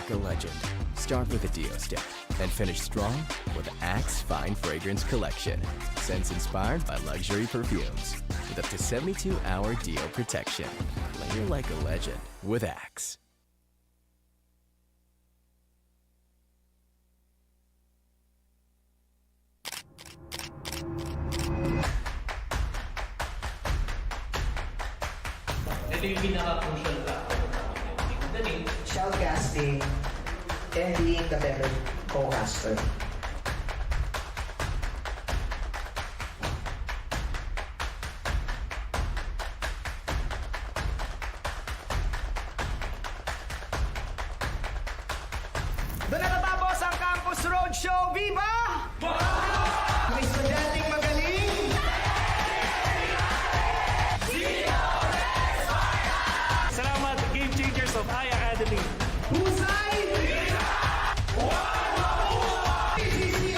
like a legend. Start with a deo stick and finish strong with the Axe Fine Fragrance Collection. Scents inspired by luxury perfumes with up to 72-hour deo protection. Layer like a legend with Axe. Ito yung pinaka-crucial factor natin. Daling, shoutcasting, and being the better co-caster. Doon natatapos ang Campus Roadshow. Viva! May estudyanteng magaling! Salamat, Game Changers of iAcademy. Husay! PCC!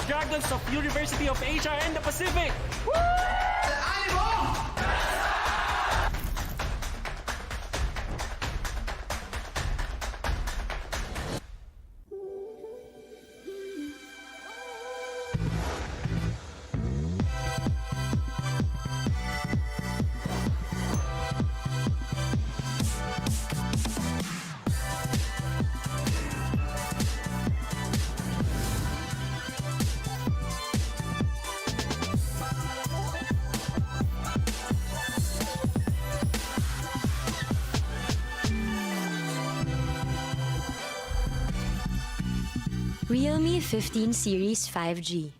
Dragons of University of Asia and the Pacific. Animo! Realme 15 Series 5G.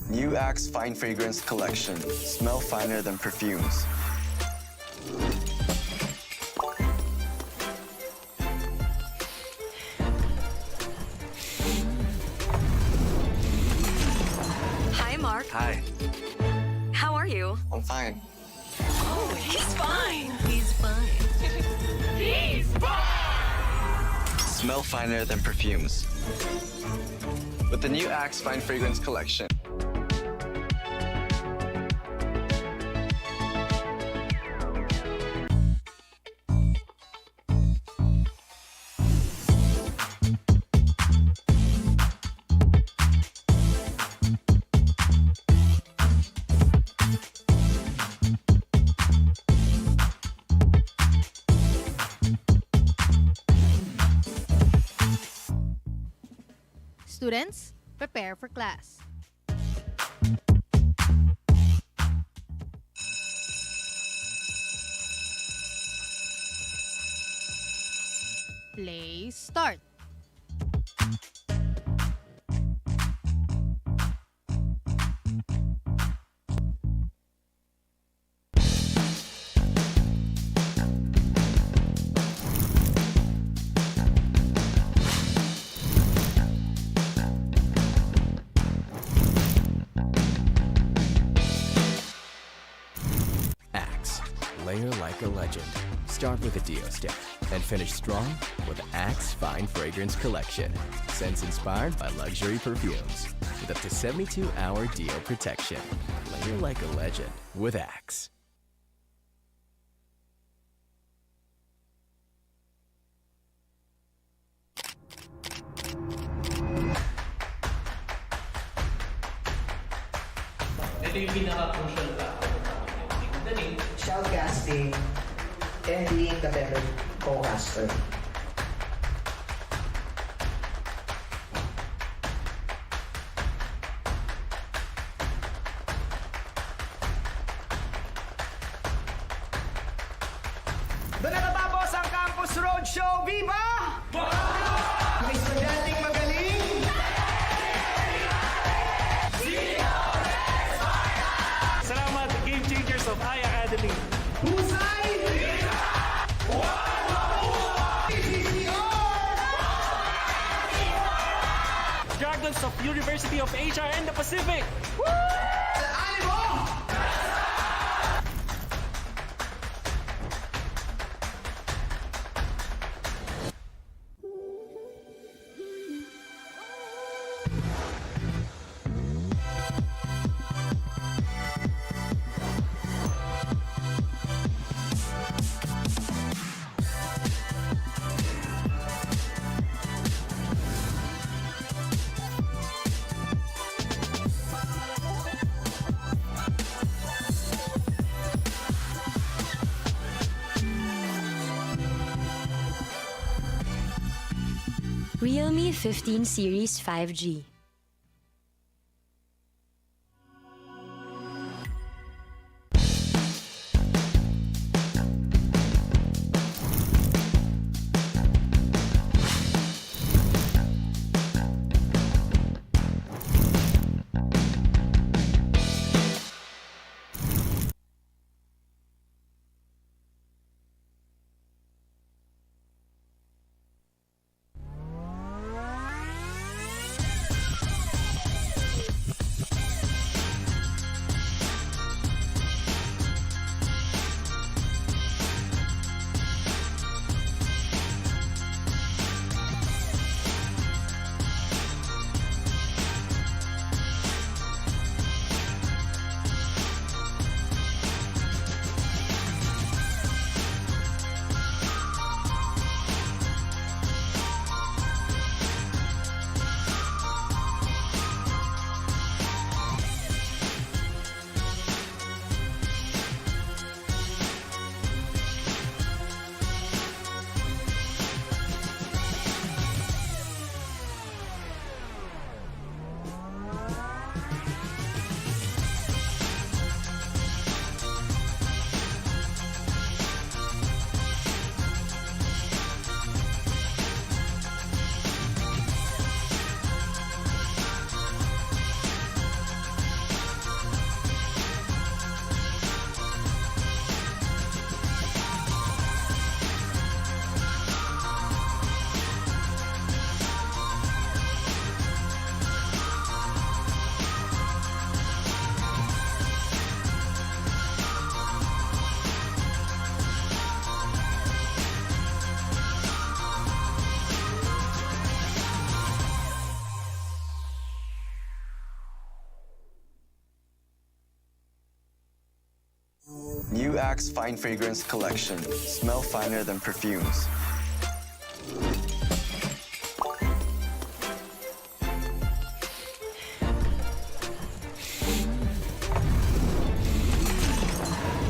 New Axe Fine Fragrance Collection. Smell finer than perfumes. Hi, Mark. Hi, How are you? I'm fine. Oh, he's fine. He's fine. He's fine! Smell finer than perfumes. With the new Axe Fine Fragrance Collection. Students, prepare for class. play start. Axe. Layer like a legend. Start with a Dio stick and finish strong with Axe Fine Fragrance Collection. Scents inspired by luxury perfumes with up to 72-hour Dio protection. Layer like a legend with Axe. Ito yung pinaka-crucial factor natin. Magaling. Shoutcasting and being the better co-caster. Doon na natapos ang Campus Roadshow. Viva! Mga estudyanteng magaling. Salamat, Game Changers of iAcademy. Husay! PCC Dragons of University of Asia and the Pacific. Animo! Realme 15 Series 5G. New Axe Fine Fragrance Collection. Smell finer than perfumes.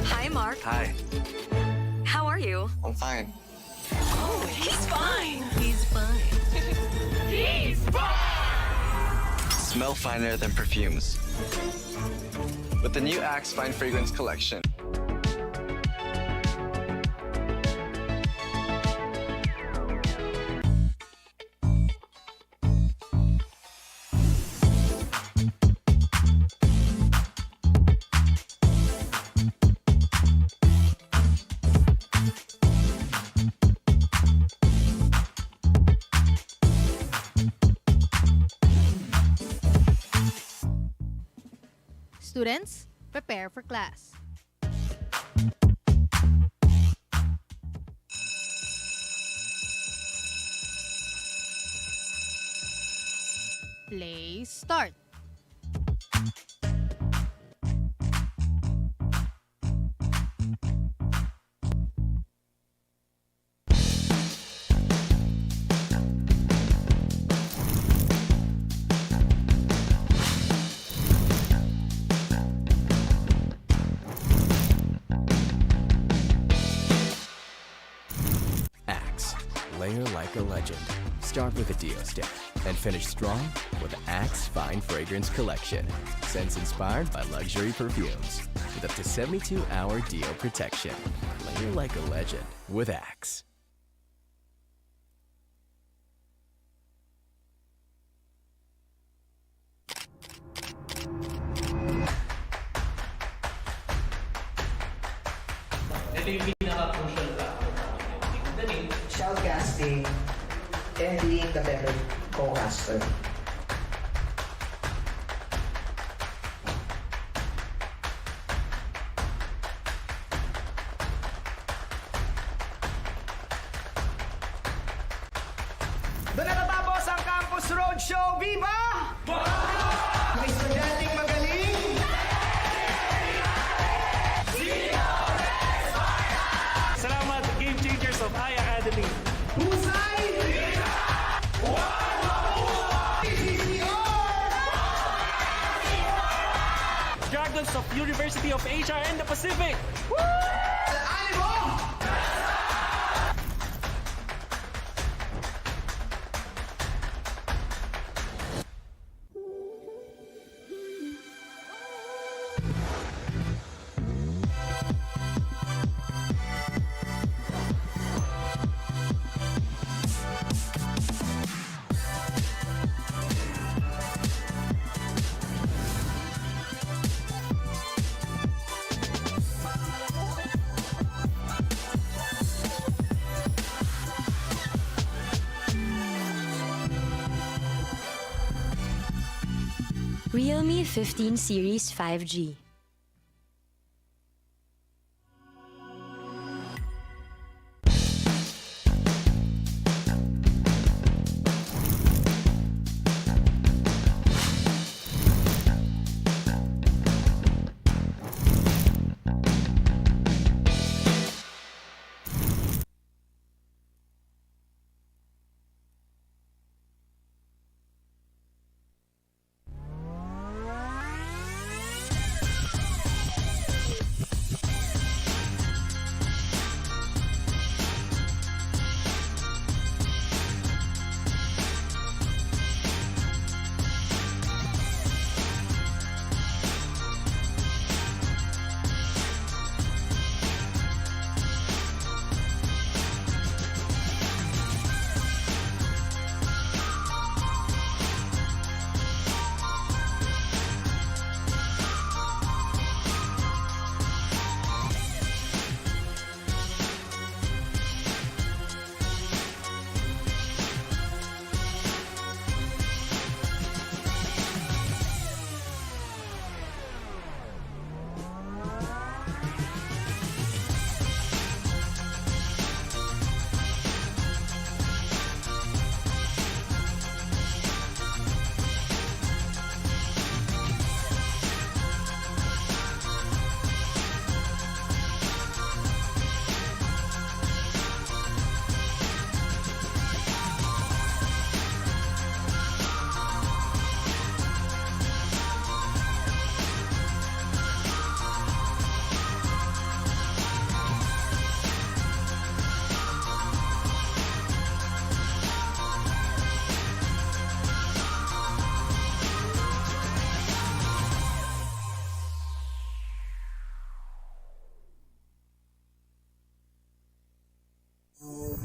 Hi, Mark. Hi, How are you? I'm fine. Oh, he's fine. He's fine. He's fine! Smell finer than perfumes. With the new Axe Fine Fragrance Collection. Students, prepare for class. Play start. Axe. Layer like a legend. Start with a Dio stick and finish strong with the Axe Fine Fragrance Collection. Scents inspired by luxury perfumes with up to 72-hour Dio protection. Layer like a legend with Axe. Ito yung pinaka-crucial factor natin. Magaling. Shoutcasting and being the better co-caster. Doon natatapos ang Campus Roadshow. Viva! Mga estudyanteng magaling. Salamat, Game Changers of Academy. Husay! PCC Dragons of University of Asia and the Pacific. Animo! Realme 15 Series 5G.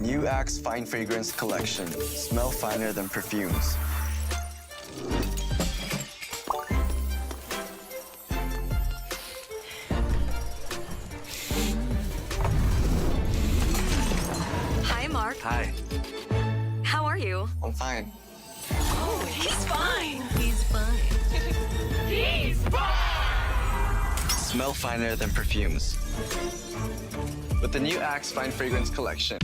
New Axe Fine Fragrance Collection. Smell finer than perfumes. Hi, Mark. Hi, How are you? I'm fine. Oh, he's fine. He's fine. He's fine! smell finer than perfumes. With the new Axe Fine Fragrance Collection.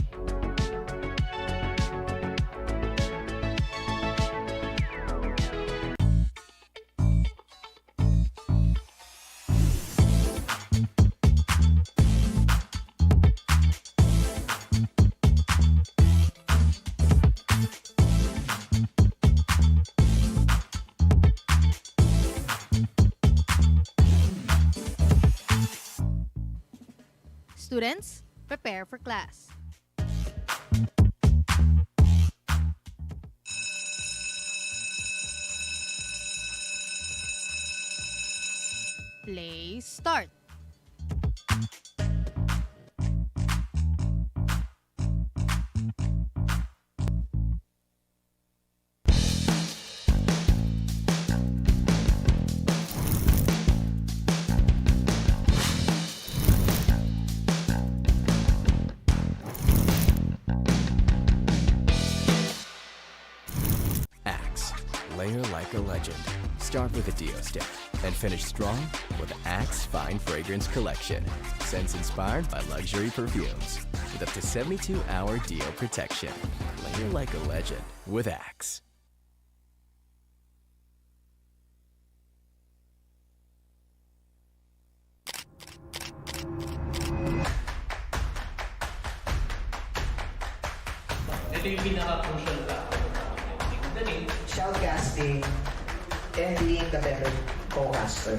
Students, prepare for class. Play start. Axe. Layer like a legend. Start with a Dio stick and finish strong with Axe Fine Fragrance Collection. Scents inspired by luxury perfumes with up to 72-hour Dio protection. Layer like a legend with Axe. Ito yung pinaka-crucial factor natin. Madali. Shoutcasting and being the better co-caster.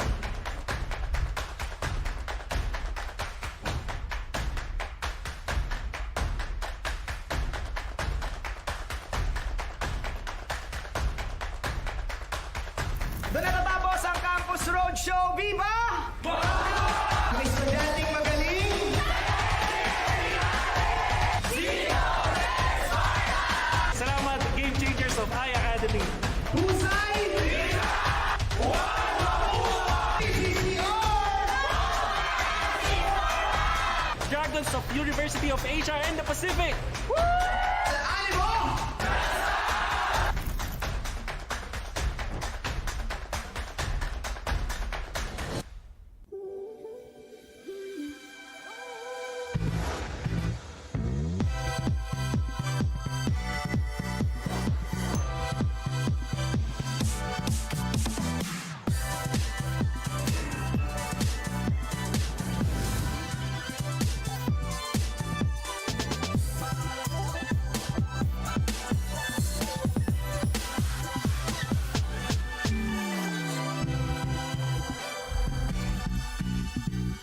Doon na natapos ang Campus Roadshow. Viva! Mga estudyanteng magaling! Salamat, game changers of iAcademy. Husay! PCC Dragons of University of Asia and the Pacific. Animo!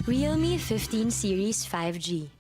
Realme 15 Series 5G.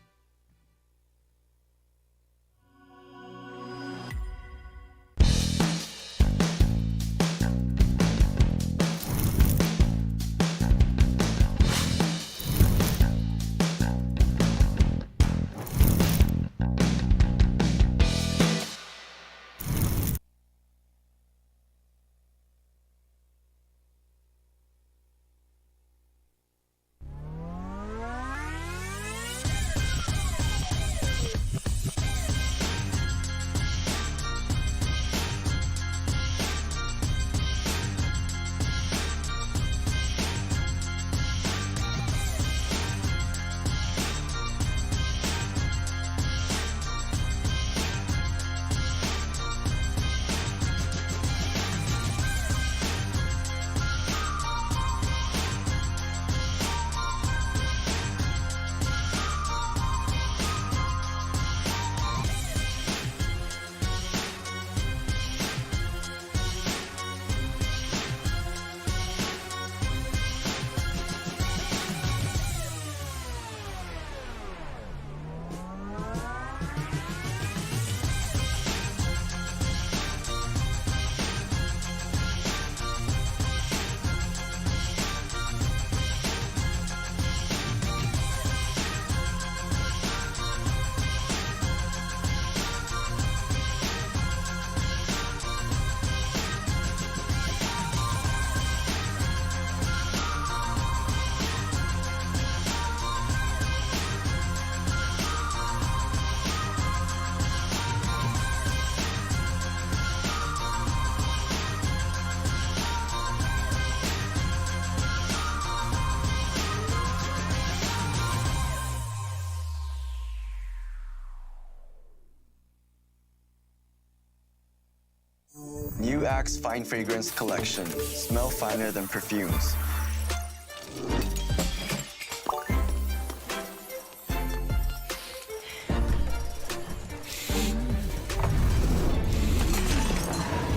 Axe Fine Fragrance Collection. Smell finer than perfumes.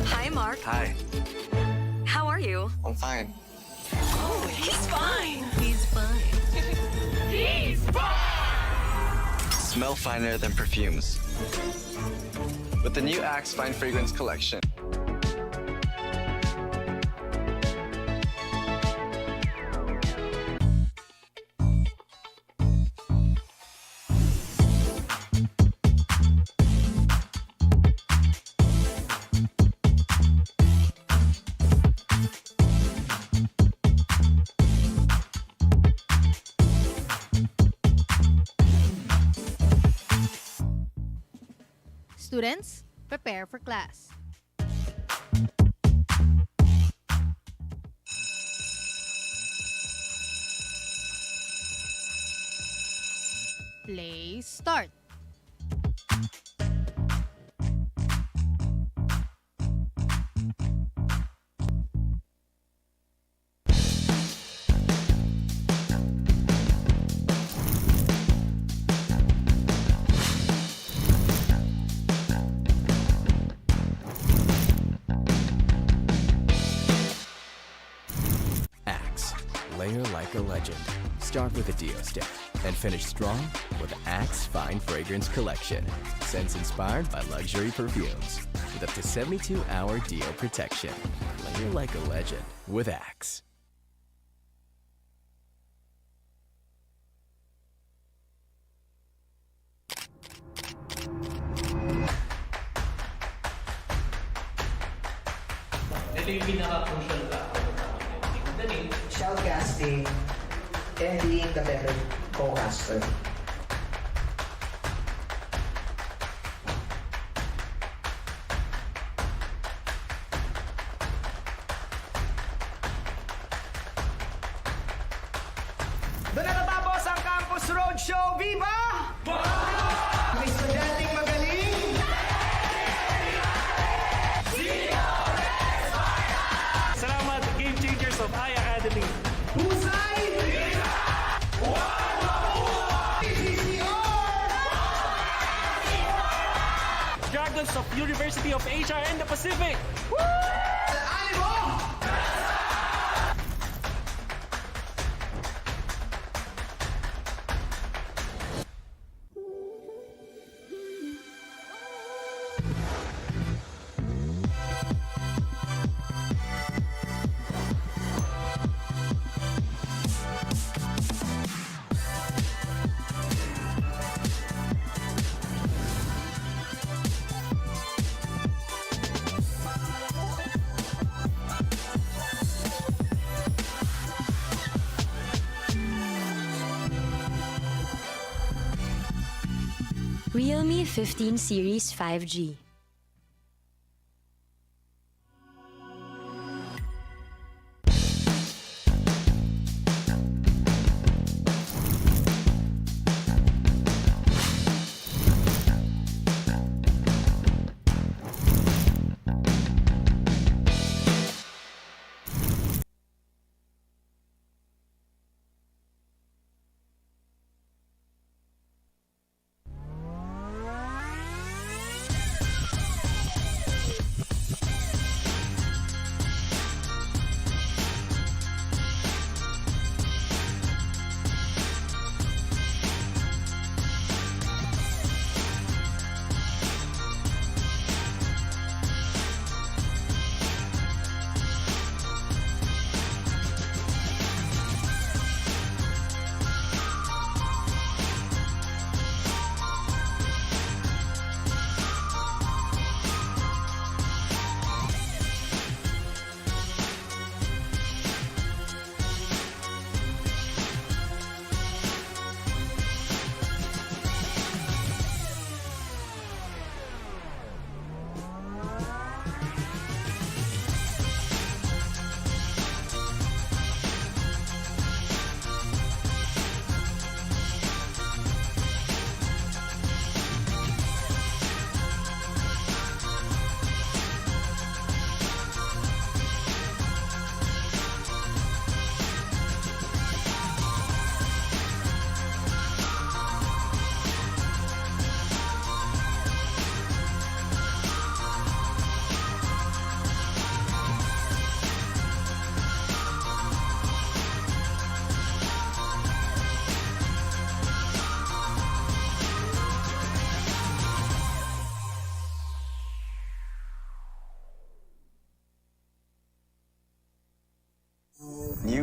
Hi, Mark. Hi, How are you? I'm fine. Oh, he's fine. He's fine. Smell finer than perfumes. With the new Axe Fine Fragrance Collection. Students, prepare for class. Play start. Axe. Layer like a legend. Start with a Dio stick and finish strong with Axe Fine Fragrance Collection. Scents inspired by luxury perfumes with up to 72-hour Dio protection. Layer like a legend with Axe. Ito yung pinaka-crucial factor namin. Magaling. Shoutcasting and being the better co-caster. Doon na natapos ang Campus Roadshow. Viva! Mga estudyanteng magaling! Salamat, Game Changers of iAcademy. Husay! PCC Dragons of University of Asia and the Pacific. Animo! Realme 15 Series 5G.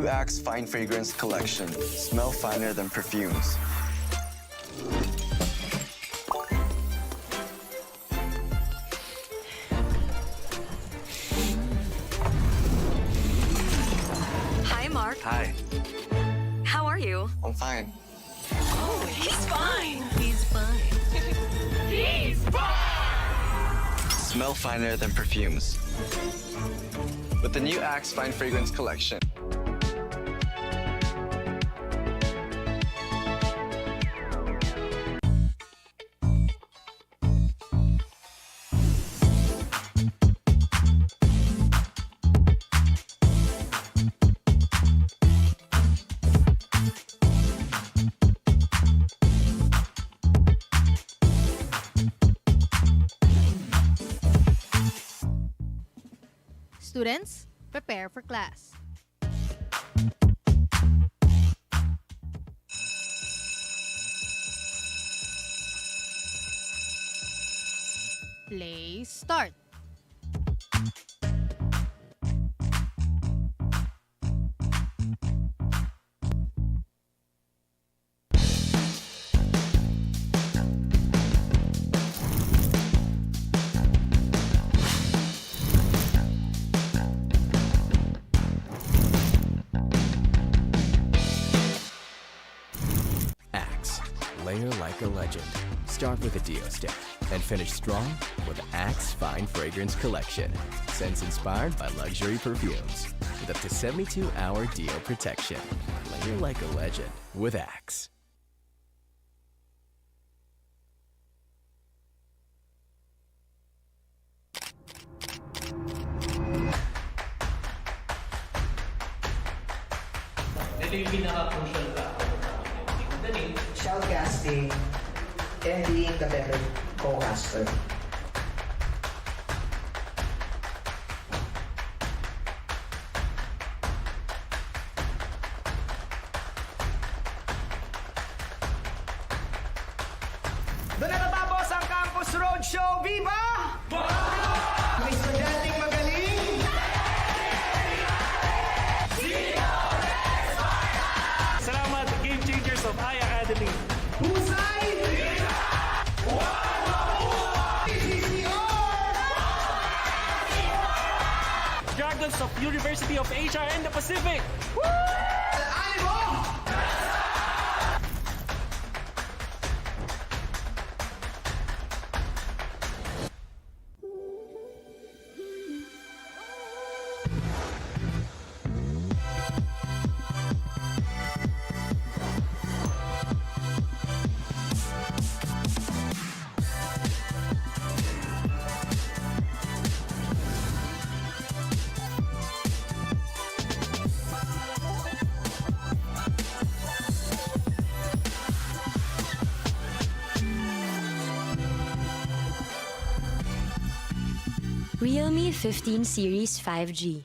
new Axe Fine Fragrance Collection. Smell finer than perfumes. Hi, Mark. Hi, How are you? I'm fine. Oh, he's fine. He's fine. Smell finer than perfumes. With the new Axe Fine Fragrance Collection. Students, prepare for class. Play start. Axe. Layer like a legend. Start with a Dio stick and finish strong with Axe Fine Fragrance Collection. Scents inspired by luxury perfumes with up to 72-hour Dio protection. Layer like a legend with Axe. Ito yung pinaka-crucial factor sa akin. Magaling. Shoutcasting and being the better co-caster. Doon na natapos ang Campus Roadshow. Viva! May estudyanteng magaling. Salamat, Game Changers of I Academy. Husay! PCC Dragons of University of Asia and the Pacific. Animo! Realme 15 Series 5G.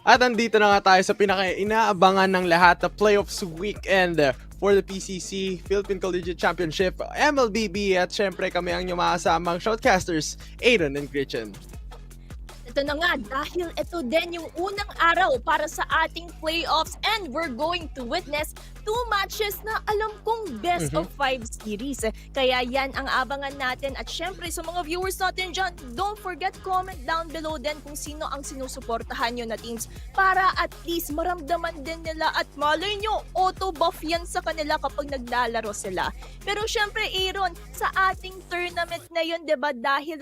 At andito na nga tayo sa pinaka-inaabangan ng lahat na playoffs weekend for the PCC, Philippine Collegiate Championship, MLBB, at syempre kami ang inyong maasamang shoutcasters, Aaron and Gretchen. Ito na nga, dahil ito din yung unang araw para sa ating playoffs and we're going to witness 2 matches na alam kong best of 5 series. Kaya yan ang abangan natin at syempre sa mga viewers natin dyan, don't forget comment down below din kung sino ang sinusuportahan nyo na teams para at least maramdaman din nila at malay nyo, auto-buff yan sa kanila kapag naglalaro sila. Pero syempre Aaron, sa ating tournament na yun, diba, dahil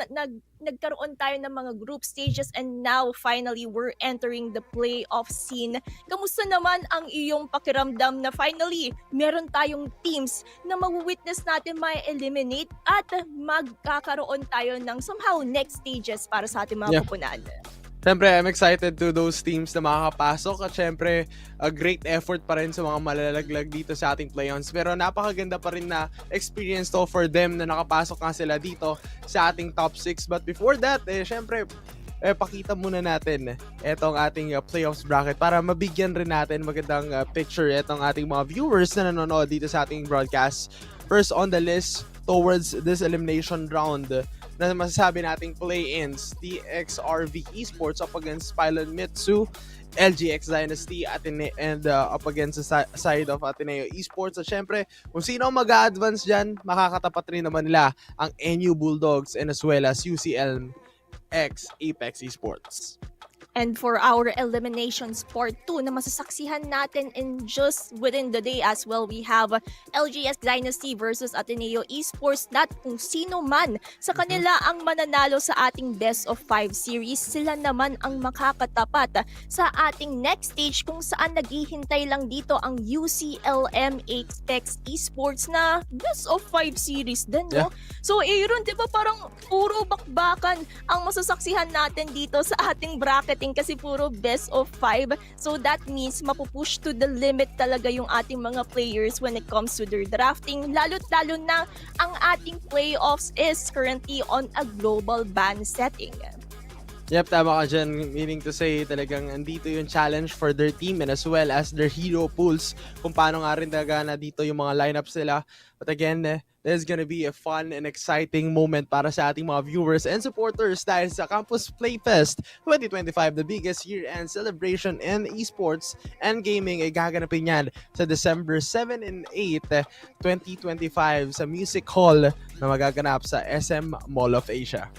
nagkaroon tayo ng mga group stages matches, and now finally we're entering the playoff scene. Kamusta naman ang iyong pakiramdam na finally meron tayong teams na mawi-witness natin ma-eliminate at magkakaroon tayo ng somehow next stages para sa ating mga kupunan? Siyempre, I'm excited to those teams na makakapasok at siyempre, a great effort pa rin sa mga malalaglag dito sa ating play-ons. Pero napakaganda pa rin na experience to for them na nakapasok nga sila dito sa ating top 6. But before that, siyempre, pakita muna natin etong ating playoffs bracket para mabigyan rin natin magandang picture etong ating mga viewers na nanonood dito sa ating broadcast. First on the list towards this elimination round na masasabi nating play-ins, DXRV Esports up against Pylon Mittsu, LGX Dynasty, Ateneo, and up against the side of Ateneo Esports. At syempre, kung sino mag-a-advance dyan, makakatapat rin naman nila ang NU Bulldogs and as well as UCLX Apex Esports. And for our eliminations part 2 na masasaksihan natin in just within the day as well, we have LGS Dynasty versus Ateneo Esports. That kung sino man sa kanila ang mananalo sa ating best of 5 series, sila naman ang makakatapat sa ating next stage kung saan naghihintay lang dito ang UCLM Apex Esports na best of 5 series din, no? So, Aaron, di ba parang puro bakbakan ang masasaksihan natin dito sa ating bracketing kasi puro best of 5. So that means mapupush to the limit talaga yung ating mga players when it comes to their drafting. Lalo't-lalo na ang ating playoffs is currently on a global ban setting. Yep, tama ka dyan. Meaning to say, talagang andito yung challenge for their team and as well as their hero pools kung paano nga rin talaga na dito yung mga lineups nila. But again, this is gonna be a fun and exciting moment para sa ating mga viewers and supporters dahil sa Campus Playfest 2025, the biggest year-end celebration in esports and gaming ay gaganapin yan sa December 7 and 8, 2025 sa Music Hall na magaganap sa SM Mall of Asia.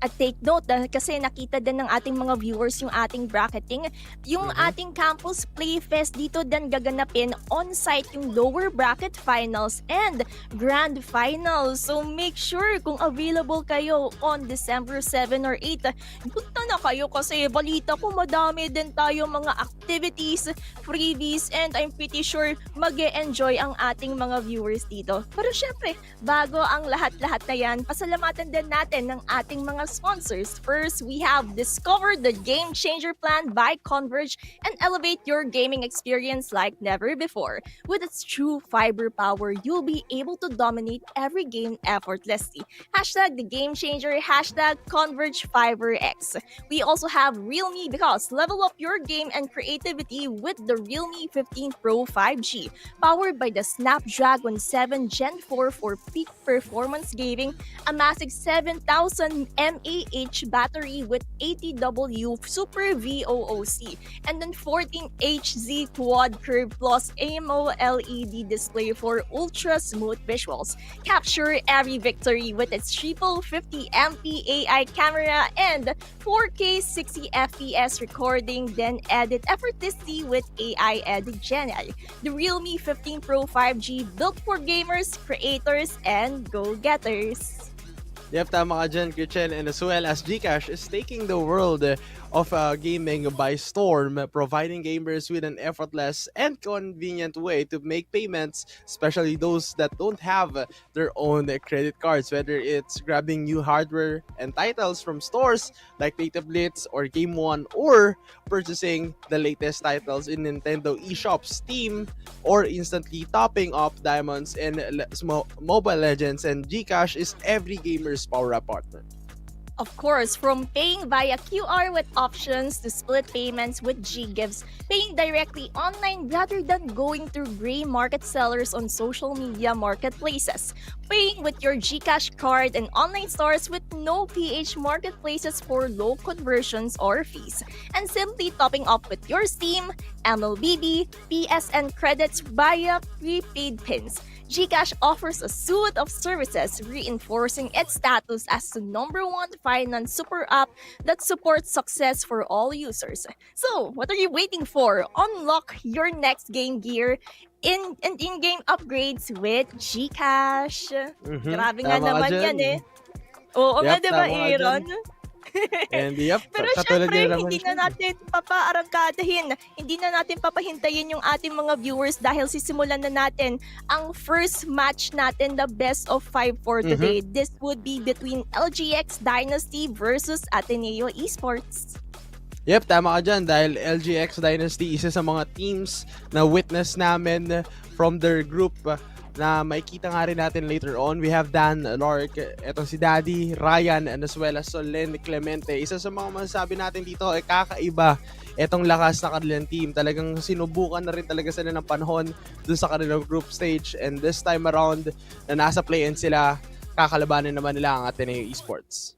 At take note, kasi nakita din ng ating mga viewers yung ating bracketing. Yung ating Campus Playfest dito din gaganapin on-site yung lower bracket finals and grand finals. So make sure kung available kayo on December 7 or 8, punta na kayo kasi balita ko madami din tayo mga activities, freebies, and I'm pretty sure mag-e-enjoy ang ating mga viewers dito. Pero syempre, bago ang lahat-lahat na yan, pasalamatan din natin ng ating mga sponsors. First, we have Discover the Game Changer Plan by Converge and elevate your gaming experience like never before. With its true fiber power, you'll be able to dominate every game effortlessly. Hashtag the Game Changer, hashtag Converge Fiber X. We also have Realme because level up your game and creativity with the Realme 15 Pro 5G. Powered by the Snapdragon 7 Gen 4 for peak performance gaming, a massive 7,000 mAh battery with 80W Super VOOC, and then 14HZ Quad Curve Plus AMOLED display for ultra smooth visuals. Capture every victory with its triple 50MP AI camera and 4K 60fps recording, then edit effortlessly with AI Edit Gen AI. The Realme 15 Pro 5G built for gamers, creators, and go-getters. Yep, tama ka dyan, Christian. And as well as Gcash is taking the world of gaming by storm, providing gamers with an effortless and convenient way to make payments, especially those that don't have their own credit cards, whether it's grabbing new hardware and titles from stores like Data Blitz or Game One, or purchasing the latest titles in Nintendo eShop, Steam, or instantly topping up diamonds in Mobile Legends. And Gcash is every gamer's power-up partner. Of course, from paying via QR with options to split payments with G-Gives, paying directly online rather than going through gray market sellers on social media marketplaces, paying with your GCash card and online stores with no PH marketplaces for low conversions or fees, and simply topping up with your Steam, MLBB, PSN credits via prepaid pins. GCash offers a suite of services reinforcing its status as the #1 finance super app that supports success for all users. So, what are you waiting for? Unlock your next game gear and in-game upgrades with GCash. Grabe nga Tama ka naman dyan. yan eh. Oo nga, Yep, diba, tama ka Aaron? dyan. And yep, Pero katulad syempre, nga naman. hindi na natin papaarangkadahin. Hindi na natin papahintayin yung ating mga viewers dahil sisimulan na natin ang first match natin, the best of 5 for today. This would be between LGX Dynasty versus Ateneo Esports. Yep, tama ka dyan dahil LGX Dynasty isa sa mga teams na witness namin from their group na makikita nga rin natin later on. We have Dan, Lark, etong si Daddy, Ryan, and as well as Solen Clemente. Isa sa mga masasabi natin dito ay kakaiba etong lakas na kanilang team. Talagang sinubukan na rin talaga sila ng panahon dun sa kanilang group stage, and this time around na nasa play-in sila, kakalabanin naman nila ang Ateneo Esports.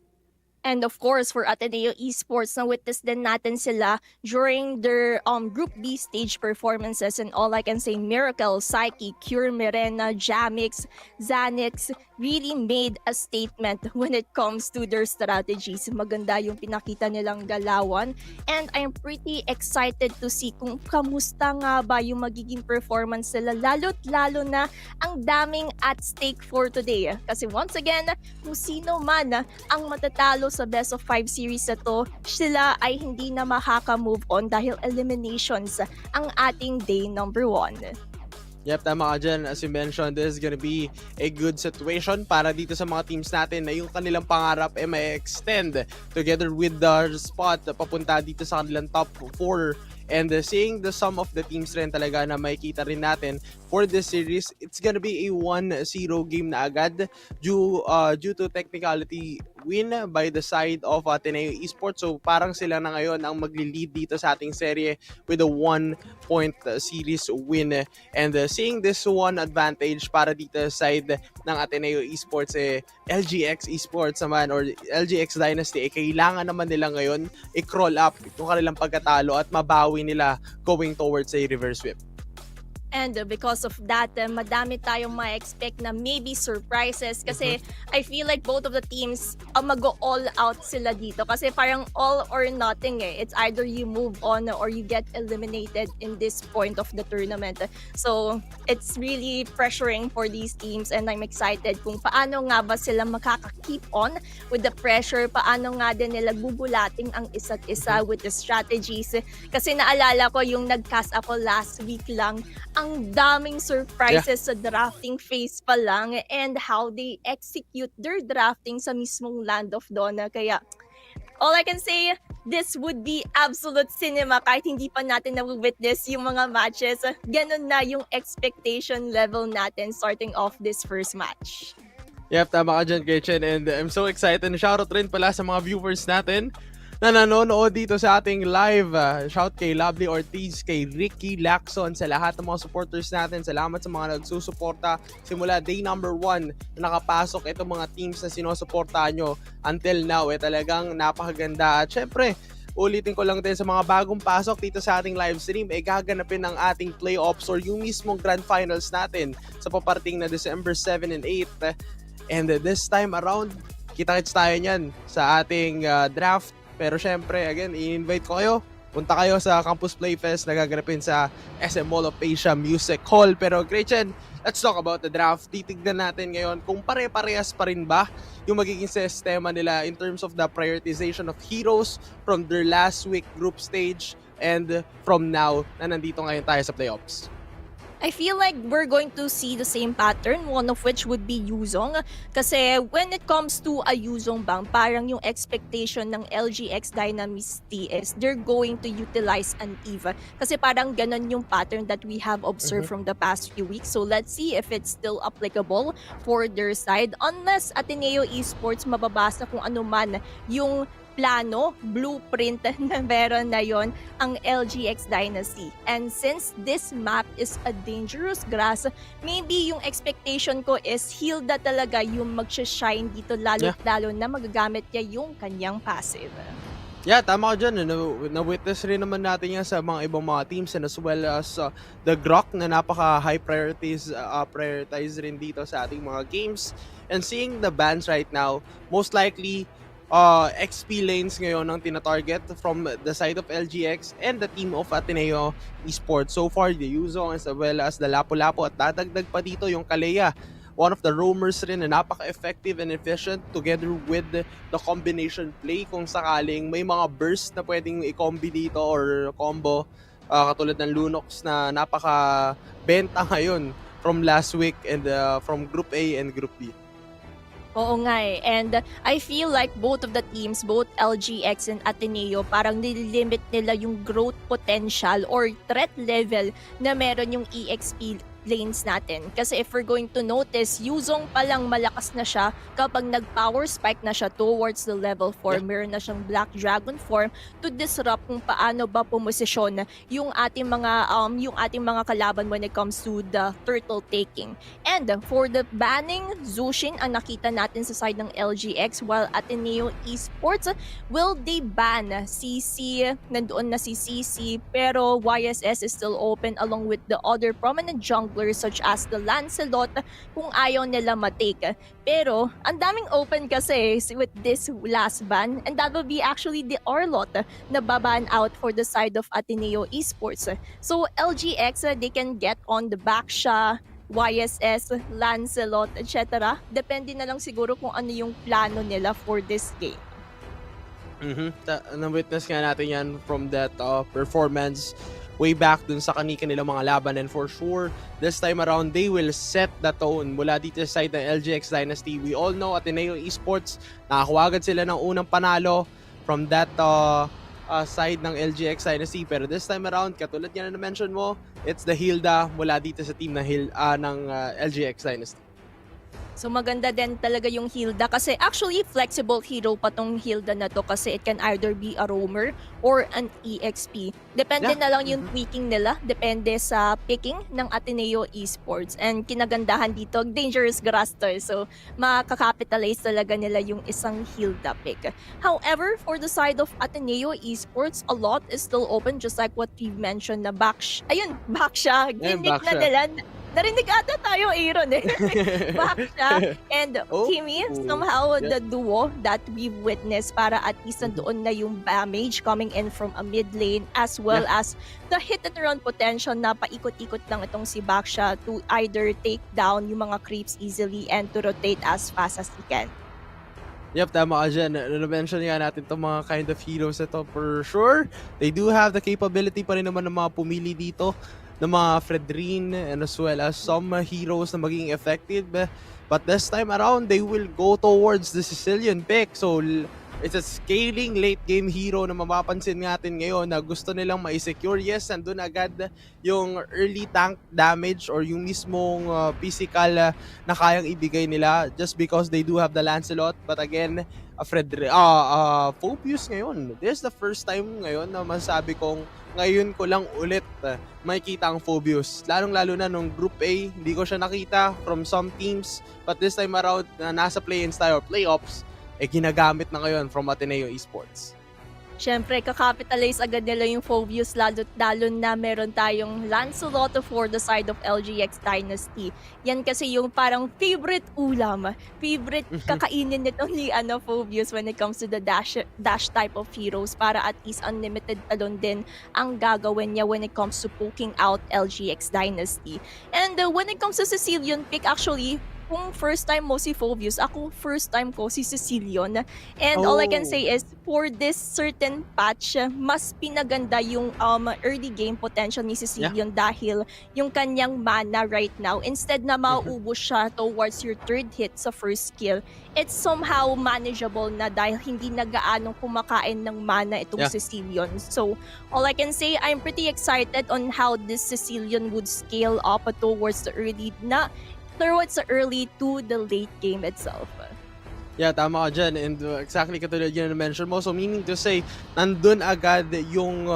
And of course, for Ateneo Esports, na-witness din natin sila during their Group B stage performances, and all I can say, Miracle, Psyche, Cure, Mirena, Jamix, Xanix really made a statement when it comes to their strategies. Maganda yung pinakita nilang galawan, and I'm pretty excited to see kung kamusta nga ba yung magiging performance nila, lalo na ang daming at stake for today. Kasi once again, kung sino man ang matatalo sa best of 5 series na to, sila ay hindi na makaka-move on dahil eliminations ang ating day number 1. Yep, tama ka dyan. As you mentioned, this is gonna be a good situation para dito sa mga teams natin na yung kanilang pangarap ay may extend together with the spot papunta dito sa kanilang top 4. And seeing the sum of the teams rin talaga na makikita rin natin for this series, it's gonna be a 1-0 game na agad due to technicality win by the side of Ateneo Esports. So parang sila na ngayon ang magli-lead dito sa ating serye with a 1-point series win. And seeing this one advantage para dito sa side ng Ateneo Esports, LGX Esports naman or LGX Dynasty, kailangan naman nila ngayon i-crawl up yung kanilang pagkatalo at mabawi nila going towards a reverse sweep. And because of that, madami tayong ma-expect na maybe surprises kasi I feel like both of the teams mag-all out sila dito kasi parang all or nothing eh. It's either you move on or you get eliminated in this point of the tournament. So it's really pressuring for these teams, and I'm excited kung paano nga ba sila makaka-keep on with the pressure, paano nga din nila bubulating ang isa't isa with the strategies. Kasi naalala ko yung nag-cast ako last week lang, ang daming surprises sa drafting phase pa lang and how they execute their drafting sa mismong land of Donna. Kaya all I can say, this would be absolute cinema kahit hindi pa natin na-witness yung mga matches. Ganun na yung expectation level natin starting off this first match. Yep, tama ka dyan, Gretchen. And I'm so excited. Shoutout rin pala sa mga viewers natin na nanonood dito sa ating live. Shout kay Lovely Ortiz, kay Ricky Lacson, sa lahat ng mga supporters natin. Salamat sa mga nagsusuporta simula day number 1 na nakapasok itong mga teams na sinusuportahan nyo until now. Talagang napakaganda. At syempre, ulitin ko lang din sa mga bagong pasok dito sa ating live stream, gaganapin ang ating playoffs or yung mismong grand finals natin sa paparating na December 7 and 8. And this time around, kita-kits tayo nyan sa ating draft. Pero syempre, again, i-invite ko kayo. Punta kayo sa Campus Playfest na gaganapin sa SM Mall of Asia Music Hall. Pero Gretchen, let's talk about the draft. Titignan natin ngayon kung pare-parehas pa rin ba yung magiging sistema nila in terms of the prioritization of heroes from their last week group stage and from now na nandito ngayon tayo sa playoffs. I feel like we're going to see the same pattern, one of which would be Yuzong. Kasi when it comes to a Yuzong bang, parang yung expectation ng LGX Dynasty is they're going to utilize an Eve. Kasi parang ganun yung pattern that we have observed from the past few weeks. So let's see if it's still applicable for their side. Unless Ateneo Esports mababasa kung ano man yung plano, blueprint na meron na yon ang LGX Dynasty. And since this map is a dangerous grass, maybe yung expectation ko is Hilda talaga yung mag-shine dito, lalo na magagamit niya yung kanyang passive. Yeah, tama ka dyan. Na-witness rin naman natin yan sa mga ibang mga teams, and as well as the Grok na napaka-high priorities prioritize rin dito sa ating mga games. And seeing the bans right now, most likely XP lanes ngayon ang tina-target from the side of LGX and the team of Ateneo Esports. So far, the Yuzong as well as the Lapu-Lapu, at dadagdag pa dito yung Kalea one of the roamers rin na napaka-effective and efficient together with the combination play kung sakaling may mga burst na pwedeng i-combi dito or combo katulad ng Lunox na napaka-benta ngayon from last week and from Group A and Group B. Oo nga eh. And I feel like both of the teams, both LGX and Ateneo, parang nililimit nila yung growth potential or threat level na meron yung EXP lanes natin. Kasi if we're going to notice, Yuzong palang malakas na siya kapag nag-power spike na siya towards the level 4. Meron na siyang Black Dragon form to disrupt kung paano ba pumosisyon yung ating mga kalaban when it comes to the turtle taking. And for the banning, Zushin ang nakita natin sa side ng LGX, while Ateneo Esports, will they ban CC? Nandoon na si CC, pero YSS is still open along with the other prominent junglers such as the Lancelot kung ayaw nila matake. Pero ang daming open kasi with this last ban, and that will be actually the Orlot na baban out for the side of Ateneo Esports. So LGX, they can get on the Baksha, YSS, Lancelot, etc. Depende na lang siguro kung ano yung plano nila for this game. Na-witness nga natin yan from that performance way back dun sa kanilang mga laban, and for sure this time around they will set the tone mula dito sa side ng LGX Dynasty. We all know Ateneo Esports, nakakuha agad sila ng unang panalo from that side ng LGX Dynasty, pero this time around katulad nga na mention mo, it's the Hilda mula dito sa team ng LGX Dynasty. So maganda din talaga yung Hilda kasi actually flexible hero pa tong Hilda na to kasi it can either be a roamer or an EXP. Depende na lang yung tweaking nila, depende sa picking ng Ateneo Esports. And kinagandahan dito, dangerous grass to, so makakapitalize talaga nila yung isang Hilda pick. However, for the side of Ateneo Esports, a lot is still open just like what we've mentioned na Baksha. Gimmick na nila. Narinig ata tayo, Aaron eh. Baksha and Kimi, somehow the duo that we've witnessed para at least nandoon na yung damage coming in from a mid lane as well as the hit and run potential na paikot-ikot lang itong si Baksha to either take down yung mga creeps easily and to rotate as fast as he can. Yep, tama ka dyan. Na-mention nga natin itong mga kind of heroes ito for sure. They do have the capability pa rin naman ng mga pumili dito ng mga Fredrin and as well as some heroes na maging effective. But this time around, they will go towards the Sicilian pick. So, it's a scaling late game hero na mapapansin natin ngayon na gusto nilang ma-secure. Yes, nandun agad yung early tank damage or yung mismong physical na kayang ibigay nila just because they do have the Lancelot. But again, Phobius ngayon. This is the first time ngayon na masasabi kong ngayon ko lang ulit makikita ang Phobius. Lalong-lalo na nung Group A, hindi ko siya nakita from some teams. But this time around, na nasa play-in style or playoffs, ginagamit na ngayon from Ateneo Esports. Siyempre, kakapitalize agad nila yung Phobius lalo na meron tayong Lancelot for the side of LGX Dynasty. Yan kasi yung parang favorite ulam, favorite kakainin nito ni Phobius when it comes to the dash type of heroes para at least unlimited talon din ang gagawin niya when it comes to poking out LGX Dynasty. And when it comes to Sicilian pick, actually, kung first time mo si Phobius, ako first time ko si Sicilian. And all I can say is, for this certain patch, mas pinaganda yung early game potential ni Sicilian dahil yung kanyang mana right now, instead na mauubos siya towards your third hit sa first skill, it's somehow manageable na dahil hindi na gaanong kumakain ng mana itong Sicilian. So, all I can say, I'm pretty excited on how this Sicilian would scale up towards the early to the late game itself. Yeah, tama ka dyan. And exactly katulad yun na mention mo. So meaning to say, nandun agad yung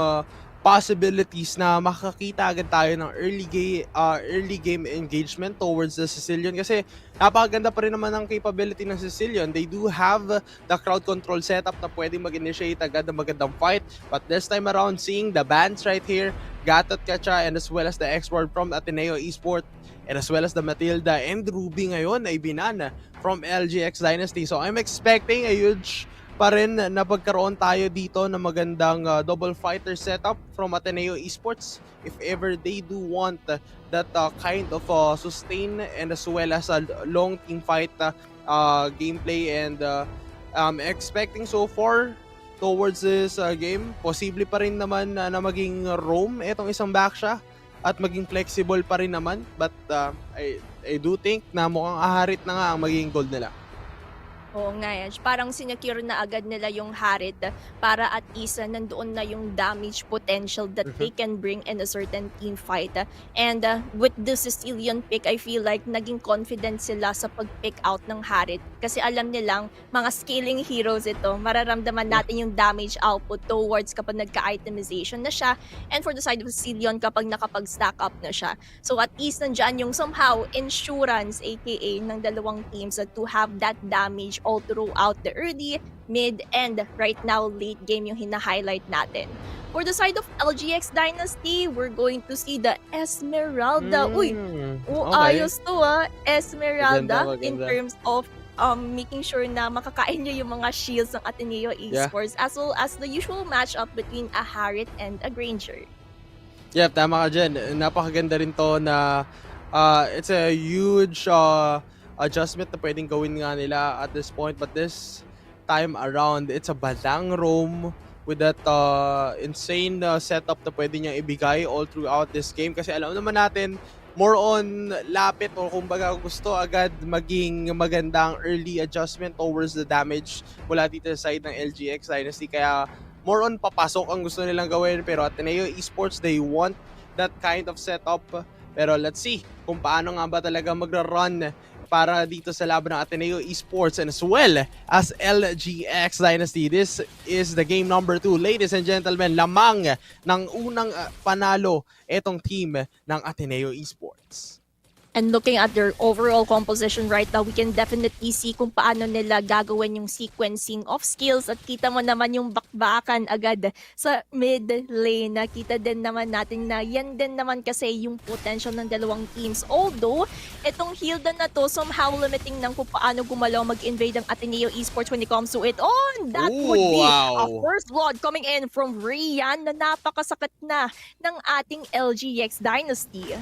possibilities na makakita agad tayo ng early game engagement towards the Sicilian kasi napakaganda pa rin naman ang capability ng Sicilian. They do have the crowd control setup na pwedeng mag-initiate agad ng magandang fight. But this time around, seeing the bans right here, Gatot Kacha and as well as the X-Ward from Ateneo Esports and as well as the Matilda and Ruby ngayon ay binana from LGX Dynasty. So I'm expecting a huge pa rin na pagkaroon tayo dito ng magandang double fighter setup from Ateneo Esports if ever they do want that kind of sustain and as well as a long team fight gameplay and expecting so far towards this game. Posible pa rin naman na maging roam itong isang backsha at maging flexible pa rin naman, but I do think na mukhang aharit na nga ang magiging goal nila. Oo nga yan. Parang sinecure na agad nila yung Harit para at least nandoon na yung damage potential that they can bring in a certain team fight. And with the Sicilian pick, I feel like naging confident sila sa pag-pick out ng Harit. Kasi alam nilang mga scaling heroes ito. Mararamdaman natin yung damage output towards kapag nagka-itemization na siya. And for the side of Sicilian kapag nakapag-stack up na siya. So at least nandyan yung somehow insurance aka ng dalawang teams to have that damage all throughout the early, mid, and right now late game yung hina-highlight natin. For the side of LGX Dynasty, we're going to see the Esmeralda. Uy, okay. ayos to Esmeralda Maganda. in terms of making sure na makakain niya yung mga shields ng Ateneo Esports as well as the usual matchup between a Harit and a Granger. Yep, tama ka dyan. Napakaganda rin to na it's a huge adjustment na pwedeng gawin nga nila at this point, but this time around it's a badang roam with that insane setup na pwede niyang ibigay all throughout this game kasi alam naman natin more on lapit o kumbaga gusto agad maging magandang early adjustment towards the damage mula dito sa side ng LGX Dynasty, kaya more on papasok ang gusto nilang gawin, pero Ateneo Esports, they want that kind of setup, pero let's see kung paano nga ba talaga magra-run para dito sa laban ng Ateneo Esports and as well as LGX Dynasty. This is the game number 2. Ladies and gentlemen, lamang ng unang panalo itong team ng Ateneo Esports. And looking at their overall composition right now, we can definitely see kung paano nila gagawin yung sequencing of skills at kita mo naman yung bakbakan agad sa mid lane. Nakita din naman natin na yan din naman kasi yung potential ng dalawang teams. Although, itong Hilda na to somehow limiting ng kung paano gumalaw mag-invade ang Ateneo Esports when it comes to it. That would be a first blood coming in from Rian na napakasakit na ng ating LGX Dynasty.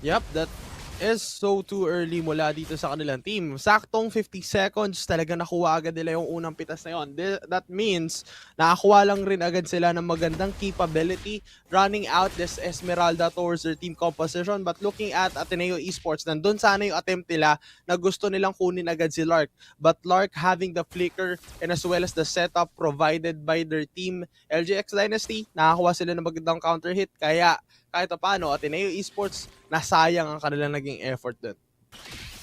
Yep, that is so too early mula dito sa kanilang team. Saktong 50 seconds talaga nakuha agad nila yung unang pitas na yun. That means nakakuha lang rin agad sila ng magandang capability running out this Esmeralda towards their team composition. But looking at Ateneo Esports, nandun sana yung attempt nila na gusto nilang kunin agad si Lark. But Lark having the flicker and as well as the setup provided by their team LGX Dynasty, nakakuha sila ng magandang counter hit. Kaya kahit paano, Ateneo Esports, nasayang ang kanilang naging effort dun.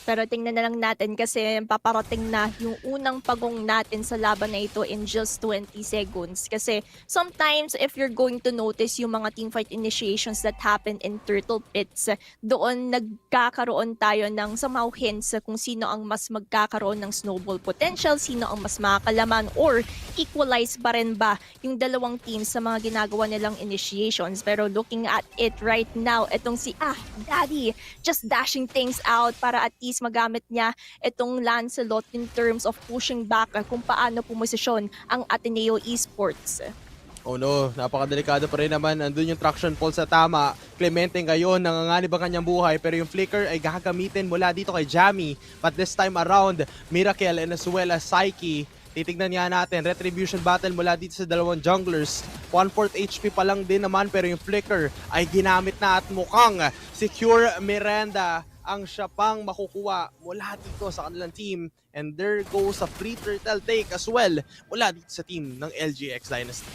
Pero tingnan na lang natin kasi paparating na yung unang pagong natin sa laban na ito in just 20 seconds. Kasi sometimes if you're going to notice yung mga teamfight initiations that happen in turtle pits, doon nagkakaroon tayo ng somehow hints kung sino ang mas magkakaroon ng snowball potential, sino ang mas makakalaman, or equalize pa rin ba yung dalawang teams sa mga ginagawa nilang initiations. Pero looking at it right now, itong si Daddy just dashing things out para at least magamit niya itong Lancelot in terms of pushing back kung paano pumosisyon ang Ateneo Esports. Oh no, napakadelikado pa rin naman. Andun yung traction pole sa tama. Clemente ngayon, nanganganib ang kanyang buhay, pero yung flicker ay gagamitin mula dito kay Jamie. But this time around, Miracle and as well as Psyche. Titignan nga natin, retribution battle mula dito sa dalawang junglers. 1/4 HP pa lang din naman, pero yung flicker ay ginamit na at mukhang secure Miranda ang siya pang makukuha mula dito sa kanilang team. And there goes a free turtle take as well mula dito sa team ng LGX Dynasty.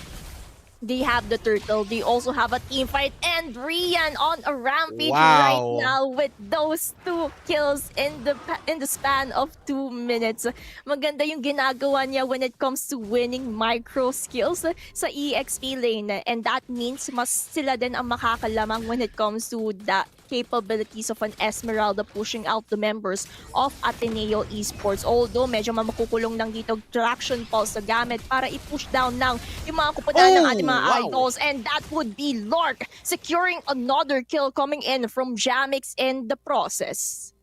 They have the turtle. They also have a team fight. And Rian on a rampage Wow. right now with those 2 kills in the span of 2 minutes. Maganda yung ginagawa niya when it comes to winning micro skills sa EXP lane. And that means mas sila din ang makakalamang when it comes to the capabilities of an Esmeralda pushing out the members of Ateneo Esports. Although medyo makukulong lang dito traction pulse sa gamit para i-push down ng yung mga kupada ng ating mga idols, and that would be Lark securing another kill coming in from Jamix in the process.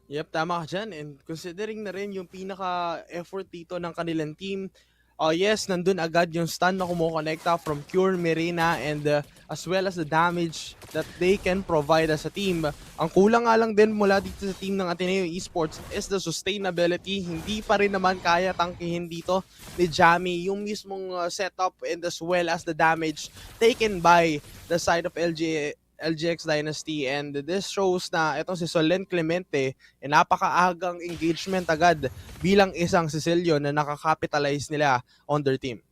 Yep, tama ka dyan. And considering na rin yung pinaka-effort dito ng kanilang team, Yes, nandun agad yung stun na kumukonekta from Cure, Mirena, and as well as the damage that they can provide as a team. Ang kulang nga lang din mula dito sa team ng Ateneo Esports is the sustainability. Hindi pa rin naman kaya tangkihin dito ni Jamie yung mismong setup and as well as the damage taken by the side of LGX Dynasty, and this shows na itong si Solen Clemente napakaagang engagement agad bilang isang Sicilian na nakakapitalize nila on their team.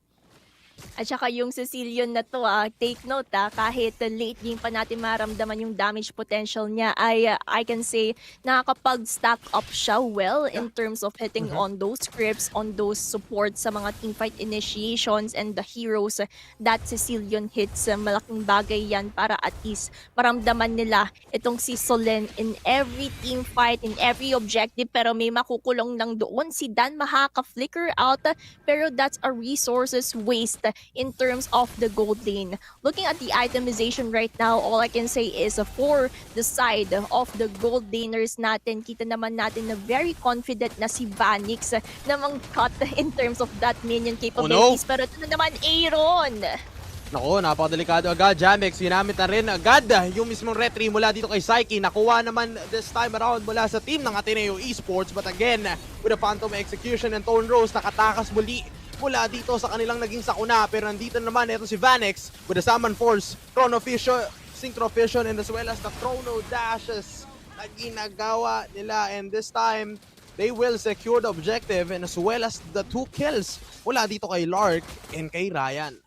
At saka yung Sicilian na to, take note kahit late game pa natin maramdaman yung damage potential niya, ay I can say nakakapag-stack up siya well in terms of hitting on those scripts, on those supports sa mga teamfight initiations and the heroes that Sicilian hits. Malaking bagay yan para at least maramdaman nila itong si Solen in every teamfight, in every objective, pero may makukulong lang doon. Si Dan makaka-flicker out, pero that's a resources waste in terms of the gold lane. Looking at the itemization right now, all I can say is for the side of the gold laners natin, kita naman natin na very confident na si Vanix na mang-cut in terms of that minion capabilities. Pero ito na naman, Aaron! Nako, napakadelikado agad. Jamex, ginamit na rin agad yung mismong retry mula dito kay Psyche. Nakuha naman this time around mula sa team ng Ateneo Esports. But again, with a phantom execution and Tone Rose, nakatakas muli mula dito sa kanilang naging sakuna. Pero nandito naman ito si Vanix with the Summon Force, Chrono Vision, Synchro Vision, and as well as the Chrono Dashes na ginagawa nila. And this time, they will secure the objective and as well as the 2 kills mula dito kay Lark and kay Ryan.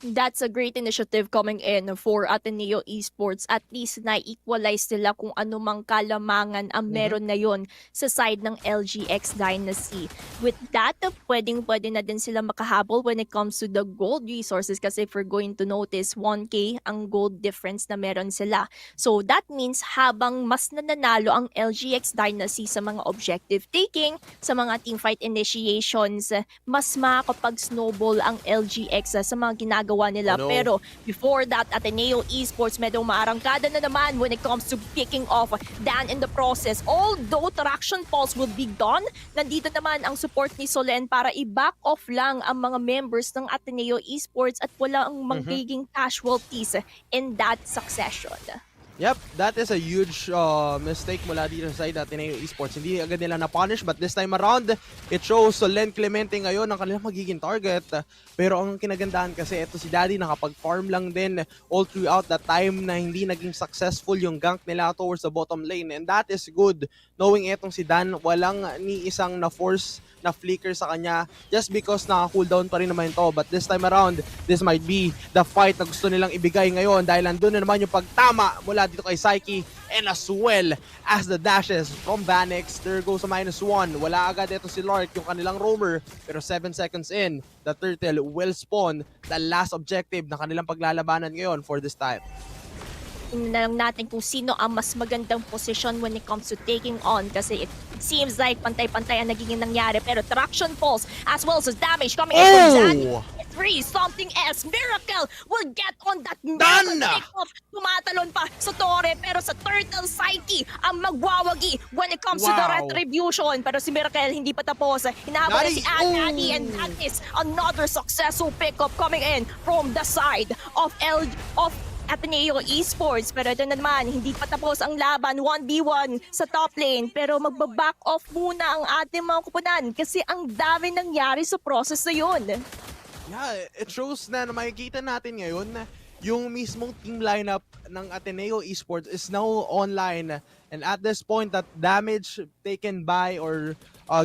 That's a great initiative coming in for Ateneo Esports. At least na-equalize nila kung anumang kalamangan ang meron na yon sa side ng LGX Dynasty. With that, pwedeng-pwede na din sila makahabol when it comes to the gold resources, kasi if we're going to notice, 1K ang gold difference na meron sila. So that means habang mas nananalo ang LGX Dynasty sa mga objective taking, sa mga teamfight initiations, mas makakapag-snowball ang LGX sa mga ginagawa nila. Pero before that, Ateneo Esports medyo maarangkada na naman when it comes to picking off Dan in the process. Although traction pulse will be gone, nandito naman ang support ni Solen para i-back off lang ang mga members ng Ateneo Esports at wala ang magiging casualties in that succession. Yep, that is a huge mistake mula dito sa side Ateneo Esports. Hindi agad nila na-punish, but this time around, it shows Solen Clemente ngayon ang kanilang magiging target. Pero ang kinagandahan kasi, ito si Daddy nakapag-farm lang din all throughout that time na hindi naging successful yung gank nila towards the bottom lane. And that is good, knowing etong si Dan, walang ni isang na-force na flicker sa kanya just because naka-cooldown pa rin naman ito. But this time around, this might be the fight na gusto nilang ibigay ngayon dahil nandun na naman yung pagtama mula dito kay Psyche and as well as the dashes from Vanix. There goes a -1. Wala agad ito si Lark, yung kanilang roamer, pero 7 seconds in, the turtle will spawn the last objective na kanilang paglalabanan ngayon for this time. Tingnan natin kung sino ang mas magandang position when it comes to taking on, kasi it seems like pantay-pantay ang nagiging nangyari, pero traction pulse as well as damage coming in from Dan. It's something else. Miracle will get on that miracle takeoff. Tumatalon pa sa Torre, pero sa Turtle Psyche ang magwawagi when it comes to the retribution. Pero si Miracle hindi pa tapos. Hinahabol na si Anani, and that is another successful pickup coming in from the side of Ateneo Esports. Pero ito na naman, hindi pa tapos ang laban, 1v1 sa top lane. Pero magbaback off muna ang ating mga kupunan kasi ang dami nangyari sa process na yun. Yeah, it shows na makikita natin ngayon na yung mismong team lineup ng Ateneo Esports is now online. And at this point, that damage taken by or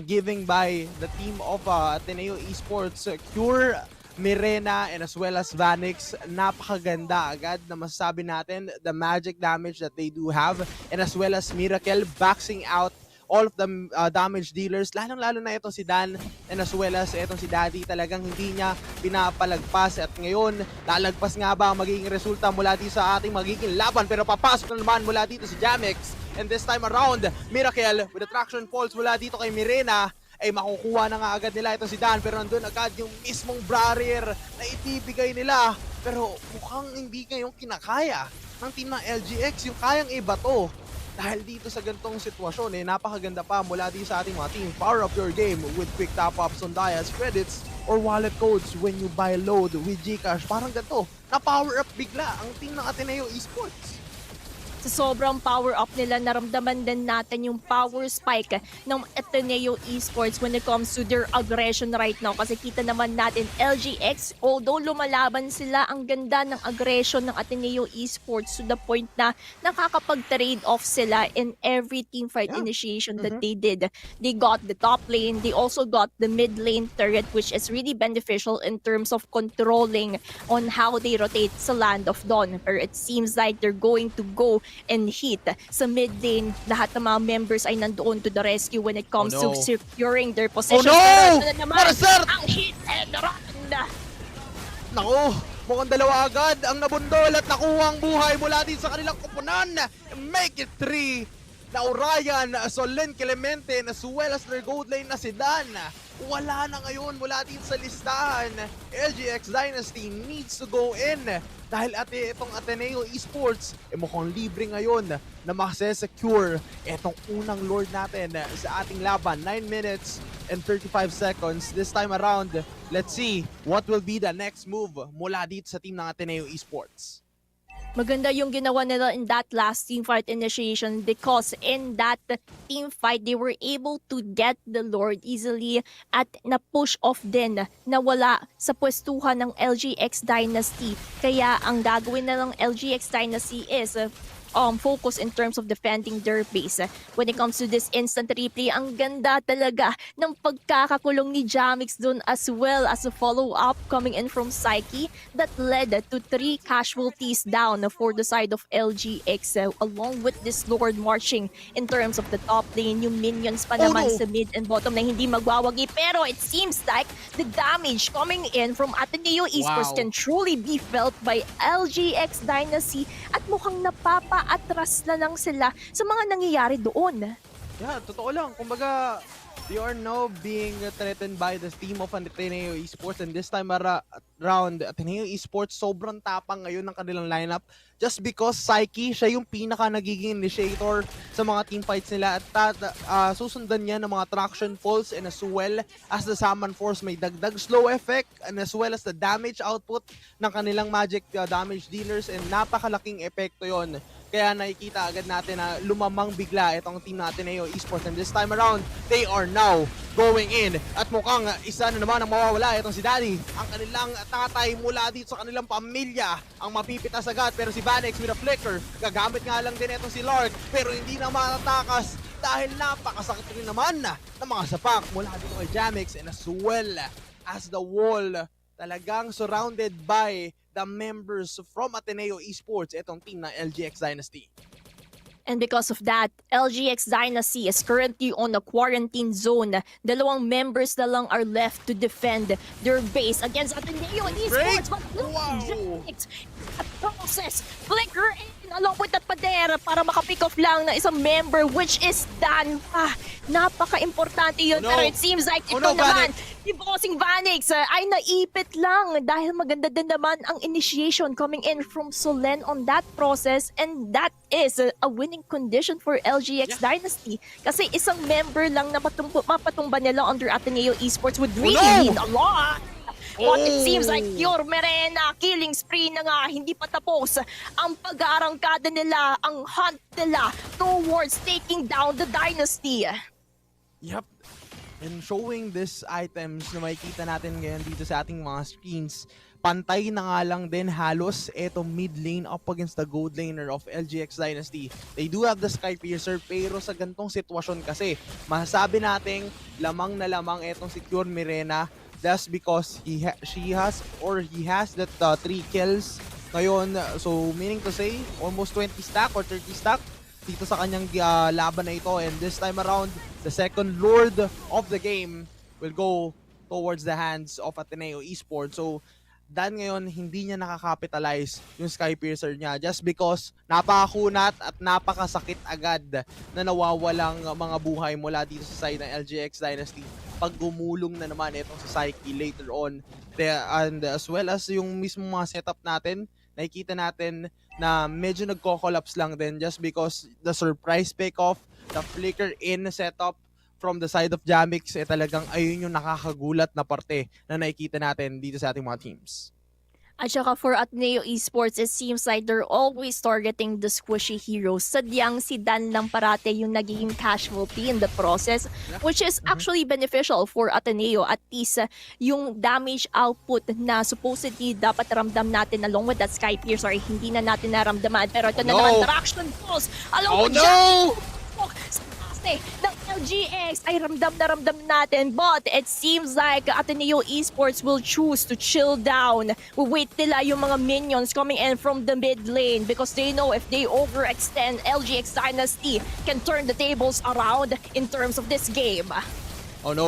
giving by the team of Ateneo Esports, Cure, Mirena, and as well as Vanix, napakaganda agad na masasabi natin the magic damage that they do have, and as well as Miracle boxing out all of the damage dealers, lalong-lalo na itong si Dan and as well as itong si Daddy, talagang hindi niya pinapalagpas. At ngayon, lalagpas nga ba ang magiging resulta mula dito sa ating magiging laban? Pero papasok na naman mula dito si Jamex, and this time around, Miracle with the traction pulse mula dito kay Mirena, ay makukuha na nga agad nila ito si Dan, pero nandun agad yung mismong barrier na itibigay nila. Pero mukhang hindi ngayong kinakaya ng team ng LGX yung kayang ibato. Dahil dito sa ganitong sitwasyon, napakaganda pa mula dito sa ating mga team. Power up your game with quick top-ups on Dias credits or wallet codes when you buy load with GCash. Parang ganito, na-power up bigla ang team ng Ateneo Esports. Sa sobrang power up nila, naramdaman din natin yung power spike ng Ateneo Esports when it comes to their aggression right now. Kasi kita naman natin, LGX, although lumalaban sila, ang ganda ng aggression ng Ateneo Esports to the point na nakakapag-trade off sila in every team fight initiation that they did. They got the top lane, they also got the mid lane turret, which is really beneficial in terms of controlling on how they rotate sa Land of Dawn. Pero it seems like they're going to go and hit sa mid lane. Lahat ng mga members ay nandoon to the rescue when it comes to securing their positions. Pero ito na naman, ang hit and run. Naku, mukhang dalawa agad ang nabundol at nakuha ang buhay mula din sa kanilang kupunan. Make it 3. Naurayan, Solen Clemente, as well as their gold lane na si Dan. Wala na ngayon mula din sa listahan. LGX Dynasty needs to go in. Dahil itong Ateneo Esports, mukhang libre ngayon na makasesecure itong unang Lord natin sa ating laban. 9 minutes and 35 seconds. This time around, let's see what will be the next move mula dito sa team ng Ateneo Esports. Maganda yung ginawa nila in that last team fight initiation because in that team fight, they were able to get the Lord easily at na-push off din na wala sa pwestuhan ng LGX Dynasty. Kaya ang gagawin na ng LGX Dynasty is focus in terms of defending their base. When it comes to this instant replay, ang ganda talaga ng pagkakakulong ni Jamix dun as well as a follow-up coming in from Psyche that led to 3 casualties down for the side of LGX along with this Lord marching in terms of the top lane, yung minions pa naman sa mid and bottom na hindi magwawagi. Pero it seems like the damage coming in from Ateneo Esports can truly be felt by LGX Dynasty at mukhang atras na lang sila sa mga nangyayari doon. Yeah, totoo lang. Kumbaga, they are now being threatened by the team of Ateneo Esports, and this time around, Ateneo Esports sobrang tapang ngayon ng kanilang lineup just because Psyche, siya yung pinaka nagiging initiator sa mga team fights nila at susundan niya ng mga traction falls and as well as the summon force may dagdag slow effect and as well as the damage output ng kanilang magic damage dealers, and napakalaking epekto yon. Kaya nakikita agad natin na lumamang bigla itong team na Ateneo Esports, and this time around, they are now going in. At mukhang isa na naman ang mawawala itong si Danny, ang kanilang tatay mula dito sa kanilang pamilya, ang mapipitas agad. Pero si Vanex with a flicker, gagamit nga lang din itong si Lark, pero hindi na matatakas dahil napakasakit rin naman ng mga sapak mula dito kay Jamix, and as well as the wall talagang surrounded by the members from Ateneo Esports, itong team ng LGX Dynasty. And because of that, LGX Dynasty is currently on a quarantine zone. 2 members na lang are left to defend their base against Ateneo Esports. But at process, flicker in along with that pader para makapick off lang ng isang member, which is Dan. Napaka-importante yun. Pero it seems like ito naman, si Bossing Vanix ay naipit lang dahil maganda din naman ang initiation coming in from Solen on that process, and that is a winning condition for LGX Dynasty. Kasi isang member lang na mapatumba nila under Ateneo Esports would really need a lot. But it seems like pure Merena, killing spree na nga, hindi pa tapos ang pag-aarangkada nila, ang hunt nila towards taking down the Dynasty. Yep. And showing these items na makikita natin ngayon dito sa ating mga screens, pantay na nga lang din halos eto mid lane up against the gold laner of LGX Dynasty. They do have the Sky Piercer, pero sa gantong sitwasyon kasi, masasabi nating lamang na lamang etong si Pure Mirena. That's because he has that 3 kills ngayon. So meaning to say, almost 20 stack or 30 stack dito sa kanyang laban na ito. And this time around, the second Lord of the game will go towards the hands of Ateneo Esports. So Dan ngayon, hindi niya nakakapitalize yung Sky Piercer niya just because napakakunat at napakasakit agad na nawawalang mga buhay mula dito sa side ng LGX Dynasty pag gumulong na naman itong sa Psyche later on. And as well as yung mismo mga setup natin, nakikita natin na medyo nagko-collapse lang din just because the surprise pick off, the flicker in setup from the side of Jamix, talagang ayun yung nakakagulat na parte na nakikita natin dito sa ating mga teams. At saka for Ateneo Esports, it seems like they're always targeting the squishy heroes. Sadyang si Dan lang parate yung nagiging casualty in the process, which is actually beneficial for Ateneo. At least yung damage output na supposedly dapat ramdam natin along with that Sky Piercer ay hindi na natin naramdaman. Pero ito na naman, Traction Pulse along with ng LGX ay ramdam natin, but it seems like Ateneo Esports will choose to chill down. We wait nila yung mga minions coming in from the mid lane because they know if they overextend, LGX Dynasty can turn the tables around in terms of this game. Oh no,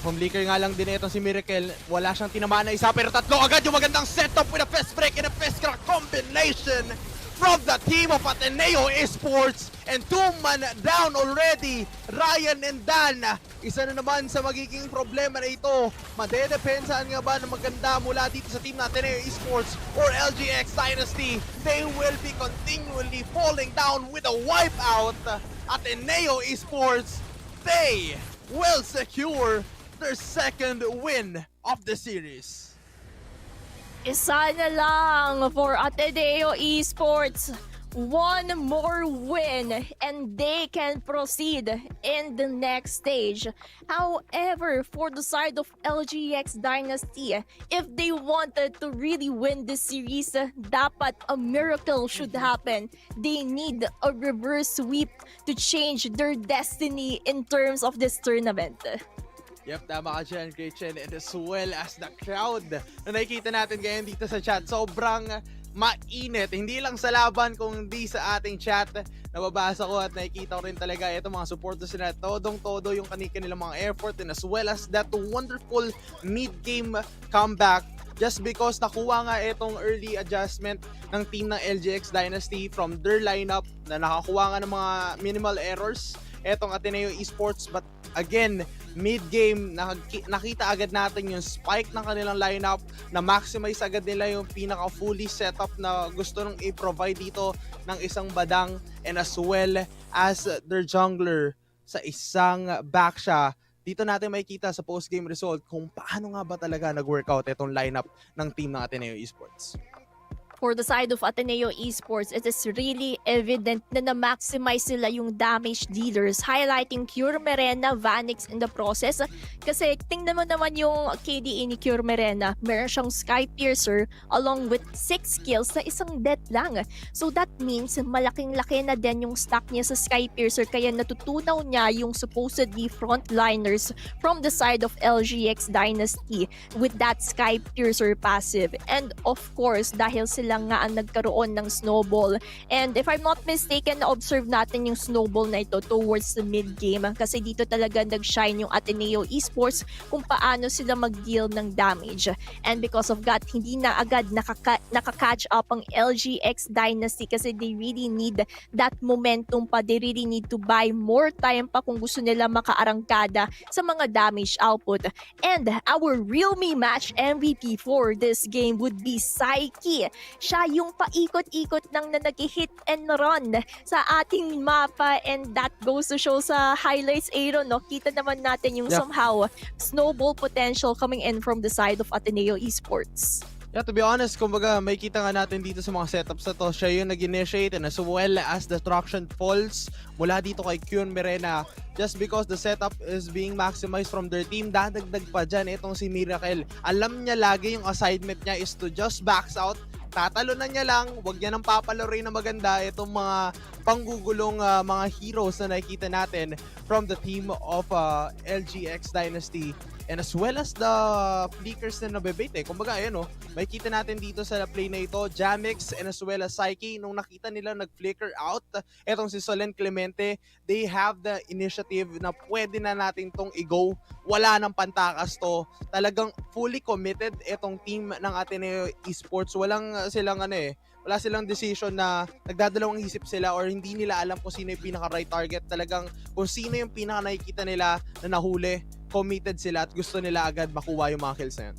pumlicker nga lang din itong si Miracle. Wala siyang tinamaan na isa pero tatlo agad yung magandang setup with a fast break and a fast crack combination from the team of Ateneo Esports, and 2-man down already, Ryan and Dan. Isa na naman sa magiging problema na ito. Madedepensahan nga ba na maganda mula dito sa team na Ateneo Esports or LGX Dynasty? They will be continually falling down with a wipeout. Ateneo Esports, they will secure their second win of the series. Isa na lang for Ateneo Esports. One more win and they can proceed in the next stage. However, for the side of LGX Dynasty, if they wanted to really win this series, dapat a miracle should happen. They need a reverse sweep to change their destiny in terms of this tournament. Yep, tama ka dyan, Gretchen, and as well as the crowd na nakikita natin ngayon dito sa chat. Sobrang mainit, hindi lang sa laban kundi sa ating chat. Nababasa ko at nakikita ko rin talaga itong mga supporters na todong-todo yung kanilang mga effort, and as well as that wonderful mid-game comeback just because nakuha nga itong early adjustment ng team ng LGX Dynasty from their lineup na nakakuha nga ng mga minimal errors etong Ateneo Esports. But again, mid-game, nakita agad natin yung spike ng kanilang lineup, na maximize agad nila yung pinaka-fully setup na gusto nung i-provide dito ng isang badang, and as well as their jungler sa isang back siya. Dito natin makikita sa post-game result kung paano nga ba talaga nag-workout itong lineup ng team ng Ateneo Esports. For the side of Ateneo Esports, it is really evident na na-maximize sila yung damage dealers, highlighting Cure Merena, Vanix in the process. Kasi tingnan mo naman yung KDA ni Cure Merena, meron siyang Sky Piercer along with 6 kills sa isang death lang. So that means malaking-laki na din yung stack niya sa Sky Piercer, kaya natutunaw niya yung supposedly frontliners from the side of LGX Dynasty with that Sky Piercer passive. And of course, dahil sila nga ang nagkaroon ng snowball. And if I'm not mistaken, na-observe natin yung snowball na ito towards the mid-game kasi dito talaga nag-shine yung Ateneo Esports kung paano sila mag-deal ng damage. And because of that, hindi na agad nakaka-catch up ang LGX Dynasty kasi they really need that momentum pa. They really need to buy more time pa kung gusto nila makaarangkada sa mga damage output. And our Realme match MVP for this game would be Psyche. Siya yung paikot-ikot lang na nag-hit and run sa ating mapa, and that goes to show sa highlights, Aaron, no? Kita naman natin yung somehow snowball potential coming in from the side of Ateneo Esports. Yeah, to be honest, kumbaga may kita nga natin dito sa mga setups na to, siya yung nag-initiate, and as well as the traction falls mula dito kay Kyun Merena. Just because the setup is being maximized from their team, dadagdag pa dyan itong si Miracle. Alam niya lagi yung assignment niya is to just backs out, tatalo na niya lang, wag niya nang papalaroin na maganda itong mga panggugulong mga heroes na nakikita natin from the team of LGX Dynasty. And as well as the flickers na nabebait kumbaga ayan makikita natin dito sa play na ito, Jamix and as well as Psyche, nung nakita nila nag-flicker out etong si Solen Clemente, they have the initiative na pwede na natin tong i-go, wala nang pantakas to, talagang fully committed etong team ng Ateneo Esports. Wala silang decision na nagdadalawang isip sila or hindi nila alam kung sino yung pinaka-right target. Talagang kung sino yung pinaka-nakikita nila na nahuli, committed sila at gusto nila agad makuha yung mga kills na yan.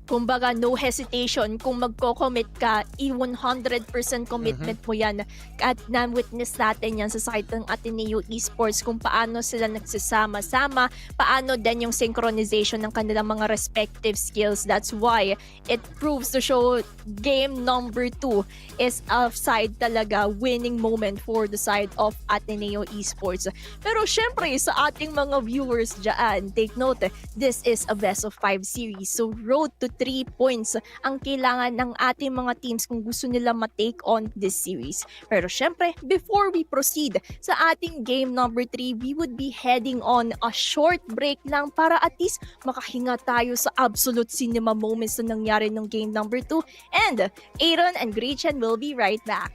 Kumbaga, no hesitation. Kung magko-commit ka, i-100% commitment mo yan. At na-witness natin yan sa site ng Ateneo Esports kung paano sila nagsasama-sama, paano din yung synchronization ng kanilang mga respective skills. That's why it proves to show game number 2 is a side talaga winning moment for the side of Ateneo Esports. Pero syempre, sa ating mga viewers dyan, take note, this is a best of 5 series. So road to 3 points ang kailangan ng ating mga teams kung gusto nila ma-take on this series. Pero syempre, before we proceed sa ating game number 3, we would be heading on a short break lang para at least makahinga tayo sa absolute cinema moments na nangyari ng game number 2. And Aaron and Gretchen will be right back.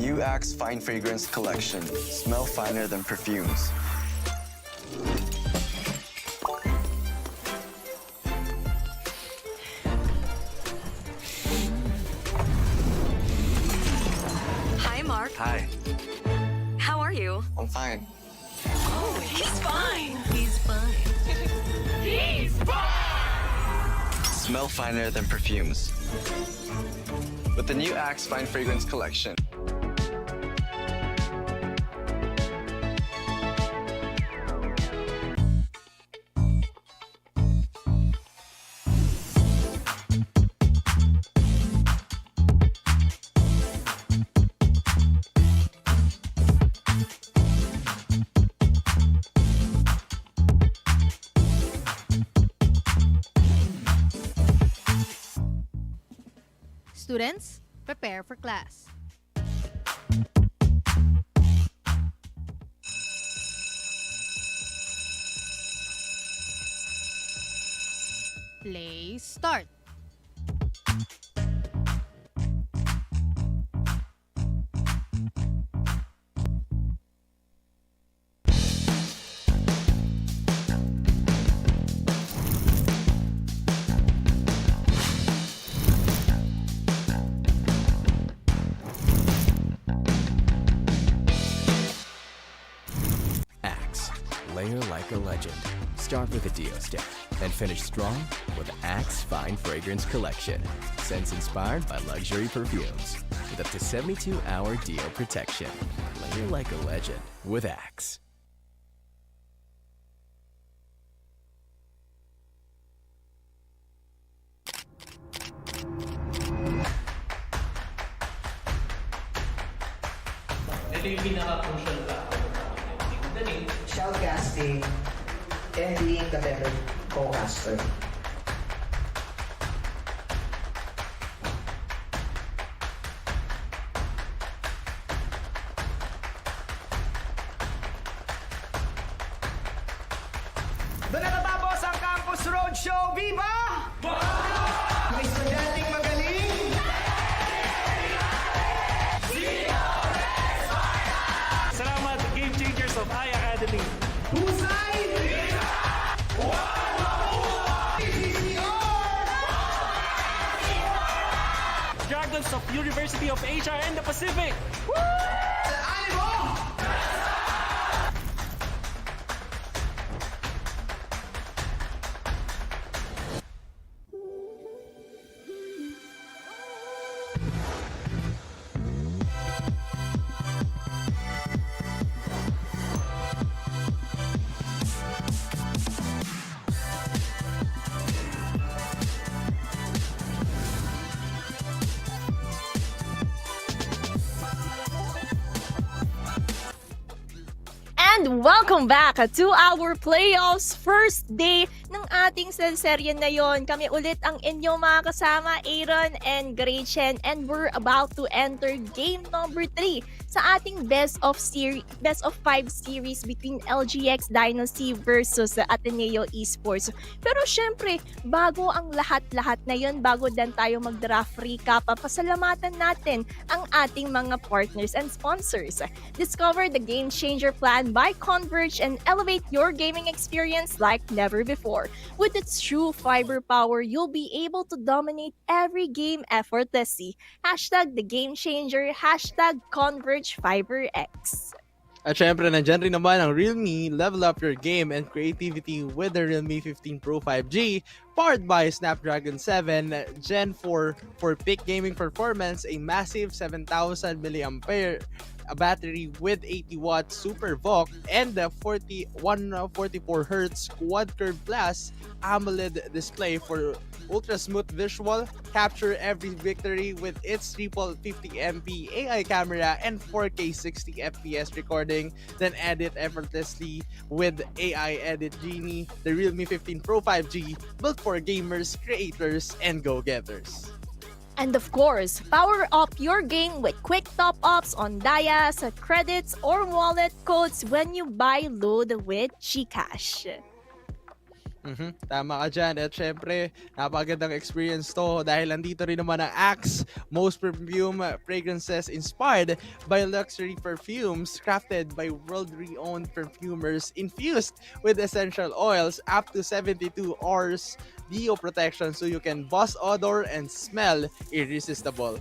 New Axe Fine Fragrance Collection. Smell finer than perfumes. Hi, Mark. Hi, How are you? I'm fine. Oh, he's fine. He's fine. He's Smell finer than perfumes. With the new Axe Fine Fragrance Collection. Students, prepare for class. Play start. Layer like a legend. Start with a Dio stick and finish strong with Axe Fine Fragrance Collection. Scents inspired by luxury perfumes with up to 72-hour Dio protection. Layer like a legend with Axe. Ito yung pinaka-crucial factor natin. Magaling. Shoutcasting and being the better co-caster. Doon natatapos ang Show, Viva! May estudyanteng magaling! Salamat, Game Changers of Academy. Husay! Dragons of University of Asia and the Pacific. And welcome back to our playoffs first day ng ating serye na yon. Kami ulit ang inyong mga kasama, Aaron and Gretchen, and we're about to enter game number 3 sa ating best of 5 series between LGX Dynasty versus Ateneo Esports. Pero syempre, bago ang lahat-lahat na yon, bago din tayo mag-draft recap, pasalamatan natin ang ating mga partners and sponsors. Discover the Game Changer plan by Converge and elevate your gaming experience like never before. With its true fiber power, you'll be able to dominate every game effortlessly. Hashtag the Game Changer, hashtag Converge FiberX. At syempre, nandyan rin naman ang Realme. Level up your game and creativity with the Realme 15 Pro 5G, powered by Snapdragon 7 Gen 4 for peak gaming performance, a massive 7,000 mAh battery with 80 watts Super VOOC, and the 144Hz Quad Curve Plus AMOLED display for ultra smooth visual. Capture every victory with its triple 50MP AI camera and 4K 60fps recording, then edit effortlessly with AI Edit Genie. The Realme 15 Pro 5G, built for gamers, creators, and go-getters. And of course, power up your game with quick top-ups on Dias, credits, or wallet codes when you buy load with GCash. Tama ka dyan. At syempre, napagandang experience to dahil nandito rin naman ang Axe Most Perfume Fragrances inspired by luxury perfumes crafted by world-renowned perfumers infused with essential oils, up to 72 hours deo protection so you can buzz odor and smell irresistible.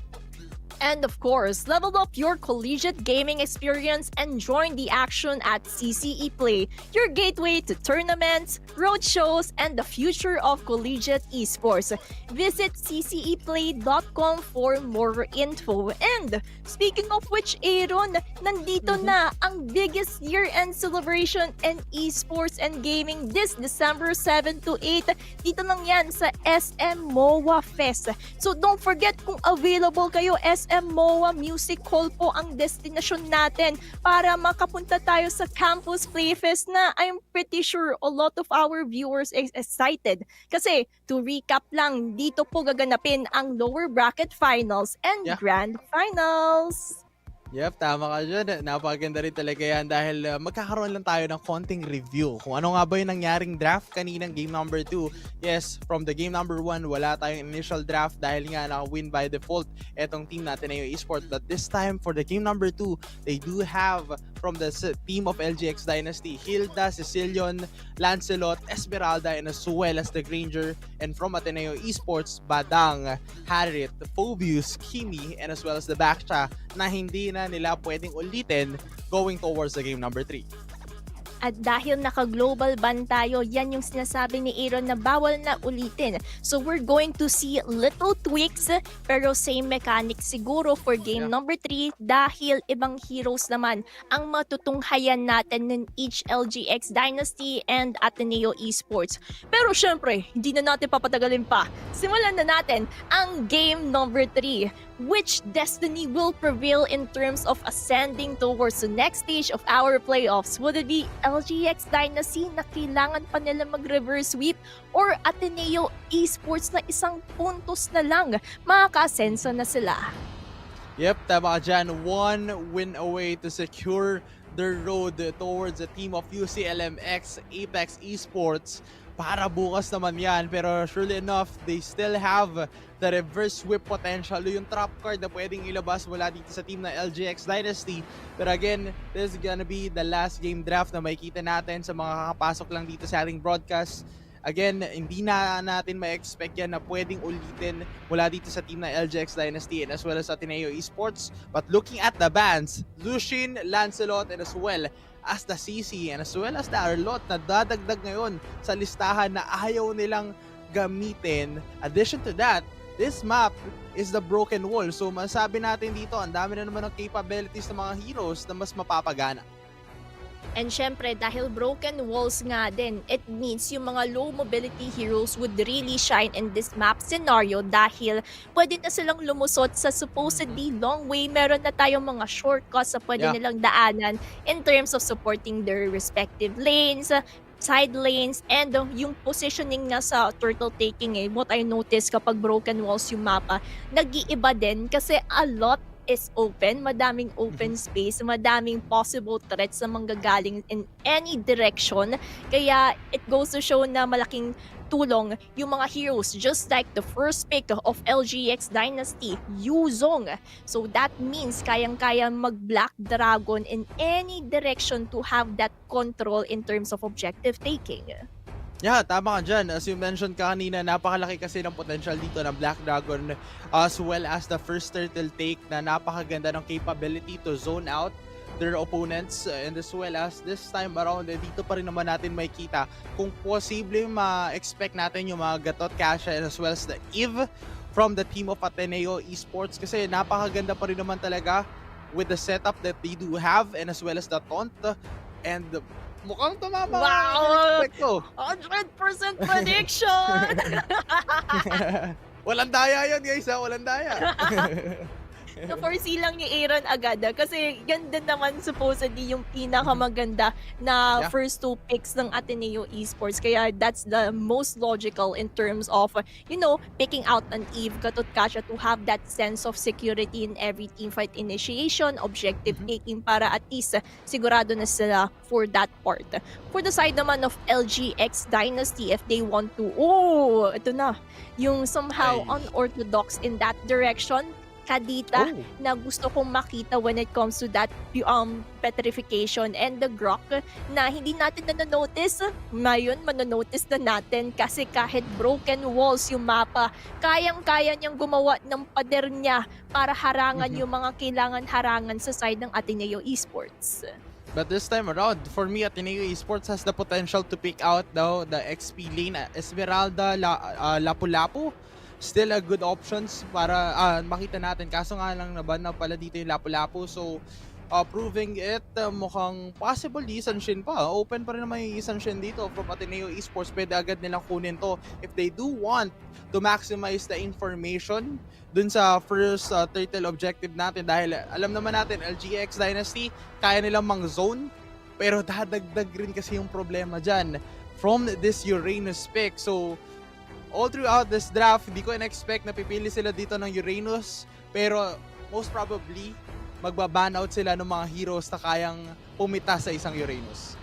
And of course, level up your collegiate gaming experience and join the action at CCE Play, your gateway to tournaments, roadshows, and the future of collegiate esports. Visit cceplay.com for more info. And speaking of which, Aaron, nandito na ang biggest year-end celebration in esports and gaming this December 7 to 8. Dito lang yan sa SM MOA Fest. So don't forget, kung available kayo, SM MOA Music Hall po ang destination natin para makapunta tayo sa Campus Playfest na I'm pretty sure a lot of our viewers is excited. Kasi to recap lang, dito po gaganapin ang lower bracket finals and grand finals. Yep, tama ka dyan. Napakaganda rin talaga yan dahil magkakaroon lang tayo ng konting review kung ano nga ba yung nangyaring draft kaninang game number 2. Yes, from the game number 1, wala tayong initial draft dahil nga naka-win by default etong team natin na yung esports. But this time, for the game number 2, they do have from the team of LGX Dynasty, Hilda, Sicilion, Lancelot, Esmeralda, and as well as the Granger. And from Ateneo Esports, Badang, Harriet, Phobius, Kimi, and as well as the Baksha na hindi na nila pwedeng ulitin going towards the game number 3. At dahil naka-global ban tayo, yan yung sinasabi ni Aaron na bawal na ulitin. So we're going to see little tweaks pero same mechanics siguro for game number 3 dahil ibang heroes naman ang matutunghayan natin ng each LGX Dynasty and Ateneo Esports. Pero syempre, hindi na natin papatagalin pa. Simulan na natin ang game number 3. Which destiny will prevail in terms of ascending towards the next stage of our playoffs? Would it be LGX Dynasty na kailangan pa nila mag-reverse sweep or Ateneo Esports na isang puntos na lang makakasenso na sila? Yep, tama ka dyan. One win away to secure the road towards the team of UCLMX Apex Esports para bukas naman yan. Pero surely enough, they still have the reverse sweep potential, yung trap card na pwedeng ilabas mula dito sa team ng LGX Dynasty. Pero again, this is gonna be the last game draft na makikita natin sa mga kakapasok lang dito sa ating broadcast. Again, hindi na natin ma-expect yan na pwedeng ulitin mula dito sa team ng LGX Dynasty and as well as Ateneo Esports. But looking at the bans, Lucian, Lancelot, and as well as the CC and as well as the Arlot na dadagdag ngayon sa listahan na ayaw nilang gamitin. Addition to that, this map is the broken wall. So masabi natin dito, ang dami na naman ng capabilities ng mga heroes na mas mapapagana. And syempre, dahil broken walls nga din, it means yung mga low mobility heroes would really shine in this map scenario dahil pwede na silang lumusot sa supposedly long way. Meron na tayong mga shortcuts na pwede nilang daanan in terms of supporting their respective lanes, side lanes, and yung positioning nga sa turtle taking what I noticed kapag broken walls yung mapa, nag-iiba din kasi a lot is open, madaming open space, madaming possible threats na manggagaling in any direction. Kaya it goes to show na malaking tulong yung mga heroes just like the first pick of LGX Dynasty, Yuzong. So that means kayang-kaya mag-Black Dragon in any direction to have that control in terms of objective taking. Yeah, tama ka dyan. As you mentioned kanina, napakalaki kasi ng potential dito ng Black Dragon as well as the first turtle take na napakaganda ng capability to zone out their opponents and as well as this time around dito pa rin naman natin makikita kung posible ma-expect natin yung mga Gatot Kasha and as well as the Eve from the team of Ateneo Esports kasi napakaganda pa rin naman talaga with the setup that they do have and as well as the taunt and mukhang tumama. Wow! 100% prediction! Walang daya yun guys ha, walang daya. Na-foresee lang ni Aaron agad kasi yan din naman supposedly yung pinakamaganda na first two picks ng Ateneo Esports. Kaya that's the most logical in terms of, picking out an Eve, Gatot Kasha to have that sense of security in every teamfight initiation, objective taking para at least sigurado na sila for that part. For the side naman of LGX Dynasty, if they want to, ito na, yung somehow unorthodox in that direction, kadita na gusto kong makita when it comes to that petrification and the grok na hindi natin na-notice. Ngayon, mananotice na natin kasi kahit broken walls yung mapa, kayang-kaya niyang gumawa ng pader niya para harangan yung mga kailangan harangan sa side ng Ateneo Esports. But this time around, for me, Ateneo Esports has the potential to pick out the XP lane. Esmeralda, Lapu-Lapu, still a good options para makita natin. Kaso nga lang naban na pala dito yung Lapu-Lapu. So, proving it, mukhang possible Isan Shin pa. Open pa rin naman yung Isan Shin dito from Ateneo Esports. Pwede agad nilang kunin to if they do want to maximize the information dun sa first turtle objective natin. Dahil alam naman natin, LGX Dynasty, kaya nilang mang-zone. Pero dadagdag rin kasi yung problema dyan from this Uranus pick. So, all throughout this draft, hindi ko in-expect na pipili sila dito ng Uranus. Pero most probably, magbaban out sila ng mga heroes na kayang pumita sa isang Uranus.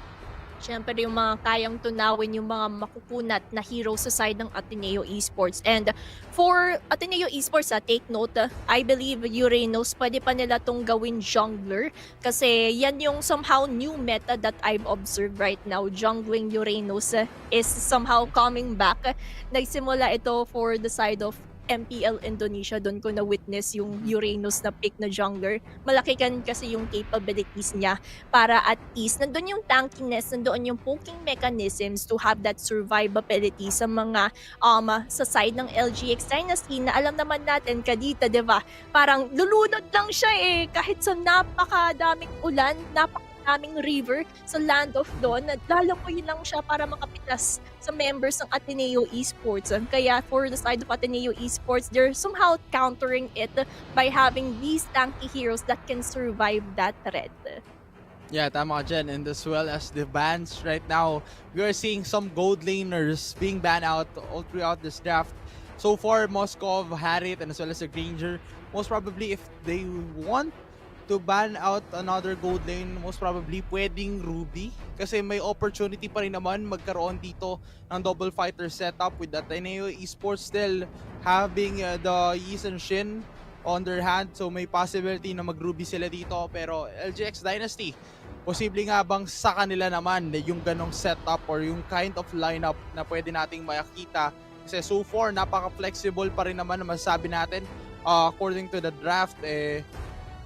Siyempre yung mga kayang tunawin yung mga makukunat na heroes sa side ng Ateneo Esports. And for Ateneo Esports, take note, I believe Uranus, pwede pa nila tong gawin jungler. Kasi yan yung somehow new meta that I've observed right now. Jungling Uranus is somehow coming back. Nagsimula ito for the side of MPL Indonesia, doon ko na-witness yung Uranus na pick na jungler. Malaki kan kasi yung capabilities niya para at least nandun yung tankiness, nandun yung poking mechanisms to have that survivability sa mga sa side ng LGX Dynasty na alam naman natin kadita, diba? Parang lulunod lang siya kahit sa napakadaming ulan, napakadaming river sa Land of Dawn, lalamuyin lang siya para makapitas sa members ng Ateneo Esports. Kaya for the side of Ateneo Esports, they're somehow countering it by having these tanky heroes that can survive that threat. Yeah, tama ka dyan. And as well as the bans right now, we are seeing some gold laners being banned out all throughout this draft. So far, Moskov, Harit, and as well as the Granger, most probably if they want to ban out another gold lane, most probably pwedeng Ruby kasi may opportunity pa rin naman magkaroon dito ng double fighter setup with Ateneo Esports still having the Yi and Shin on their hand, so may possibility na mag-Ruby sila dito. Pero LGX Dynasty, posible nga bang sa kanila naman yung ganong setup or yung kind of lineup na pwede nating makita? Kasi so far, napaka-flexible pa rin naman na masasabi natin. According to the draft,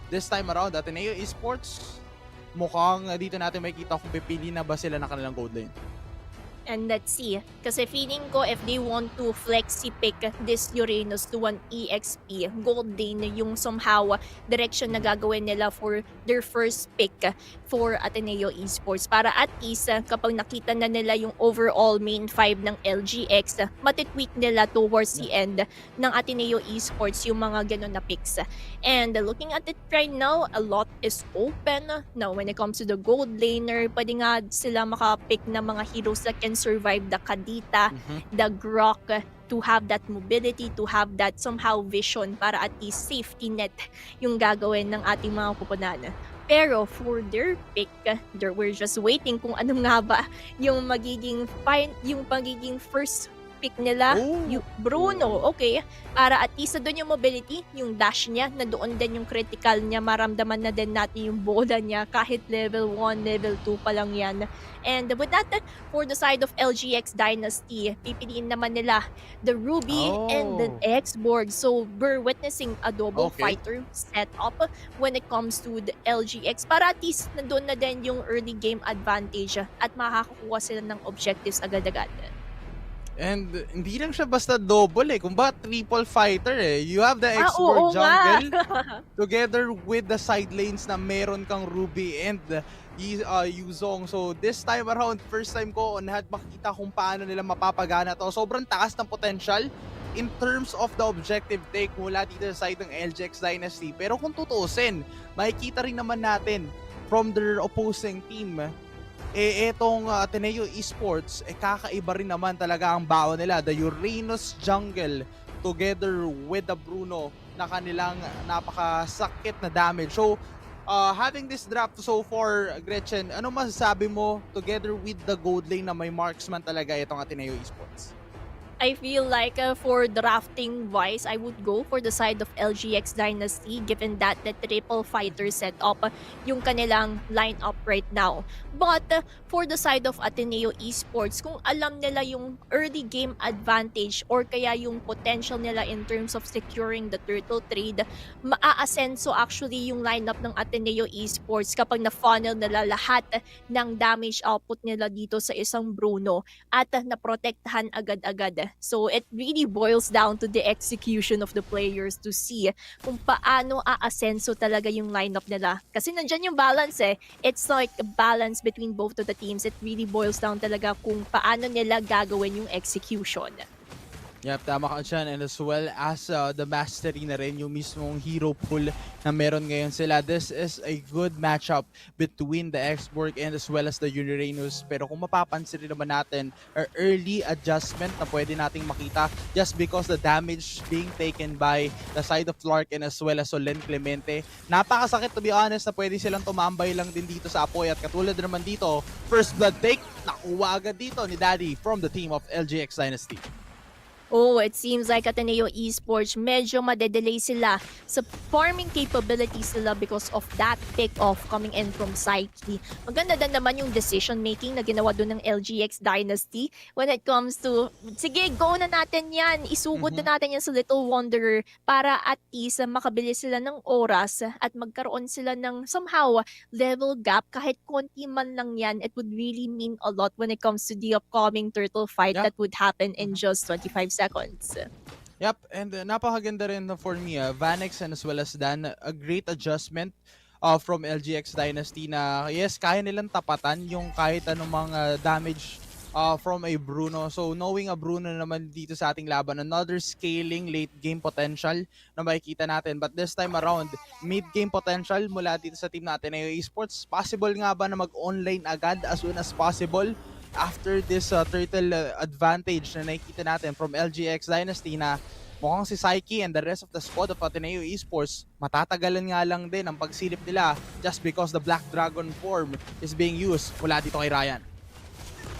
this time around, Ateneo Esports, mukhang dito natin makikita kung pipili na ba sila na kanilang gold lane. And let's see. Kasi feeling ko if they want to flexi-pick this Uranus to an EXP, gold lane yung somehow direction na gagawin nila for their first pick for Ateneo Esports. Para at least kapag nakita na nila yung overall main 5 ng LGX, matitweak nila towards the end ng Ateneo Esports yung mga ganun na picks. And looking at it right now, a lot is open. Now when it comes to the gold laner, pwede nga sila makapick na mga heroes that can survive the Kadita, the Grok, to have that mobility, to have that somehow vision para at least safety net yung gagawin ng ating mga kupunan. Pero for their pick, we're just waiting kung ano nga ba yung magiging first pick nila, yung Bruno, okay, para at least doon yung mobility, yung dash niya, na doon din yung critical niya, maramdaman na din natin yung bola niya kahit level 1, level 2 pa lang yan. And with that, for the side of LGX Dynasty, pipiliin naman nila the Ruby and the X-Borg. So we're witnessing a double fighter setup when it comes to the LGX, para at least nandun na din yung early game advantage at makakakuha sila ng objectives agad-agad. And hindi lang siya basta double kung ba triple fighter You have the X-Borg jungle together with the side lanes na meron kang Ruby and Yuzong. So this time around, first time ko on hand makita kung paano nila mapapagana to. Sobrang taas ng potential in terms of the objective take mula dito sa side ng LGX Dynasty. Pero kung tutusin, makikita rin naman natin from their opposing team, etong Ateneo Esports, kakaiba rin naman talaga ang baon nila. The Uranus jungle together with the Bruno na kanilang napakasakit na damage. So, having this draft so far, Gretchen, ano masasabi mo together with the gold lane na may marksman talaga itong Ateneo Esports? I feel like for drafting wise, I would go for the side of LGX Dynasty given that the triple fighter setup yung kanilang lineup right now. But for the side of Ateneo Esports, kung alam nila yung early game advantage or kaya yung potential nila in terms of securing the turtle trade, maa-asenso actually yung lineup ng Ateneo Esports kapag na-funnel nila lahat ng damage output nila dito sa isang Bruno at naprotektahan agad-agad. So it really boils down to the execution of the players to see kung paano aasenso talaga yung lineup nila. Kasi nandyan yung balance It's like a balance between both of the teams. It really boils down talaga kung paano nila gagawin yung execution. Yep, tama ka dyan. And as well as the mastery na rin, yung mismong hero pool na meron ngayon sila. This is a good matchup between the X-Borg and as well as the Uranus. Pero kung mapapansin rin naman natin, our early adjustment na pwede nating makita just because the damage being taken by the side of Clark and as well as Solen Clemente. Napakasakit to be honest na pwede silang tumambay lang din dito sa apoy. At katulad naman dito, first blood take, nakuha agad dito ni Daddy from the team of LGX Dynasty. Oh, it seems like Ateneo Esports medyo madedelay sila sa farming capabilities nila because of that pick-off coming in from Psyche. Maganda din naman yung decision-making na ginawa doon ng LGX Dynasty when it comes to, sige, go na natin yan, isugod na natin yan sa Little Wanderer para at least makabili sila ng oras at magkaroon sila ng somehow level gap. Kahit konti man lang yan, it would really mean a lot when it comes to the upcoming turtle fight that would happen in just 25 seconds. Yep, and napakaganda rin for me, Vanex and as well as Dan, a great adjustment from LGX Dynasty na yes, kaya nilang tapatan yung kahit anumang damage from a Bruno. So knowing a Bruno naman dito sa ating laban, another scaling late game potential na makikita natin. But this time around, mid game potential mula dito sa team natin Ateneo Esports. Possible nga ba na mag-online agad as soon as possible after this turtle advantage na nakikita natin from LGX Dynasty na mukhang si Psyche and the rest of the squad of Ateneo Esports, matatagalan nga lang din ang pagsilip nila just because the Black Dragon form is being used mula dito kay Ryan.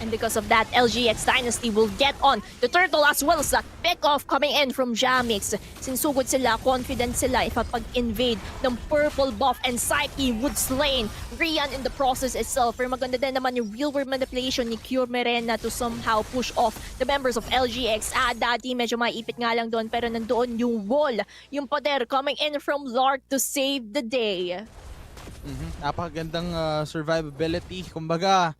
And because of that, LGX Dynasty will get on the turtle as well as that pick-off coming in from Jamix. Sinsugod sila, confident sila ipapag-invade ng purple buff and Psyche would slain Rian in the process itself. Pero maganda din naman yung real-world manipulation ni Cure Merena to somehow push off the members of LGX. Dati medyo maipit nga lang doon pero nandoon yung wall, yung poder coming in from Lark to save the day. Napakagandang survivability. Kumbaga,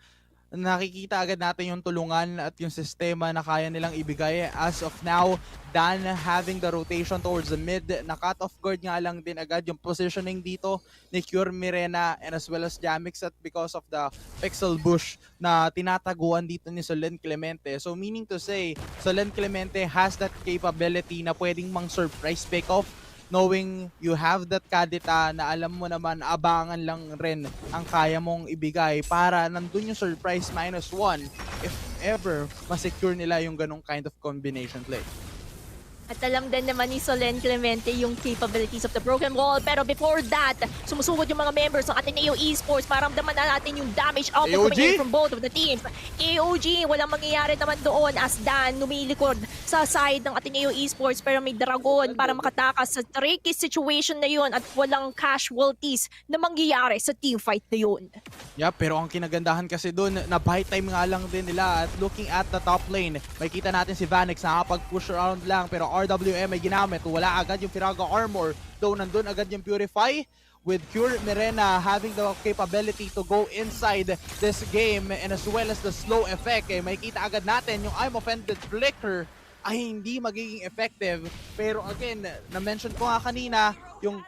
nakikita agad natin yung tulungan at yung sistema na kaya nilang ibigay. As of now, Dan having the rotation towards the mid, na cut off guard nga lang din agad yung positioning dito ni Cure Mirena and as well as Jamix at because of the pixel bush na tinataguan dito ni Solen Clemente. So meaning to say, Solen Clemente has that capability na pwedeng mang surprise pick off, knowing you have that kadita na alam mo naman abangan lang rin ang kaya mong ibigay para nandun yung surprise -1 if ever masecure nila yung ganong kind of combination play. At alam din naman ni Solen Clemente yung capabilities of the broken wall. Pero before that, sumusugod yung mga members ng Ateneo Esports. Maramdaman na natin yung damage output coming in from both of the teams. AOG, walang mangyayari naman doon as Dan lumilikod sa side ng Ateneo Esports. Pero may dragon para makatakas sa tricky situation na yun at walang casualties na mangyayari sa teamfight na yun. Yeah, pero ang kinagandahan kasi doon, na buy time nga lang din nila. At looking at the top lane, makikita natin si Vanix nakapag-push around lang pero RWM ay ginamit. Wala agad yung Firaga Armor, though nandun agad yung Purify with Cure Mirena having the capability to go inside this game and as well as the slow effect. Makikita agad natin yung I'm Offended Flicker ay hindi magiging effective. Pero again, na-mention ko nga kanina yung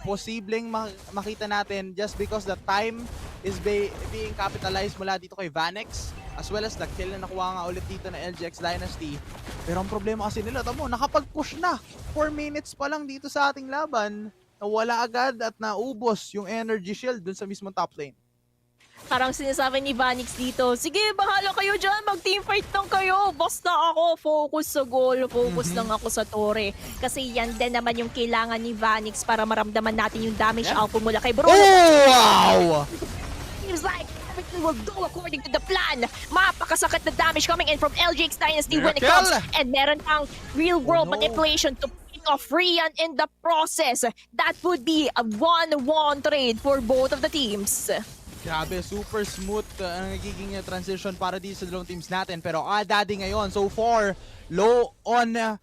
posibleng makita natin just because the time is being capitalized mula dito kay Vanex as well as the kill na nakuha nga ulit dito na LGX Dynasty. Pero ang problema kasi nila, tamo, nakapag-push na 4 minutes pa lang dito sa ating laban, nawala agad at naubos yung energy shield dun sa mismong top lane. Parang sinasabi ni Vanix dito, sige, bahala kayo dyan, mag-teamfight lang kayo. Basta ako, focus sa goal, focus lang ako sa tore. Kasi yan din naman yung kailangan ni Vanix para maramdaman natin yung damage output mula kay Bruno. Oh, wow! Seems like everything will go according to the plan. Mapakasakit na damage coming in from LGX Dynasty when it comes. And meron pang real-world manipulation to pick off Rian in the process. That would be a 1-1 trade for both of the teams. Grabe, super smooth ang nagiging transition para dito sa dalawang teams natin. Pero Daddy ngayon, so far, low on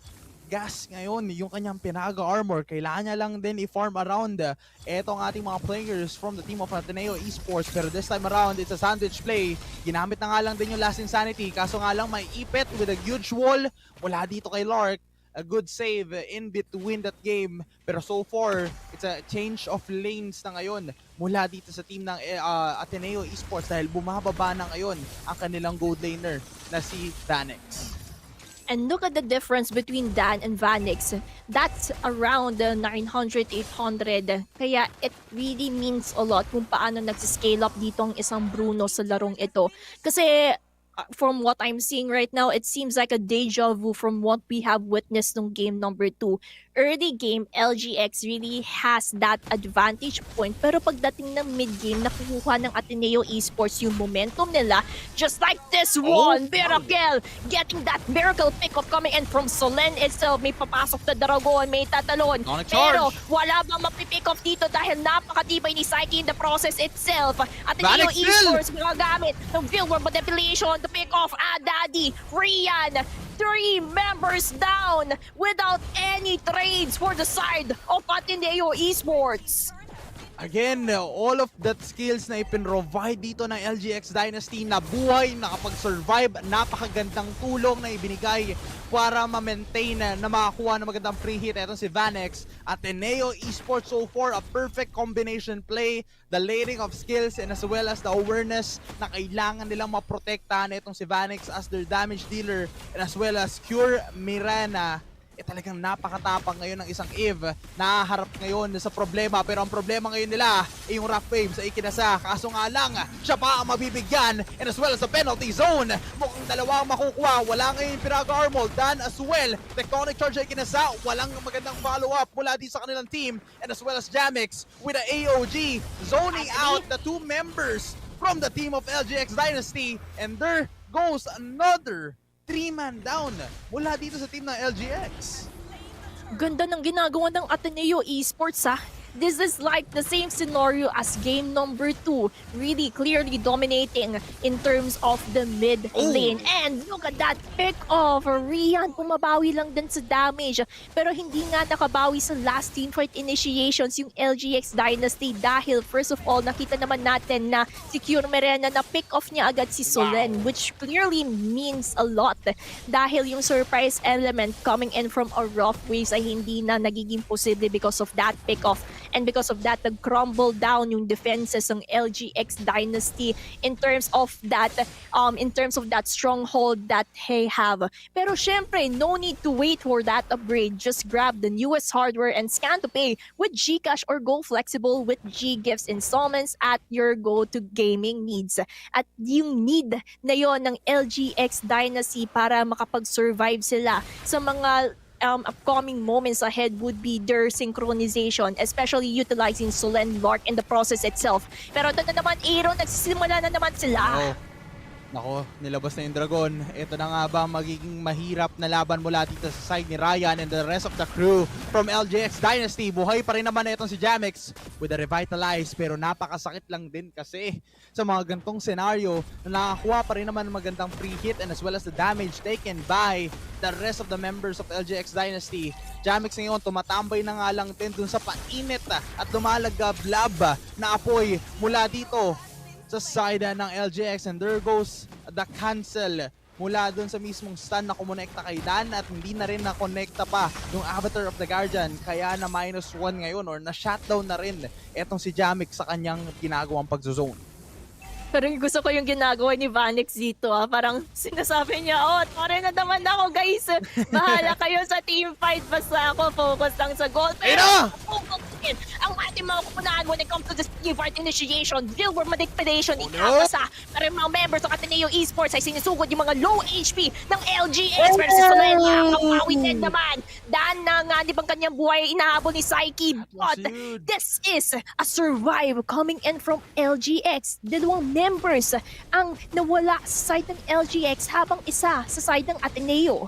gas ngayon. Yung kanyang Pinaga Armor, kailangan niya lang din i-farm around etong ating mga players from the team of Ateneo Esports. Pero this time around, it's a sandwich play. Ginamit na nga lang din yung Last Insanity. Kaso nga lang may ipit with a huge wall mula dito kay Lark. A good save in between that game. Pero so far, it's a change of lanes na ngayon mula dito sa team ng Ateneo Esports dahil bumababa na ngayon ang kanilang gold laner na si Vanix. And look at the difference between Dan and Vanix. That's around 900-800. Kaya it really means a lot kung paano nagsiscale up dito ang isang Bruno sa larong ito. Kasi from what I'm seeing right now, it seems like a deja vu from what we have witnessed nung game number 2. Early game, LGX really has that advantage point. Pero pagdating ng mid-game, nakukuha ng Ateneo Esports yung momentum nila. Just like this one, Miracle! Getting that miracle pick-up coming in from Solen itself. May papasok na Dragon, may tatalon. Pero wala bang mapipick off dito dahil napakatibay ni Psyche in the process itself. Ateneo Esports magagamit ng real-world manipulation to pick off Daddy, Rian. 3 members down without any trades for the side of Ateneo Esports. Again, all of that skills na ipin-provide dito ng LGX Dynasty na buhay, nakapag-survive, napakagandang tulong na ibinigay para ma-maintain na makakuha ng magandang free hit. Ito si Vanex. Ateneo Esports so far, a perfect combination play, the layering of skills and as well as the awareness na kailangan nilang maprotektahan itong si Vanex as their damage dealer and as well as Cure Mirena talagang napakatapang ngayon ng isang Eve. Naharap ngayon sa problema, pero ang problema ngayon nila ay yung rough waves sa ikinasa. Kaso nga lang, siya pa ang mabibigyan, and as well as the penalty zone. Mukhang dalawa ang makukuha. Wala ngayon yung Piraga Armol, Dan as well. Tectonic charge ay ikinasa. Walang magandang follow-up mula di sa kanilang team, and as well as Jamix with the AOG zoning out the two members from the team of LGX Dynasty, and there goes another 3-man down mula dito sa team ng LGX. Ganda ng ginagawa ng Ateneo Esports ha. This is like the same scenario as game number 2. Really clearly dominating in terms of the mid lane. And look at that pick off. Rian, pumabawi lang din sa damage. Pero hindi nga nakabawi sa last teamfight initiations yung LGX Dynasty. Dahil first of all, nakita naman natin na si Cure Merena na pick off niya agad si Solen. Which clearly means a lot. Dahil yung surprise element coming in from a rough waves ay hindi na nagiging posible because of that pick off. And because of that, nag-crumble down yung defenses ng LGX Dynasty in terms of that stronghold that they have. Pero syempre, no need to wait for that upgrade. Just grab the newest hardware and scan to pay with GCash or go flexible with G-Gifts installments at your go-to gaming needs. At yung need na yon ng LGX Dynasty para makapag-survive sila sa mga upcoming moments ahead would be their synchronization, especially utilizing Solen Lark in the process itself. Pero ito na naman, Aaron, nagsisimula na naman sila. Nako, nilabas na yung Dragon. Ito na nga ba magiging mahirap na laban mula dito sa side ni Ryan and the rest of the crew from LGX Dynasty. Buhay pa rin naman itong si Jamix with a revitalize, pero napakasakit lang din kasi sa mga gantong scenario na nakakuha pa rin naman ng magandang free hit and as well as the damage taken by the rest of the members of LGX Dynasty. Jamix ngayon tumatambay na nga lang din dun sa painit at lumalagablab na apoy mula dito sa side ng LGX, and there goes the cancel mula dun sa mismong stun na kumonekta kay Dan, at hindi na rin na-connecta pa yung Avatar of the Guardian, kaya na -1 ngayon or na-shutdown na rin etong si Jamix sa kanyang ginagawang pagzozone. Pero gusto ko yung ginagawa ni Vanex dito ha. Parang sinasabi niya, tore na naman ako guys. Bahala kayo sa team fight. Basta ako focus lang sa goal. Pero ang ating mga kupunahan when it comes to this team fight initiation, deal with manipulation, ikakasa. Pero yung mga members ng Ateneo Esports ay sinisugod yung mga low HP ng LGX. Pero si Solen, nakakapawi din naman. Dan na nga, di bang kanyang buhay inahabol ni Psyche. But this is a survive coming in from LGX. Dalawang members ang nawala sa side ng LGX habang isa sa side ng Ateneo.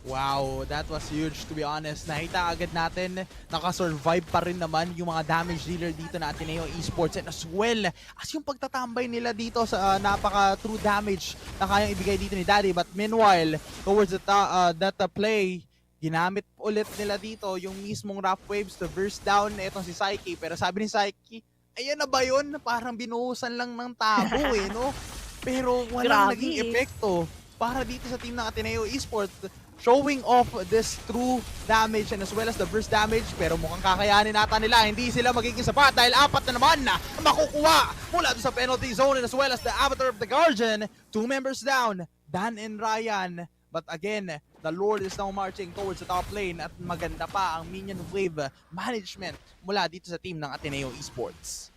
Wow, that was huge to be honest. Nakita agad natin, nakasurvive pa rin naman yung mga damage dealer dito na Ateneo Esports, and as well as yung pagtatambay nila dito sa napaka-true damage na kayang ibigay dito ni Daddy. But meanwhile, towards that play, ginamit ulit nila dito yung mismong rough waves to burst down itong si Psyche. Pero sabi ni Psyche, ayan na ba yun? Parang binuhusan lang ng tabo no? Pero walang naging epekto para dito sa team ng Ateneo Esports, showing off this true damage and as well as the burst damage. Pero mukhang kakayanin nata nila, hindi sila magiging sapat dahil 4 na naman na makukuha mula sa penalty zone and as well as the Avatar of the Guardian. 2 members down, Dan and Ryan. But again, the Lord is now marching towards the top lane, at maganda pa ang minion wave management mula dito sa team ng Ateneo Esports.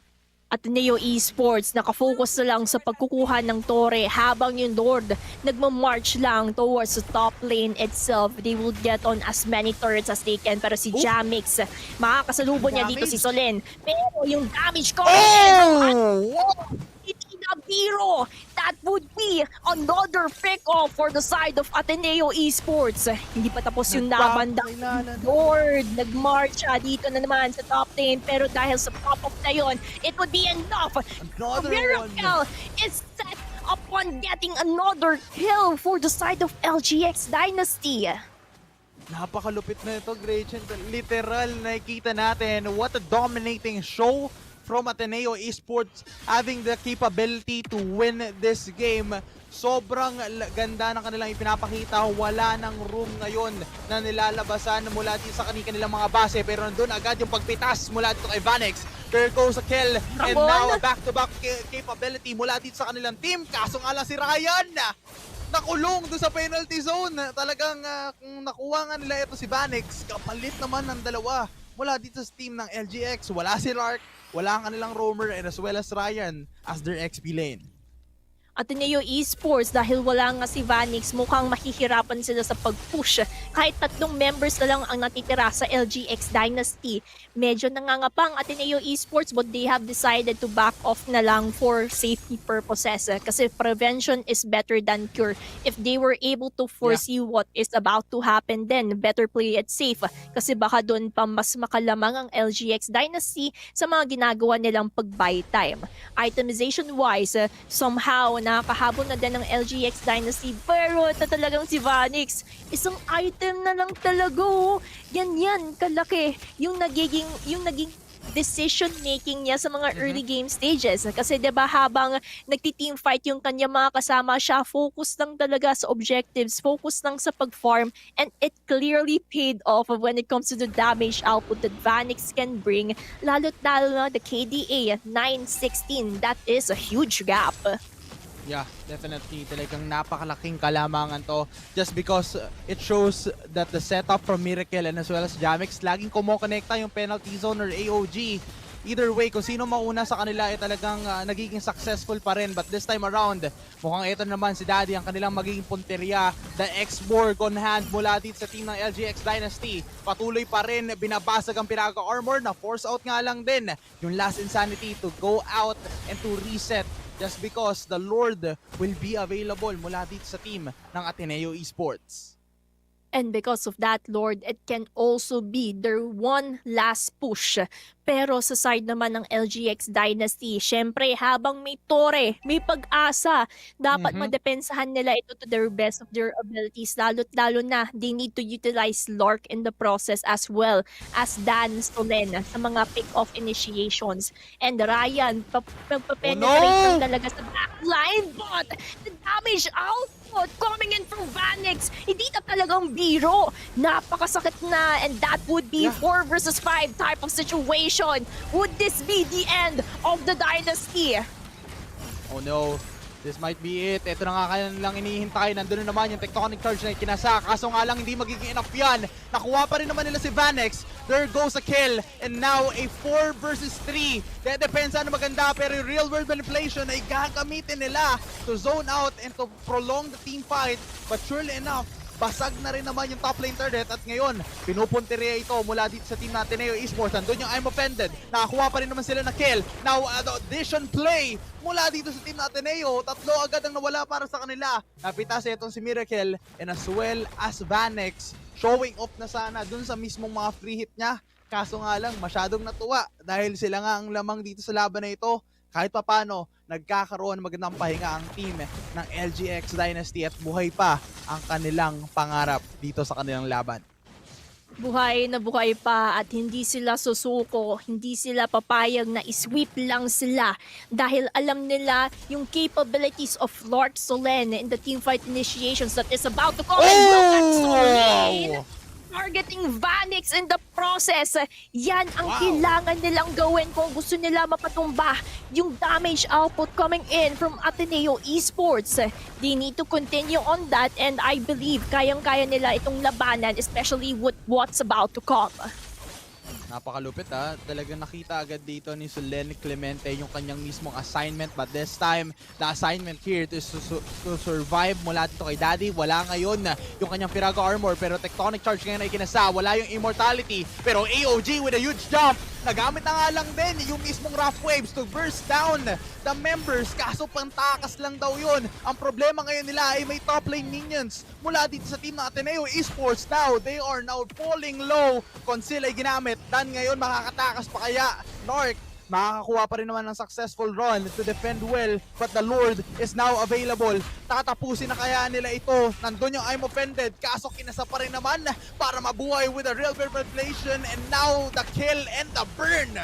Ateneo Esports nakafocus na lang sa pagkukuha ng tore habang yung Lord nagmamarch lang towards the top lane itself. They will get on as many turrets as they can. Pero si Jamix, makakasalubong niya dito si Solen. Pero yung damage ko, Biro, that would be another pick-off for the side of Ateneo Esports. Hindi pa tapos yung laban. Lord, nag-march dito na naman sa top lane. Pero dahil sa pop-up na yun, it would be enough. A miracle is set upon getting another kill for the side of LGX Dynasty. Napakalupit na ito, Gretchen. Literal, nakikita natin what a dominating show from Ateneo Esports, having the capability to win this game. Sobrang ganda ng kanilang ipinapakita. Wala ng room ngayon na nilalabasan mula dito sa kanilang mga base, pero nandun agad yung pagpitas mula dito kay Vanex. There goes a kill, and now a back-to-back capability mula dito sa kanilang team. Kaso nga lang si Ryan, nakulong doon sa penalty zone. Talagang kung nakuha nga nila ito si Vanix, kapalit naman ng dalawa mula dito sa team ng LGX. Wala si Lark, wala ang kanilang roamer, and as well as Ryan as their XP lane. Ateneo Esports, dahil wala nga si Vanix, mukhang mahihirapan sila sa pag-push. Kahit 3 members na lang ang natitira sa LGX Dynasty. Medyo nangangapang Ateneo Esports, but they have decided to back off na lang for safety purposes. Kasi prevention is better than cure. If they were able to foresee what is about to happen, then better play it safe. Kasi baka doon pa mas makalamang ang LGX Dynasty sa mga ginagawa nilang pag-buy time. Itemization-wise, somehow nakakahabol na din ng LGX Dynasty, pero ito talagang si Vanix, isang item na lang talaga, oh. Yan kalaki yung naging decision making niya sa mga early game stages. Kasi 'di ba, habang nagti-team fight yung kanya mga kasama, siya focus lang talaga sa objectives, focus lang sa pag-farm, and it clearly paid off when it comes to the damage output that Vanix can bring, lalo't lalo na the KDA 916. That is a huge gap. Yeah, definitely. Talagang napakalaking kalamangan to. Just because it shows that the setup from Miracle and as well as Jamix, laging kumokonekta yung penalty zone or AOG. Either way, kung sino mauna sa kanila ay talagang nagiging successful pa rin. But this time around, mukhang ito naman si Daddy ang kanilang magiging punteriya. The X-Borg on hand mula dito sa team ng LGX Dynasty. Patuloy pa rin, binabasag ang Piraga Armor na force out nga lang din yung last Insanity to go out and to reset. Just because the Lord will be available mula dito sa team ng Ateneo Esports. And because of that, Lord, it can also be their one last push. Pero sa side naman ng LGX Dynasty, syempre habang may tore, may pag-asa, dapat madepensahan nila ito to their best of their abilities. Lalo't lalo na, they need to utilize Lark in the process as well as Dan Solen sa mga pick-off initiations. And Ryan, penetrate talaga sa backline, but the damage output coming in from Vanix, hindi na talagang biro. Napakasakit na, and that would be 4 versus 5 type of situation. Would this be the end of the dynasty? Oh no, this might be it. Ito na nga kanilang inihintay. Nandun na naman yung tectonic charge na ikinasa. Kaso nga lang hindi magiging enough yan. Nakuha pa rin naman nila si Vanix. There goes a kill. And now a 4 versus 3. Depensa na maganda, pero yung real world manipulation ay gagamitin nila to zone out and to prolong the team fight. But surely enough, basag na rin naman yung top lane turret at ngayon pinupunteriya ito mula dito sa team na Ateneo Esports. Nandun yung I'm offended. Nakakuha pa rin naman sila na kill. Now the audition play mula dito sa team na Ateneo. 3 agad ang nawala para sa kanila. Napitas itong si Miracle and as well as Vanix. Showing off na sana dun sa mismong mga free hit niya. Kaso nga lang masyadong natuwa dahil sila nga ang lamang dito sa laban na ito. Kahit papano, nagkakaroon ng magandang pahinga ang team ng LGX Dynasty at buhay pa ang kanilang pangarap dito sa kanilang laban. Buhay na buhay pa at hindi sila susuko, hindi sila papayag na isweep lang sila dahil alam nila yung capabilities of Lord Solen in the teamfight initiations that is about to come. And look at Solen targeting Vanix in the process. Yan ang kailangan nilang gawin kung gusto nila mapatumba yung damage output coming in from Ateneo Esports. They need to continue on that, and I believe kayang-kaya nila itong labanan, especially with what's about to come. Napakalupit ha. Talagang nakita agad dito ni Solen Clemente yung kanyang mismong assignment. But this time, the assignment here is to survive mula dito kay Daddy. Wala ngayon yung kanyang Piraga Armor. Pero Tectonic Charge ngayon ay kinasa. Wala yung Immortality. Pero AOG with a huge jump. Nagamit na nga lang din yung mismong Rough Waves to burst down the members. Kaso pantakas lang daw yun. Ang problema ngayon nila ay may top lane minions mula dito sa team na Ateneo Esports. Now, they are now falling low. Conceal ay ginamit. Dan ngayon makakatakas pa kaya Narc. Makakakuha pa rin naman ng successful run to defend well, but the Lord is now available. Tatapusin na kaya nila ito. Nandun yung I'm offended, kaso kinasa pa rin naman para mabuhay with a real manipulation, and now the kill and the burn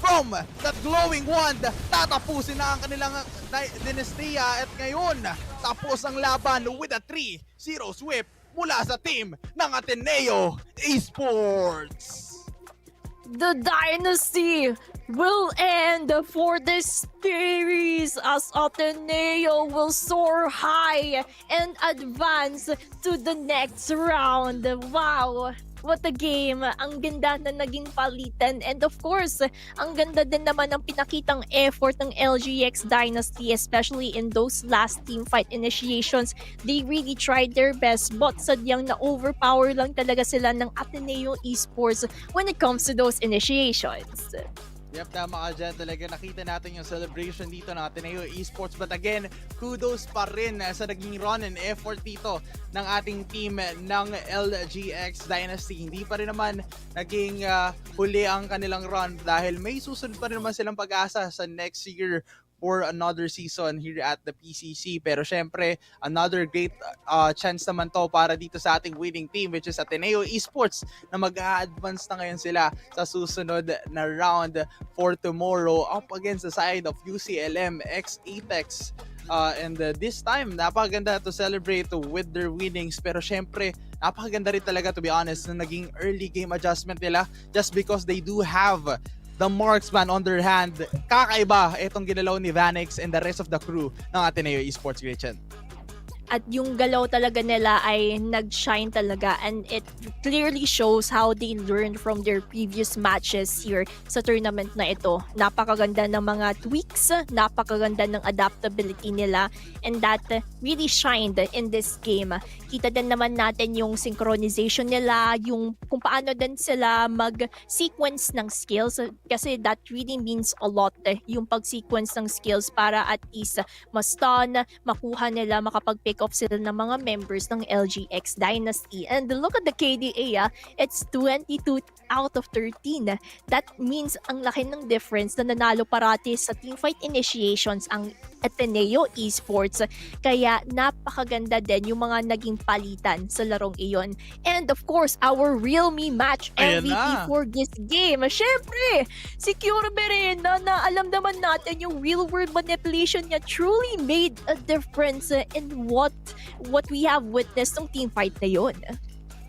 from that glowing wand. Tatapusin na ang kanilang dynastia at ngayon tapos ang laban with a 3-0 sweep mula sa team ng Ateneo Esports. The Dynasty will end for this series as Ateneo will soar high and advance to the next round. Wow! What a game! Ang ganda na naging palitan, and of course, ang ganda din naman ng pinakitang effort ng LGX Dynasty, especially in those last team fight initiations. They really tried their best, but sadyang na-overpower lang talaga sila ng Ateneo Esports when it comes to those initiations. Yep, tama ka dyan. Talaga nakita natin yung celebration dito ng Ateneo Esports. But again, kudos pa rin sa naging run and effort dito ng ating team ng LGX Dynasty. Hindi pa rin naman naging huli ang kanilang run dahil may susunod pa rin naman silang pag-asa sa next year for another season here at the PCC. Pero syempre, another great chance naman to para dito sa ating winning team, which is Ateneo Esports, na mag-a-advance na ngayon sila sa susunod na round for tomorrow up against the side of UCLM x Apex. And this time, napakaganda to celebrate with their winnings. Pero syempre, napakaganda rin talaga, to be honest, na naging early game adjustment nila just because they do have the marksman on their hand. Kakaiba itong ginalaw ni Vanix and the rest of the crew ng Ateneo Esports, Gretchen. At yung galaw talaga nila ay nag-shine talaga, and it clearly shows how they learned from their previous matches here sa tournament na ito. Napakaganda ng mga tweaks, napakaganda ng adaptability nila, and that really shined in this game. Kita din naman natin yung synchronization nila, yung kung paano din sila mag-sequence ng skills, kasi that really means a lot, yung pag-sequence ng skills para at least ma-stun, makuha nila, makapag-pick off sila ng mga members ng LGX Dynasty. And look at the KDA, it's 22 out of 13. That means ang laki ng difference na nanalo parati sa teamfight initiations ang Ateneo Esports. Kaya napakaganda din yung mga naging palitan sa larong iyon. And of course, our Real Me match MVP for this game. Syempre, si Cure Berena, na alam naman natin yung real world manipulation niya truly made a difference in what we have witnessed ng teamfight na yun.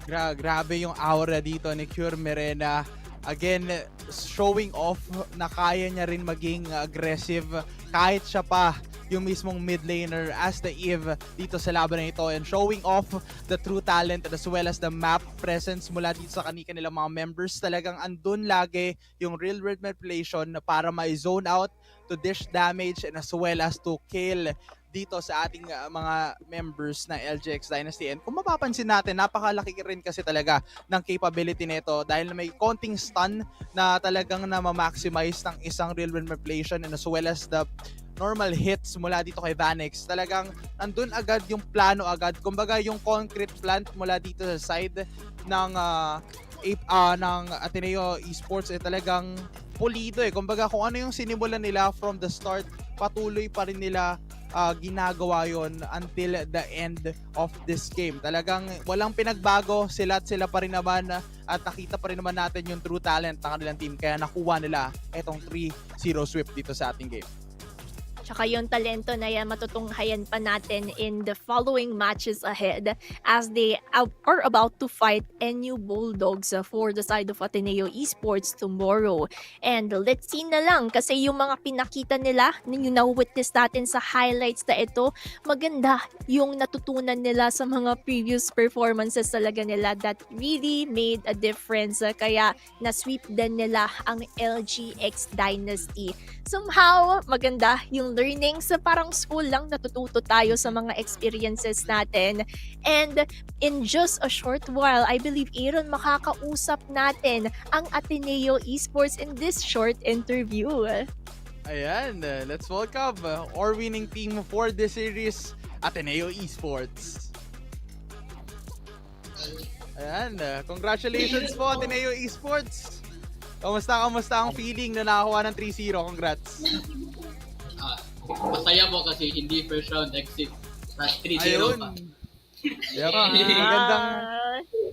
Grabe yung aura dito ni Cure Merena. Again, showing off na kaya niya rin maging aggressive kahit siya pa yung mismong mid laner as the Eve dito sa laban na ito, and showing off the true talent as well as the map presence mula dito sa kanilang mga members. Talagang andun lagi yung real world manipulation para ma-zone out, to dish damage, and as well as to kill dito sa ating mga members ng LGX Dynasty. And kung mapapansin natin, napakalaki rin kasi talaga ng capability nito dahil may konting stun na talagang na ma-maximize ng isang real world manipulation, and as well as the normal hits mula dito kay Vanix. Talagang nandun agad yung plano agad. Kumbaga yung concrete plant mula dito sa side ng ng Ateneo Esports talagang pulido Kumbaga kung ano yung sinimulan nila from the start, patuloy pa rin nila ginagawa yon until the end of this game. Talagang walang pinagbago, sila pa rin naman, at nakita pa rin naman natin yung true talent ng kanilang team, kaya nakuha nila itong 3-0 sweep dito sa ating game. Tsaka yung talento na yan matutunghayan pa natin in the following matches ahead as they are about to fight NU Bulldogs for the side of Ateneo Esports tomorrow. And let's see na lang, kasi yung mga pinakita nila, yung na-witness natin sa highlights na ito, maganda yung natutunan nila sa mga previous performances talaga nila that really made a difference. Kaya na-sweep din nila ang LGX Dynasty. Somehow, maganda yung learnings, parang school lang, natututo tayo sa mga experiences natin. And in just a short while, I believe, Aaron, makakausap natin ang Ateneo Esports in this short interview. Ayan, let's welcome our winning team for this series, Ateneo Esports. Ayan, congratulations po Ateneo Esports. Kamusta ang feeling na nakakuha ng 3-0? Congrats. Masaya po kasi hindi first round exit. 3-0 pa. Yep.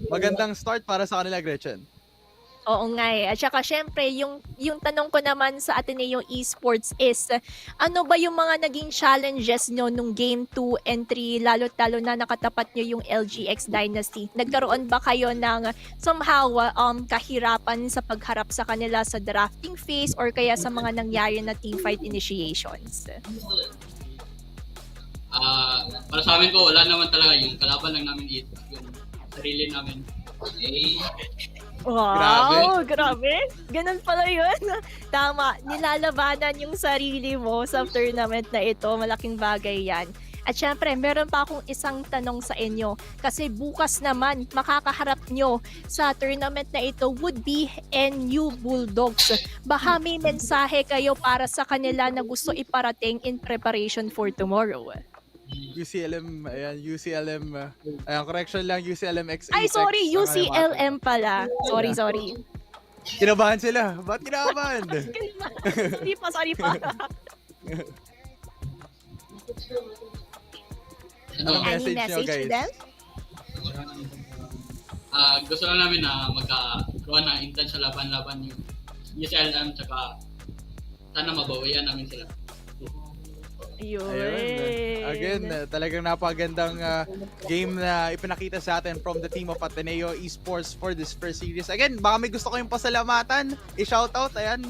Magandang start para sa kanila, Gretchen. Oo nga eh. At saka syempre, yung tanong ko naman sa Ateneo Esports is, ano ba yung mga naging challenges nyo nung Game 2 and 3, lalo na nakatapat nyo yung LGX Dynasty? Nagkaroon ba kayo ng somehow kahirapan sa pagharap sa kanila sa drafting phase or kaya sa mga nangyari na teamfight initiations? Para sa amin po, wala naman talaga. Yung kalaban lang namin yung sarili namin. Wow, grabe. Ganun pala yun. Tama, nilalabanan yung sarili mo sa tournament na ito. Malaking bagay yan. At syempre, meron pa akong isang tanong sa inyo. Kasi bukas naman, makakaharap nyo sa tournament na ito would be NU Bulldogs. Baka may mensahe kayo para sa kanila na gusto iparating in preparation for tomorrow. UCLM, ayan, UCLM, ayan, correction lang, UCLM X Ay, sorry, UCLM pala. Sorry. Kinabahan sila. Ba't kinabahan? Sorry pa. Ano Any message nyo, message to guys? them? Gusto lang namin na magkaroon ng intense sa laban-laban yung UCLM, tsaka sana mabawian namin sila. Ayun. Again, talagang napagandang game na ipinakita sa atin from the team of Ateneo Esports for this first series. Again, baka may gusto kayong pasalamatan, i-shoutout, ayan,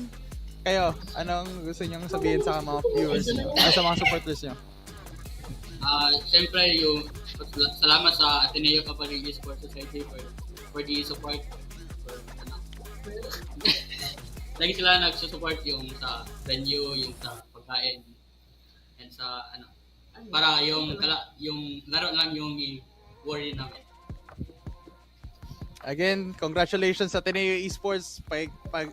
kayo, anong gusto nyong sabihin sa mga viewers nyo, sa mga supporters nyo? Siyempre, yung salamat sa Ateneo Cavalry Esports Society for the support. Lagi sila nagsusupport yung sa venue, yung sa pagkain, and sa para yung laro lang yung i-worry namin. Again, congratulations sa Ateneo Esports.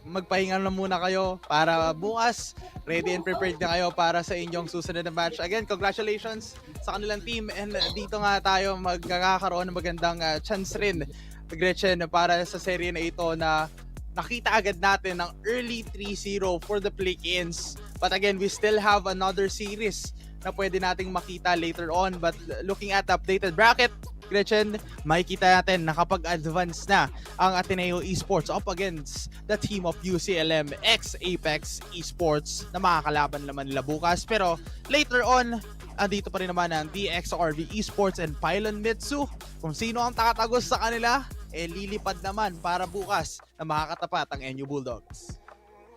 Magpahinga na muna kayo para bukas ready and prepared na kayo para sa inyong susunod na match. Again, congratulations sa kanilang team, and dito nga tayo magkakaroon ng magandang chance rin, Gretchen, para sa serye na ito na nakita agad natin ng early 3-0 for the play-ins. But again, we still have another series na pwede nating makita later on. But looking at the updated bracket, Gretchen, makikita natin na kapag-advance na ang Ateneo Esports up against the team of UCLM x Apex Esports na makakalaban naman nila bukas. Pero later on, andito pa rin naman ang DXRV Esports and Pylon Mittsu. Kung sino ang takatagos sa kanila, lilipad naman para bukas na makakatapat ang NU Bulldogs.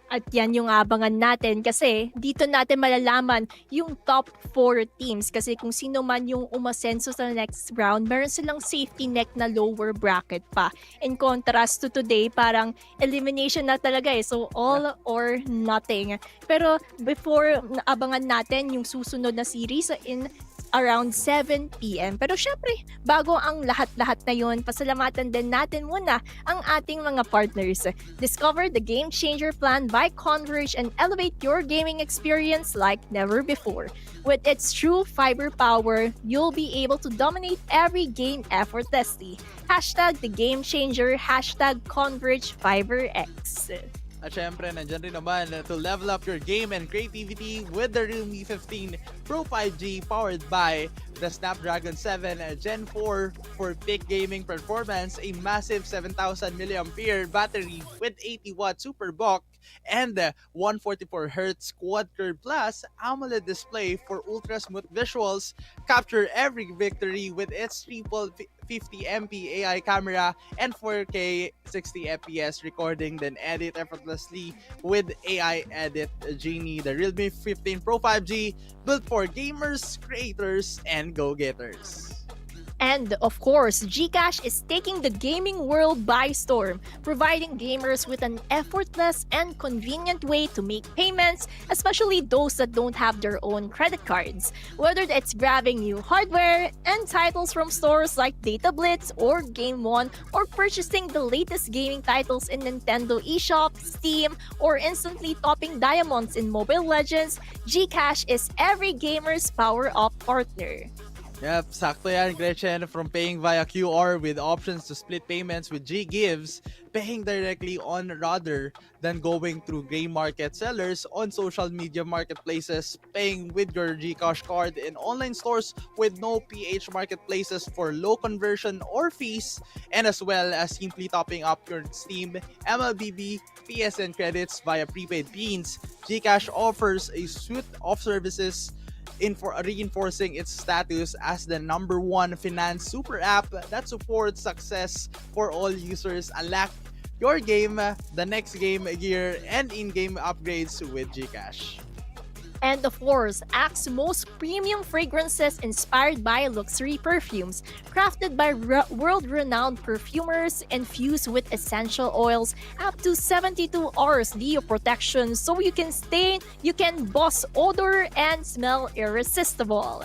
At yan yung abangan natin kasi dito natin malalaman yung top 4 teams kasi kung sino man yung umasenso sa next round, meron silang safety net na lower bracket pa. In contrast to today, parang elimination na talaga so all or nothing. Pero before abangan natin yung susunod na series in around 7 p.m. Pero syempre, bago ang lahat-lahat na yun, pasalamatan din natin muna ang ating mga partners. Discover the Game Changer plan by Converge and elevate your gaming experience like never before. With its true fiber power, you'll be able to dominate every game effortlessly. Hashtag the Game Changer, hashtag Converge FiberX. At syempre, nandyan rin naman to level up your game and creativity with the Realme 15 Pro 5G powered by the Snapdragon 7 Gen 4 for peak gaming performance, a massive 7,000 mAh battery with 80-watt super bulk, and 144Hz quad-curve plus AMOLED display for ultra-smooth visuals. Capture every victory with its triple 50MP AI camera and 4K 60fps recording, then edit effortlessly with AI Edit Genie. The Realme 15 Pro 5G, built for gamers, creators, and go-getters. And of course, GCash is taking the gaming world by storm, providing gamers with an effortless and convenient way to make payments, especially those that don't have their own credit cards. Whether it's grabbing new hardware and titles from stores like Data Blitz or Game One, or purchasing the latest gaming titles in Nintendo eShop, Steam, or instantly topping diamonds in Mobile Legends, GCash is every gamer's power-up partner. Yep, sakto yan, Gretchen. From paying via QR with options to split payments with G Gives, paying directly on rather than going through gray market sellers on social media marketplaces, paying with your GCash card in online stores with no PH marketplaces for low conversion or fees, and as well as simply topping up your Steam, MLBB, PSN credits via prepaid beans. GCash offers a suite of services reinforcing its status as the number one finance super app that supports success for all users. Unlock your game, the next game gear, and in-game upgrades with Gcash. And of course, Axe most premium fragrances inspired by luxury perfumes, crafted by world-renowned perfumers, infused with essential oils, up to 72 hours deo protection, so you can boss odor and smell irresistible.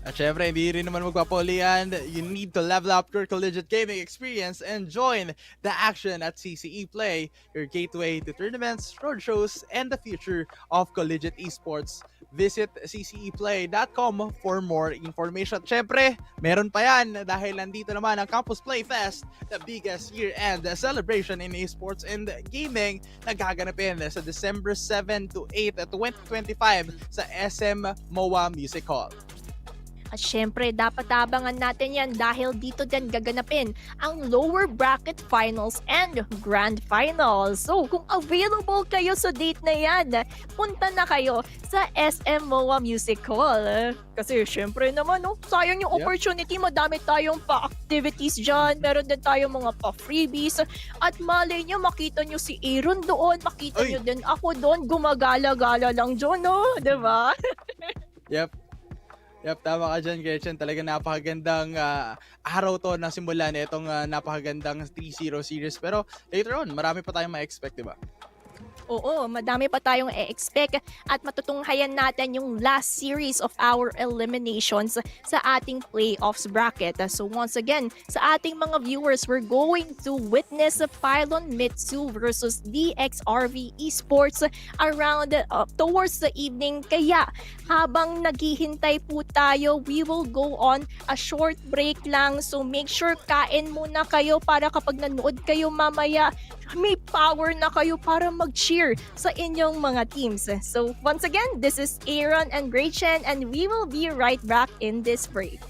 At syempre, hindi rin naman magpapulian. You need to level up your collegiate gaming experience and join the action at CCE Play, your gateway to tournaments, roadshows, and the future of Collegiate Esports. Visit cceplay.com for more information. At syempre, meron pa yan dahil nandito naman ang Campus Play Fest, the biggest year-end celebration in esports and gaming na gaganapin sa December 7 to 8, 2025 sa SM MOA Music Hall. At syempre, dapat abangan natin yan dahil dito din gaganapin ang lower bracket finals and grand finals. So, kung available kayo sa date na yan, punta na kayo sa SM MOA Music Hall. Kasi syempre naman, sayang yung opportunity. Madami tayong pa-activities dyan. Meron din tayong mga pa-freebies. At malay nyo, makita nyo si Aaron doon. Makita nyo din ako doon. Gumagala-gala lang dyan, no? Diba? Yep, tama ka dyan, Gretchen. Talaga napakagandang araw to na simulan itong napakagandang 3-0 series. Pero later on, marami pa tayong ma-expect, diba? Oo, madami pa tayong e-expect at matutunghayan natin yung last series of our eliminations sa ating playoffs bracket. So once again, sa ating mga viewers, we're going to witness Pylon Mittsu versus DXRV Esports around towards the evening. Kaya habang naghihintay po tayo, we will go on a short break lang. So make sure kain muna kayo para kapag nanood kayo mamaya, may power na kayo para mag-cheer sa inyong mga teams. So once again, this is Aaron and Gretchen and we will be right back in this break.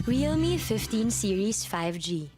Realme 15 Series 5G.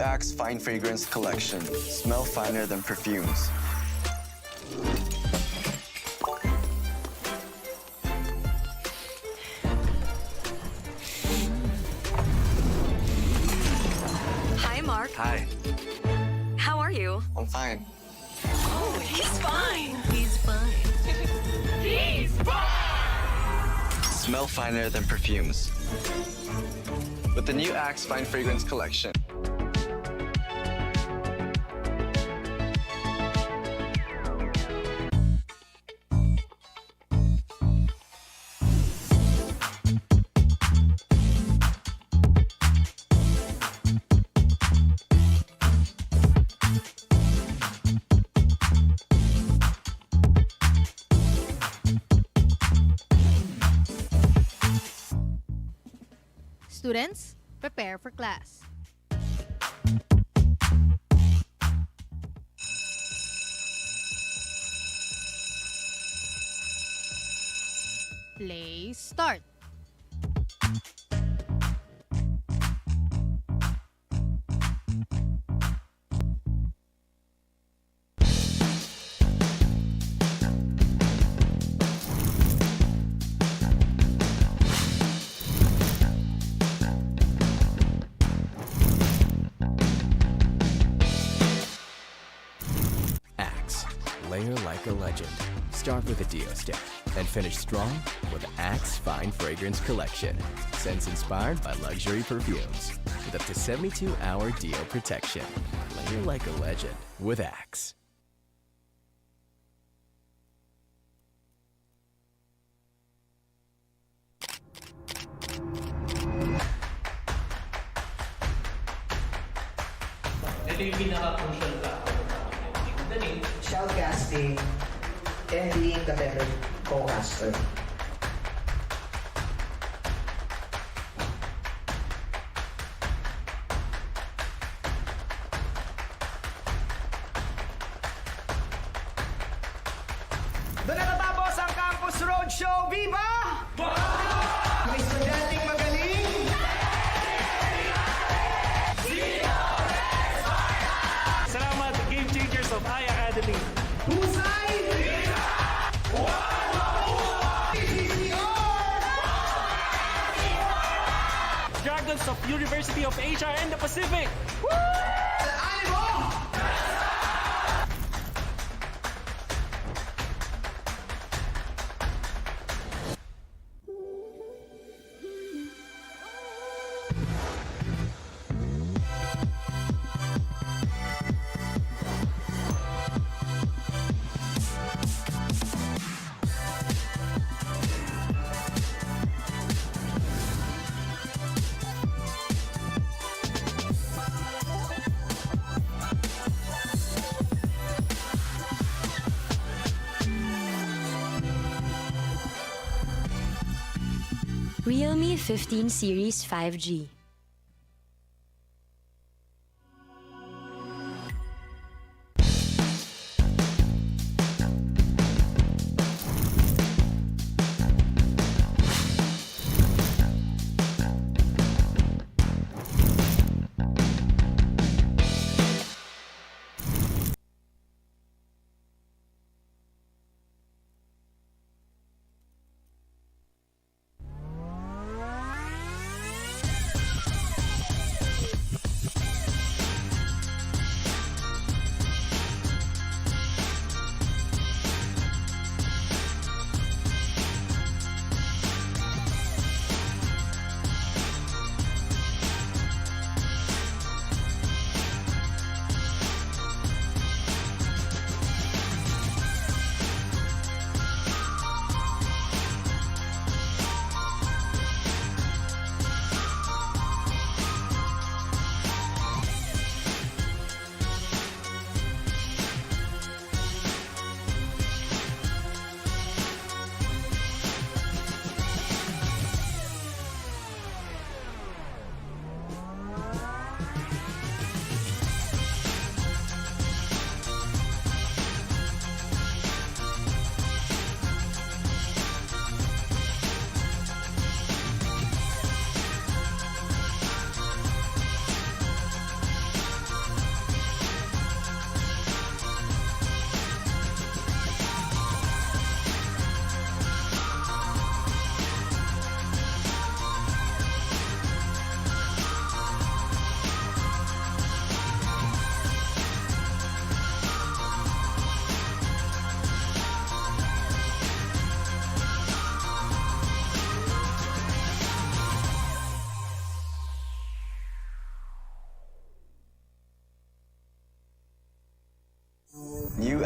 Axe Fine Fragrance Collection. Smell finer than perfumes. Hi, Mark. Hi, How are you? I'm fine. Oh, he's fine. He's fine. He's Smell finer than perfumes. With the new Axe Fine Fragrance Collection. Students, prepare for class. Play start. Axe. Layer like a legend. Start with a Dio stick and finish strong with Axe Fine Fragrance Collection. Scents inspired by luxury perfumes with up to 72-hour Dio protection. Layer like a legend with Axe. Shoutcasting and being the better co-caster. Doon natatapos ang Campus Roadshow. Viva! May estudyanteng magaling. Salamat, Game Changers of I Academy. Husay! Dragons of University of Asia and the Pacific. Animo! Realme 15 Series 5G.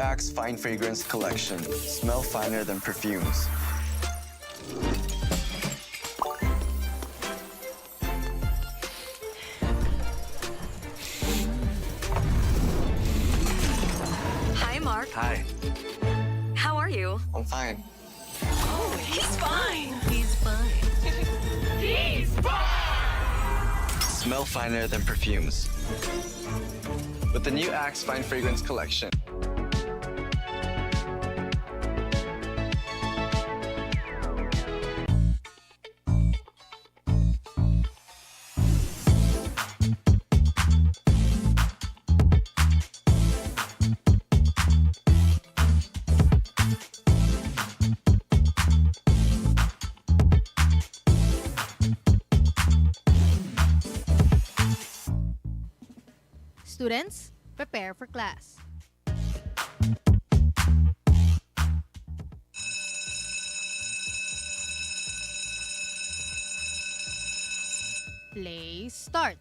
Axe Fine Fragrance Collection. Smell finer than perfumes. Hi, Mark. Hi, How are you? I'm fine. Oh, he's fine. He's fine. Smell finer than perfumes. With the new Axe Fine Fragrance Collection. Students, prepare for class. Play start.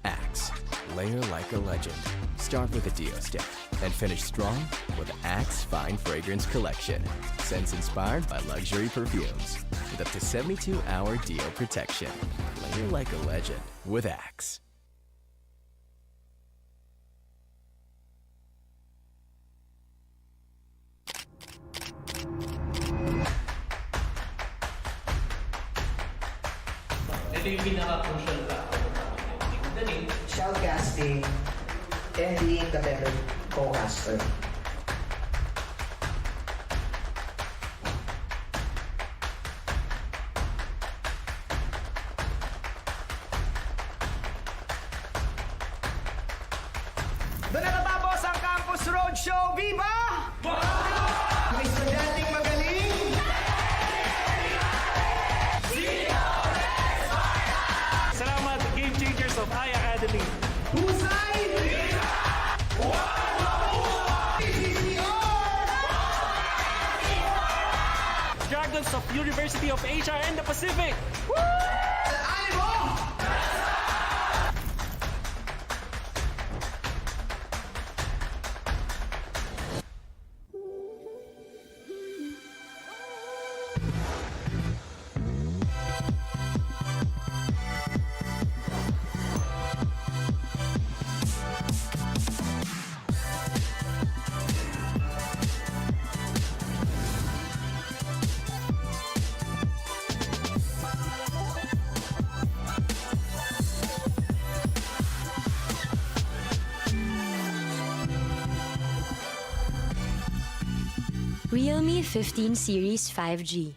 Axe. Layer like a legend. Start with a Dio stick and finish strong with Axe Fine Fragrance Collection. Scents inspired by luxury perfumes with up to 72-hour Dio protection. Layer like a legend with Axe. Shoutcasting and being the better co-caster. Doon natatapos ang Campus Roadshow. Viva! May estudyanteng magaling. Salamat, Game Changers of I Academy. Husay! Dragons of University of Asia and the Pacific. Animo! Realme 15 Series 5G.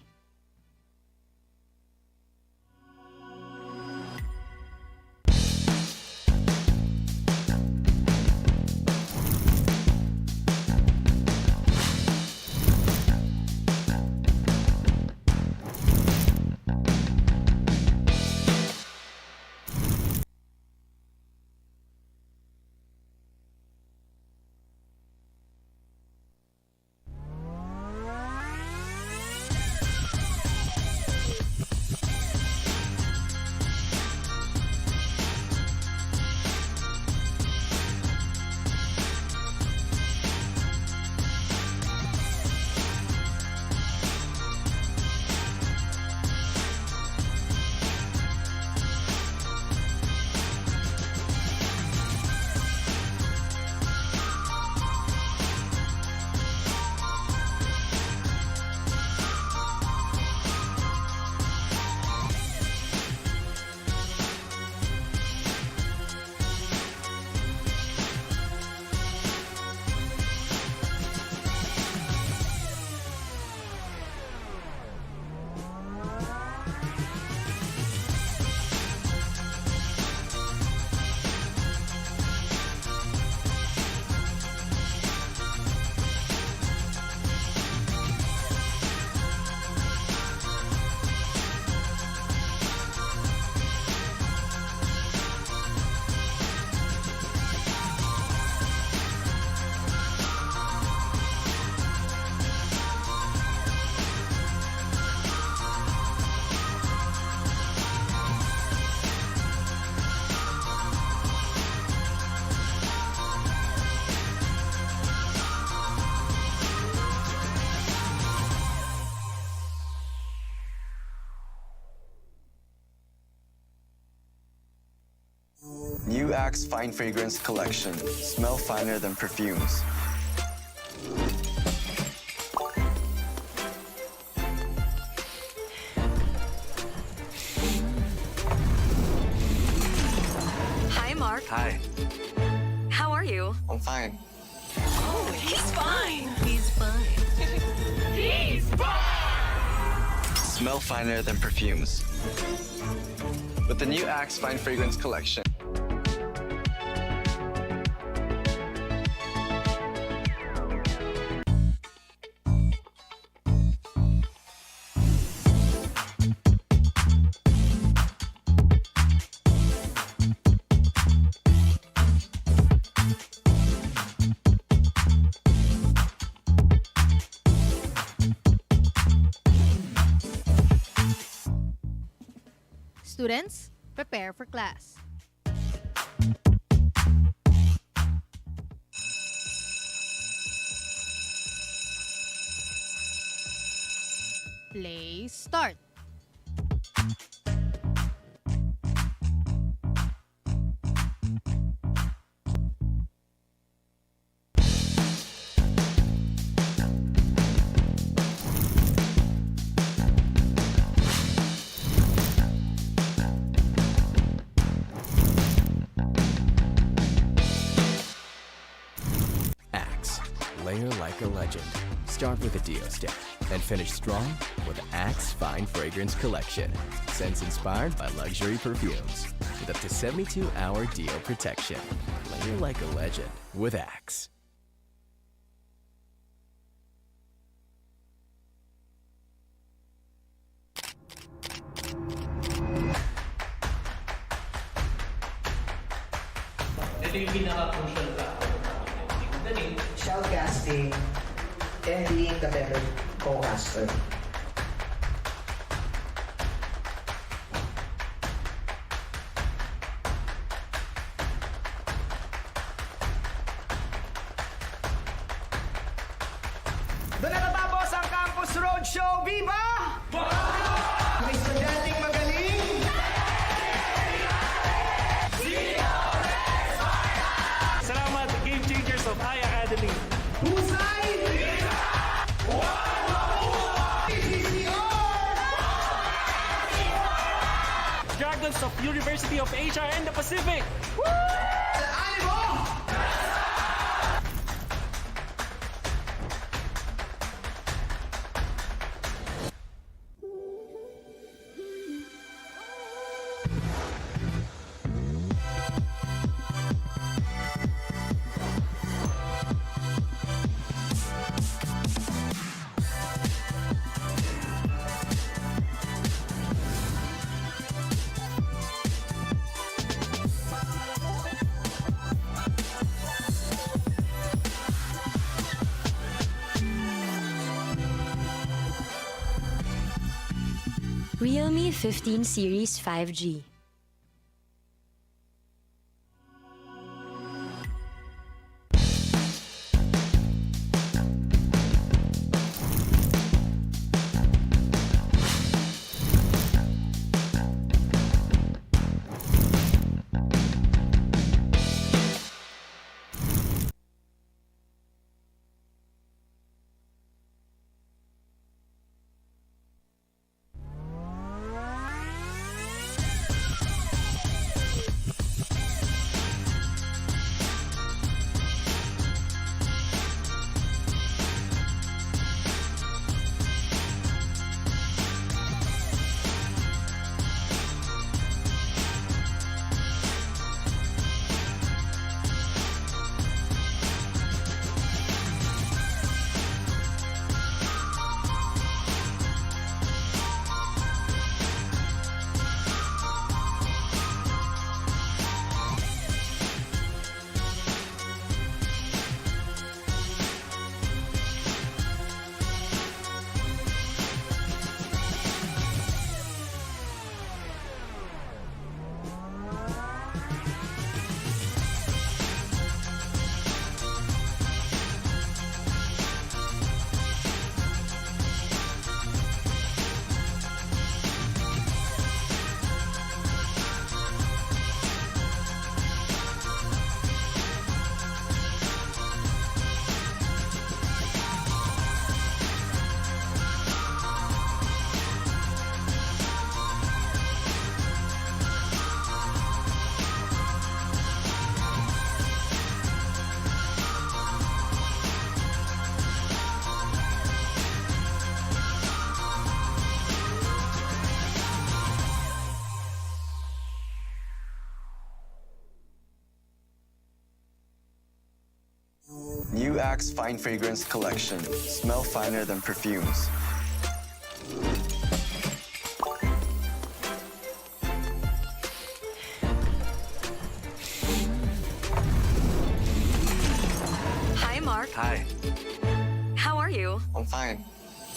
New Axe Fine Fragrance Collection. Smell finer than perfumes. Hi, Mark. Hi, How are you? I'm fine. Oh, he's fine. He's fine. Smell finer than perfumes. With the new Axe Fine Fragrance Collection. Students, prepare for class. Play start. Axe. Layer like a legend. Start with a Dio stick and finish strong with Axe Fine Fragrance Collection. Scents inspired by luxury perfumes with up to 72-hour Dio protection. Layer like a legend with Axe. Ito yung pinaka-crucial ka. Shoutcasting and being the better co-caster. Doon na natapos ang Campus Roadshow. Viva! May estudyanteng magaling. Salamat, Game Changers of High Academy. Husay! Dragons of University of Asia and the Pacific. Animo! Realme 15 Series 5G. Axe Fine Fragrance Collection. Smell finer than perfumes. Hi, Mark. Hi, How are you? I'm fine.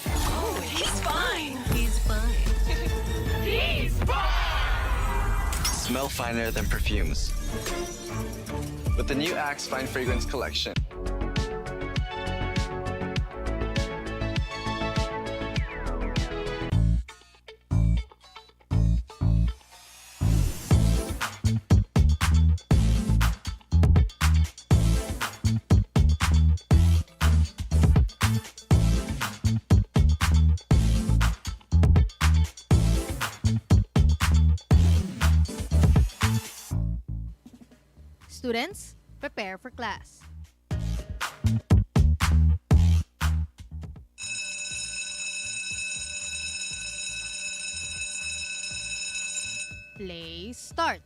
Oh, he's fine. He's fine. He's fine. Smell finer than perfumes. With the new Axe Fine Fragrance Collection. Students, prepare for class. Play start.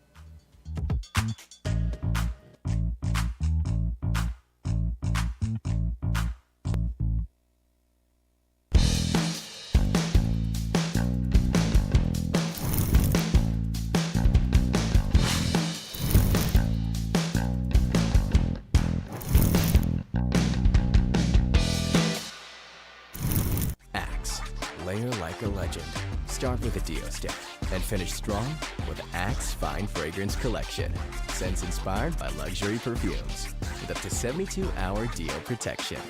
Axe. Layer like a legend. Start with a Dio stick and finish strong with Axe Fine Fragrance Collection. Scents inspired by luxury perfumes with up to 72-hour Dio protection.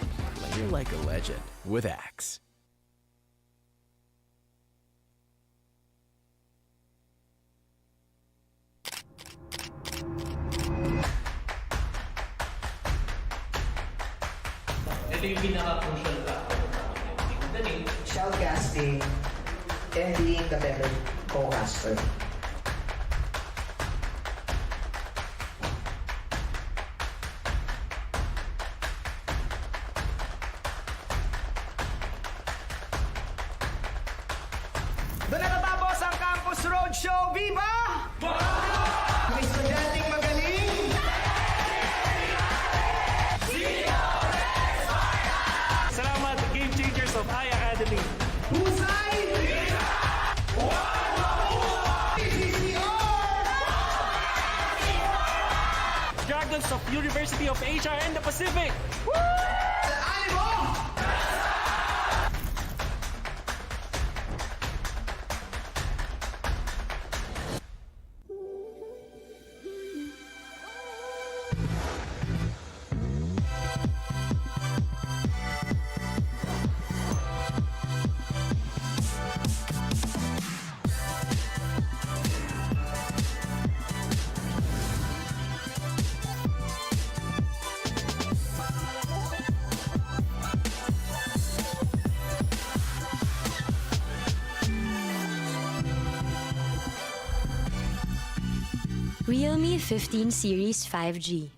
Layer like a legend with Axe. Ito yung pinaka-crucial factor. Shoutcasting and being the better co-caster. Doon natatapos ang Campus Roadshow. Viva! Mga estudyanteng magaling. Salamat, Game Changers of Academy. Husay! PCC Dragons of University of Asia and the Pacific. Animo! Realme 15 Series 5G.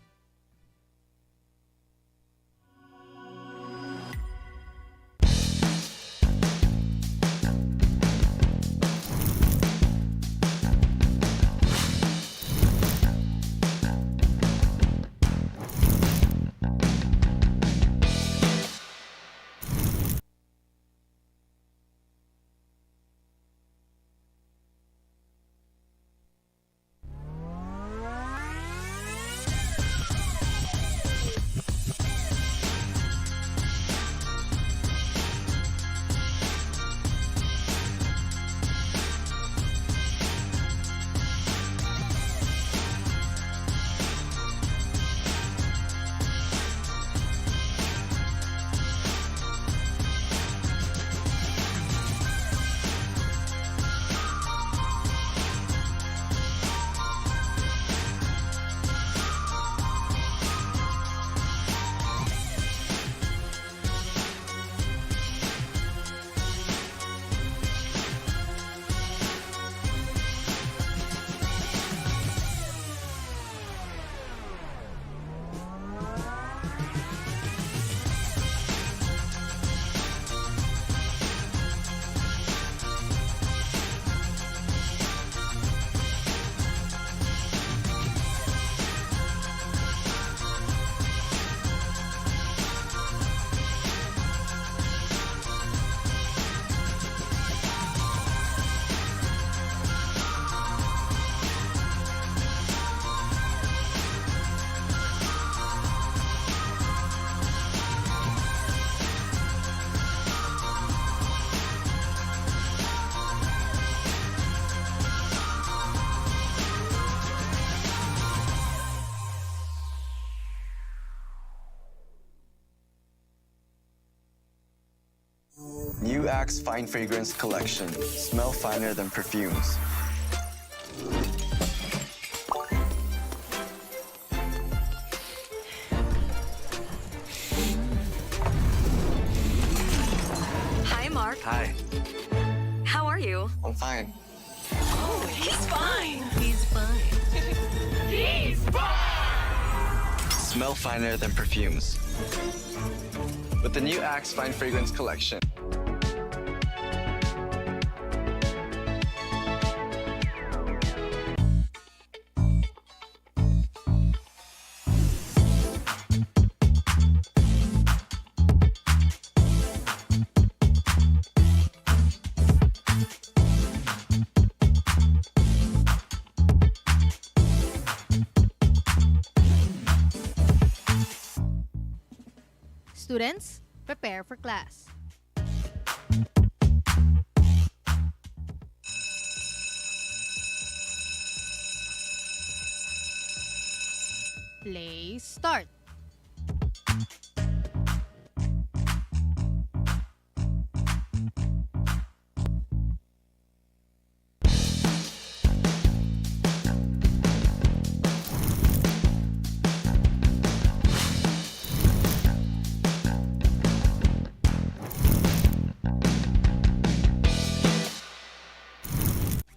Axe Fine Fragrance Collection. Smell finer than perfumes. Hi, Mark. Hi, How are you? I'm fine. Oh, he's fine. He's fine. Smell finer than perfumes. With the new Axe Fine Fragrance Collection. Students, prepare for class. Play start.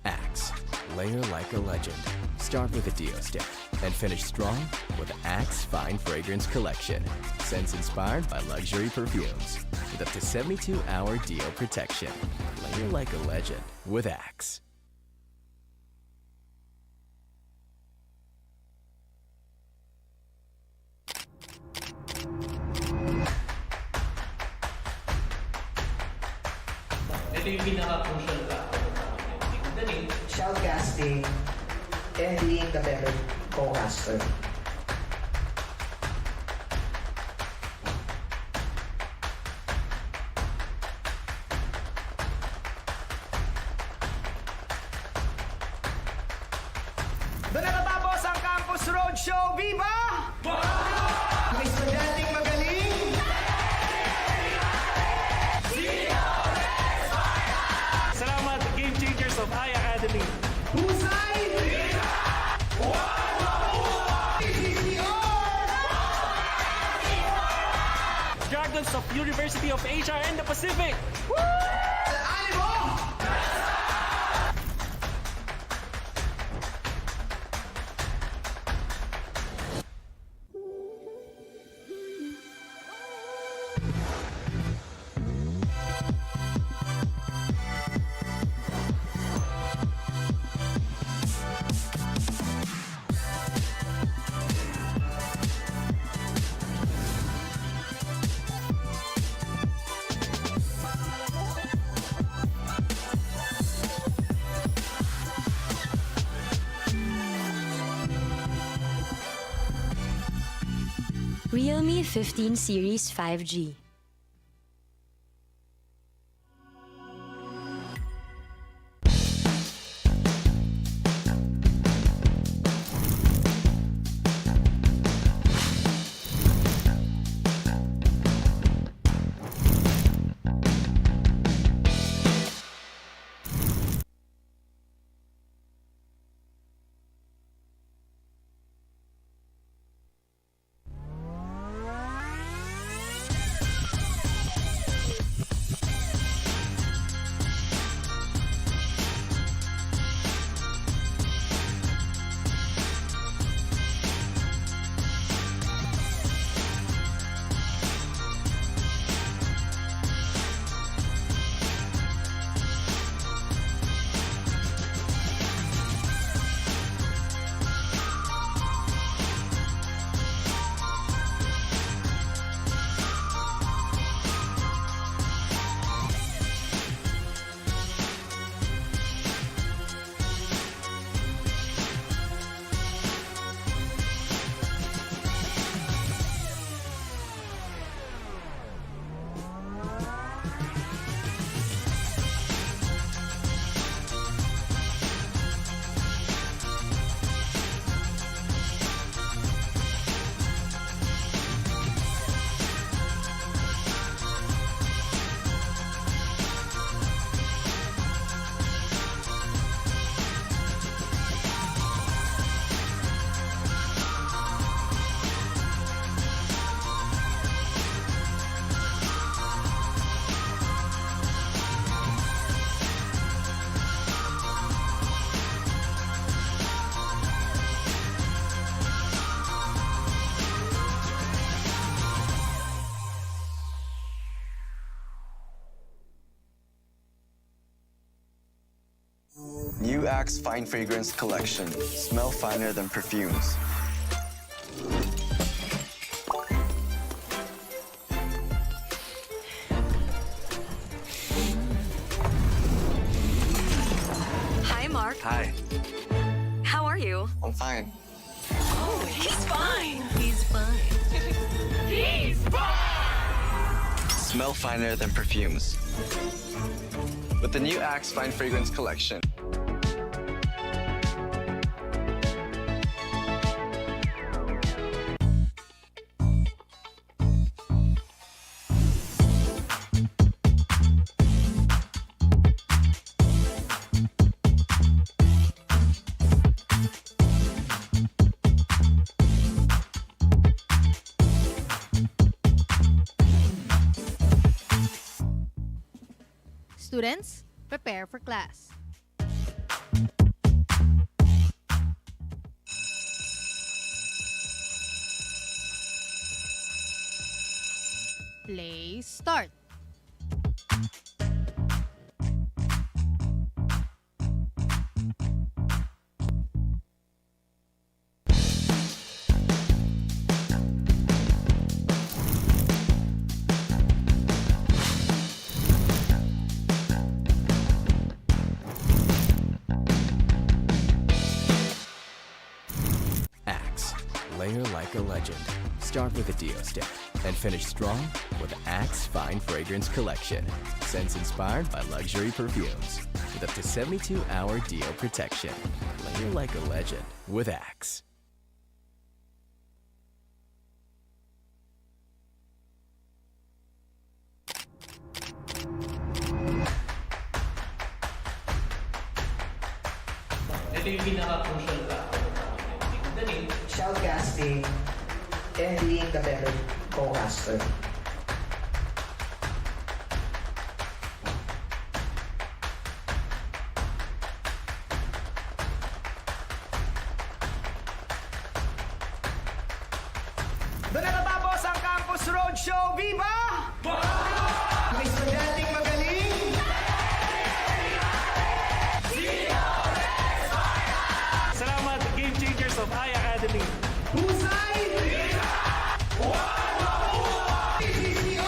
Axe. Layer like a legend. Start with a Dio stick and finish strong with Axe Fine Fragrance Collection. Scents inspired by luxury perfumes with up to 72-hour Dio protection. Layer like a legend with Axe. Ito yung pinaka-crucial ka. Shoutcasting and being the better co-caster. Doon natatapos ang Campus Roadshow. Viva! Mga estudyanteng magaling. Salamat, Game Changers of High Academy. Husay! PCC! Dragons of University of Asia and the Pacific. Animo! Realme 15 Series 5G. new Axe Fine Fragrance collection. Smell finer than perfumes. Hi, Mark. Hi, How are you? I'm fine. Oh, he's fine. He's fine. He's Smell finer than perfumes. With the new Axe Fine Fragrance collection. Students, prepare for class. Play start. Axe. Layer like a legend. Start with a Dio stick and finish strong with Axe Fine Fragrance Collection. Scents inspired by luxury perfumes with up to 72-hour Dio protection. Layer like a legend with Axe. Shoutcasting and being the better co-caster. Doon na natapos ang Campus Roadshow. Viva! Mga estudyanteng magaling. Salamat, Game Changers of I Academy. Husay! PCC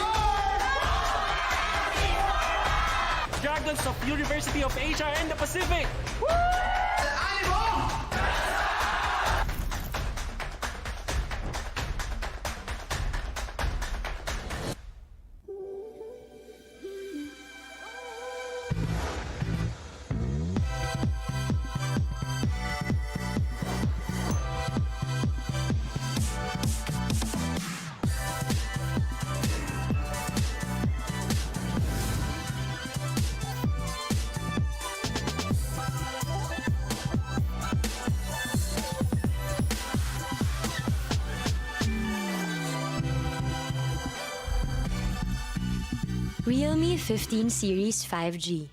Dragons of University of Asia and the Pacific. Animo! Realme 15 Series 5G.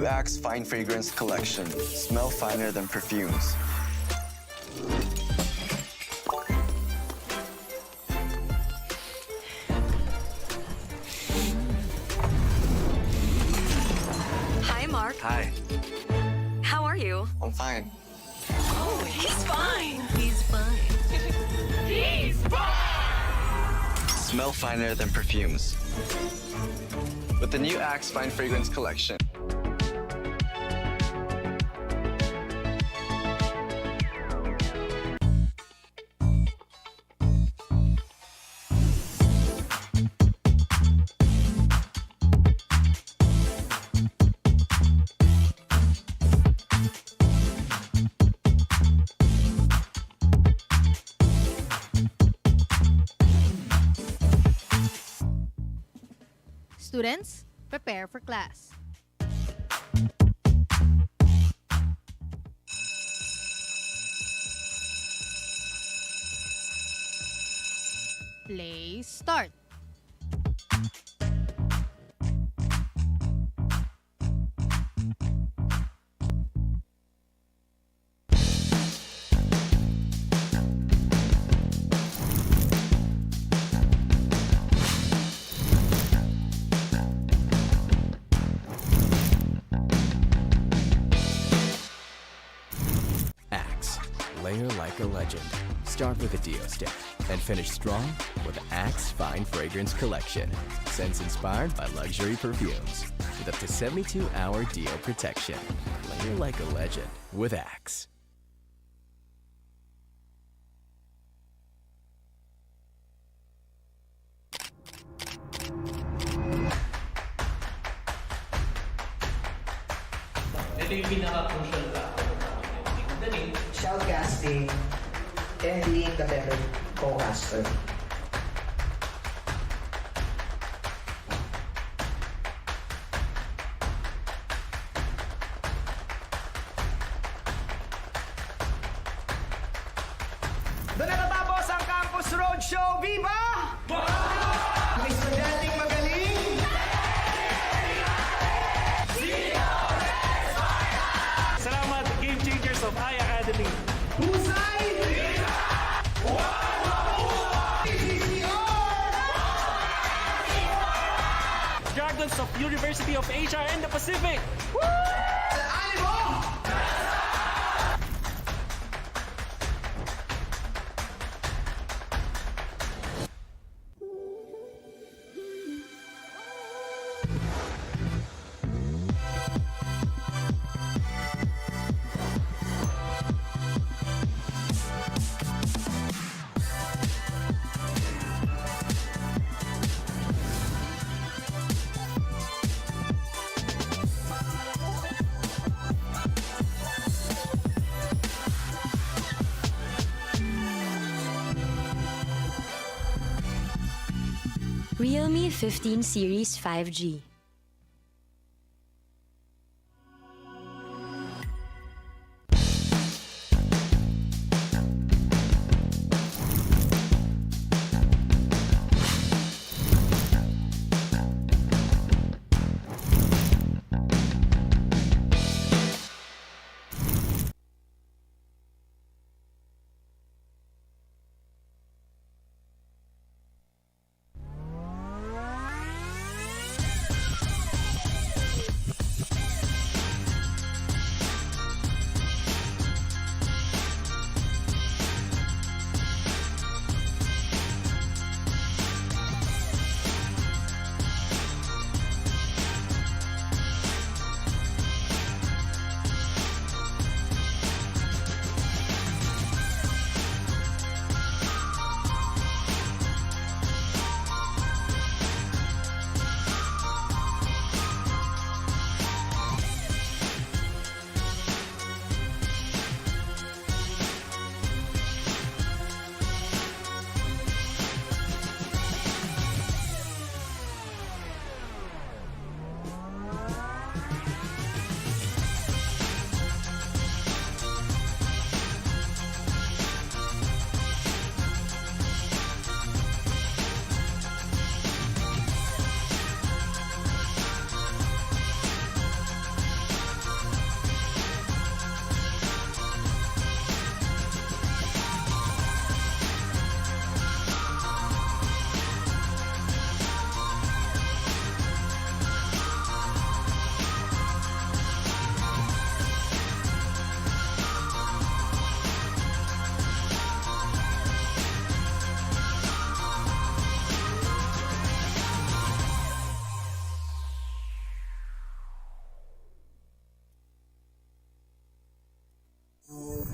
new Axe Fine Fragrance Collection. Smell finer than perfumes. Hi, Mark. Hi, How are you? I'm fine. Oh, he's fine. He's fine. He's fine! Smell finer than perfumes. With the new Axe Fine Fragrance Collection. Students, prepare for class. Play start. Axe. Layer like a legend. Start with a Dio stick and finish strong with Axe Fine Fragrance Collection. Scents inspired by luxury perfumes with up to 72-hour Dio protection. Layer like a legend with Axe. Ito yung pinaka-crucial ka. Shoutcasting and being the better co-caster. Doon na natapos ang Campus Roadshow. Viva! Mga estudyanteng magaling. Salamat, Game Changers of I Academy. Husay! Dragons of University of Asia and the Pacific. Animo! Realme 15 Series 5G.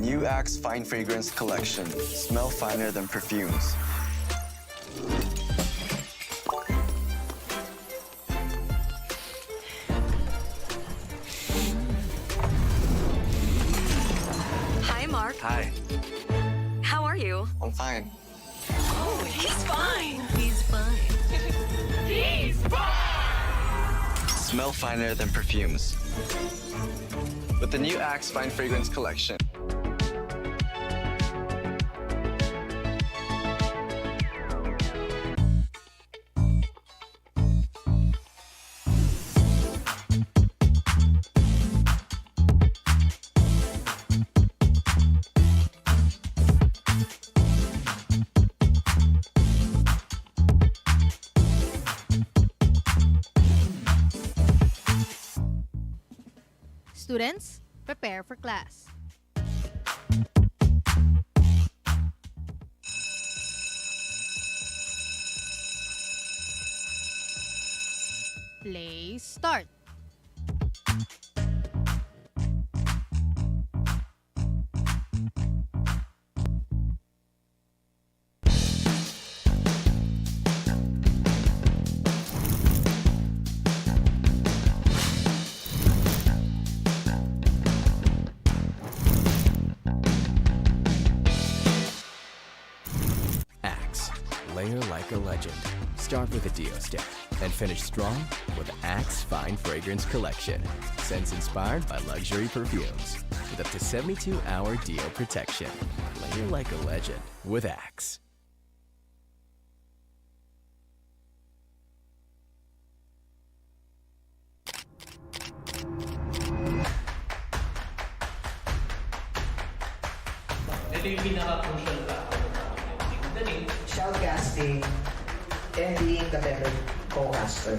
New Axe Fine Fragrance Collection. Smell finer than perfumes. Hi, Mark. Hi, How are you? I'm fine. Oh, he's fine. He's fine. He's fine! Smell finer than perfumes. With the new Axe Fine Fragrance Collection. Students, prepare for class. Play start. Axe. Layer like a legend. Start with a Dio stick and finish strong with Axe Fine Fragrance Collection. Scents inspired by luxury perfumes with up to 72-hour Dio protection. Layer like a legend with Axe. Ito yung pinaka-crucial ka. Shoutcasting and being the better co-caster.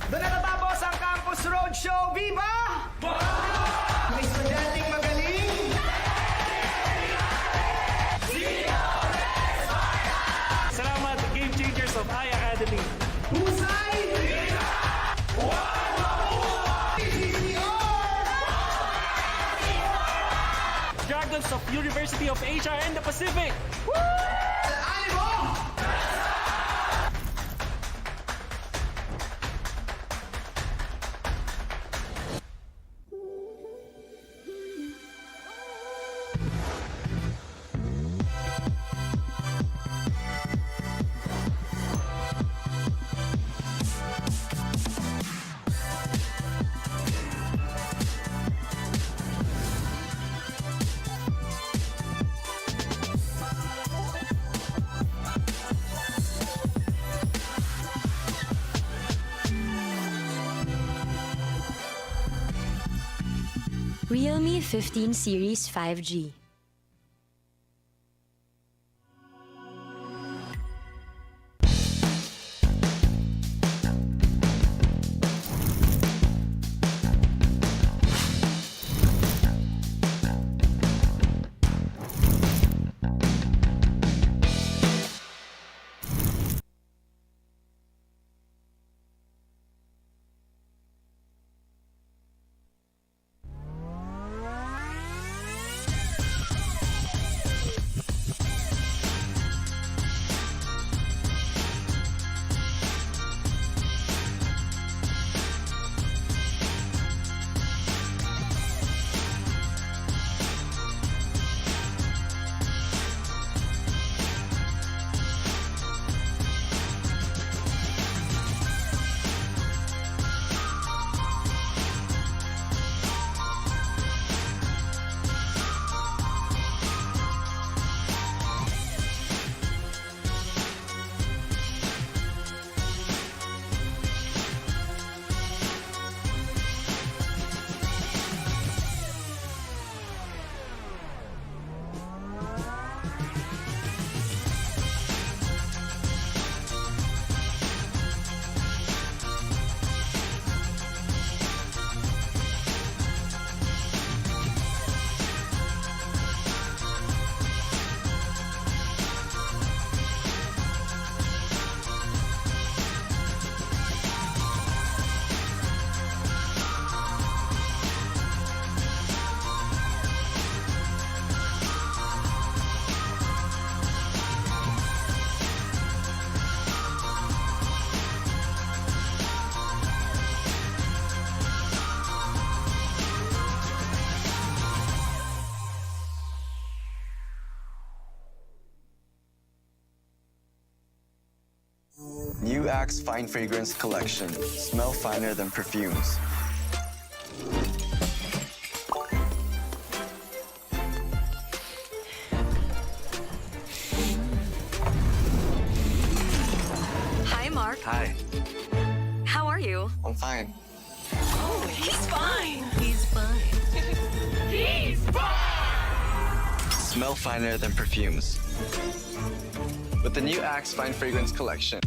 Doon na natapos ang Campus Roadshow. Viva! Mga estudyanteng magaling. Salamat, Game Changers of Academy. Husay! Dragons of University of Asia and the Pacific. Animo! Realme 15 Series 5G. Axe Fine Fragrance Collection. Smell finer than perfumes. Hi, Mark. Hi, How are you? I'm fine. Oh, he's fine. He's fine. He's fine! Smell finer than perfumes. With the new Axe Fine Fragrance Collection.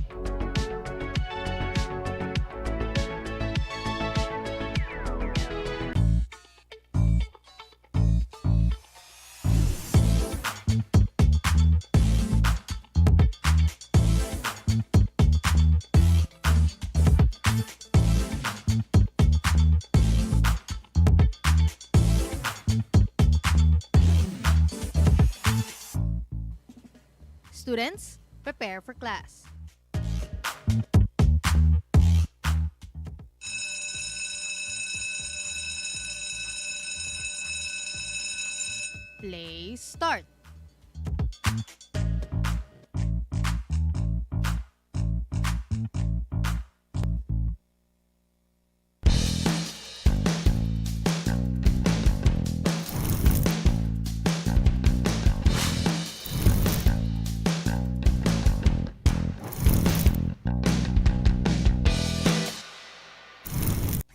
Students, prepare for class. Play start.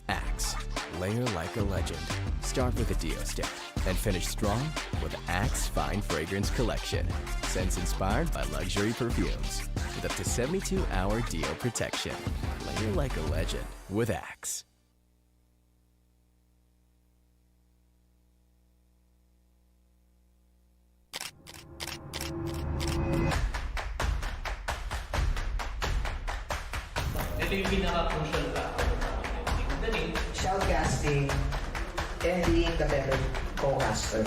Axe. Layer like a legend. Start with a Dio stick and finish strong with Axe Fine Fragrance Collection. Scents inspired by luxury perfumes with up to 72-hour Dio protection. Layer like a legend with Axe. Shoutcasting and being the better co-caster.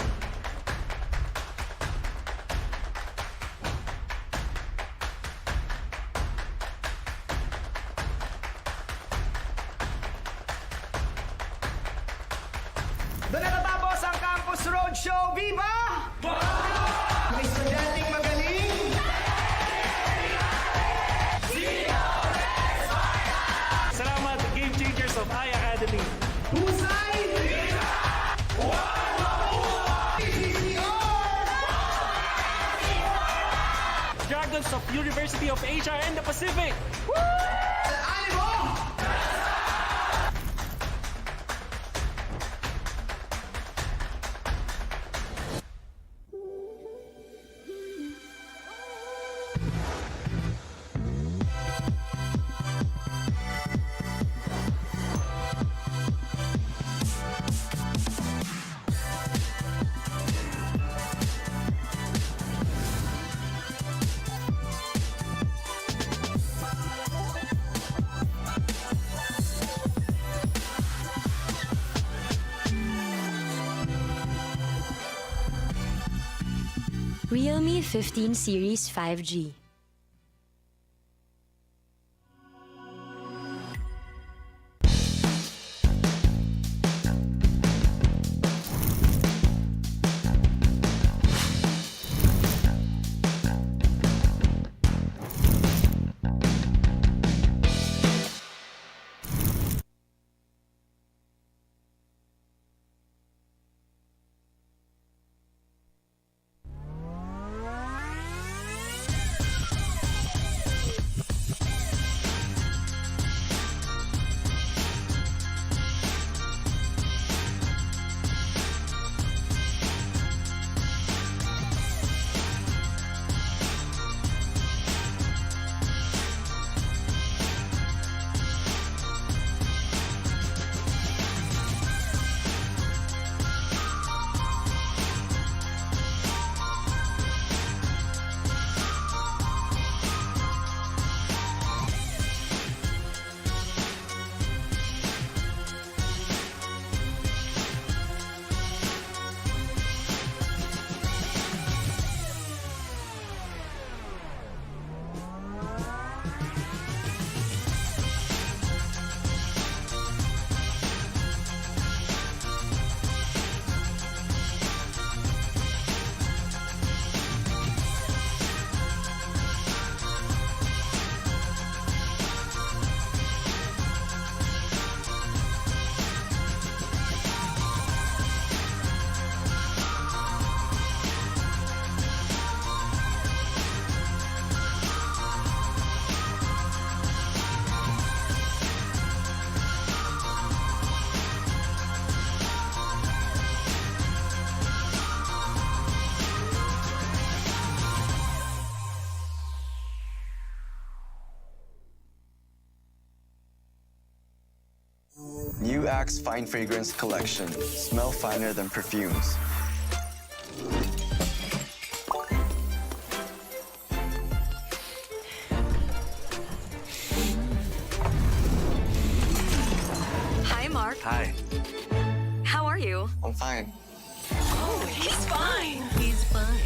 Doon na natapos ang Campus Roadshow. Viva! May estudyanteng magaling. Salamat, Game Changers of iAcademy. Husay! PCC Dragons of University of Asia and the Pacific. Animo! Realme 15 Series 5G. new Axe Fine Fragrance Collection. Smell finer than perfumes. Hi, Mark. Hi, How are you? I'm fine. Oh, he's fine. He's fine.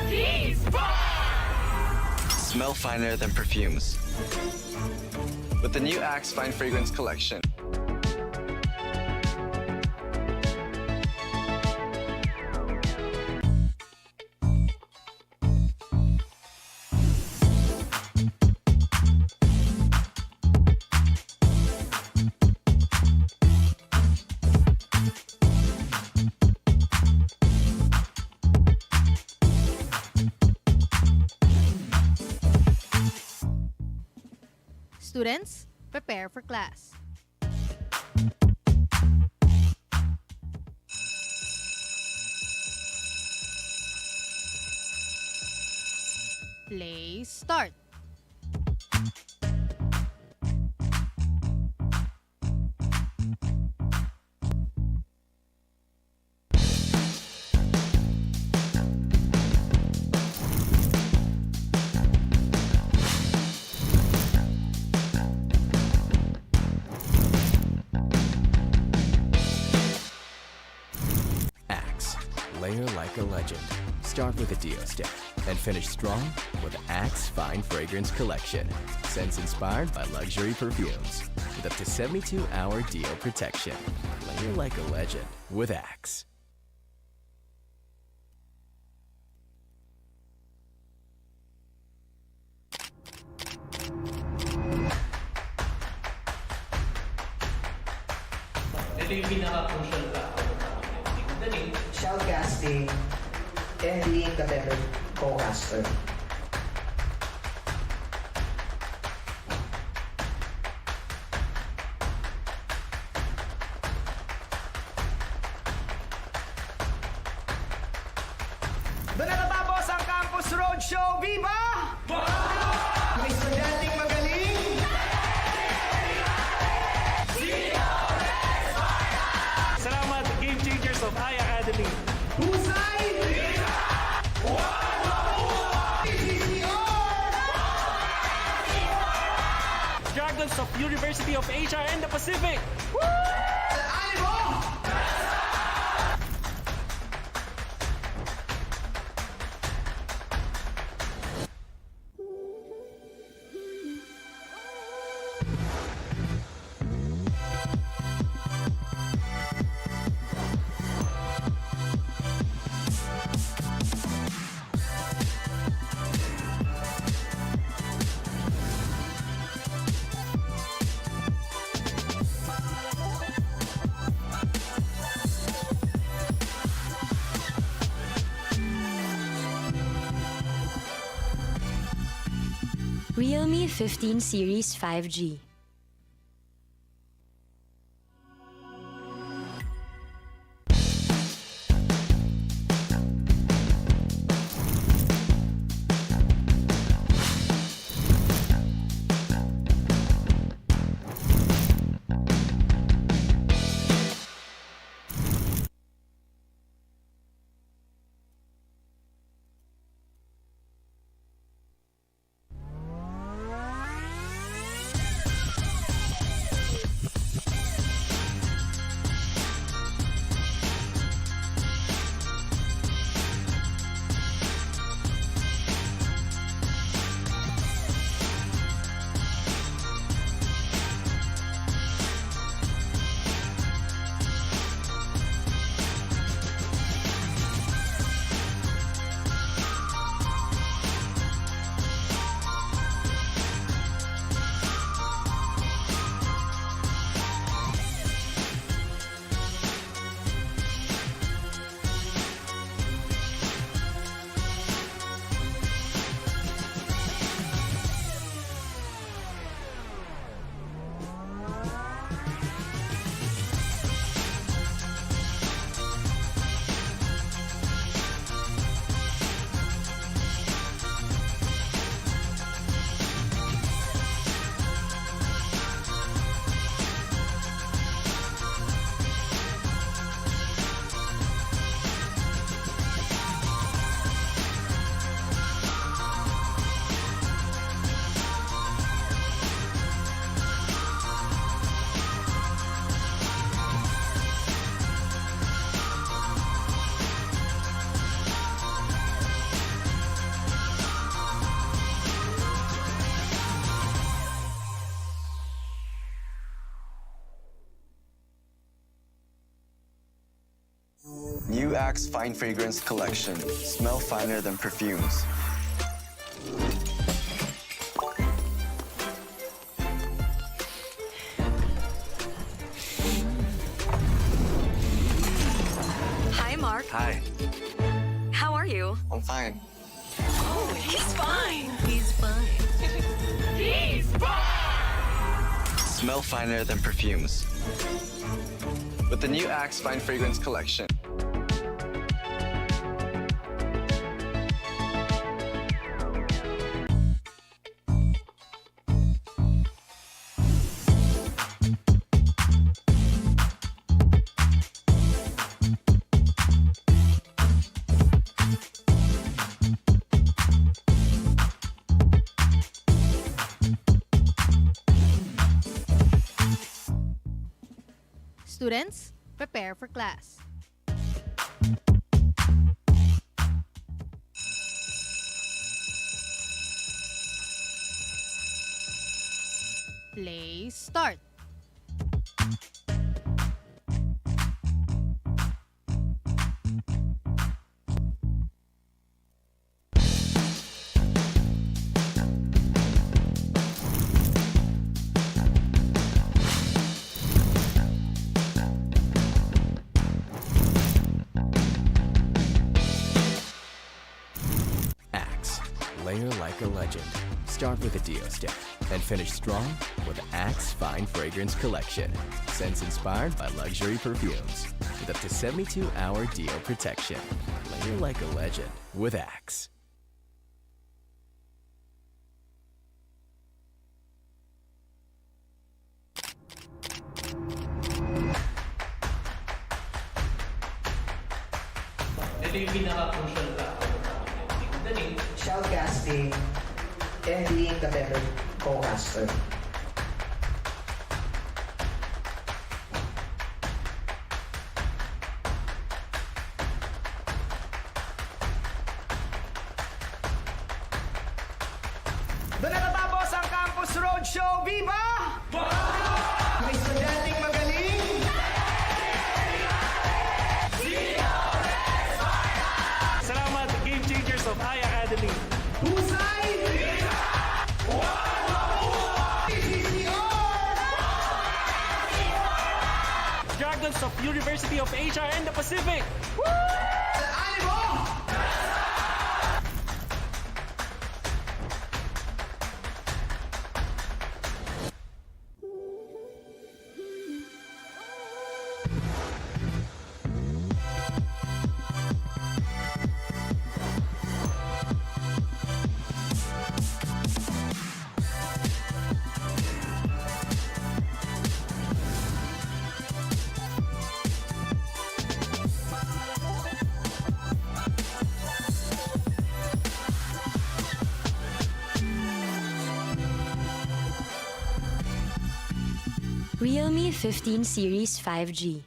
He's fine! Smell finer than perfumes. With the new Axe Fine Fragrance Collection. Students, prepare for class. Play start. Axe. Layer like a legend. Start with a Dio stick and finish strong with Axe Fine Fragrance Collection. Scents inspired by luxury perfumes with up to 72-hour Dio protection. Layer like a legend with Axe. Shoutcasting and being the better co-caster. Doon na natapos ang Campus Roadshow. Viva! May estudyanteng magaling. Salamat, Game Changers of Academy. Husay! PCC Dragons of University of Asia and the Pacific. Animo! Realme 15 Series 5G. Axe Fine Fragrance Collection. Smell finer than perfumes. Hi, Mark. Hi, How are you? I'm fine. Oh, he's fine. He's fine. He's Smell finer than perfumes. With the new Axe Fine Fragrance Collection. Students, prepare for class. Play start. Axe. Layer like a legend. Start with a Dio stick and finish strong with Axe Fine Fragrance Collection. Scents inspired by luxury perfumes with up to 72-hour Dio protection. Layer like a legend with Axe. Ito yung pinaka-crucial ka. Shoutcasting and being the better co-caster. Doon na natapos ang Campus Roadshow. Viva! May estudyanteng magaling. Salamat, Game Changers of iAcademy. Husay! PCC Dragons of University of HR and the Pacific. Animo! Realme 15 Series 5G.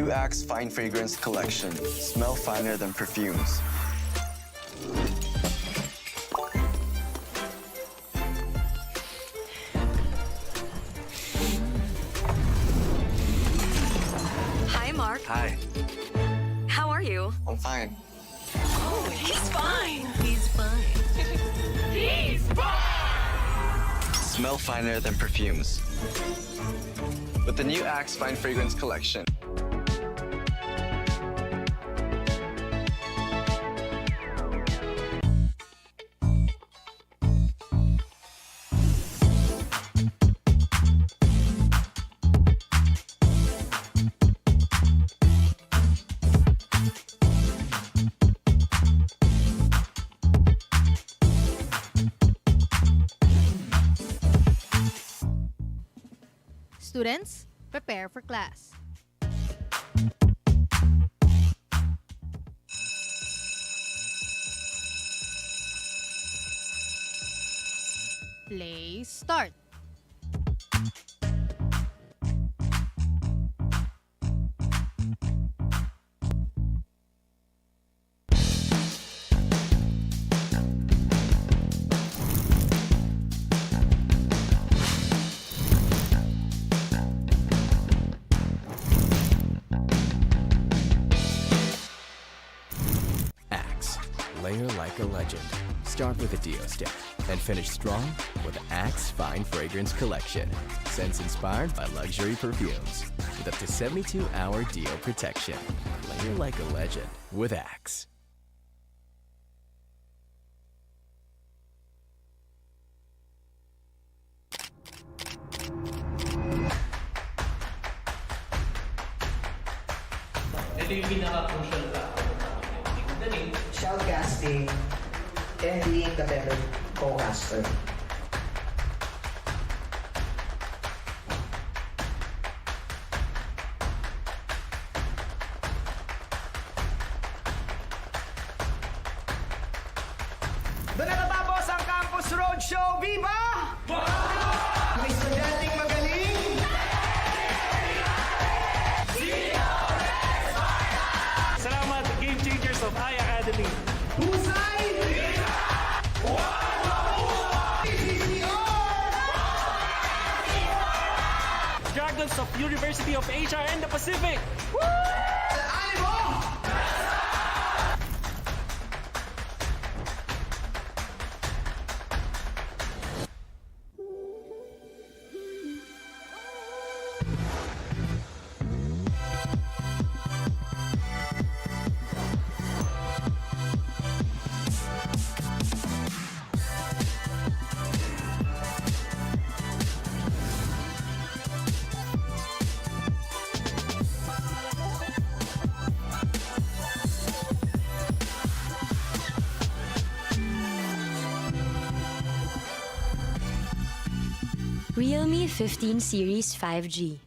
new Axe Fine Fragrance Collection. Smell finer than perfumes. Hi, Mark. Hi, How are you? I'm fine. Oh, he's fine. He's fine. He's Smell finer than perfumes. With the new Axe Fine Fragrance Collection. Students, prepare for class. Play start. Axe. Layer like a legend. Start with a Dio stick and finish strong with Axe Fine Fragrance Collection. Scents inspired by luxury perfumes with up to 72-hour Dio protection. Layer like a legend with Axe. Ito yung pinaka-crucial ka. Shoutcasting and being the better co-caster. Doon na natapos ang Campus Roadshow. Viva! May estudyanteng magaling. Salamat, Game Changers of Academy. Husay! PCC Dragons of University of Asia and the Pacific. Animo! Realme 15 Series 5G.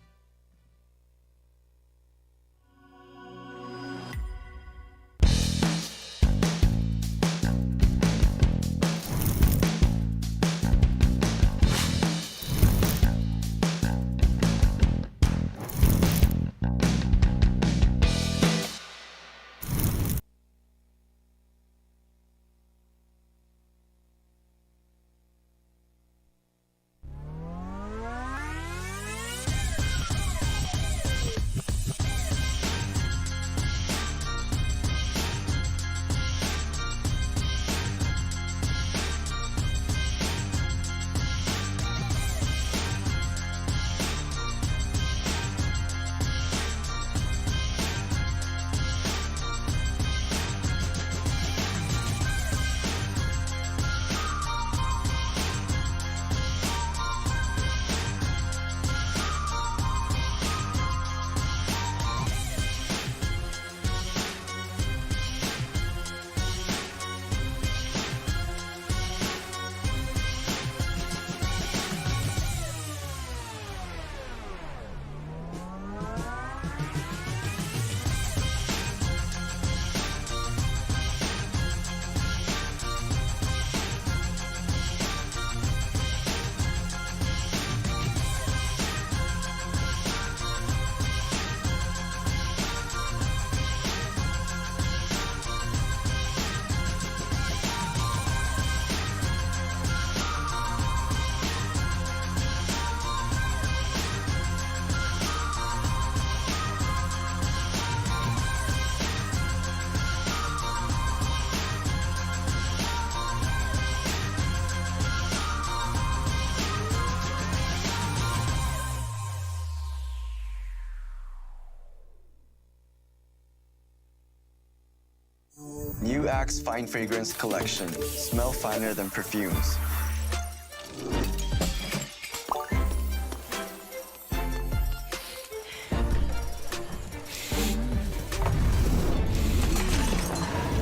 new Axe Fine Fragrance Collection. Smell finer than perfumes.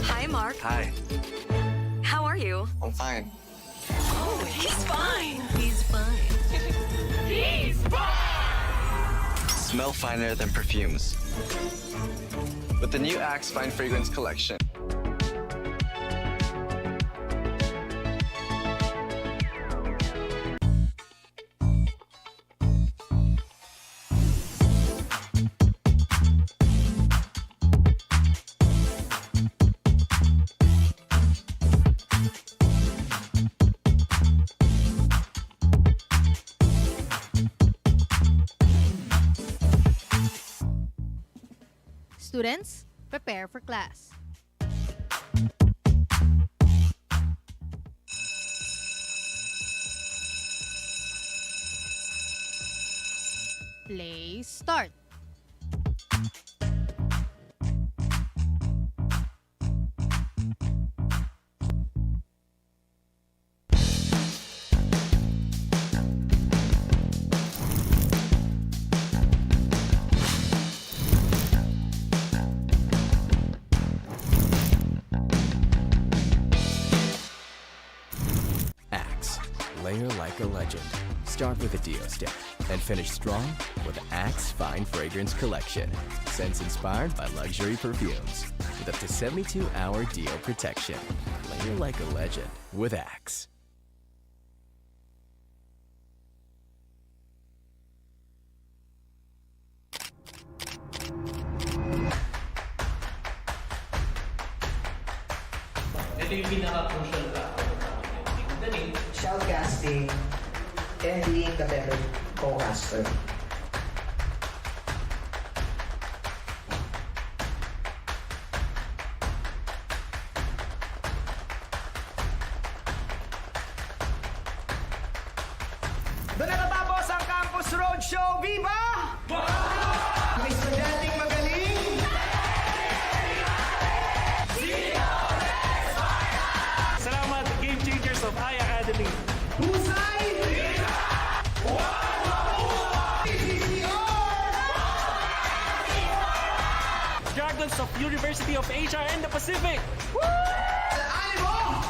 Hi, Mark. Hi, How are you? I'm fine. Oh, he's fine. He's fine. He's fine! Smell finer than perfumes. With the new Axe Fine Fragrance Collection. Students, prepare for class. Play start. Axe. Layer like a legend. Start with a Dio stick and finish strong with Axe Fine Fragrance Collection. Scents inspired by luxury perfumes with up to 72-hour Dio protection. Layer like a legend with Axe. Ito yung pinaka-crucial ka. Shoutcasting and being the better co-caster. Doon na natapos ang Campus Roadshow. Viva! May estudyanteng magaling. Salamat, Game Changers of I Academy. Husay! PCC Dragons of University of Asia and the Pacific. Animo!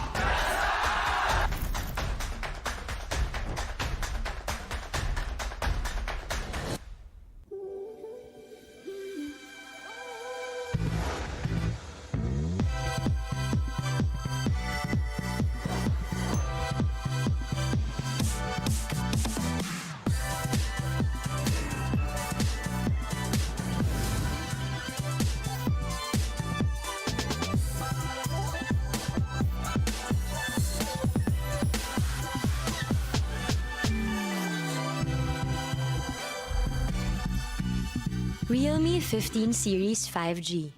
Realme 15 Series 5G.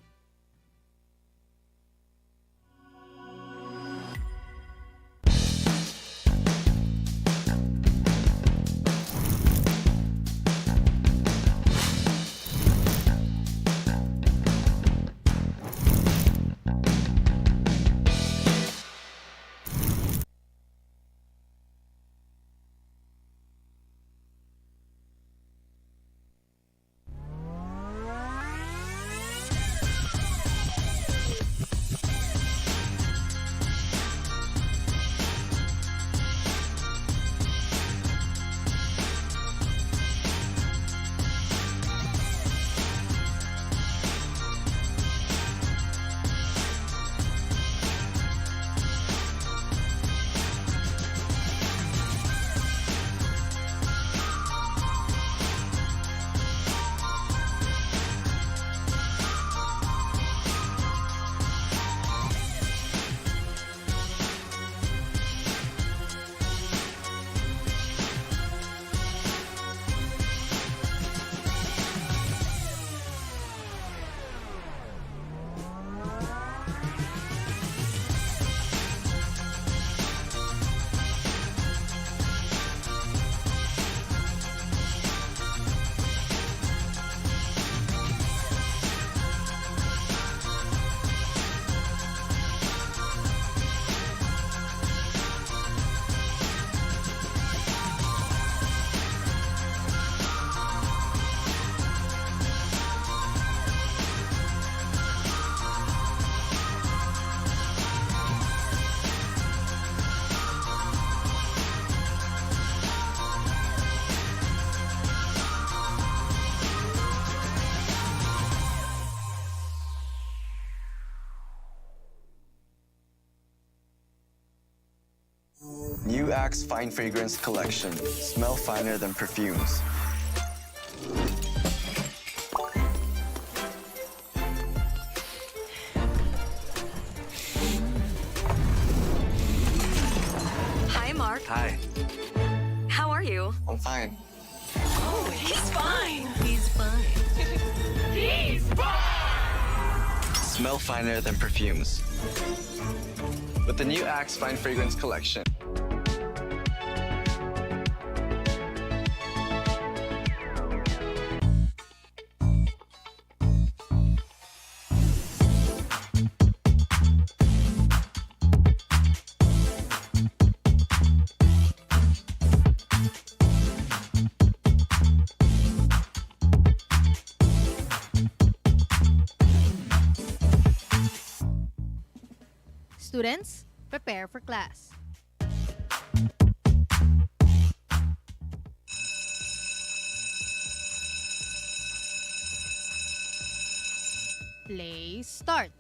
new Axe Fine Fragrance Collection. Smell finer than perfumes. Hi, Mark. Hi, How are you? I'm fine. Oh, he's fine. He's fine. He's fine! Smell finer than perfumes. With the new Axe Fine Fragrance Collection. Students, prepare for class. Play start.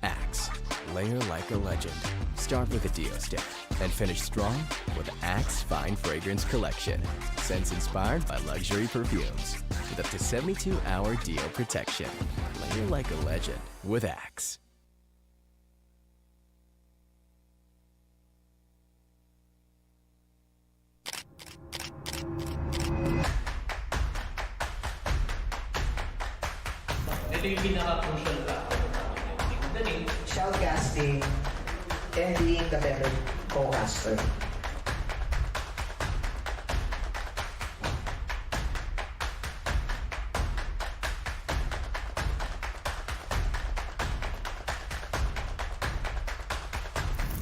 Axe. Layer like a legend. Start with a Dio stick and finish strong with Axe Fine Fragrance Collection. Scents inspired by luxury perfumes with up to 72-hour Dio protection. Layer like a legend with Axe. Ito yung pinaka-crucial factor. Shoutcasting and being the better co-caster.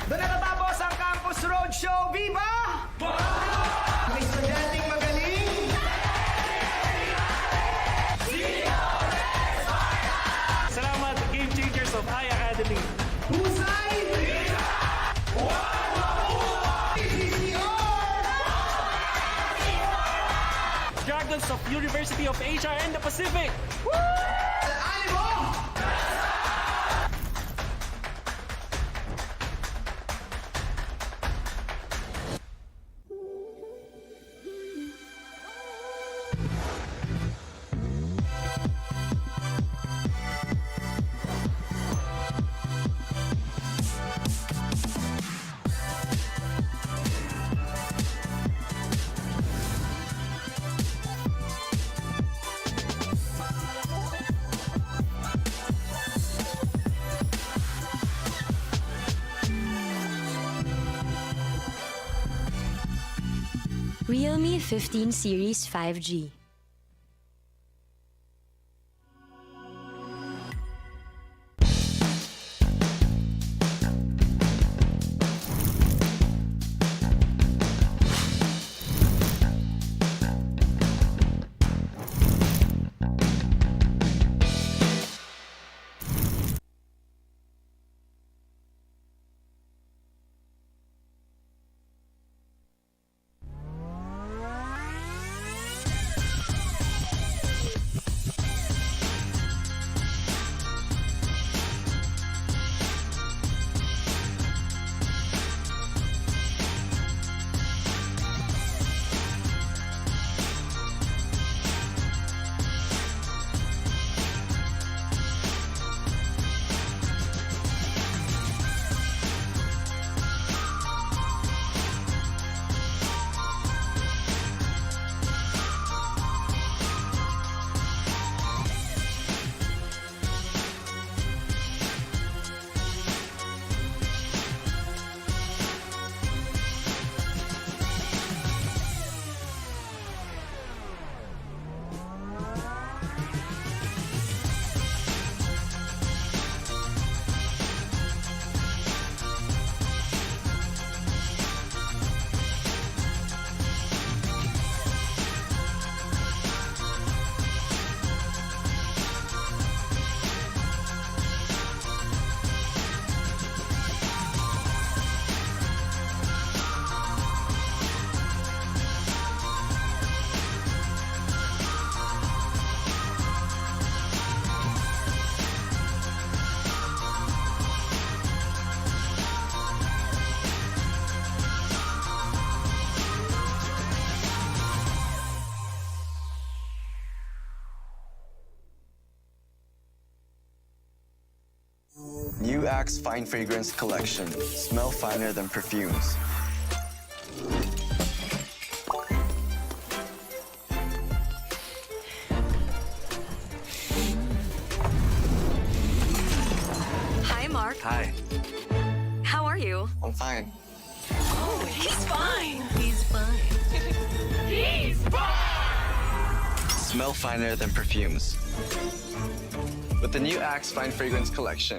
Doon na natapos ang Campus Roadshow. Viva! Mga estudyanteng magaling. Salamat, Game Changers of iAcademy. Husay! PCC Dragons of University of Asia and the Pacific. Animo! Realme 15 Series 5G. new Axe Fine Fragrance Collection. Smell finer than perfumes. Hi, Mark. Hi, How are you? I'm fine. Oh, he's fine. He's fine. He's fine. Smell finer than perfumes. With the new Axe Fine Fragrance Collection.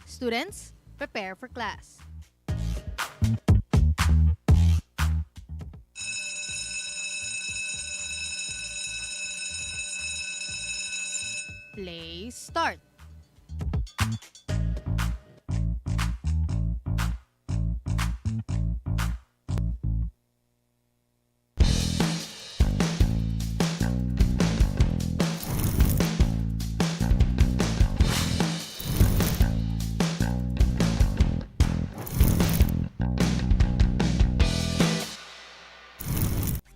Students, prepare for class. Play start.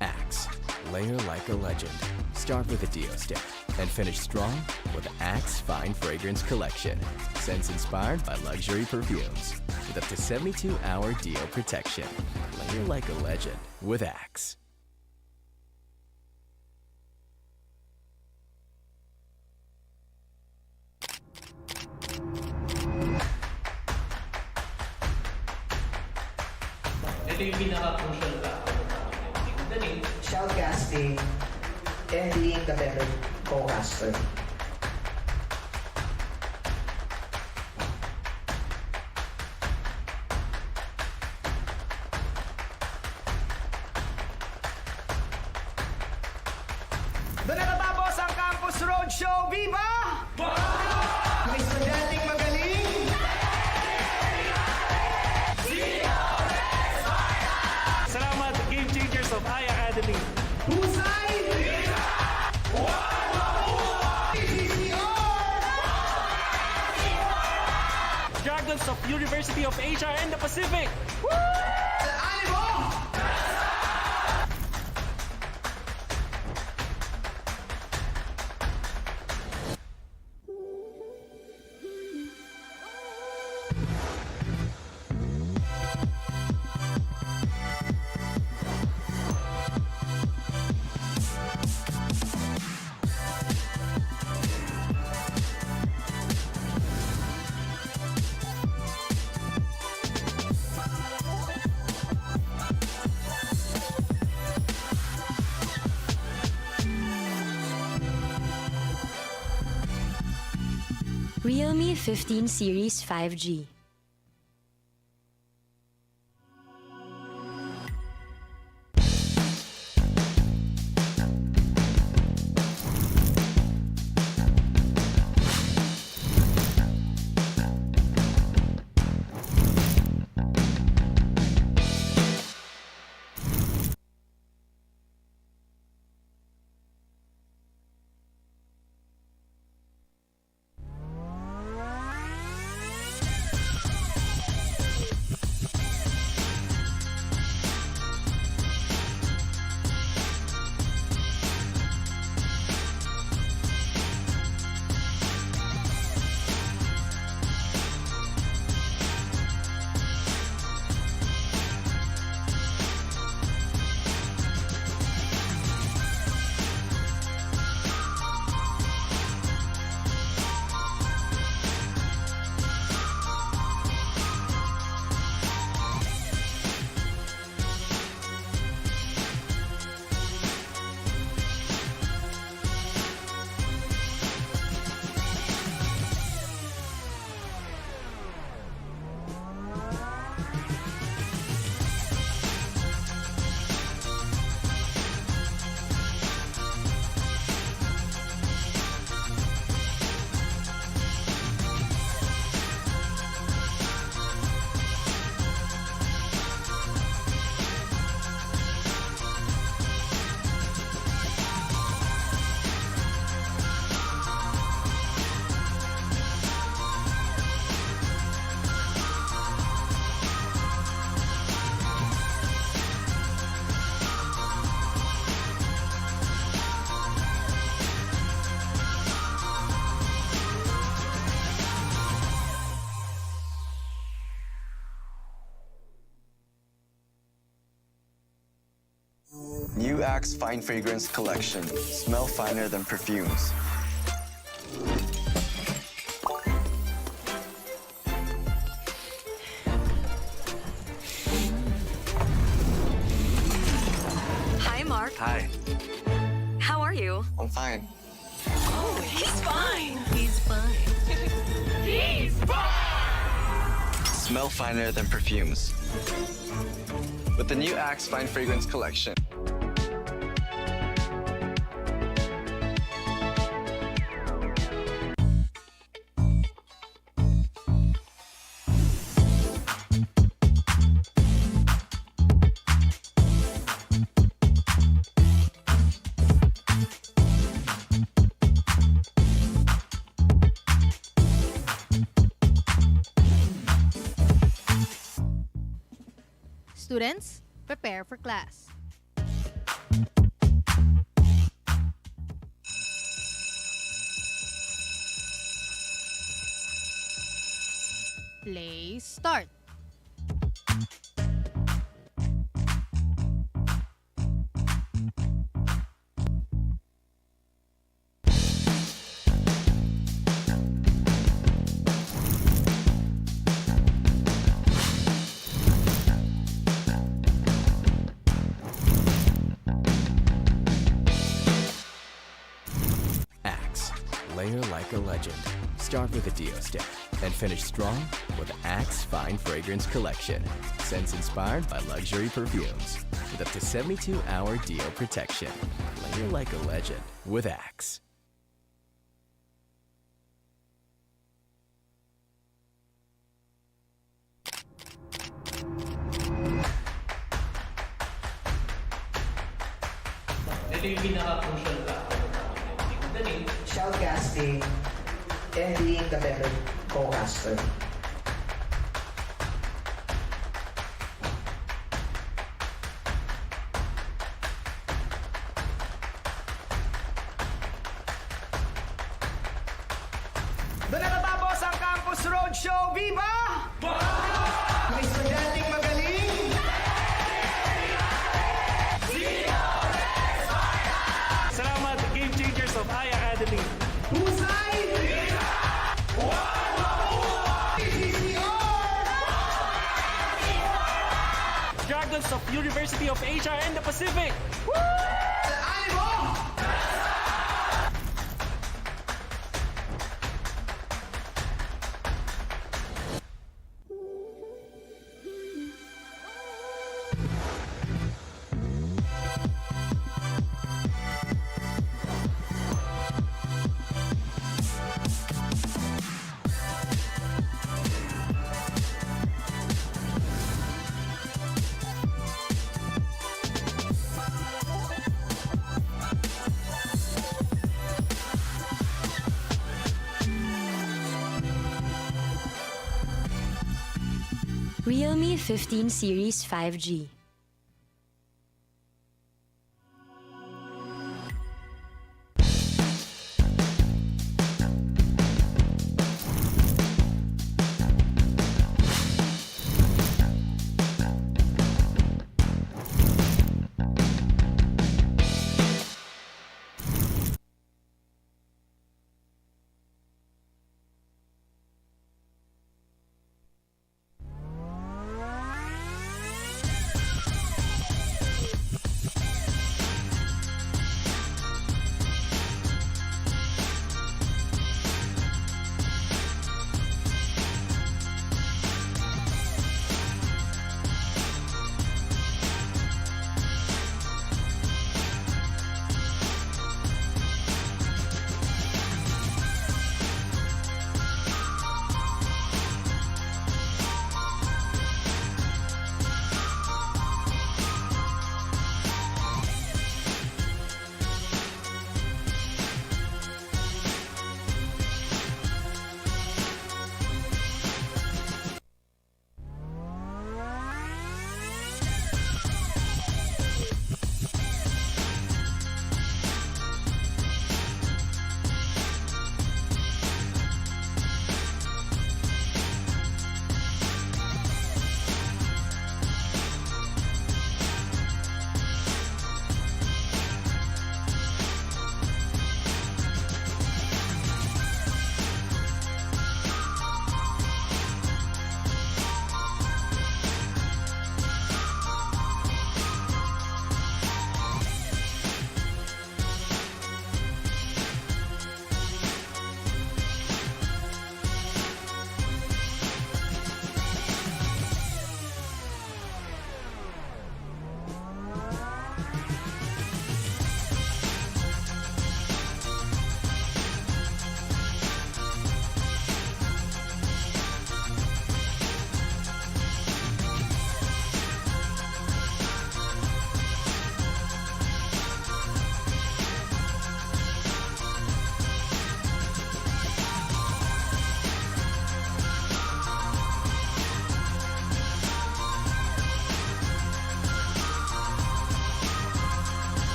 Axe. Layer like a legend. Start with a Dio stick and finish strong with Axe Fine Fragrance Collection. Scents inspired by luxury perfumes with up to 72-hour Dio protection. Layer like a legend with Axe. Ito yung pinaka-crucial factor sa akin. Shoutcasting and being the better co-caster. Doon na natapos ang Campus Roadshow. Viva! Mga estudyanteng magaling. Salamat, Game Changers of iAcademy. Husay! PCC Dragons of University of Asia and the Pacific. Animo! Realme 15 Series 5G. New Axe Fine Fragrance Collection. Smell finer than perfumes. Hi, Mark. Hi, How are you? I'm fine. Oh, he's fine. He's fine. He's Smell finer than perfumes. With the new Axe Fine Fragrance Collection. Students, prepare for class. Play start. Axe. Layer like a legend. Start with a Dio stick and finish strong with Axe Fine Fragrance Collection. Scents inspired by luxury perfumes with up to 72-hour Dio protection. Layer like a legend with Axe. Shoutcasting and being the better co-caster. Doon na natapos ang Campus Roadshow. Viva! Mga estudyanteng magaling. Salamat, Game Changers of iAcademy. Husay! PCC Dragons of University of Asia and the Pacific. Animo! Realme 15 Series 5G.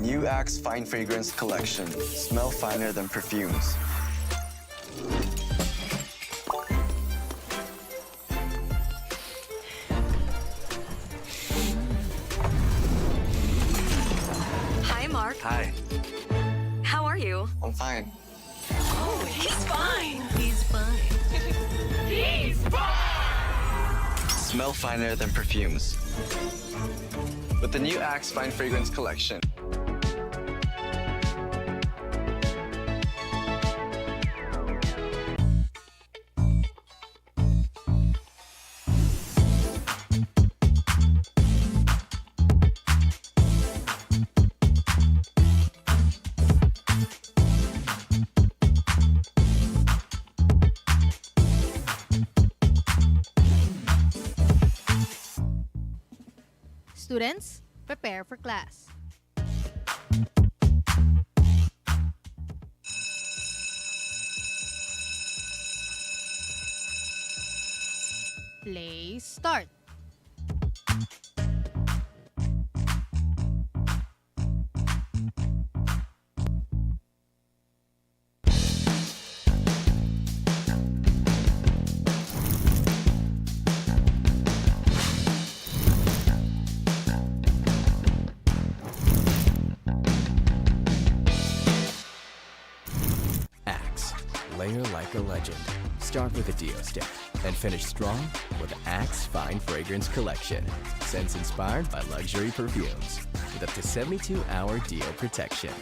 New Axe Fine Fragrance Collection. Smell finer than perfumes. Hi, Mark. Hi, How are you? I'm fine. Oh, he's fine. He's fine. He's fine! Smell finer than perfumes. With the new Axe Fine Fragrance Collection. Students, prepare for class. Play start. Axe. Layer like a legend. Start with a Dio stick and finish strong with Axe Fine Fragrance Collection. Scents inspired by luxury perfumes with up to 72-hour Dio protection.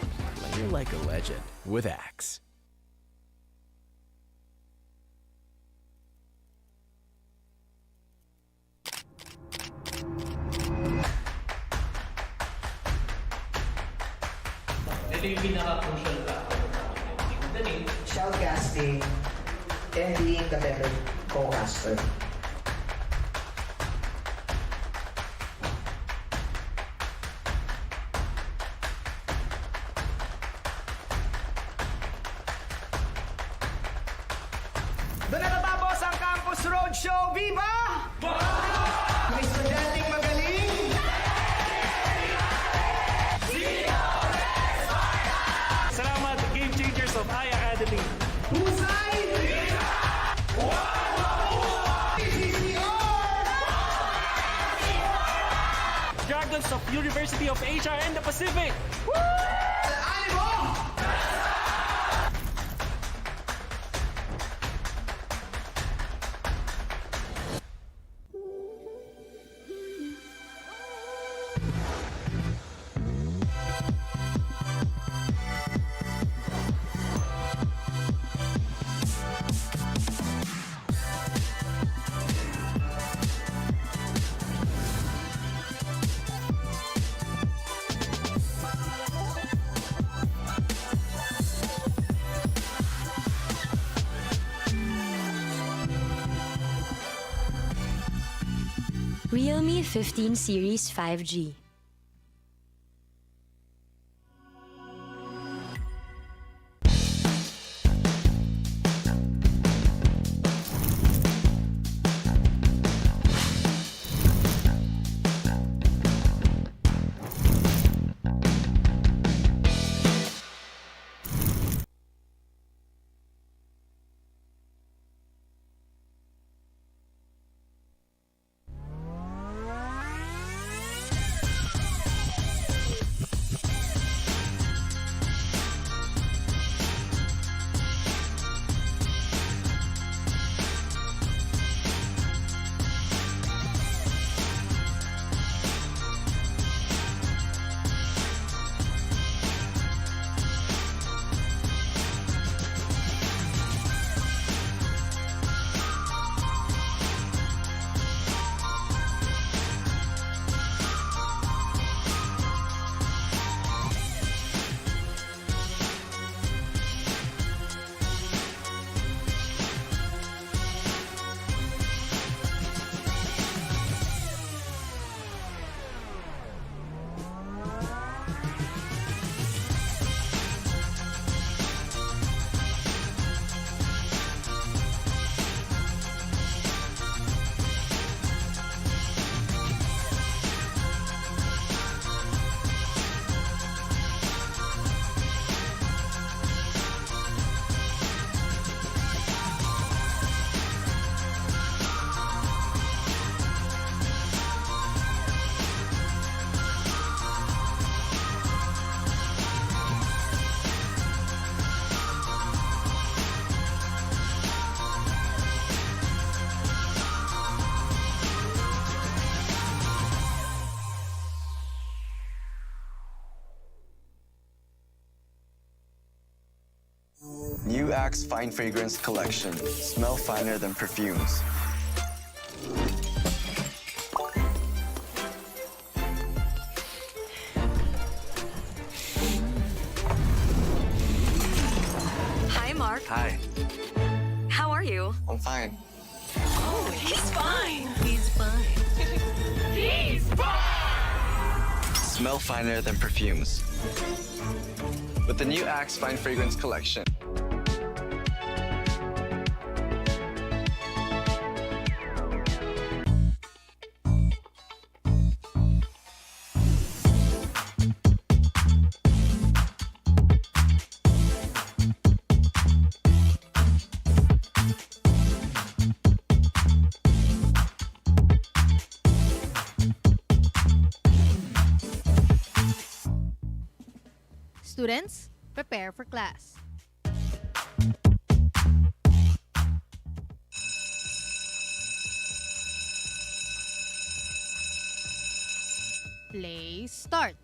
Layer like a legend with Axe. Shoutcasting and being the better co-caster. Doon na natapos ang Campus Roadshow. Viva! May estudyanteng magaling. Salamat, Game Changers of iAcademy. Husay! PCC Dragons of University of Asia and the Pacific. Animo! Realme 15 Series 5G. Axe Fine Fragrance Collection. Smell finer than perfumes. Hi, Mark. Hi, How are you? I'm fine. Oh, he's fine. He's fine. He's fine! Smell finer than perfumes. With the new Axe Fine Fragrance Collection. Students, prepare for class. Play start.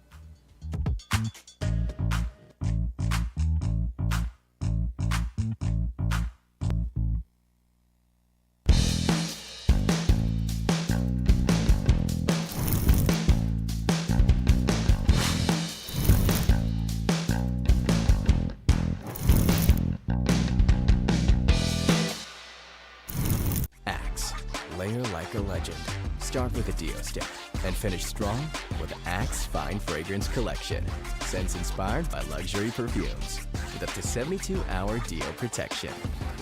Axe. Layer like a legend. Start with a Dio stick and finish strong with the Axe Fine Fragrance Collection. Scents inspired by luxury perfumes with up to 72-hour Dio protection.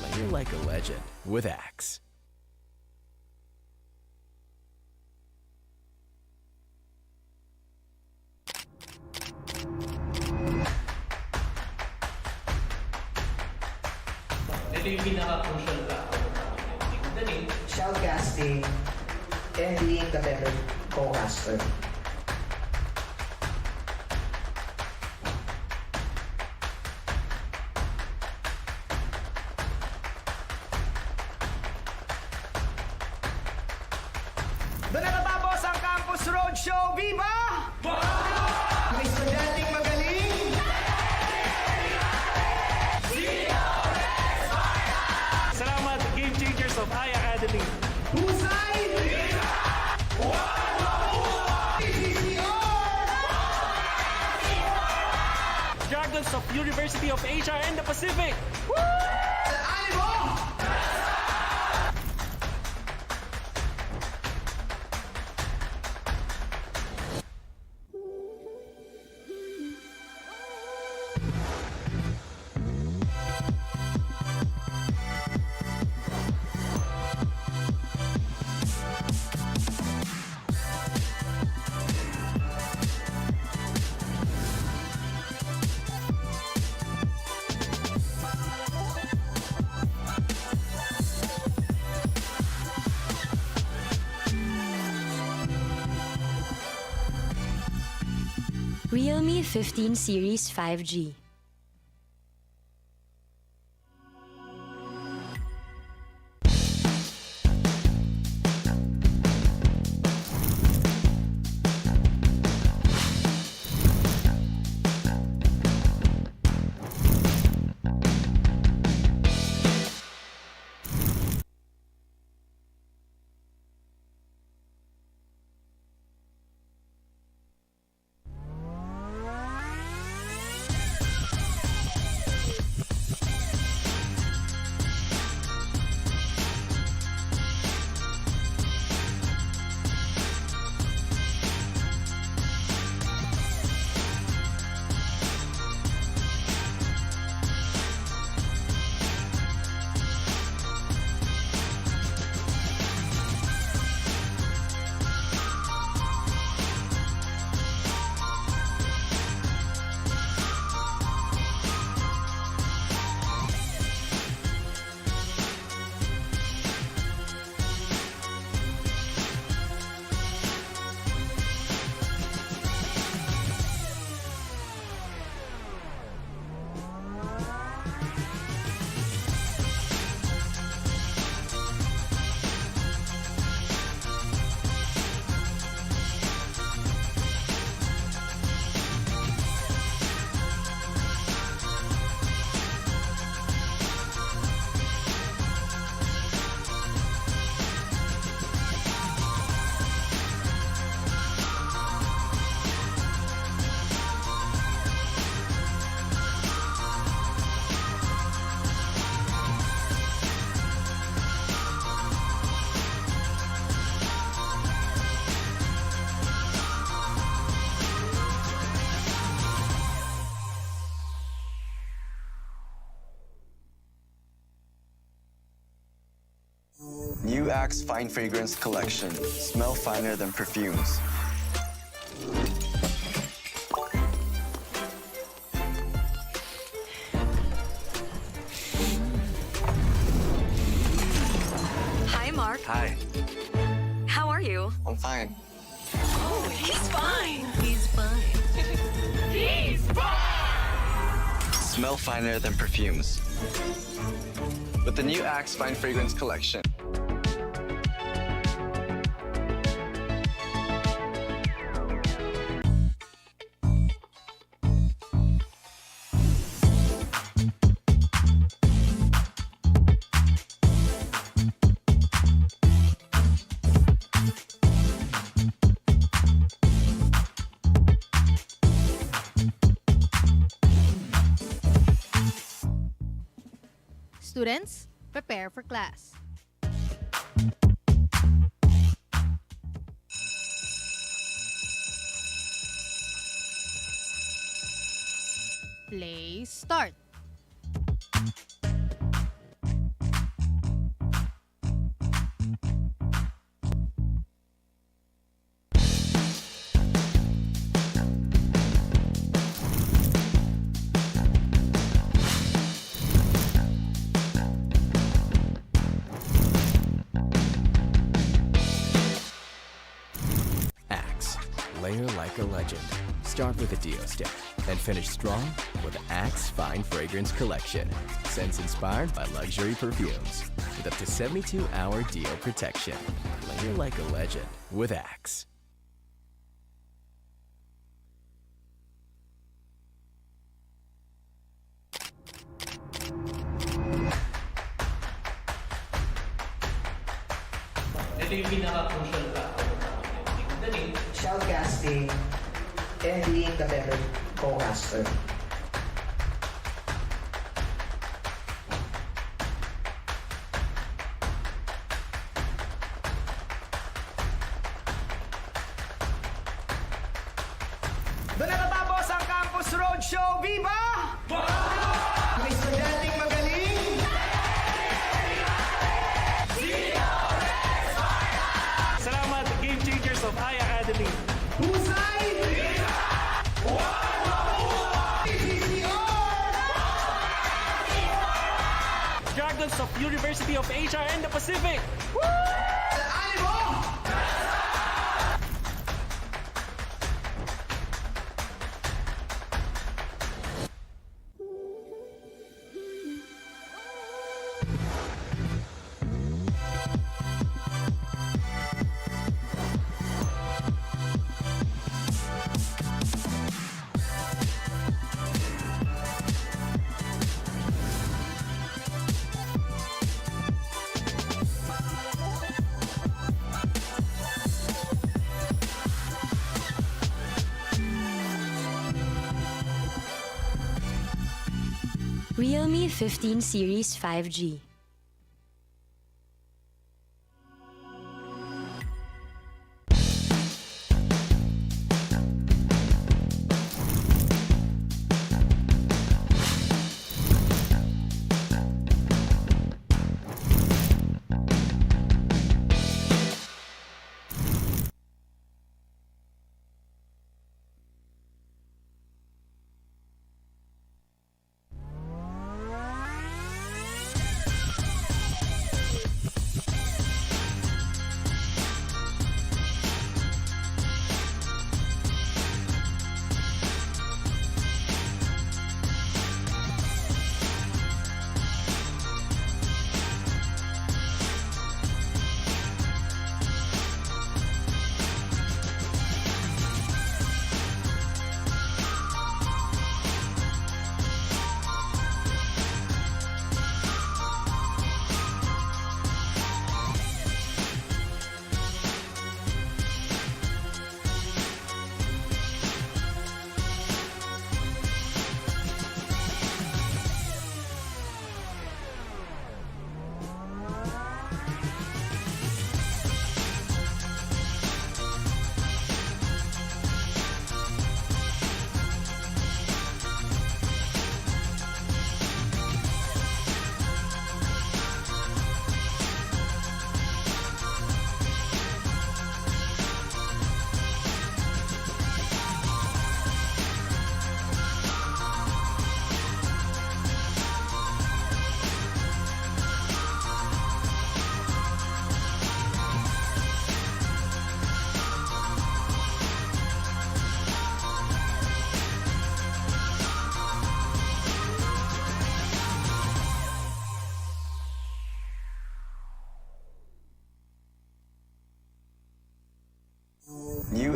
Layer like a legend with Axe. Shoutcasting and being the better co-caster. Doon na natapos ang Campus Roadshow. Viva! Mga estudyanteng magaling. Salamat, Game Changers of iAcademy. Husay! PCC Dragons of University of Asia and the Pacific. Animo! Realme 15 Series 5G. Axe Fine Fragrance Collection. Smell finer than perfumes. Hi, Mark. Hi, How are you? I'm fine. Oh, he's fine. He's fine. He's Smell finer than perfumes. With the new Axe Fine Fragrance Collection. Students, prepare for class. Play start. Axe. Layer like a legend. Start with a Dio stick and finish strong with Axe Fine Fragrance Collection. Scents inspired by luxury perfumes with up to 72-hour Dio protection. Layer like a legend with Axe. Ito yung pinaka-crucial factor. Shoutcasting and being the better co-caster. Doon natatapos ang Campus Roadshow. Viva! May estudyanteng magaling. Salamat, Game Changers of High Academy. Husay! PCC Dragons of University of Asia and the Pacific. Animo! Realme 15 Series 5G.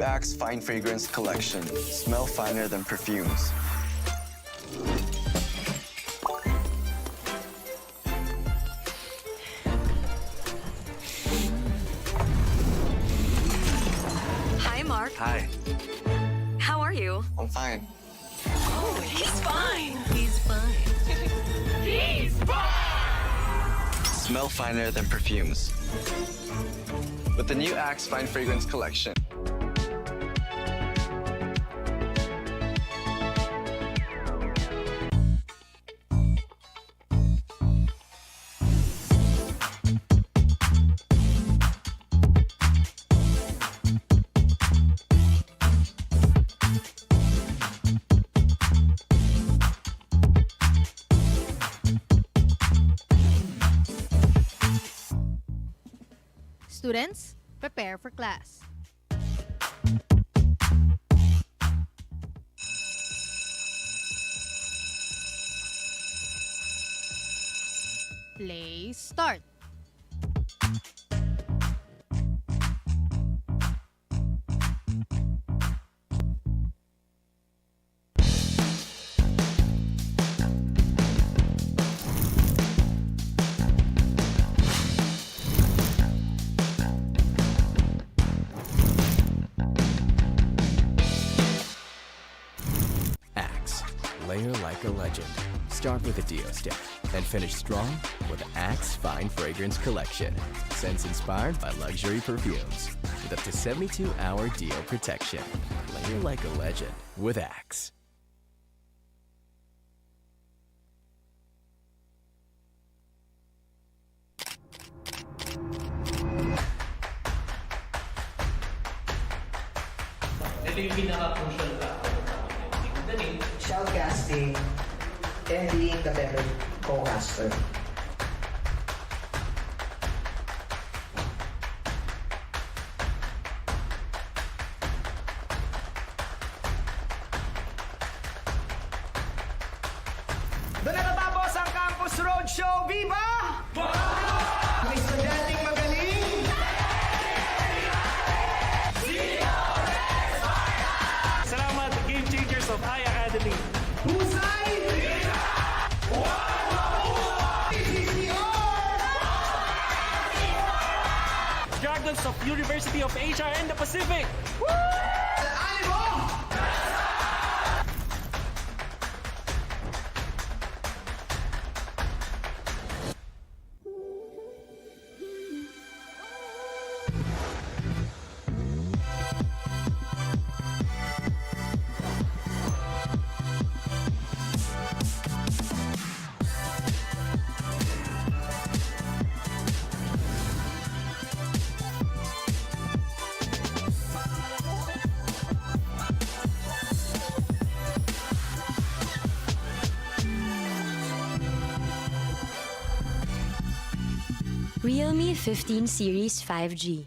Axe Fine Fragrance Collection. Smell finer than perfumes. Hi, Mark. Hi, How are you? I'm fine. Oh, he's fine. He's fine. He's Smell finer than perfumes. With the new Axe Fine Fragrance Collection. Students, prepare for class. Play start. Axe. Layer like a legend. Start with a Dio stick and finish strong with Axe Fine Fragrance Collection. Scents inspired by luxury perfumes with up to 72-hour Dio protection. Layer like a legend with Axe. Shoutcasting and being the better co-caster. Doon na natapos ang Campus Roadshow. Viva! Mga estudyanteng magaling. Salamat, Game Changers of Academy. Husay! PCC Dragons of University of Asia and the Pacific. Animo! Realme 15 Series 5G.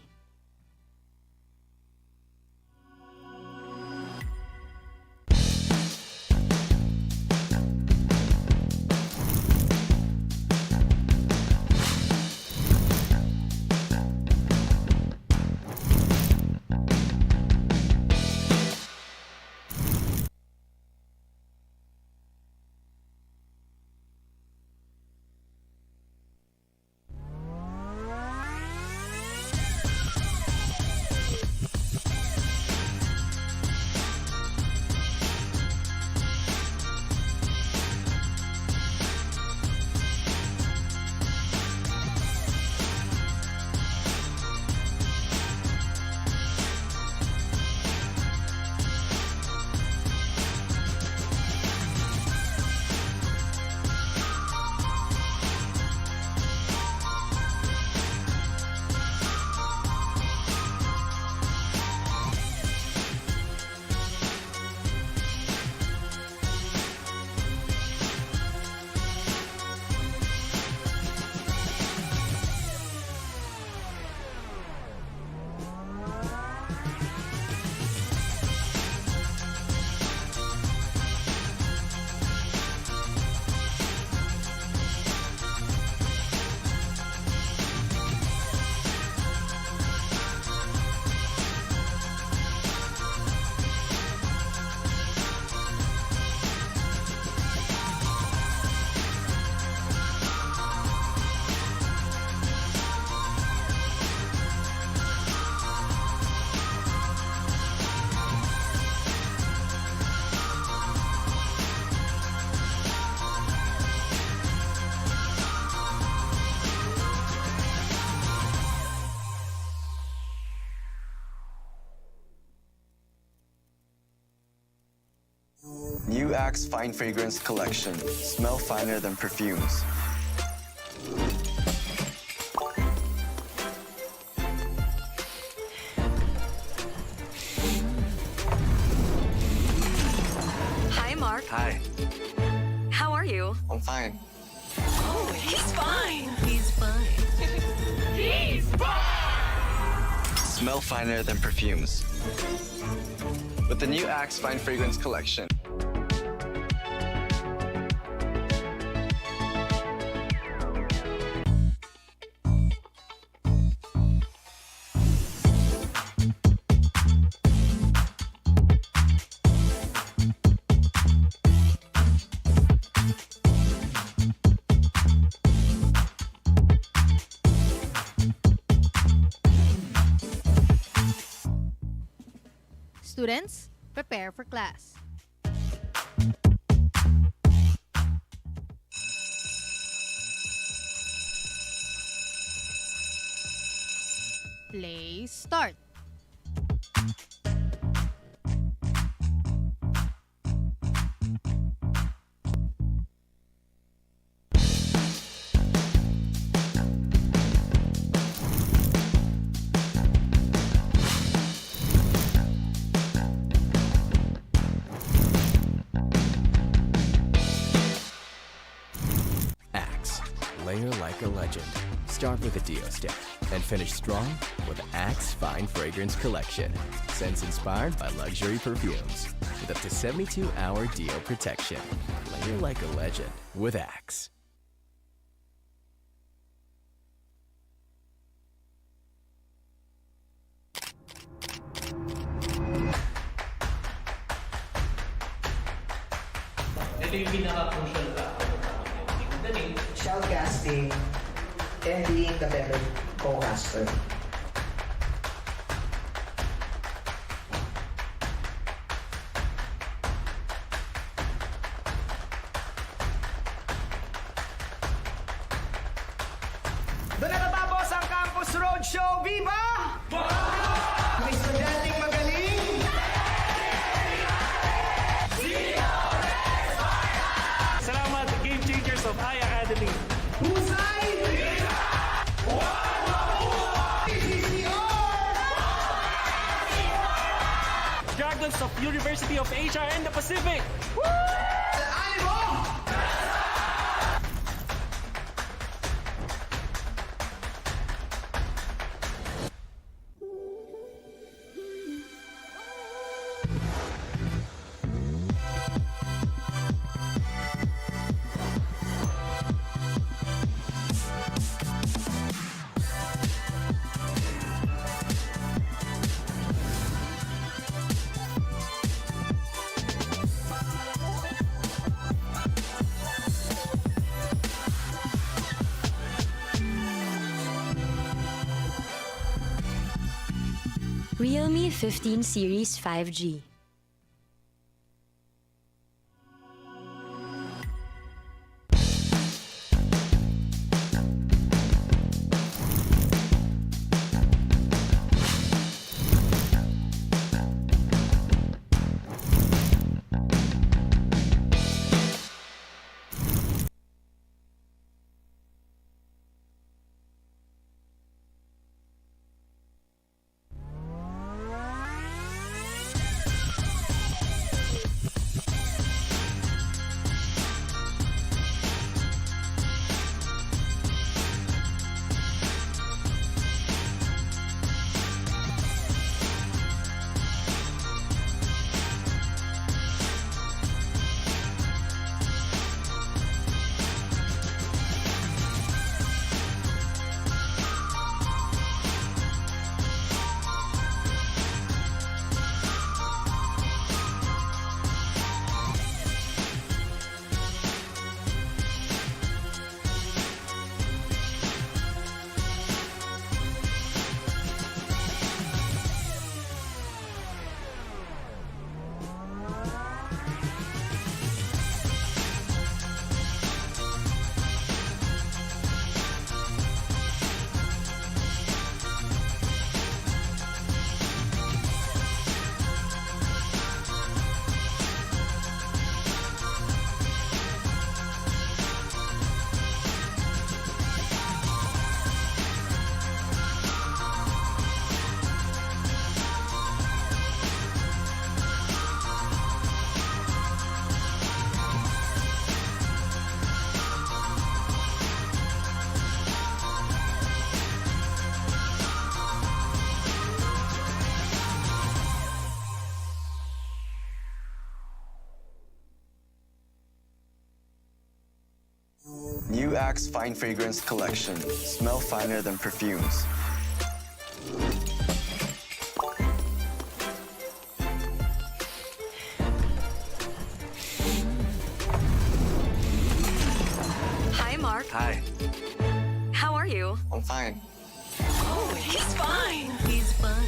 new Axe Fine Fragrance Collection. Smell finer than perfumes. Hi, Mark. Hi, How are you? I'm fine. Oh, he's fine. He's fine. He's fine. Smell finer than perfumes. With the new Axe Fine Fragrance Collection. Students, prepare for class. Play start. Axe. Layer like a legend. Start with a Dio stick and finish strong with Axe Fine Fragrance Collection. Scents inspired by luxury perfumes with up to 72-hour Dio protection. Layer like a legend with Axe. Ito yung pinaka-crucial factor. Shoutcasting and being the better co-caster. Doon natatapos ang Campus Roadshow. Viva! Mga estudyanteng magaling. Salamat, Game Changers of iAcademy. Husay! Dragons of University of Asia and the Pacific. Animo! Realme 15 Series 5G. Axe Fine Fragrance Collection. Smell finer than perfumes. Hi, Mark. Hi, How are you? I'm fine. Oh, he's fine. He's fine.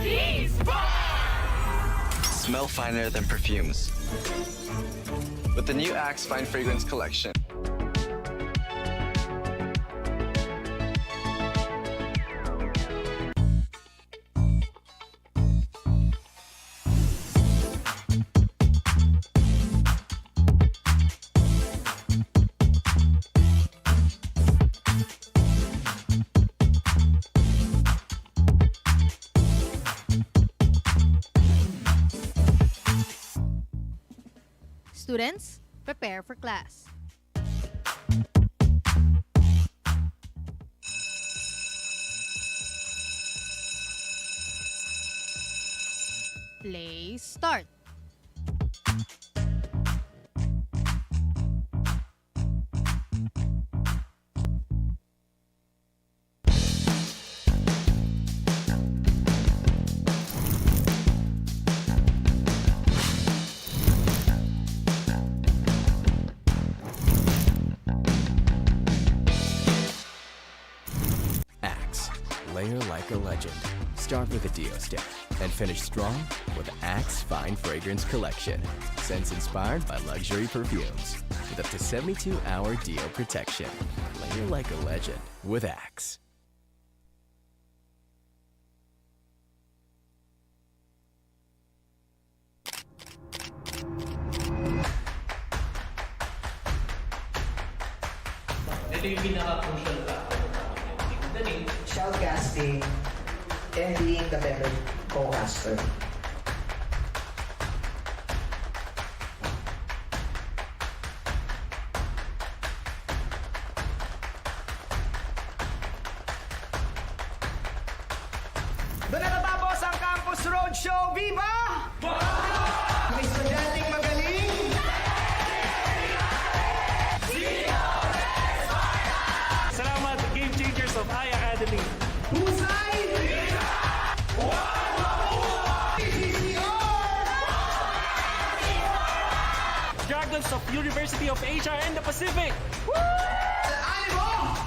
He's Smell finer than perfumes. With the new Axe Fine Fragrance Collection. Students, prepare for class. Play start. Axe. Layer like a legend. Start with a Dio stick and finish strong with Axe Fine Fragrance Collection. Scents inspired by luxury perfumes with up to 72-hour Dio protection. Layer like a legend with Axe. Ito yung pinaka-crucial factor. Shoutcasting and being the better co-caster. Doon natatapos ang Campus Roadshow. Viva! Mga estudyanteng magaling. Salamat, Game Changers of iAcademy. Husay! Dragons of University of Asia and the Pacific. Animo!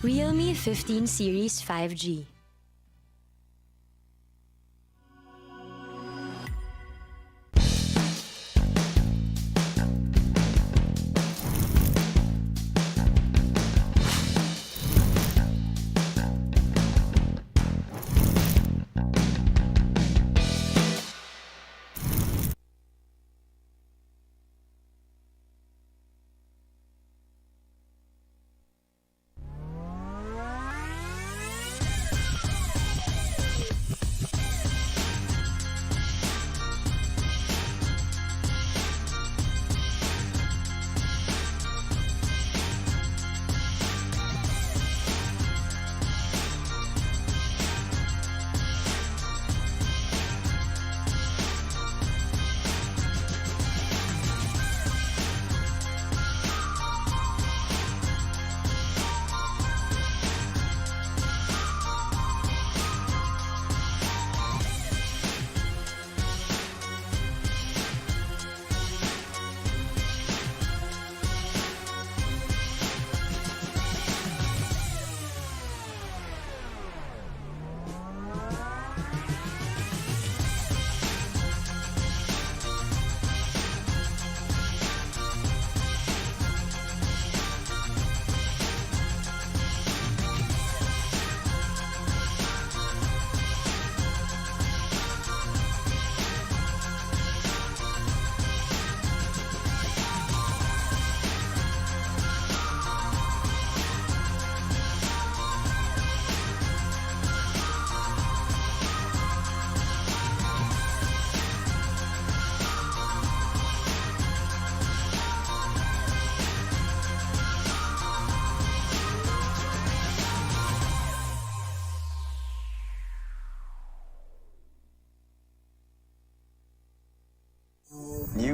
Realme 15 Series 5G.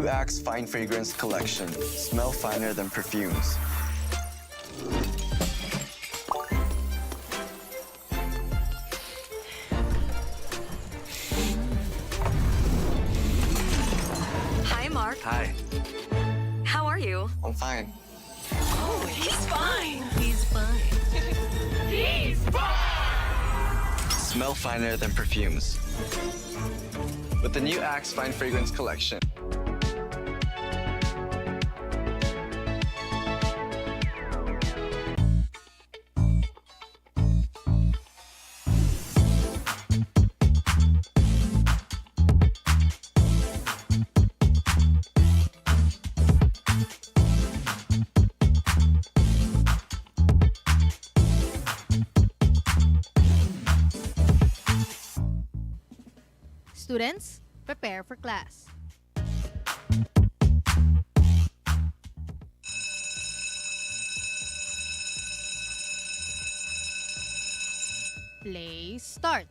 new Axe Fine Fragrance Collection. Smell finer than perfumes. Hi, Mark. Hi, How are you? I'm fine. Oh, he's fine. He's fine. He's Smell finer than perfumes. With the new Axe Fine Fragrance Collection. Students, prepare for class. Play start.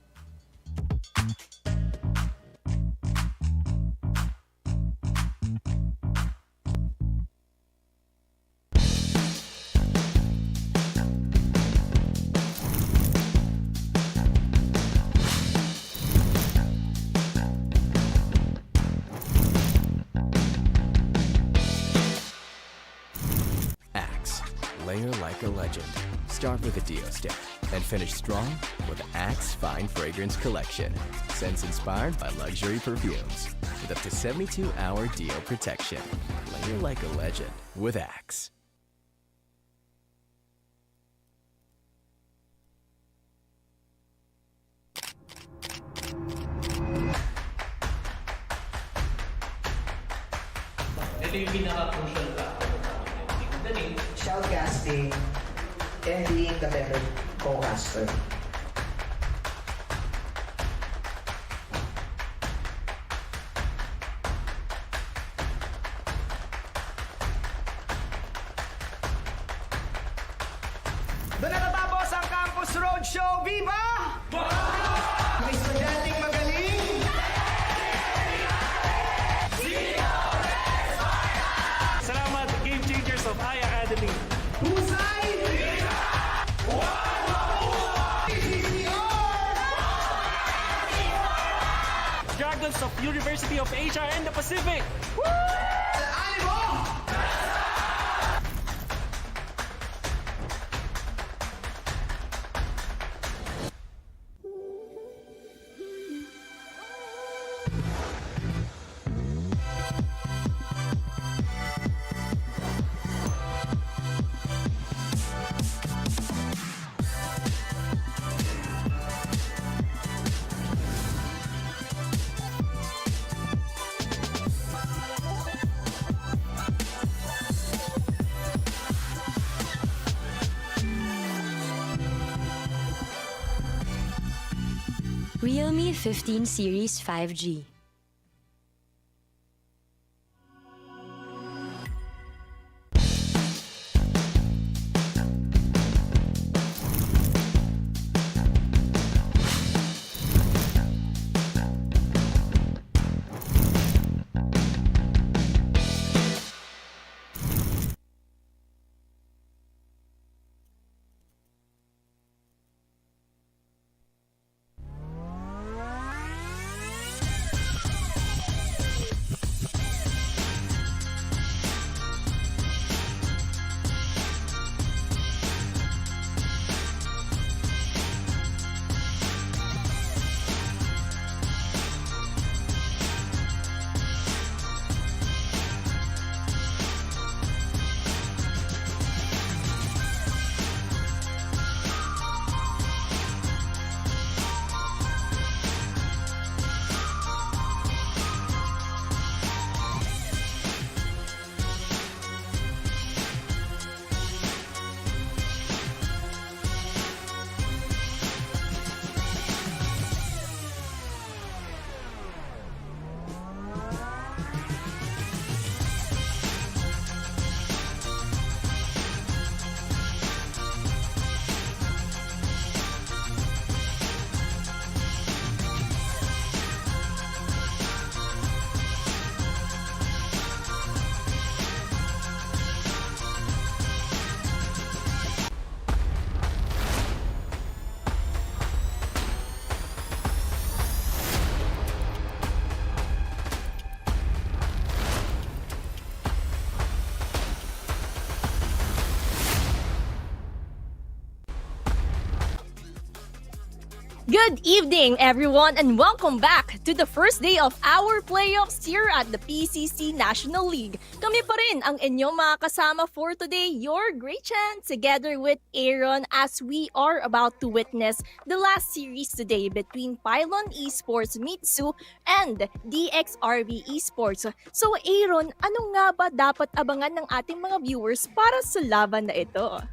Axe. Layer like a legend. Start with a Deo stick and finish strong with Axe Fine Fragrance Collection. Scents inspired by luxury perfumes with up to 72-hour Deo protection. Layer like a legend with Axe. Ito yung pinaka-crucial factor. Shoutcasting and being the better co-caster. Doon natatapos ang Campus Roadshow. Viva! Mga estudyanteng magaling. Salamat, Game Changers of iAcademy. Husay! PCC! Dragons of University of Asia and the Pacific. Animo! Realme 15 Series 5G. Good evening, everyone, and welcome back to the first day of our playoffs here at the PCC National League. Kami pa rin ang inyong mga kasama for today, your great chance, together with Aaron, as we are about to witness the last series today between Pylon Esports Mittsu and DXRV Esports. So Aaron, ano nga ba dapat abangan ng ating mga viewers para sa laban na ito?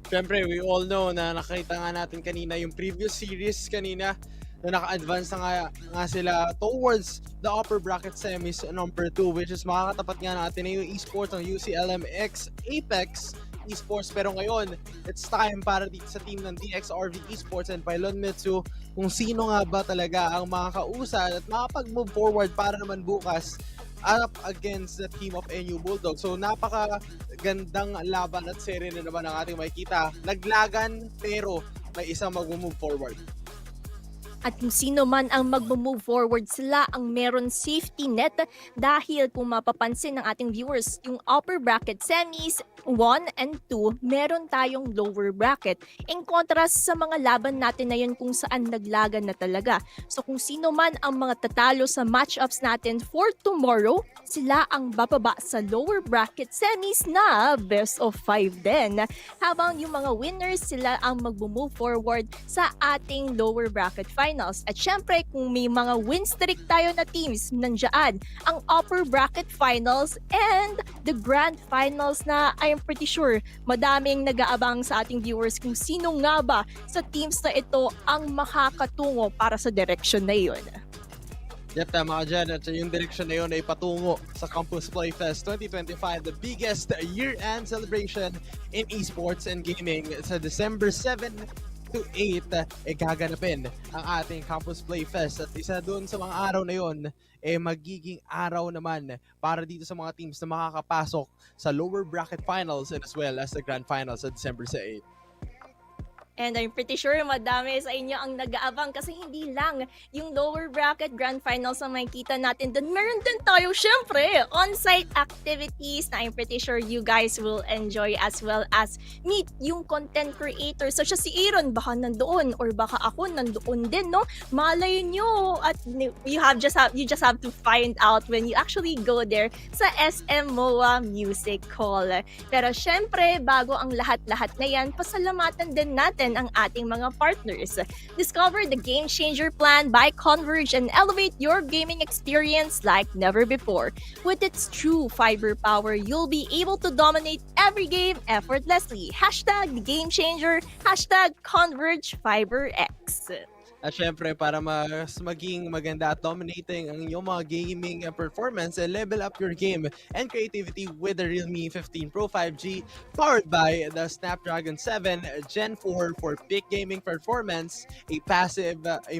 Siyempre, we all know na nakita nga natin kanina yung previous series kanina na naka-advance na nga sila towards the upper bracket semis number 2, which is makakatapat nga ng Ateneo Esports, ng UCLMX, Apex Esports. Pero ngayon, it's time para dito sa team ng DXRV Esports and Pylon Mittsu kung sino nga ba talaga ang makakausad at makapag-move forward para naman bukas up against the team of NU Bulldogs. So napaka-gandang laban at serye na naman ang ating makikita. Naglagan pero may isang mag-move forward. At kung sino man ang mag-move forward, sila ang meron safety net dahil kung mapapansin ng ating viewers, yung upper bracket semis 1 and 2, meron tayong lower bracket. In contrast sa mga laban natin na yun kung saan naglagan na talaga. So kung sino man ang mga tatalo sa matchups natin for tomorrow, sila ang bababa sa lower bracket semis na best of 5 din. Habang yung mga winners, sila ang mag-move forward sa ating lower bracket finals. At syempre, kung may mga win streak tayo na teams, nandiyan ang upper bracket finals and the grand finals na I'm pretty sure madaming nag-aabang sa ating viewers kung sino nga ba sa teams na ito ang makakatungo para sa direction na yun. Yep, tama ka dyan. At yung direction na yun ay patungo sa Campus Play Fest 2025, the biggest year-end celebration in esports and gaming sa December 7 to 8 gaganapin ang ating Campus Play Fest. At isa doon sa mga araw na yon magiging araw naman para dito sa mga teams na makakapasok sa lower bracket finals and as well as the grand finals sa December 8. And I'm pretty sure madami sa inyo ang nag-aabang kasi hindi lang yung lower bracket grand finals ang makikita natin. Then meron din tayo syempre on-site activities na I'm pretty sure you guys will enjoy as well as meet yung content creators such as si Aaron, baka nandoon or baka ako nandoon din, no? Malay nyo at you just have to find out when you actually go there sa SM MOA Music Hall. Pero syempre bago ang lahat-lahat na yan, pasalamatan din natin ang ating mga partners. Discover the Game Changer plan by Converge and elevate your gaming experience like never before. With its true fiber power, you'll be able to dominate every game effortlessly. Hashtag the Game Changer, hashtag Converge Fiber X. At syempre, para mas maging maganda at dominating ang inyong mga gaming performance and level up your game and creativity with the Realme 15 Pro 5G powered by the Snapdragon 7 Gen 4 for peak gaming performance, a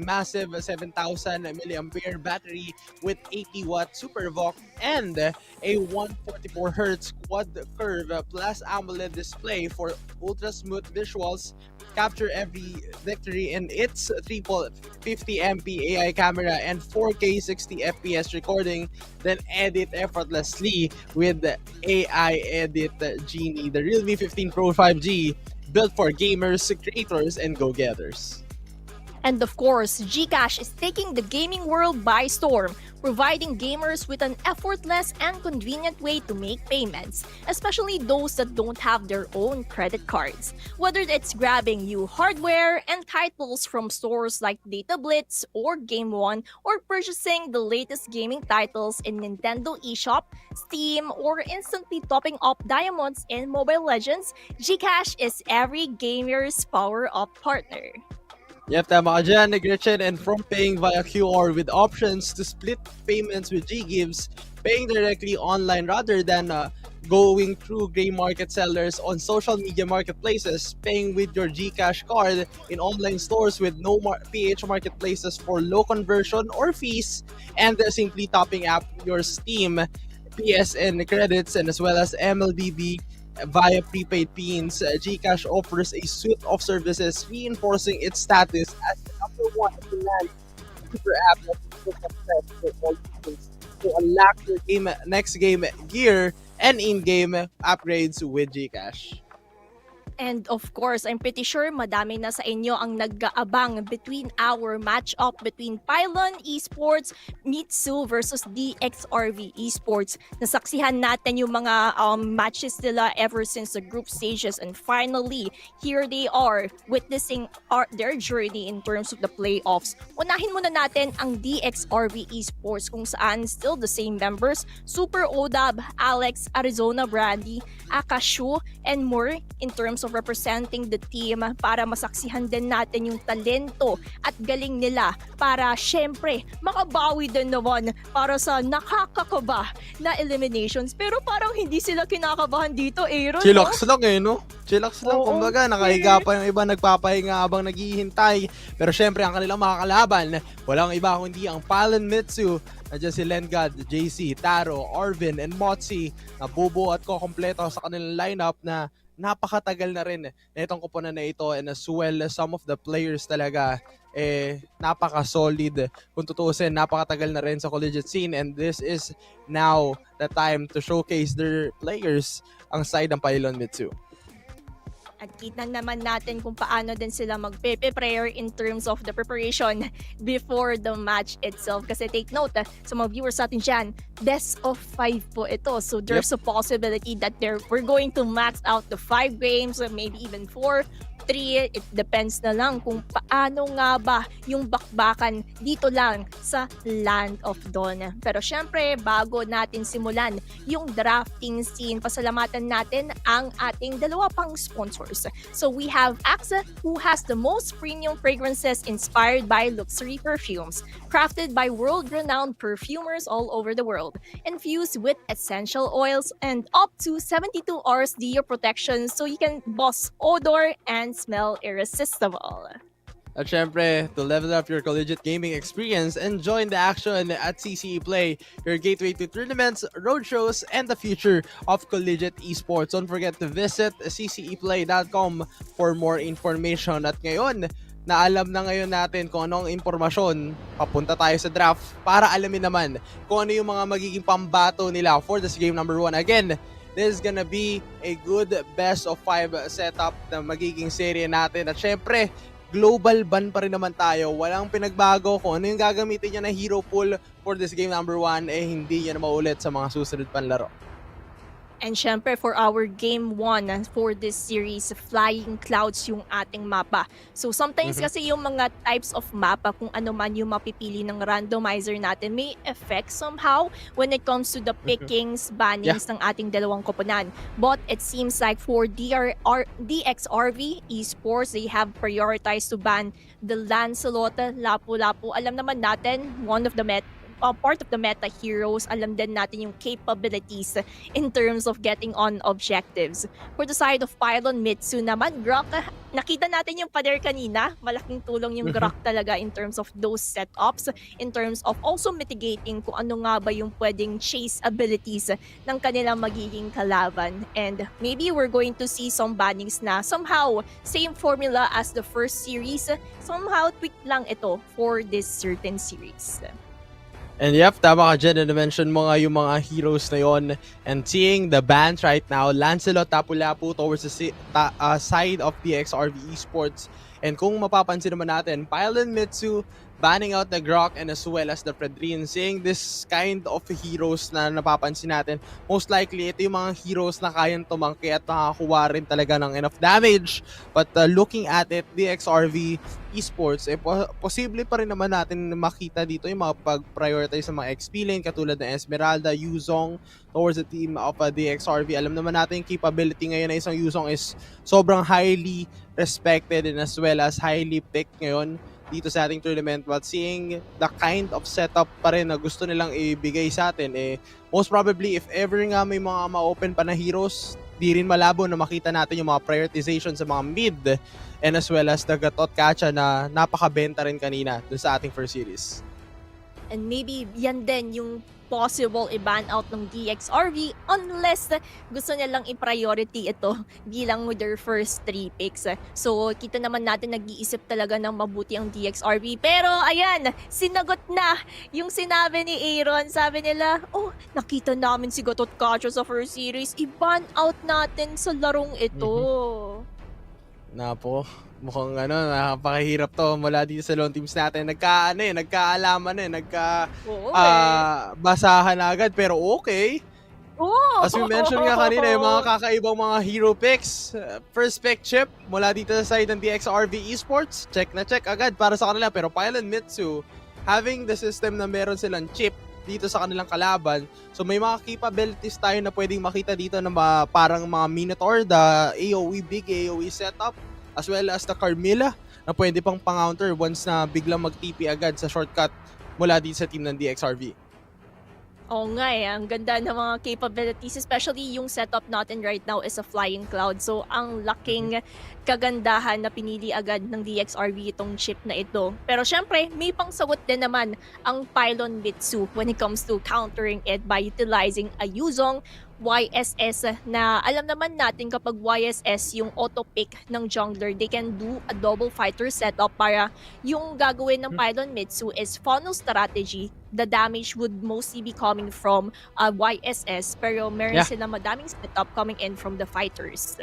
massive 7,000 mAh battery with 80-watt Super VOOC, and a 144Hz quad curve plus AMOLED display for ultra smooth visuals. Capture every victory in its triple 50MP AI camera and 4K 60 FPS recording, then edit effortlessly with the AI Edit Genie, the Realme 15 Pro 5G, built for gamers, creators, and go-getters. And of course, GCash is taking the gaming world by storm, providing gamers with an effortless and convenient way to make payments, especially those that don't have their own credit cards. Whether it's grabbing new hardware and titles from stores like Data Blitz or Game One, or purchasing the latest gaming titles in Nintendo eShop, Steam, or instantly topping up diamonds in Mobile Legends, GCash is every gamer's power-up partner. Yep, tama ka dyan, Gretchen. And from paying via QR with options to split payments with G-Gives, paying directly online rather than going through gray market sellers on social media marketplaces, paying with your GCash card in online stores with no PH marketplaces for low conversion or fees, and simply topping up your Steam, PSN credits, and as well as MLBB via prepaid pins. GCash offers a suite of services reinforcing its status as the #1 demand super app that is success for all users to unlock your next game gear and in-game upgrades with GCash. And of course, I'm pretty sure madami na sa inyo ang nag-aabang between our match-up between Pylon Esports Mittsu versus DXRV Esports. Nasaksihan natin yung mga matches nila ever since the group stages, and finally, here they are witnessing their journey in terms of the playoffs. Unahin muna natin ang DXRV Esports kung saan still the same members, Super Odab, Alex, Arizona Brandy, Akashu, and more in terms of representing the team para masaksihan din natin yung talento at galing nila para syempre makabawi din naman para sa nakakakaba na eliminations. Pero parang hindi sila kinakabahan dito, Aaron. Chillax lang no? Chillax lang. Oo, Kumbaga, nakahiga pa yung iba, nagpapahinga habang naghihintay. Pero syempre, ang kanilang mga kalaban, walang iba kundi ang Pylon Mittsu. Nandiyan si Lengad, JC, Taro, Orvin, and Motzi na bubuo at kukompleto sa kanilang lineup na napakatagal na rin na itong kupunan na ito, and as well some of the players talaga napaka-solid. Kung tutuusin, napakatagal na rin sa collegiate scene, and this is now the time to showcase their players ang side ng Pylon Mittsu. At kita naman natin kung paano din sila magpe-prepare in terms of the preparation before the match itself. Kasi take note, sa mga viewers natin dyan, best of 5 po ito. So there's a possibility that we're going to max out the 5 games, or maybe even 4, 3. It depends na lang kung paano nga ba yung bakbakan dito lang sa Land of Dawn. Pero syempre, bago natin simulan yung drafting scene, pasalamatan natin ang ating dalawa pang sponsors. So we have AXA, who has the most premium fragrances inspired by luxury perfumes, crafted by world-renowned perfumers all over the world, infused with essential oils and up to 72 hours deo protection so you can boss odor and smell irresistible. At syempre, to level up your collegiate gaming experience and join the action at CCE Play, your gateway to tournaments, roadshows, and the future of Collegiate Esports. Don't forget to visit cceplay.com for more information. At ngayon, naalam na ngayon natin kung anong impormasyon, papunta tayo sa draft para alamin naman kung ano yung mga magiging pambato nila for this game number 1. Again, this is gonna be a good best of 5 setup na magiging serye natin. At syempre, global ban pa rin naman tayo. Walang pinagbago. Kung ano yung gagamitin niya na hero pool for this game number 1, hindi niya na maulit sa mga susunod pang laro. And syempre, for our game 1 for this series, Flying Clouds yung ating mapa. So sometimes kasi yung mga types of mapa, kung ano man yung mapipili ng randomizer natin, may effect somehow when it comes to the pickings, bannings ng ating dalawang koponan. But it seems like for DXRV Esports, they have prioritized to ban the Lancelot, Lapu-Lapu. Alam naman natin, one of the part of the meta heroes, alam din natin yung capabilities in terms of getting on objectives. For the side of Pylon Mittsu naman, Grok, nakita natin yung pader kanina, malaking tulong yung Grok talaga in terms of those setups, in terms of also mitigating kung ano nga ba yung pwedeng chase abilities ng kanilang magiging kalaban. And maybe we're going to see some bannings na somehow same formula as the first series, somehow tweak lang ito for this certain series. And yep, tama ka dyan, na-mention mo nga yung mga heroes na yon. And seeing the bans right now, Lancelot, Tapu-Lapu towards the side of DXRV Esports. And kung mapapansin naman natin, Pylon Mittsu banning out the Grok and as well as the Fredrin. Seeing this kind of heroes na napapansin natin, most likely ito yung mga heroes na kayang tumangki at nakakuha rin talaga ng enough damage. But looking at it, DXRV Esports, posible pa rin naman natin makita dito yung mga pag-prioritize ng mga XP lane katulad ng Esmeralda, Yuzong towards the team of DXRV. Alam naman natin yung capability ngayon na isang Yuzong is sobrang highly respected and as well as highly picked ngayon dito sa ating tournament, but seeing the kind of setup pa rin na gusto nilang ibigay sa atin, most probably if ever nga may mga ma-open pa na heroes, di rin malabo na makita natin yung mga prioritization sa mga mid and as well as the Gatot Kacha na napakabenta rin kanina dun sa ating first series. And maybe yan din yung possible i-ban out ng DXRV unless gusto nilang i-priority ito bilang their first 3 picks. So, kita naman natin nag-iisip talaga ng mabuti ang DXRV. Pero, ayan, sinagot na yung sinabi ni Aaron. Sabi nila, nakita namin si Gatot Kacha sa first series. I-ban out natin sa larong ito. Napo, mukhang nakapakahirap to mula dito sa lone teams natin. Nagkaalaman Oo basahan agad pero okay. Oh! As we mentioned nga kanina, yung mga kakaibang mga hero picks. First pick chip mula dito sa side ng DXRV Esports. Check na check agad para sa kanila. Pero Pylon Mittsu, having the system na meron silang chip dito sa kanilang kalaban. So may mga capabilities tayo na pwedeng makita dito na parang mga Minotaur, the AoE big AoE setup, as well as the Carmilla na pwede pang pang-counter once na biglang mag-TP agad sa shortcut mula dito sa team ng DXRV. Oo nga ang ganda ng mga capabilities, especially yung setup natin right now is a flying cloud. So ang laking kagandahan na pinili agad ng DXRV itong chip na ito. Pero syempre, may pangsagot din naman ang Pylon Mittsu when it comes to countering it by utilizing a Yuzong YSS na alam naman natin kapag YSS yung auto-pick ng jungler, they can do a double fighter setup para yung gagawin ng Pylon Mittsu is funnel strategy. The damage would mostly be coming from YSS pero meron silang madaming setup coming in from the fighters.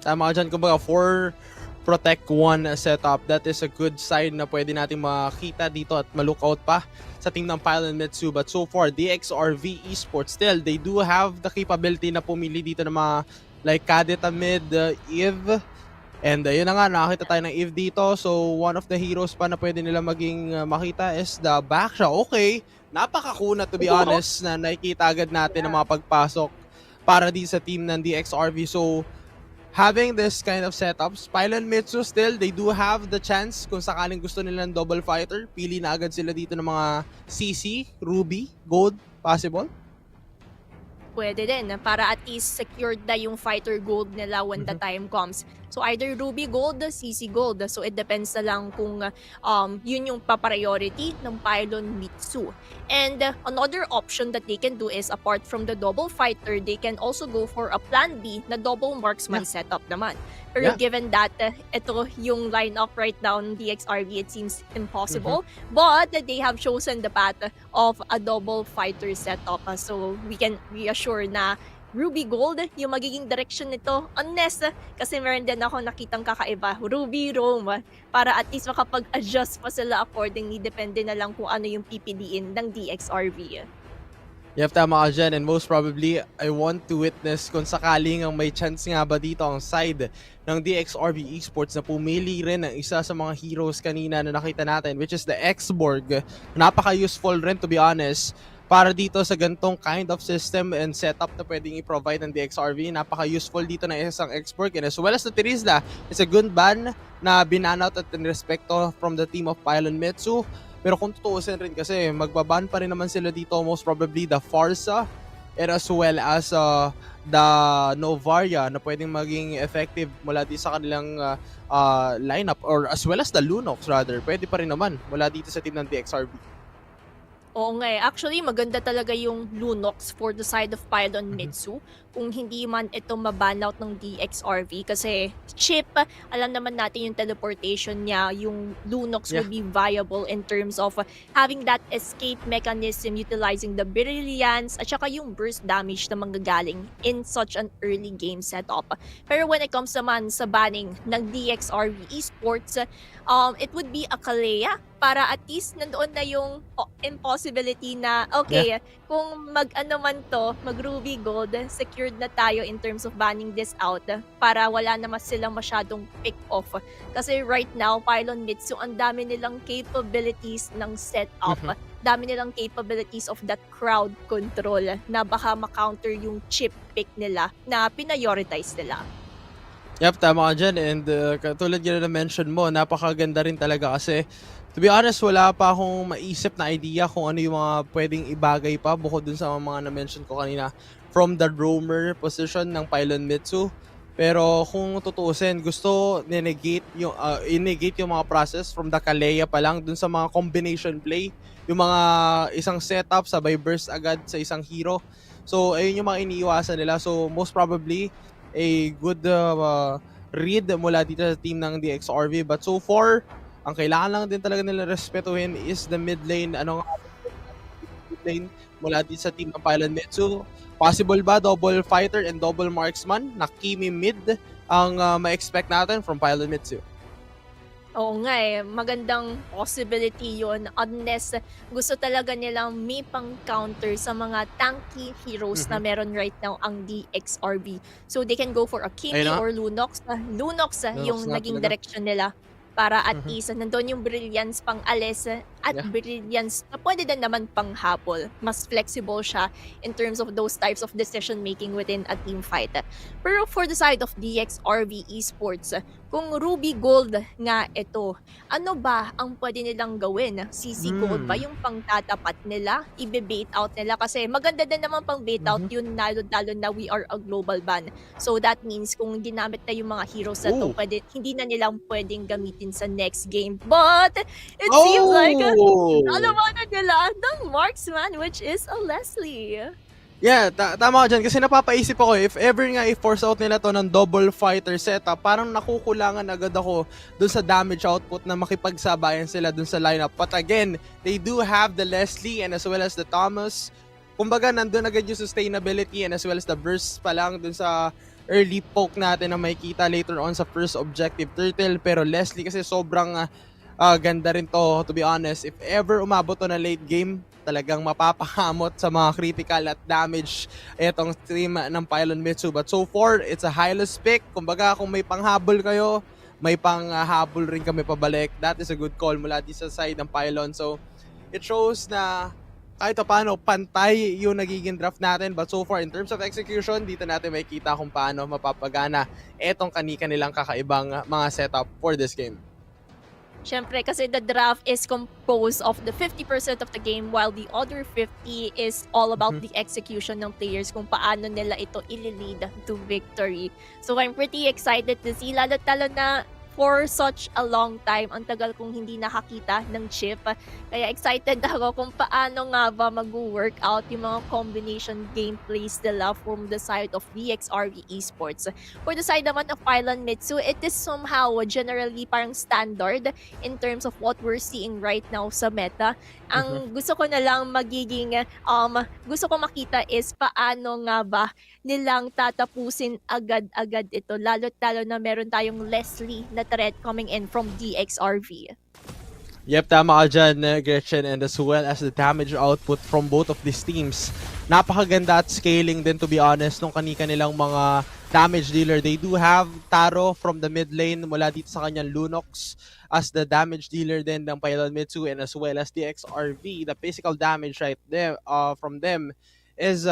Tama ka dyan. Kumbaga, for Protect 1 setup, that is a good sign na pwede natin makita dito at malookout pa sa team ng Pylon Mittsu. But so far, DXRV Esports still, they do have the capability na pumili dito ng mga like Kadeta mid, Eve. And yun na nga, nakakita tayo ng Eve dito. So one of the heroes pa na pwede nila maging makita is the Baksha. Okay, napakakuna to be honest na nakikita agad natin ang mga pagpasok para di sa team ng DXRV. So having this kind of setups, Pylon Mittsu still, they do have the chance kung sakaling gusto nila ng double fighter. Pili na agad sila dito ng mga CC, Ruby, Gold, possible. Pwede din para at least secured na yung fighter gold nila when the time comes. So either Ruby Gold, CC Gold. So it depends na lang kung yun yung pa-priority ng Pylon Mittsu. And another option that they can do is apart from the double fighter, they can also go for a plan B na double marksman setup naman. Pero given that ito yung lineup right now ng DXRV, it seems impossible. But they have chosen the path of a double fighter setup. So we can reassure na Ruby Gold yung magiging direction nito unless kasi meron din ako nakitang kakaiba, Ruby Rome, para at least makapag-adjust pa sila accordingly, depende na lang kung ano yung PPD-in ng DXRV. Yep, tama ka dyan. And most probably, I want to witness kung sakaling ang may chance nga ba dito ang side ng DXRV Esports na pumili rin ng isa sa mga heroes kanina na nakita natin, which is the X-Borg. Napaka-useful rin to be honest para dito sa gantong kind of system and setup na pwedeng i-provide ng DXRV. Napaka-useful dito na isang X-Borg. And as well as the Tirisla, it's a good ban na binanout at respeto from the team of Pylon Mittsu. Pero kung tutuusin rin kasi, magbaban pa rin naman sila dito, most probably the Farsa and as well as the Novaria na pwedeng maging effective mula dito sa kanilang lineup, or as well as the Lunox rather. Pwede pa rin naman mula dito sa team ng DXRV. Oo nga actually maganda talaga yung Lunox for the side of Pylon Mittsu kung hindi man ito maban out ng DXRV kasi chip, alam naman natin yung teleportation niya, yung Lunox would be viable in terms of having that escape mechanism, utilizing the brilliance at saka yung burst damage na manggagaling in such an early game setup. Pero when it comes naman sa banning ng DXRV Esports, it would be a Kalea para at least nandoon na yung impossibility na kung mag-ano man to, mag-Ruby Gold, secured na tayo in terms of banning this out para wala naman silang masyadong pick off. Kasi right now, Pylon Mittsu, ang dami nilang capabilities ng setup. Dami nilang capabilities of that crowd control na baka ma-counter yung chip pick nila na pinprioritize nila. Yep, tama ka dyan. And katulad yun na mention mo, napakaganda rin talaga kasi to be honest, wala pa akong maisip na idea kung ano yung mga pwedeng ibagay pa bukod dun sa mga na-mention ko kanina from the roamer position ng Pylon Mittsu. Pero kung tutuusin, gusto i-negate yung mga process from the Kalea pa lang dun sa mga combination play. Yung mga isang setup, sabay burst agad sa isang hero. So, ayun yung mga iniiwasan nila. So, most probably, a good read mula dito sa team ng DXRV. But so far, ang kailangan lang din talaga nila respetuhin is the mid lane. Mid lane mula dito sa team ng Pylon Mittsu. Possible ba double fighter and double marksman na Kimi mid ang ma-expect natin from Pylon Mittsu. Oo nga magandang possibility yon unless gusto talaga nilang may pang-counter sa mga tanky heroes na meron right now ang DXRV. So they can go for a Kimi or Lunox. Lunox yung naging direction nila para at least nandun yung brilliance pang alis at brilliance na pwede din naman pang hapol. Mas flexible siya in terms of those types of decision making within a team fight. Pero for the side of DXRV Esports, kung Ruby Gold nga ito, ano ba ang pwede nilang gawin? CC Gold ba yung pangtatapat nila? Ibe-bait out nila? Kasi maganda din naman pang bait out yun lalo na we are a global ban. So that means kung ginamit na yung mga heroes na to, hindi na nilang pwedeng gamitin sa next game. But it seems like nalaman nila the marksman, which is a Leslie. Yeah, tama ka dyan. Kasi napapaisip ako, if ever nga i-force out nila to ng double fighter setup, parang nakukulangan agad ako dun sa damage output na makipagsabayan sila dun sa lineup. But again, they do have the Leslie and as well as the Thomas. Kumbaga, nandun agad yung sustainability and as well as the burst pa lang dun sa early poke natin na makikita later on sa first objective turtle. Pero Leslie kasi sobrang ganda rin to be honest. If ever umabot to na late game, talagang mapapakamot sa mga critical at damage etong team ng Pylon Mittsu. But so far, it's a high-loss pick. Kumbaga, kung may panghabol kayo, may panghabol rin kami pabalik. That is a good call mula di sa side ng Pylon. So, it shows na kahit paano pantay yung nagiging draft natin. But so far, in terms of execution, dito natin makikita kung paano mapapagana etong kanilang kakaibang mga setup for this game. Siyempre, kasi the draft is composed of the 50% of the game while the other 50 is all about the execution ng players kung paano nila ito ililid to victory. So I'm pretty excited to see, lalo na for such a long time, ang tagal kong hindi nakakita ng chip. Kaya excited ako kung paano nga ba mag-work out yung mga combination gameplays nila from the side of DXRV Esports. For the side naman of Pylon Mittsu, it is somehow generally parang standard in terms of what we're seeing right now sa meta. Ang gusto ko na lang gusto ko makita is paano nga ba nilang tatapusin agad-agad ito, lalo na meron tayong Leslie na threat coming in from DXRV. Yep, tama ka dyan, Gretchen, and as well as the damage output from both of these teams. Napakaganda at scaling din, to be honest, nung kanilang mga damage dealer. They do have Taro from the mid lane mula dito sa kanyang Lunox as the damage dealer din ng Pylon Mittsu, and as well as DXRV. The physical damage right there from them is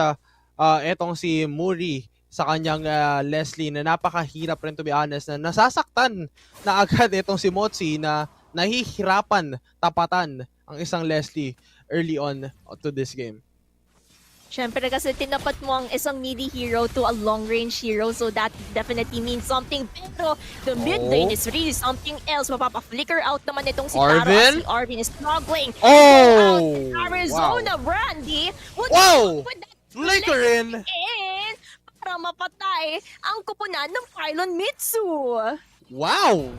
etong si Muri sa kanyang Leslie na napakahirap rin, to be honest, na nasasaktan na agad itong si Motsi na nahihirapan tapatan ang isang Leslie early on to this game. Siyempre kasi tinapat mo ang isang melee hero to a long-range hero, so that definitely means something. Pero the mid lane is really something else. Mapapa-flicker out naman itong si Taro. Si Arvin is struggling. Arizona Brandy would put that flicker in para mapatay ang kupunan ng Pylon Mittsu. Wow!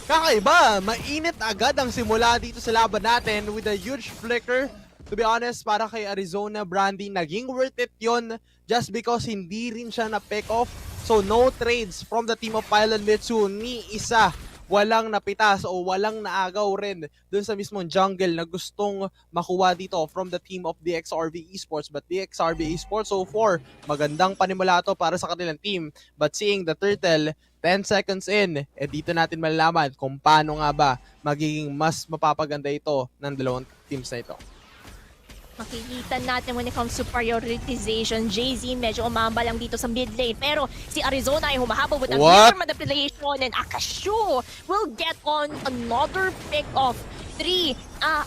Kakaiba! Mainit agad ang simula dito sa laban natin with a huge flicker. To be honest, para kay Arizona Brandy, naging worth it yon just because hindi rin siya na-pick off. So no trades from the team of Pylon Mittsu, ni isa. Walang napitas o walang naagaw rin dun sa mismong jungle na gustong makuha dito from the team of DXRV Esports. But DXRV Esports so far, magandang panimula to para sa kanilang team. But seeing the turtle 10 seconds in, dito natin malalaman kung paano nga ba magiging mas mapapaganda ito ng dalawang teams na ito. Makikita natin when it comes to prioritization, JZ medyo umamba lang dito sa mid lane. Pero si Arizona ay humahabol with a mirror manipulation, and Akashu will get on another pick of 3.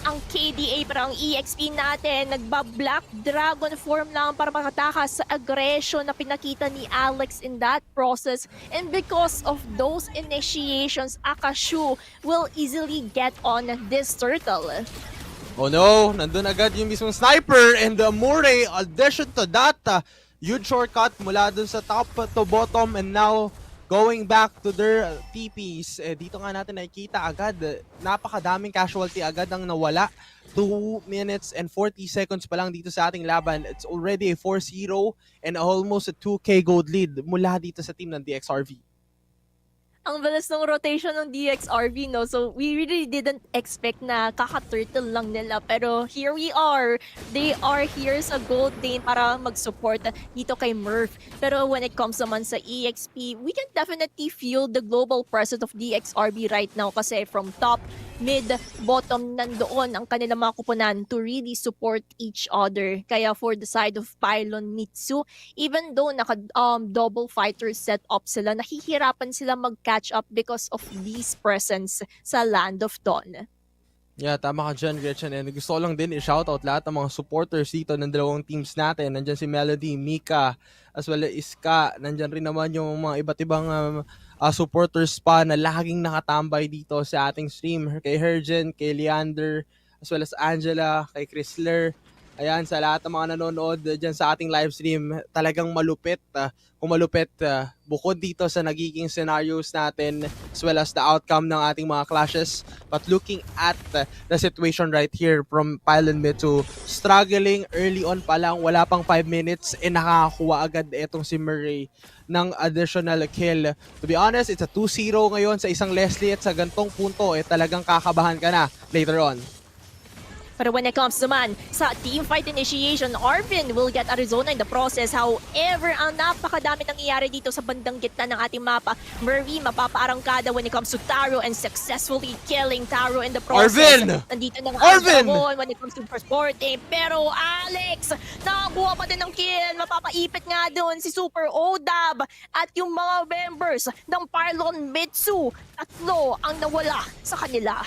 Ang KDA para ang EXP natin, nagba-Black Dragon form lang para makatakas sa aggression na pinakita ni Alex in that process. And because of those initiations, Akashu will easily get on this turtle. Oh no, nandun agad yung mismong sniper, and the Murray, addition to that, huge shortcut mula dun sa top to bottom, and now going back to their TPs. Dito nga natin nakikita agad, napakadaming casualty agad ang nawala. 2 minutes and 40 seconds pa lang dito sa ating laban. It's already a 4-0 and almost a 2k gold lead mula dito sa team ng DXRV. Ang bilis ng rotation ng DXRV, no? So, we really didn't expect na kaka-turtle lang nila. Pero here we are. They are here sa gold lane para mag-support dito kay Murph. Pero when it comes naman sa EXP, we can definitely feel the global presence of DXRV right now. Kasi from top, mid, bottom, nandoon ang kanilang mga kupunan to really support each other. Kaya for the side of Pylon Mittsu, even though naka-double fighter setup sila, nahihirapan sila mag-catch up because of these presence sa Land of Dawn. Yeah, tama ka dyan, Gretchen. And gusto ko lang din i-shoutout lahat ng mga supporters dito ng dalawang teams natin. Nandyan si Melody, Mika, as well as Iska. Nandyan rin naman yung mga iba't ibang supporters pa na laging nakatambay dito sa ating stream. Kay Hergen, kay Leander, as well as Angela, kay Chrysler. Ayan, sa lahat ng mga nanonood dyan sa ating live stream, talagang malupit. Bukod dito sa nagiging scenarios natin as well as the outcome ng ating mga clashes. But looking at the situation right here from Pylon Mittsu, struggling early on pa lang, wala pang 5 minutes, nakakakuha agad etong si Murray ng additional kill. To be honest, it's a 2-0 ngayon sa isang Leslie at sa gantong punto, talagang kakabahan ka na later on. Pero when it comes naman sa teamfight initiation, Arvin will get Arizona in the process. However, ang napakadami nangyayari dito sa bandang gitna ng ating mapa. Murray mapapaarangkada when it comes to Taro and successfully killing Taro in the process. Arvin! Nandito na Arvin! when it comes to transporting. Pero Alex, nakakuha pa din ng kill. Mapapaipit nga doon si Super Odab at yung mga members ng Pylon Mittsu. Tatlo ang nawala sa kanila.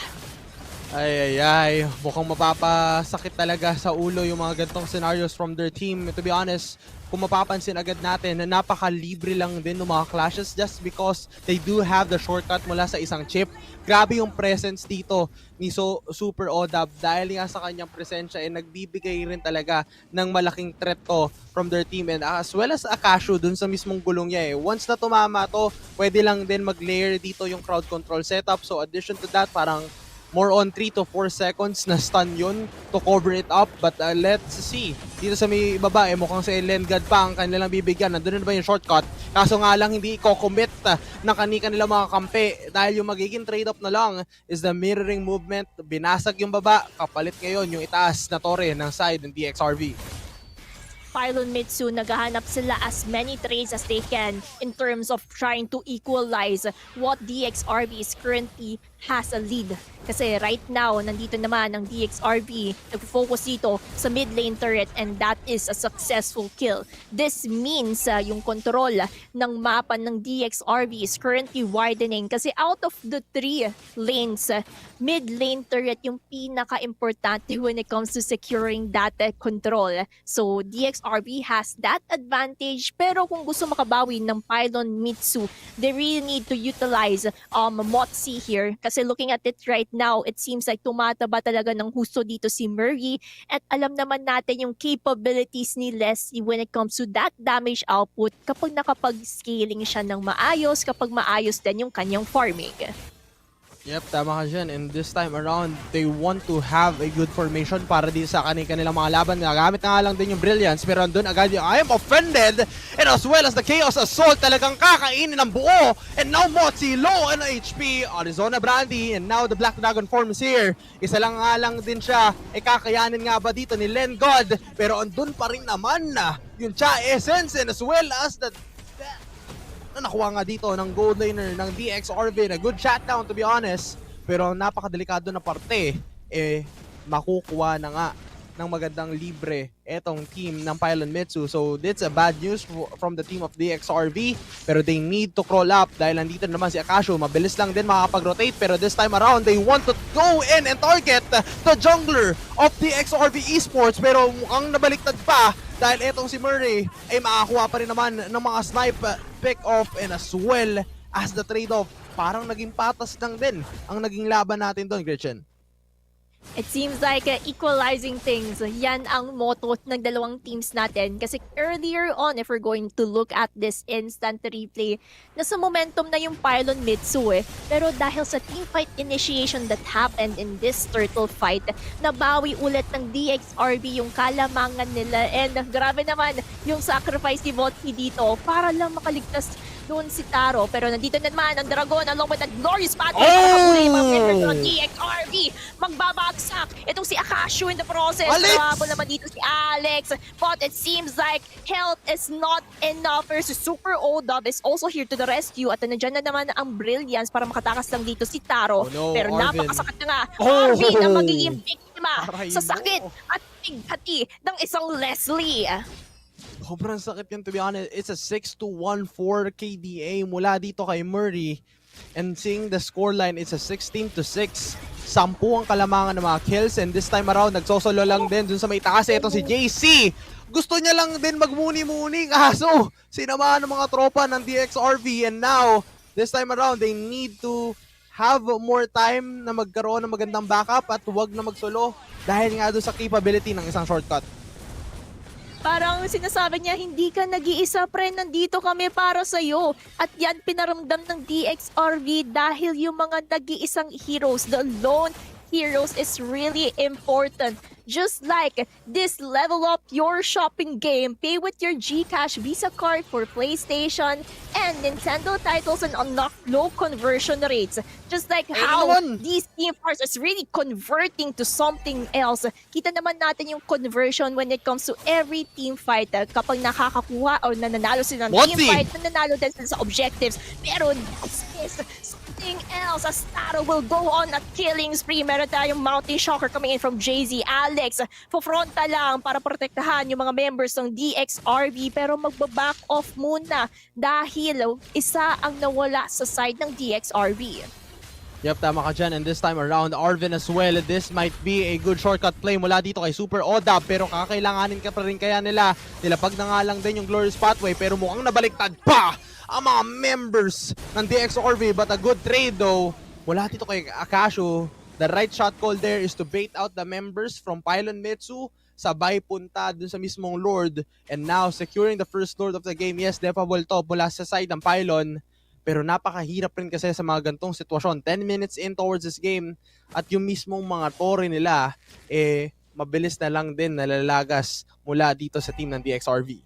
Ay, mukhang mapapasakit talaga sa ulo yung mga gantong scenarios from their team. To be honest, kung mapapansin agad natin na napakalibre lang din ng mga clashes just because they do have the shortcut mula sa isang chip. Grabe yung presence dito ni Super Odab dahil nga sa kanyang presensya nagbibigay rin talaga ng malaking threat to from their team and as well as Akashu dun sa mismong gulong niya. Once na tumama to, pwede lang din mag-layer dito yung crowd control setup. So addition to that, parang more on 3 to 4 seconds na stun yun to cover it up. But let's see. Dito sa may baba, mukhang si Lengad pa ang kanilang bibigyan. Nandun na ba yung shortcut? Kaso nga lang hindi i-commit ng kanila mga kampe. Dahil yung magiging trade-off na lang is the mirroring movement. Binasag yung baba. Kapalit ngayon yung itaas na torre ng side ng DXRV. Pylon Mittsu, naghahanap sila as many trades as they can in terms of trying to equalize what DXRV is currently has a lead. Kasi right now, nandito naman ang DXRV, nag-focus dito sa mid lane turret and that is a successful kill. This means yung control ng mapa ng DXRV is currently widening kasi out of the 3 lanes, mid lane turret yung pinaka-importante when it comes to securing that control. So DXRV has that advantage pero kung gusto makabawi ng Pylon Mittsu, they really need to utilize Motzi here kasi looking at it right now, it seems like tumataba talaga ng husto dito si Murray at alam naman natin yung capabilities ni Leslie when it comes to that damage output kapag nakapag-scaling siya ng maayos, kapag maayos din yung kanyang farming. Yep, tama ka dyan. And this time around, they want to have a good formation para di sa kanilang mga laban. Nagamit na nga lang din yung Brilliance, pero andun agad yung I am offended, and as well as the Chaos Assault, talagang kakainin ng buo. And now Motzi, low on HP, Arizona Brandy, and now the Black Dragon forms here. Isa lang nga lang din siya, kakayanin nga ba dito ni Len God, pero andun pa rin naman na yung Cha Essence, and as well as the nakuha nga dito ng gold laner ng DXRV na good shutdown to be honest, pero napakadelikado na parte makukuha na nga ng magandang libre etong team ng Pylon Mittsu. So that's a bad news from the team of DXRV, pero they need to crawl up dahil nandito naman si Akashu. Mabilis lang din makakapag-rotate, pero this time around they want to go in and target the jungler of DXRV Esports, pero mukhang nabaliktad pa dahil etong si Murray ay makakuha pa rin naman ng mga snipe pick-off and as well as the trade-off. Parang naging patas lang din ang naging laban natin doon, Gretchen. It seems like equalizing things, yan ang motto ng dalawang teams natin. Kasi earlier on, if we're going to look at this instant replay, nasa momentum na yung Pylon Mittsu Pero dahil sa teamfight initiation that happened in this turtle fight, nabawi ulit ng DXRV yung kalamangan nila. And grabe naman yung sacrifice ni Motzi dito para lang makaligtas doon si Taro. Pero nandito na naman ang Dragon along with that glorious pathway para makahuli yung mga members ng DXRV. Magbabagsak itong si Akashu in the process. Habol naman dito si Alex. But it seems like health is not enough. Versus Super O-Dub is also here to the rescue. At nandiyan na naman ang Brilliance para makatakas lang dito si Taro. Pero napakasakit na nga. Arvin ang magiging biktima sa sakit at bighati ng isang Leslie. Sobrang sakit yun, to be honest. It's a 6-1-4 KDA mula dito kay Murray. And seeing the scoreline, it's a 16-6. 10 ang kalamangan ng mga kills. And this time around, nagsosolo lang din dun sa may taas. Ito si JC. Gusto niya lang din magmuni-muni. Kaso, sinamahan ng mga tropa ng DXRV. And now, this time around, they need to have more time na magkaroon ng magandang backup at huwag na magsolo dahil nga doon sa capability ng isang shortcut. Parang sinasabi niya, hindi ka nag-iisa, pre, nandito kami para sa'yo. At yan pinaramdam ng DXRV dahil yung mga nag-iisang heroes, the lone heroes is really important. Just like this, level up your shopping game, pay with your GCash Visa card for PlayStation and Nintendo titles and unlock low conversion rates. Just like how these team fights is really converting to something else. Kita naman natin yung conversion when it comes to every team fight. Kapag nakakakuha or nananalo sila ng team fight, nananalo din sila sa objectives. Pero this is something else. As Taro will go on a killing spree. Meron tayong Mountain Shocker coming in from JZ. Alex, fufronta lang para protektahan yung mga members ng DXRV. Pero magbaback off muna dahil isa ang nawala sa side ng DXRV. Yep, tama ka dyan. And this time around, Arvin as well. This might be a good shortcut play mula dito kay Super O-Dub. Pero kakailanganin ka pa rin kaya nila. Nilapag na nga lang din yung Glorious Pathway. Pero mukhang nabaliktad pa ang mga members ng DXRV. But a good trade though. Mula dito kay Akashu. The right shot call there is to bait out the members from Pylon Mittsu. Sabay punta dun sa mismong Lord. And now, securing the first Lord of the game. Yes, defable to mula sa side ng Pylon. Pero napakahirap rin kasi sa mga gantong sitwasyon. 10 minutes in towards this game at yung mismong mga tore nila, mabilis na lang din nalalagas mula dito sa team ng DXRV.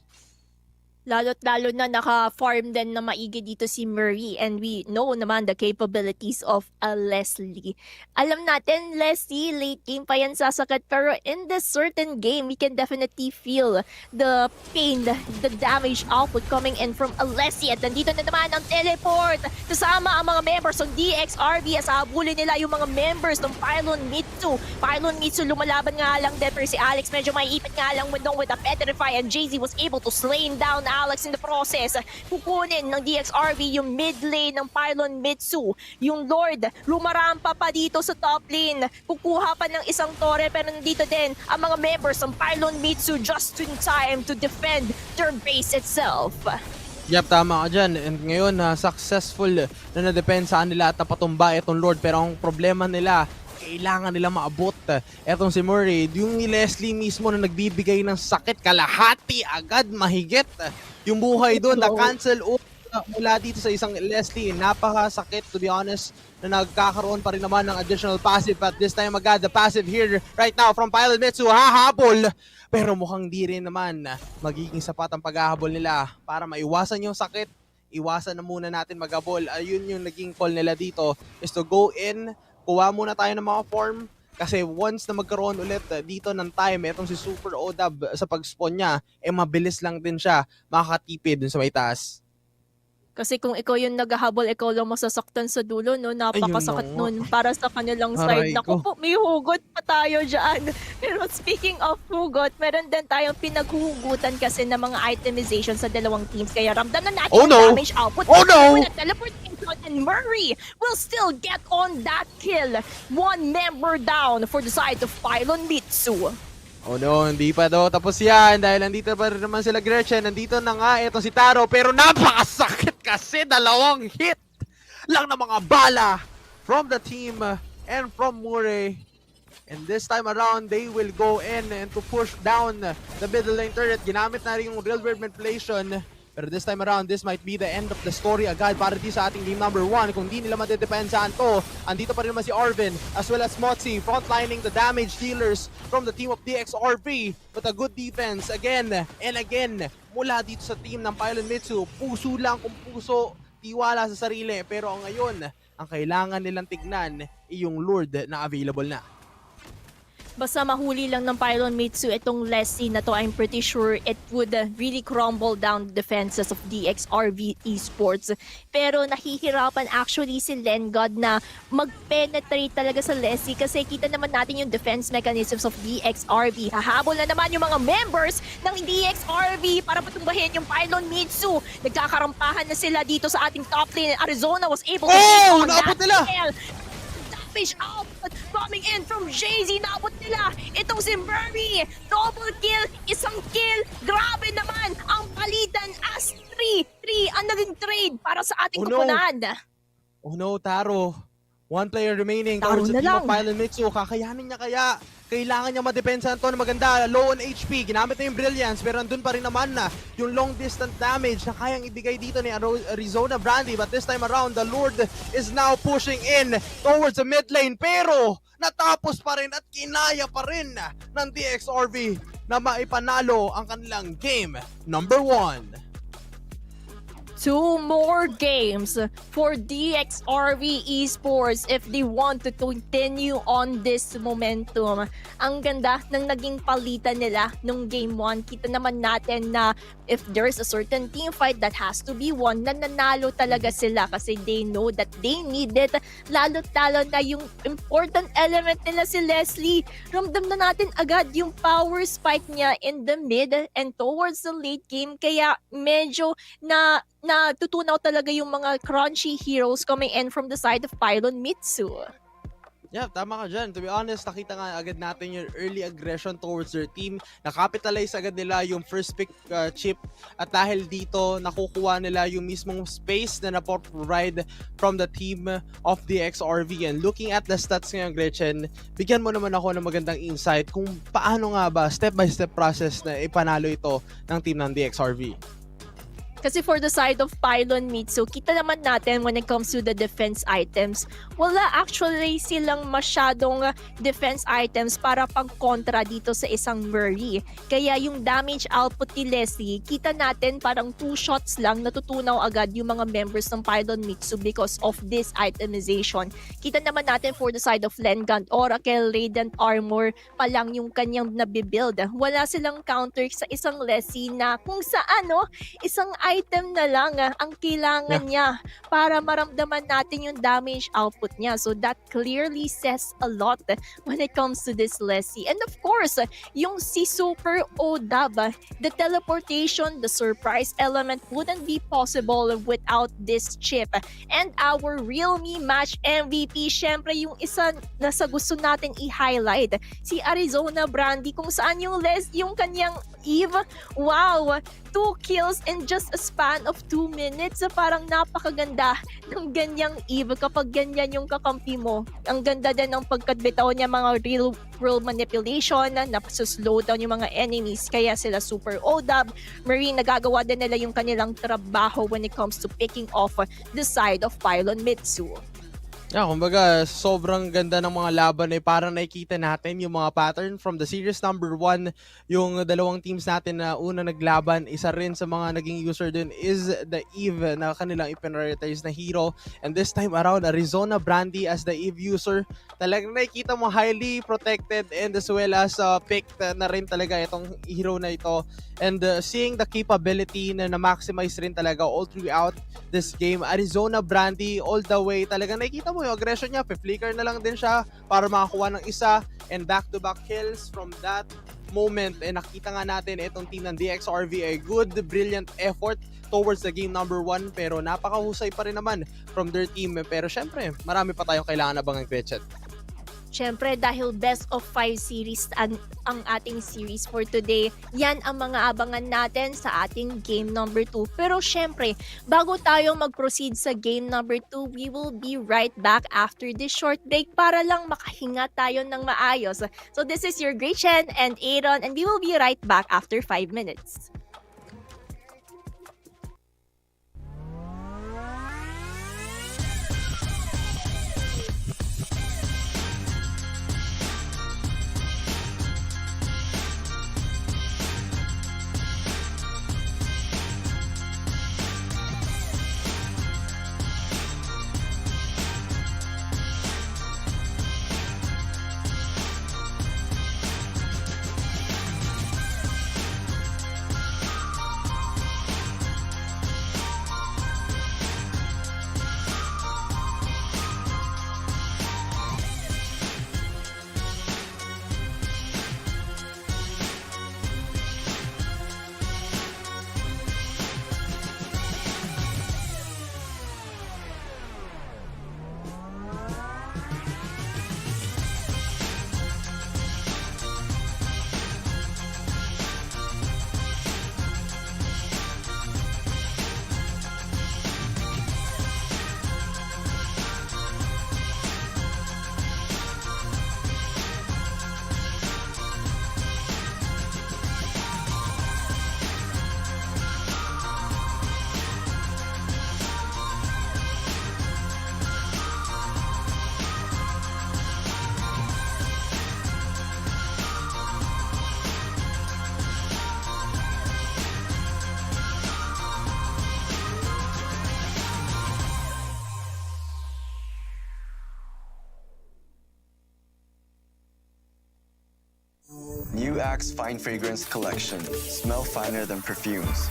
Lalo't lalo na naka-farm din na maigi dito si Murray and we know naman the capabilities of a Leslie. Alam natin, Leslie, late game pa yan sasakat pero in this certain game, we can definitely feel the pain, the damage output coming in from a Leslie. At nandito na naman ang teleport kasama ang mga members ng DXRV as habulin nila yung mga members ng Pylon Mittsu. Pylon Mittsu lumalaban nga lang din pero si Alex medyo maiipit nga lang with a Petrify and JZ was able to slay down Alex in the process. Kukunin ng DXRV yung mid lane ng Pylon Mittsu. Yung Lord, lumarampa pa dito sa top lane. Kukuha pa ng isang tore pero nandito din ang mga members ng Pylon Mittsu just in time to defend their base itself. Yep, tama ka dyan. And ngayon, successful na nadepensahan nila at napatumba itong Lord. Pero ang problema nila, kailangan nila maabot. Etong si Murray, yung ni Leslie mismo na nagbibigay ng sakit, kalahati agad, mahigit. Yung buhay doon, na-cancel mula dito sa isang Leslie. Napakasakit, to be honest, na nagkakaroon pa rin naman ng additional passive. But this time agad, the passive here right now from Pylon Mittsu, hahabol. Pero mukhang di rin naman magiging sapat ang paghahabol nila para maiwasan yung sakit. Iwasan na muna natin maghabol. Ayun yung naging call nila dito, is to go in, kuha muna tayo ng mga form kasi once na magkaroon ulit dito ng time, etong si Super O-Dub sa pag-spawn niya, mabilis lang din siya makakatipid dun sa may taas. Kasi kung ikaw yung naghahabol, ikaw lang masasaktan sa dulo, no? Napakasakit nun para sa kanilang side. Naku po, may hugot pa tayo dyan. Pero speaking of hugot, meron din tayong pinaghuhugutan kasi ng mga itemization sa dalawang teams. Kaya ramdam na natin yung damage output. And Murray will still get on that kill. One member down for the side of Pylon Mittsu. Oh no, hindi pa daw tapos yan dahil nandito pa rin naman sila Gretchen. Nandito na nga itong si Taro pero napakasakit kasi dalawang hit lang ng mga bala from the team and from Murray. And this time around, they will go in and to push down the middle lane turret. Ginamit na rin yung real world manipulation. Pero this time around, this might be the end of the story agad para di sa ating game number 1. Kung di nila matedepensahan to, andito pa rin naman si Arvin as well as Motsi frontlining the damage dealers from the team of DXRV with a good defense again and again mula dito sa team ng Pylon Mittsu. Puso lang kung puso tiwala sa sarili. Pero ngayon, ang kailangan nilang tignan ay yung Lord na available na. Basta mahuli lang ng Pylon Mittsu itong Leslie na to, I'm pretty sure it would really crumble down the defenses of DXRV Esports. Pero nahihirapan actually si Lengod na mag-penetrate talaga sa Leslie kasi kita naman natin yung defense mechanisms of DXRV. Hahabol na naman yung mga members ng DXRV para patumbahin yung Pylon Mittsu. Nagkakarampahan na sila dito sa ating top lane. Arizona was able to take on that kill. Fish out coming in from Jay-Z. Naabot nila itong si Murray. Double kill, isang kill. Grabe naman ang palitan as 3-3 ang naging trade para sa ating koponan. Oh no, Taro. One player remaining. Taro na lang. Pylon Mittsu, kakayanin niya kaya? Kailangan niya madepensa to na maganda. Low on HP, ginamit na yung Brilliance, pero nandun pa rin naman na yung long distance damage na kayang ibigay dito ni Arizona Brandy. But this time around, the Lord is now pushing in towards the mid lane. Pero natapos pa rin at kinaya pa rin ng DXRV na maipanalo ang kanilang game number 1. 2 more games for DXRV Esports if they want to continue on this momentum. Ang ganda ng naging palitan nila nung game 1. Kita naman natin na if there's a certain team fight that has to be won, nananalo talaga sila kasi they know that they need it. Lalo-talo na yung important element nila si Leslie. Ramdam na natin agad yung power spike niya in the mid and towards the late game. Kaya medyo natutunaw talaga yung mga crunchy heroes coming in from the side of Pylon Mittsu. Yeah, tama ka dyan. To be honest, nakita nga agad natin yung early aggression towards their team. Nakapitalize agad nila yung first pick chip at dahil dito, nakukuha nila yung mismong space na naprovide from the team of the DXRV. And looking at the stats ngayon, Gretchen, bigyan mo naman ako ng magandang insight kung paano nga ba step-by-step process na ipanalo ito ng team ng DXRV. Kasi for the side of Pylon Mittsu, kita naman natin when it comes to the defense items, wala actually silang masyadong defense items para pang-kontra dito sa isang Murray. Kaya yung damage output ni Leslie, kita natin parang 2 shots lang natutunaw agad yung mga members ng Pylon Mittsu because of this itemization. Kita naman natin for the side of Lengand, Oracle, Radiant Armor pa lang yung kanyang nabibuild. Wala silang counter sa isang Leslie na kung saan isang item na lang ang kailangan niya para maramdaman natin yung damage output niya. So that clearly says a lot when it comes to this Leslie. And of course, yung si Super Odab, the teleportation, the surprise element wouldn't be possible without this chip. And our Realme match MVP, syempre yung isa na sa gusto natin i-highlight, si Arizona Brandy, kung saan yung yung kanyang Eve, wow, 2 kills in just a span of 2 minutes. Parang napakaganda ng ganyang Eve kapag ganyan yung kakampi mo. Ang ganda din ng pagkatbitaw niya, mga real world manipulation na slow down yung mga enemies. Kaya sila Super Odab, Marine, nagagawa din nila yung kanilang trabaho when it comes to picking off the side of Pylon Mittsu. Yeah, kumbaga, sobrang ganda ng mga laban parang nakikita natin yung mga pattern from the series number 1. Yung dalawang teams natin na una naglaban, isa rin sa mga naging user dun is the Eve na kanilang i-prioritize na hero. And this time around, Arizona Brandy as the Eve user, talagang nakikita mo highly protected and as well as picked na rin talaga itong hero na ito. And seeing the capability na na-maximize rin talaga all throughout this game, Arizona Brandy all the way, talagang nakikita mo yung aggression niya, flicker na lang din siya para makakuha ng isa and back-to-back kills from that moment. Nakita nga natin itong team ng DXRV a good, brilliant effort towards the game number 1 pero napakahusay pa rin naman from their team. Pero syempre, marami pa tayong kailangan abangan, Gretchen. Syempre, dahil best of 5 series ang ating series for today, yan ang mga abangan natin sa ating game number 2. Pero syempre, bago tayo mag-proceed sa game number 2, we will be right back after this short break para lang makahinga tayo ng maayos. So this is your Gretchen and Aaron, and we will be right back after 5 minutes. Axe Fine Fragrance Collection. Smell finer than perfumes.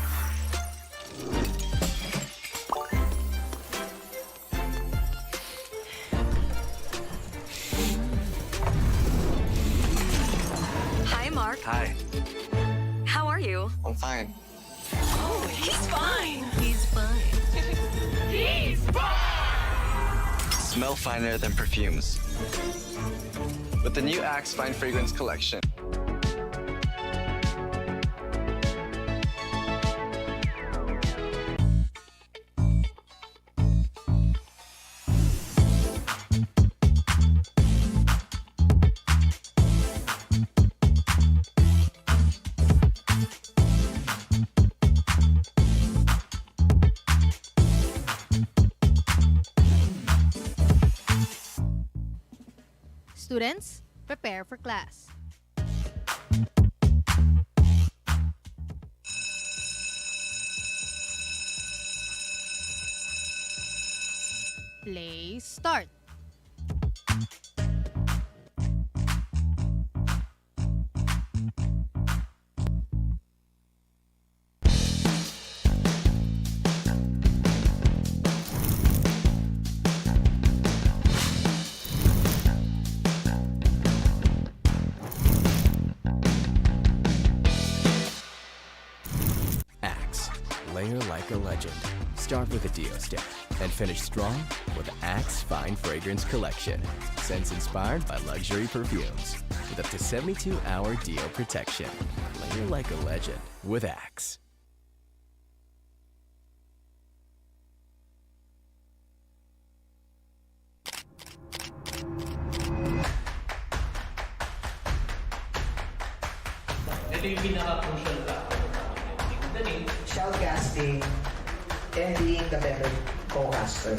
Hi, Mark. Hi, How are you? I'm fine. Oh, he's fine. He's fine. He's Smell finer than perfumes. With the new Axe Fine Fragrance Collection. Students, prepare for class. Play start. Axe. Layer like a legend. Start with a Dio stick and finish strong with Axe Fine Fragrance Collection. Scents inspired by luxury perfumes with up to 72-hour Dio protection. Layer like a legend with Axe. Ito yung pinaka-crucial factor. Shoutcasting and being the better co-caster.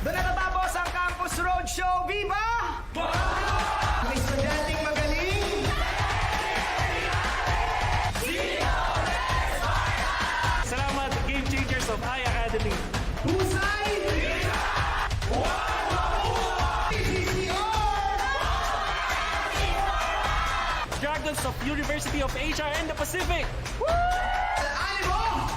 Doon natatapos ang Campus Roadshow. Viva! Mga estudyanteng magaling. Salamat, Game Changers of Academy. Husay! PCC Dragons of University of Asia and the Pacific. Animo!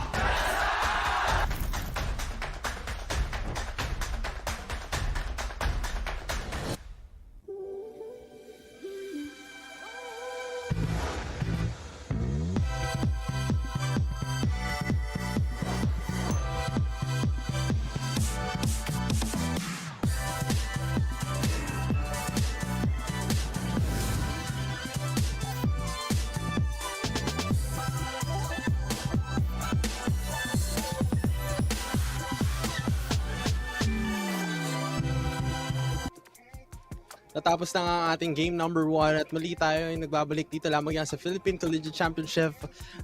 Natapos na nga ang ating game number 1 at muli tayo ay nagbabalik dito lamang yan sa Philippine Collegiate Championship,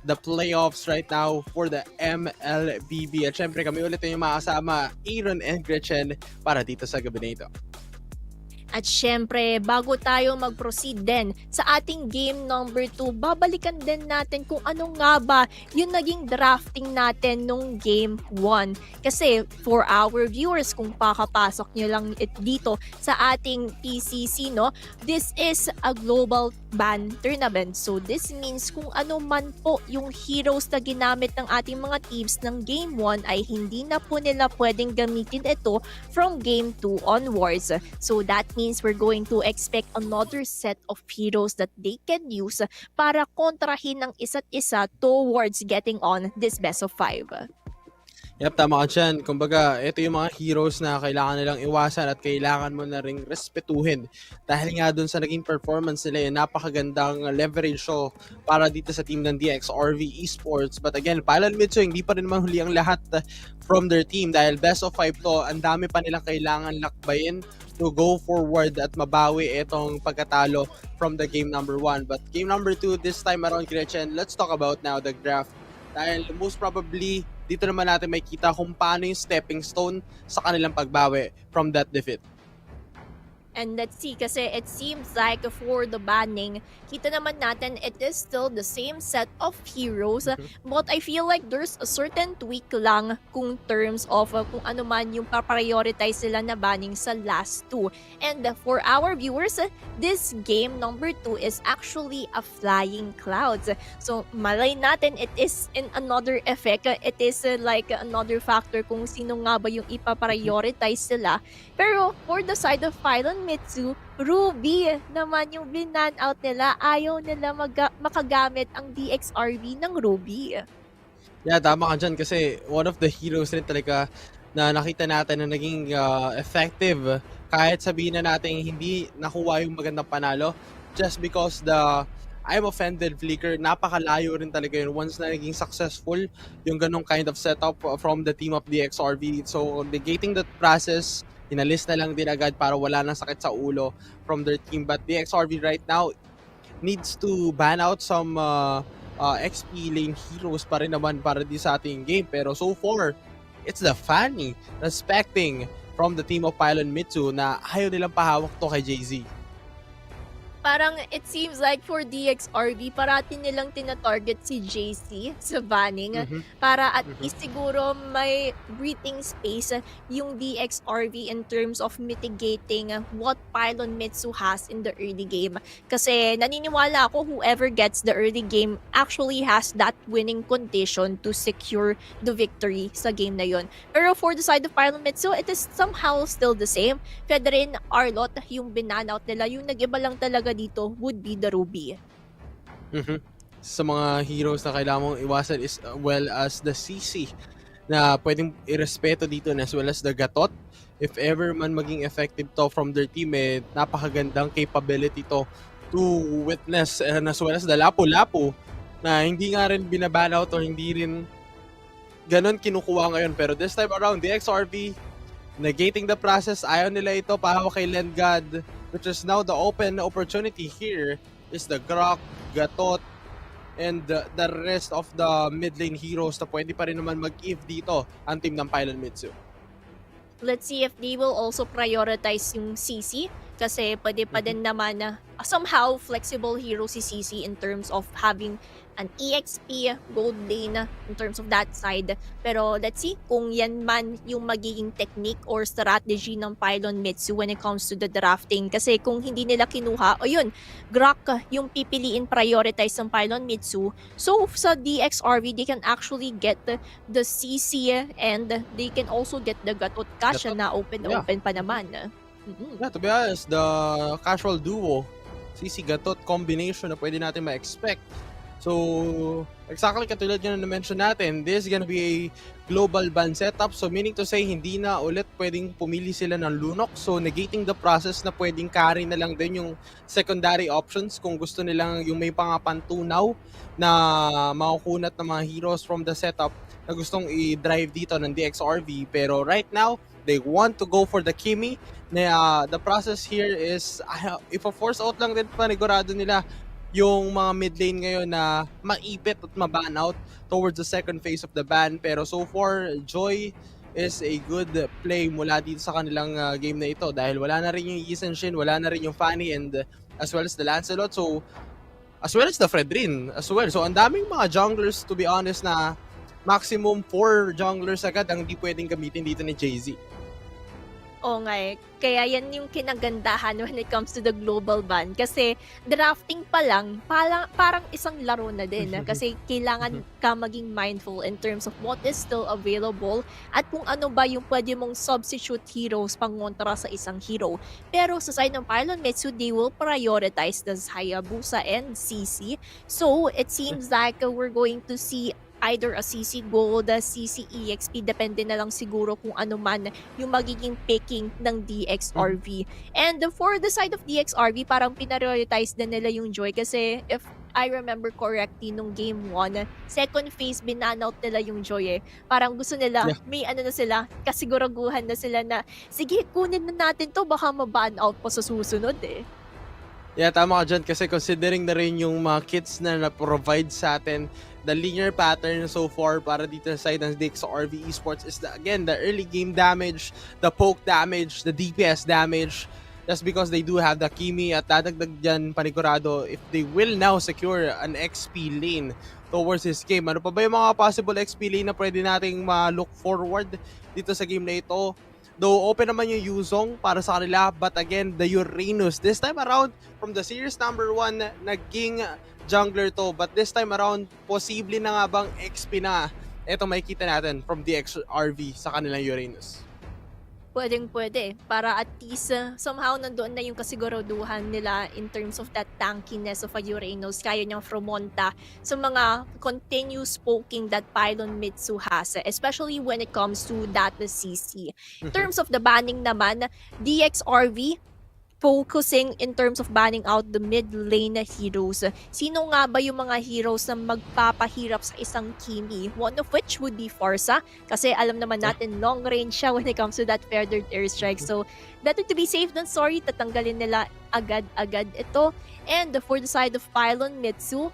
the playoffs right now for the MLBB. At syempre kami ulit yung makasama, Aaron and Gretchen, para dito sa gabi na ito. At syempre, bago tayo mag-proceed din sa ating game number 2, babalikan din natin kung ano nga ba yung naging drafting natin nung game 1. Kasi for our viewers, kung pakapasok nyo lang dito sa ating PCC, no, this is a global ban tournament. So this means kung ano man po yung heroes na ginamit ng ating mga teams ng game 1 ay hindi na po nila pwedeng gamitin ito from game 2 onwards. So that means we're going to expect another set of heroes that they can use para kontrahin ng isa't isa towards getting on this best of 5. Yep, tama ka dyan. Kumbaga, ito yung mga heroes na kailangan nilang iwasan at kailangan mo na ring respetuhin. Dahil nga dun sa naging performance nila, napakagandang leverage show para dito sa team ng DXRV Esports. But again, Pylon Mittsu, hindi pa rin naman huli ang lahat from their team. Dahil best of 5 to, ang dami pa nilang kailangan lakbayin to go forward at mabawi itong pagkatalo from the game number 1. But game number 2, this time around, Gretchen, let's talk about now the draft. Dahil most probably, dito naman natin makikita kung paano yung stepping stone sa kanilang pagbawi from that defeat. And let's see, kasi it seems like for the banning, kita naman natin it is still the same set of heroes. But I feel like there's a certain tweak lang kung terms of kung ano man yung pa-prioritize sila na banning sa last two. And for our viewers, this game number 2 is actually a flying clouds. So malay natin it is in another effect. It is like another factor kung sino nga ba yung ipa-prioritize sila. Pero for the side of Pylon Mittsu, Ruby naman yung binan out nila. Ayaw nila makagamit ang DXRV ng Ruby. Yeah, tama ka dyan kasi one of the heroes rin talaga na nakita natin na naging effective kahit sabihin na natin hindi nakuha yung magandang panalo just because the I'm offended flicker, napakalayo rin talaga yun once na naging successful yung ganong kind of setup from the team of DXRV. So negating that process, inalis na lang din agad para wala nang sakit sa ulo from their team. But DXRV right now needs to ban out some XP lane heroes pa rin naman para di sa ating game. Pero so far, it's the Fanny respecting from the team of Pylon Mittsu na ayaw nilang pahawak to kay JZ. Parang it seems like for DXRV, parati nilang tina-target si JC sa banning para at least siguro may breathing space yung DXRV in terms of mitigating what Pylon Mittsu has in the early game. Kasi naniniwala ako whoever gets the early game actually has that winning condition to secure the victory sa game na yon. Pero for the side of Pylon Mittsu, it is somehow still the same. Federin, Arlot, yung binan-out nila, yung nag-iba lang talaga dito would be the Ruby. Sa mga heroes na kailangan mong iwasan is well as the CC na pwedeng irespeto dito as well as the Gatot. If ever man maging effective to from their team, napakagandang capability to witness and as well as the Lapu-Lapu na hindi nga rin binabanout or hindi rin ganon kinukuha ngayon. Pero this time around, DXRV negating the process, ayaw nila ito pahawak kay Land God, which is now the open opportunity here is the Grok, Gatot, and the rest of the mid lane heroes na pwede pa rin naman mag-if dito ang team ng Pylon Mittsu. Let's see if they will also prioritize yung CC kasi pwede pa din naman na somehow flexible hero si CC in terms of having an EXP gold lane in terms of that side. Pero let's see kung yan man yung magiging technique or strategy ng Pylon Mittsu when it comes to the drafting. Kasi kung hindi nila kinuha, o yun, Grok yung pipiliin prioritize ng Pylon Mittsu. So sa DXRV, they can actually get the CC and they can also get the Gatot Kasha na open pa naman. Yeah, to be honest, the casual duo, CC Gatot combination na pwede natin ma-expect. So, exactly katulad yun na mention natin, this is gonna be a global ban setup. So, meaning to say, hindi na ulit pwedeng pumili sila ng lunok. So, negating the process na pwedeng carry na lang din yung secondary options kung gusto nilang yung may pangapantunaw na makukunat ng mga heroes from the setup na gustong i-drive dito ng DXRV. Pero right now, they want to go for the Kimi. The process here is, if a force out lang din panigurado nila yung mga mid lane ngayon na maipit at maban out towards the second phase of the ban. Pero so far, Joy is a good play mula dito sa kanilang game na ito dahil wala na rin yung Yisenshin, wala na rin yung Fanny and as well as the Lancelot. So, as well as the Fredrin as well. So, ang daming mga junglers to be honest na maximum 4 junglers agad ang di pwedeng gamitin dito ni Jay-Z. Oo nga eh. Kaya yan yung kinagandahan when it comes to the global ban. Kasi drafting pa lang, parang isang laro na din. Kasi kailangan ka maging mindful in terms of what is still available at kung ano ba yung pwede mong substitute heroes pangontra sa isang hero. Pero sa side ng Pylon Mittsu, they will prioritize the Hayabusa and CC. So it seems like we're going to see either a CC Gold, a CC EXP, depende na lang siguro kung ano man yung magiging picking ng DXRV. And for the side of DXRV, parang pinarioritize na nila yung Joy kasi if I remember correctly nung game 1, second phase binanout nila yung Joy eh. Parang gusto nila, may ano na sila, kasiguraguhan na sila na, sige, kunin na natin to, baka maban out pa sa susunod eh. Yeah, tama ka dyan kasi considering na rin yung mga kits na na-provide sa atin, the linear pattern so far para dito sa side ng DXRV Esports is again the early game damage, the poke damage, the DPS damage. just because they do have the Kimi at dadagdag dyan panigurado if they will now secure an XP lane towards this game. Ano pa ba yung mga possible XP lane na pwede nating ma-look forward dito sa game na ito? Though open naman yung Yuzong para sa kanila, but again, the Uranus this time around from the series number 1 naging jungler to, but this time around posible na nga bang XP na ito makikita natin from DXRV sa kanilang Uranus? Pwedeng-pwede. Para at least somehow nandoon na yung kasiguraduhan nila in terms of that tankiness of a Uranus. Kaya niyang frumonta sa mga continuous poking that Pylon Mittsu has, especially when it comes to that CC. In terms of the banning naman, DXRV focusing in terms of banning out the mid lane na heroes. Sino nga ba yung mga heroes na magpapahirap sa isang Kimi? One of which would be Forza, kasi alam naman natin long range siya when it comes to that feathered airstrike. So, better to be safe than sorry, tatanggalin nila agad-agad ito. And for the side of Pylon Mittsu,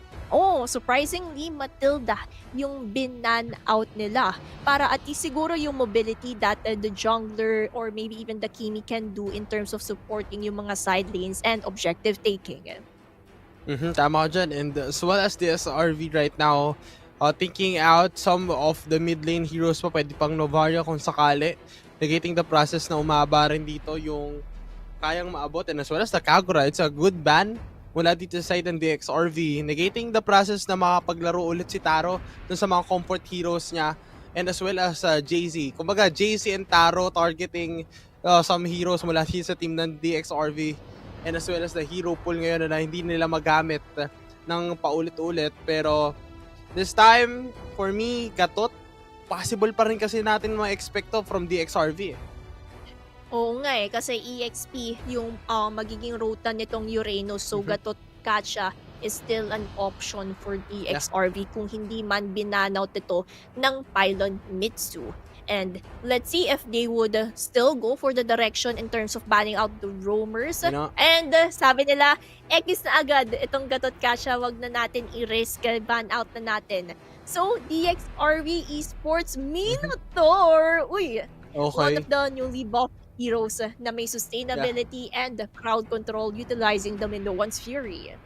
surprisingly, Matilda yung binan out nila para at least siguro yung mobility that the jungler or maybe even the Kimi can do in terms of supporting yung mga side lanes and objective taking. Tama ko dyan. And as well as the SRV right now, thinking out some of the mid lane heroes pa, pwede pang Novaria kung sakali. Negating the process na umaba rin dito yung kayang maabot. And as well as the Kagura, it's a good ban mula dito sa side ng DXRV, negating the process na makapaglaro ulit si Taro dun sa mga comfort heroes niya, and as well as JZ. Kumbaga, JZ and Taro targeting some heroes mula sa team ng DXRV, and as well as the hero pool ngayon na hindi nila magamit ng paulit-ulit. Pero this time, for me, Gatot, possible pa rin kasi natin ma-expecto from DXRV. Oo nga kasi EXP yung magiging rota nitong Uranus. So Gatot Kacha is still an option for DXRV kung hindi man binanout ito ng Pylon Mittsu. And let's see if they would still go for the direction in terms of banning out the roamers. And sabi nila, X na agad itong Gatot Kacha, wag na natin i-risk, ban out na natin. So DXRV Esports Minotaur, one of the newly buffed heroes na may sustainability and crowd control utilizing the Minoan's Fury.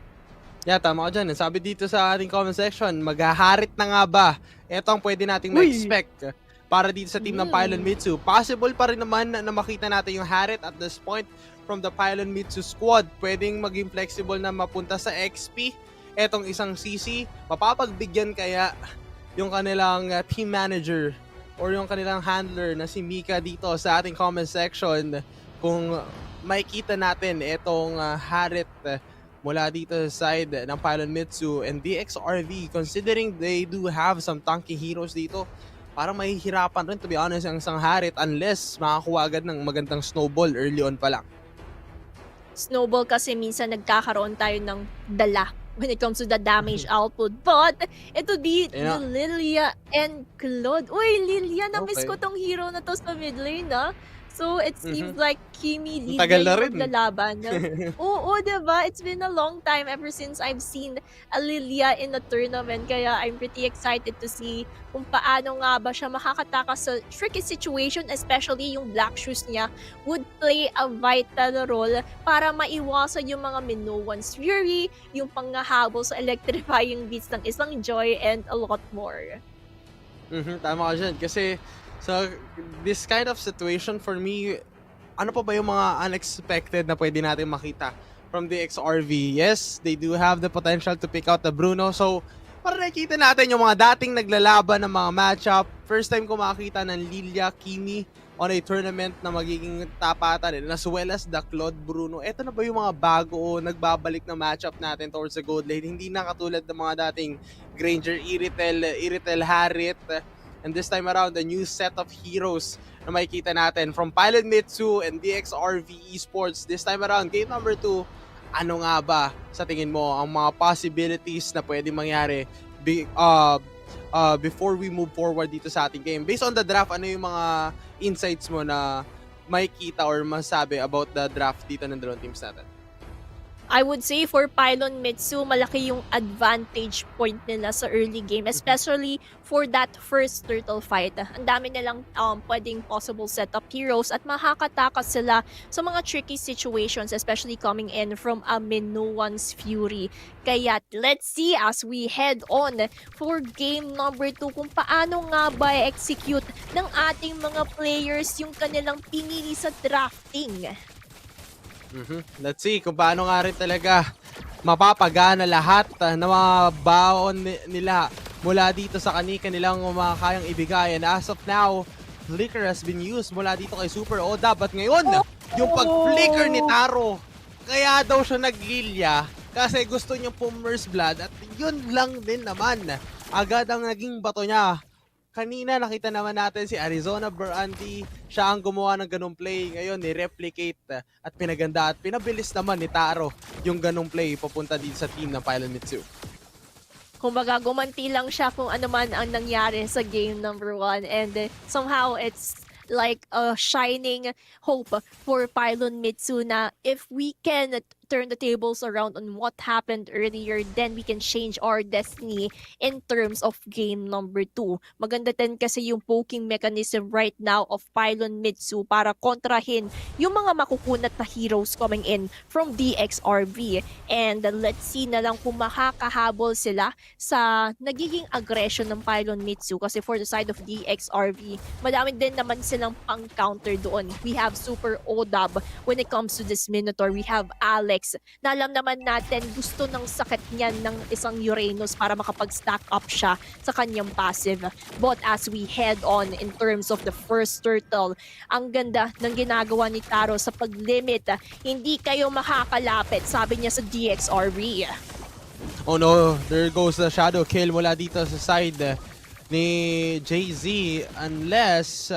Yeah, tama ko dyan. Sabi dito sa ating comment section, maghaharit na nga ba? Ito ang pwede nating ma-expect para dito sa team ng Pylon Mittsu. Possible pa rin naman na makita natin yung harit at this point from the Pylon Mittsu squad. Pwedeng maging flexible na mapunta sa XP. Etong isang CC, mapapagbigyan kaya yung kanilang team manager or yung kanilang handler na si Mika dito sa ating comment section kung makikita natin itong harit mula dito sa side ng Pylon Mittsu and DXRV, considering they do have some tanky heroes dito. Parang mahihirapan rin, to be honest, ang isang harit unless makakuha agad ng magandang snowball early on pa lang. Snowball kasi minsan nagkakaroon tayo ng dala when it comes to the damage output. But it would be the Lilia and Claude. Lilia, na-miss ko tong hero na to sa mid lane, So, it seems like Kimi Lilia yung maglalaban. Oo, diba? It's been a long time ever since I've seen a Lilia in a tournament. Kaya I'm pretty excited to see kung paano nga ba siya makakatakas sa tricky situation, especially yung black shoes niya would play a vital role para maiwasan yung mga Minoan's Fury, yung panghahabol sa electrifying beats ng isang Joy, and a lot more. Tama ka dyan. Kasi so, this kind of situation for me, ano pa ba yung mga unexpected na pwede natin makita from the XRV? Yes, they do have the potential to pick out the Bruno. So, para nakikita natin yung mga dating naglalaban ng mga matchup. First time ko makakita ng Lilia, Kimi on a tournament na magiging tapatan din, as well as the Claude Bruno. Ito na ba yung mga bago o nagbabalik na matchup natin towards the gold lane? Hindi na katulad ng mga dating Granger, Iritel, Harit. And this time around, a new set of heroes na makikita natin from Pylon Mittsu and DXRV Esports. This time around, game number 2, ano nga ba sa tingin mo ang mga possibilities na pwede mangyari before we move forward dito sa ating game? Based on the draft, ano yung mga insights mo na makikita or masabi about the draft dito ng dalawang teams natin? I would say for Pylon Mittsu, malaki yung advantage point nila sa early game, especially for that first turtle fight. Ang dami nilang pwedeng possible setup heroes at makakatakas sila sa mga tricky situations, especially coming in from a Minoan's Fury. Kaya let's see as we head on for game number 2 kung paano nga ba execute ng ating mga players yung kanilang pinili sa drafting. Let's see kung paano nga rin talaga mapapagana lahat ng mga baon nila mula dito sa kanilang mga kayang ibigay. And as of now, flicker has been used mula dito kay Super Oda. But ngayon, yung pag-flicker ni Taro, kaya daw siya naglilya kasi gusto niyang pummerse blood. At yun lang din naman, agad ang naging bato niya. Kanina nakita naman natin si Arizona Berandi, siya ang gumawa ng ganung play. Ngayon ni-replicate at pinaganda at pinabilis naman ni Taro yung ganung play papunta dito sa team ng Pylon Mittsu. Kumbaga, gumanti lang siya kung ano man ang nangyari sa game number 1 and somehow it's like a shining hope for Pylon Mittsu na if we can turn the tables around on what happened earlier, then we can change our destiny in terms of game number 2. Maganda din kasi yung poking mechanism right now of Pylon Mittsu para kontrahin yung mga makukunat na heroes coming in from DXRV. And let's see na lang kung makakahabol sila sa nagiging aggression ng Pylon Mittsu kasi for the side of DXRV, madami din naman silang pang-counter doon. We have Super Odab when it comes to this Minotaur. We have Alex na alam naman natin gusto ng sakit niyan ng isang Uranus para makapag-stack up siya sa kanyang passive. But as we head on in terms of the first turtle, ang ganda ng ginagawa ni Taro sa pag-limit. Hindi kayo makakalapit, sabi niya sa DXRV. Oh no, there goes the shadow kill mula dito sa side ni JZ unless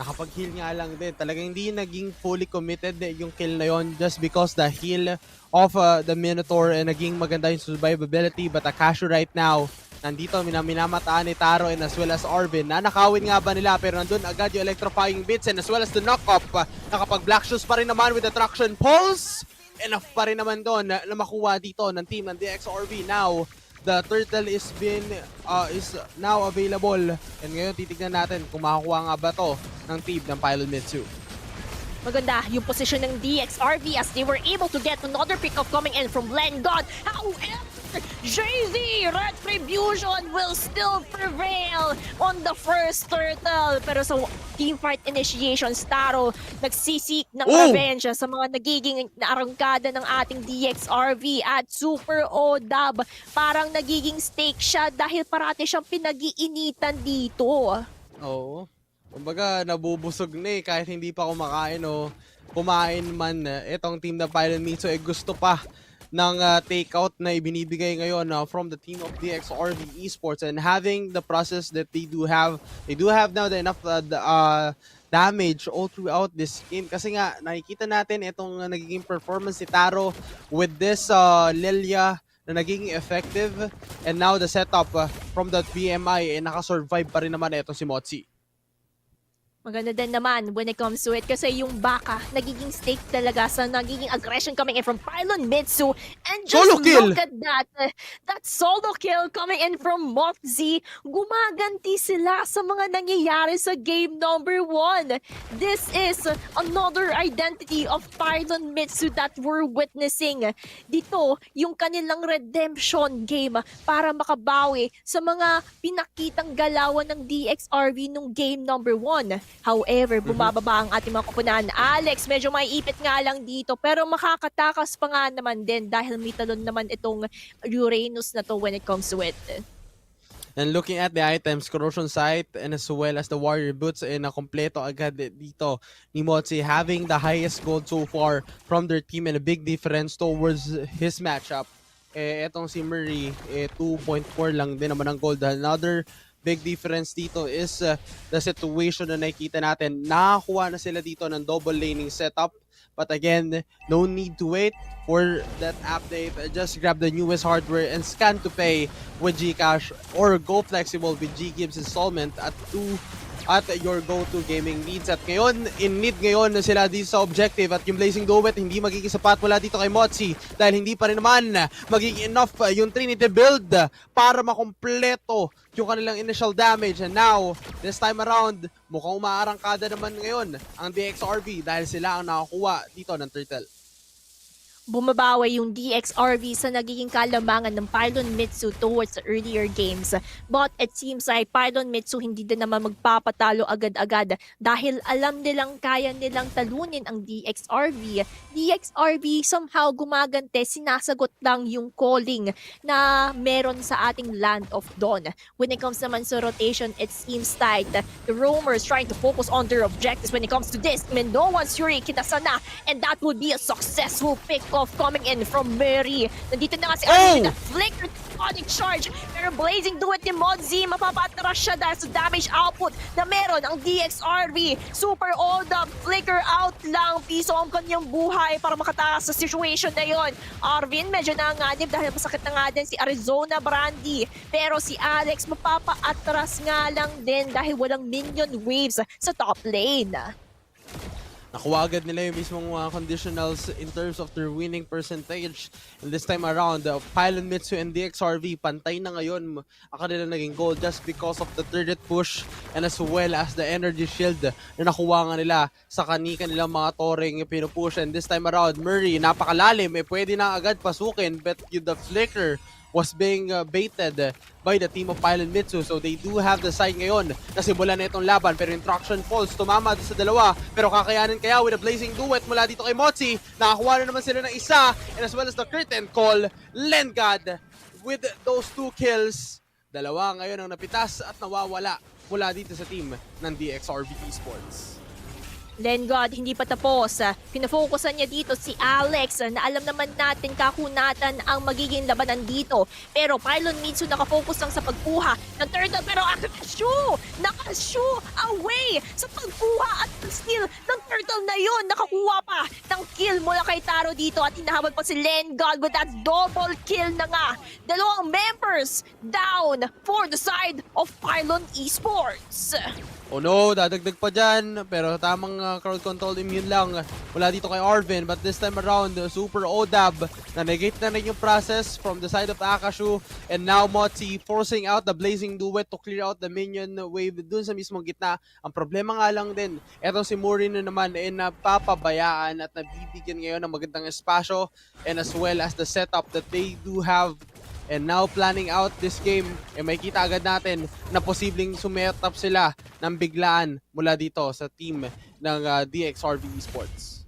nakapag-heal nga lang din. Talagang hindi naging fully committed yung kill na yon just because the heal of the Minotaur and naging maganda yung survivability. But Akashu right now, nandito minamataan ni Taro and as well as Arvin. Nanakawin nga ba nila pero nandun agad yung electrifying bits and as well as the knock-up. Nakapag-black shoes pa rin naman with the traction pulse. Enough pa rin naman doon na makuha dito ng team ng DXRV. Now, the turtle is now available. And ngayon titignan natin kung makakuha nga ba to ng team ng Pylon Mittsu. Maganda yung position ng DXRV as they were able to get another pick-up coming in from Lengod. However, JZ Retribution will still prevail on the first turtle. Pero sa teamfight initiation, Taro nagsisik ng revenge sa mga nagiging arangkada ng ating DXRV at Super Odab. Parang nagiging stake siya dahil parati siyang pinag-iinitan dito. Oo. Kumbaga, nabubusog na kahit hindi pa kumakain o kumain man. Itong team ng Pylon Mittsu gusto pa ng takeout na ibinibigay ngayon from the team of DXRV Esports and having the process that they do have now the enough damage all throughout this game. Kasi nga, nakikita natin itong nagiging performance ni Taro with this Lilia na naging effective and now the setup from that BMI nakasurvive pa rin naman itong si Motsi. Maganda din naman when it comes to it kasi yung baka nagiging stake talaga sa nagiging aggression coming in from Pylon Mittsu. And just look at that. That solo kill coming in from Motzi. Gumaganti sila sa mga nangyayari sa game number 1. This is another identity of Pylon Mittsu that we're witnessing. Dito, yung kanilang redemption game para makabawi sa mga pinakitang galawan ng DXRV nung game number 1. However, bumababa ang ating mga kupunan. Alex, medyo may ipit nga lang dito pero makakatakas pa nga naman din dahil may talon naman itong Uranus na to when it comes to it. And looking at the items, Corrosion Sight and as well as the Warrior Boots na kompleto agad dito ni Motsi having the highest gold so far from their team and a big difference towards his matchup. Etong si Murray, 2.4 lang din naman ang gold. Another big difference dito is the situation na nakikita natin. Nakakuha na sila dito ng double laning setup. But again, no need to wait for that update. Just grab the newest hardware and scan to pay with GCash or go flexible with GGives installment at at your go-to gaming needs. At ngayon, in need ngayon sila dito sa objective at yung Blazing Duet hindi magiging sapat mula dito kay Motsi dahil hindi pa rin naman magiging enough yung Trinity build para makompleto yung kanilang initial damage. And now, this time around, mukhang umaarangkada naman ngayon ang DXRV dahil sila ang nakakuha dito ng turtle. Bumabawi yung DXRV sa nagiging kalamangan ng Pylon Mittsu towards the earlier games. But it seems like Pylon Mittsu hindi din naman magpapatalo agad-agad dahil alam nilang kaya nilang talunin ang DXRV. DXRV somehow gumagante, sinasagot lang yung calling na meron sa ating Land of Dawn. When it comes naman sa rotation, it seems like the Roamers trying to focus on their objectives when it comes to this. Minoan's Fury kinasana, and that would be a successful pick of coming in from Mary. Nandito na nga si Arvin na flicker tonic charge. Pero Blazing Duet ni Modzi, mapapatras siya dahil sa damage output na meron ang DXRV. Super hold up, flicker out lang. Piso ang kanyang buhay para makataas sa situation na yon. Arvin medyo nanganib dahil masakit na nga din si Arizona Brandy. Pero si Alex mapapaatras nga lang din dahil walang minion waves sa top lane. Nakuha agad nila yung mismong conditionals in terms of their winning percentage. And this time around, Pylon Mittsu and DXRV, pantay na ngayon ang kanilang naging goal just because of the third push and as well as the energy shield na nakuha nga nila sa kanilang mga toreng pinupush. And this time around, Murray, napakalalim, pwede na agad pasukin, but the flicker was being baited by the team of Pylon Mittsu. So they do have the side ngayon na simulan na itong laban. Pero yung traction falls, tumama sa dalawa. Pero kakayanin kaya with a Blazing Duet mula dito kay Motsi. Nakakuha na naman sila ng isa. And as well as the curtain call, Lengad with those 2 kills. Dalawa ngayon ang napitas at nawawala mula dito sa team ng DXRV Esports. Lengad, hindi pa tapos. Pinafokusan niya dito si Alex na alam naman natin kakunatan ang magiging labanan dito. Pero Pylon Mittsu nakafocus lang sa pagkuha ng turtle. Pero nakashoe away sa pagkuha at steal ng turtle na yon. Nakakuha pa ng kill mula kay Taro dito at hinahabol pa si Lengad with that double kill na nga. Dalawang members down for the side of Pylon Esports. Oh no, dadagdag pa dyan. Pero tamang crowd control immune lang mula dito kay Arvin. But this time around, super ODAB. Na-negate na rin yung process from the side of Akashu. And now Motsi forcing out the Blazing Duet to clear out the minion wave dun sa mismong gitna. Ang problema nga lang din, etong si Murin na naman napapabayaan at nabibigyan ngayon ng magandang espasyo. And as well as the setup that they do have. And now planning out this game, may kita agad natin na posibleng sumetap sila ng biglaan mula dito sa team ng DXRV Esports.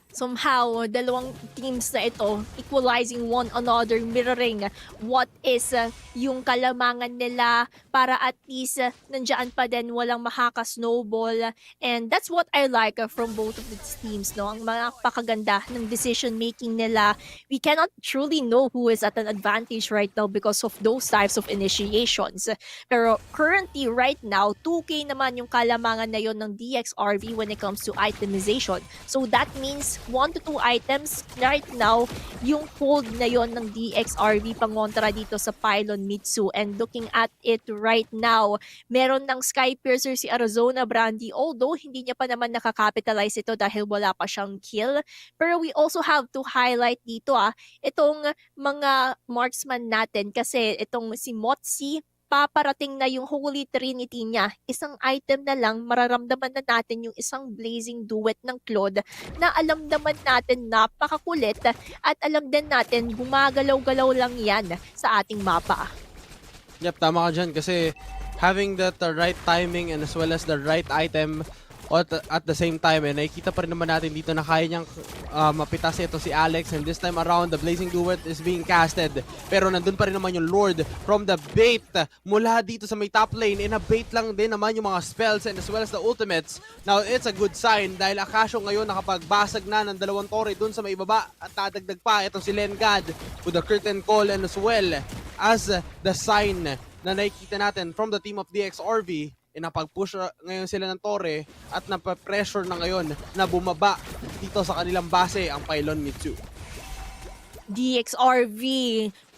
Somehow, dalawang teams na ito equalizing one another, mirroring what is yung kalamangan nila para at least nandiyan pa din, walang makaka-snowball. And that's what I like from both of these teams, no? Ang mga pakaganda ng decision-making nila. We cannot truly know who is at an advantage right now because of those types of initiations. Pero currently, right now, 2K naman yung kalamangan na yon ng DXRV when it comes to itemization. So that means 1 to 2 items right now yung hold na yon ng DXRV pangontra dito sa Pylon Mittsu. And looking at it right now, meron ng Sky Piercer si Arizona Brandy, although hindi niya pa naman nakakapitalize ito dahil wala pa siyang kill. Pero we also have to highlight dito itong mga marksman natin kasi itong si Motsi, paparating na yung Holy Trinity niya. Isang item na lang, mararamdaman na natin yung isang Blazing Duet ng Claude na alam naman natin napakakulit at alam din natin gumagalaw-galaw lang yan sa ating mapa. Yep, tama ka dyan kasi having that right timing and as well as the right item at the same time, nakikita pa rin naman natin dito na kaya niyang mapitas ito si Alex. And this time around, the Blazing Duet is being casted. Pero nandun pa rin naman yung Lord from the bait mula dito sa may top lane. Na-bait lang din naman yung mga spells and as well as the ultimates. Now, it's a good sign dahil Akasho ngayon nakapagbasag na ng 2 torre dun sa may baba at nadagdag pa itong si Lengad with the curtain call and as well as the sign na nakikita natin from the team of DXRV. Napag-push ngayon sila ng torre at napapressure na ngayon na bumaba dito sa kanilang base ang Pylon Mittsu. DXRV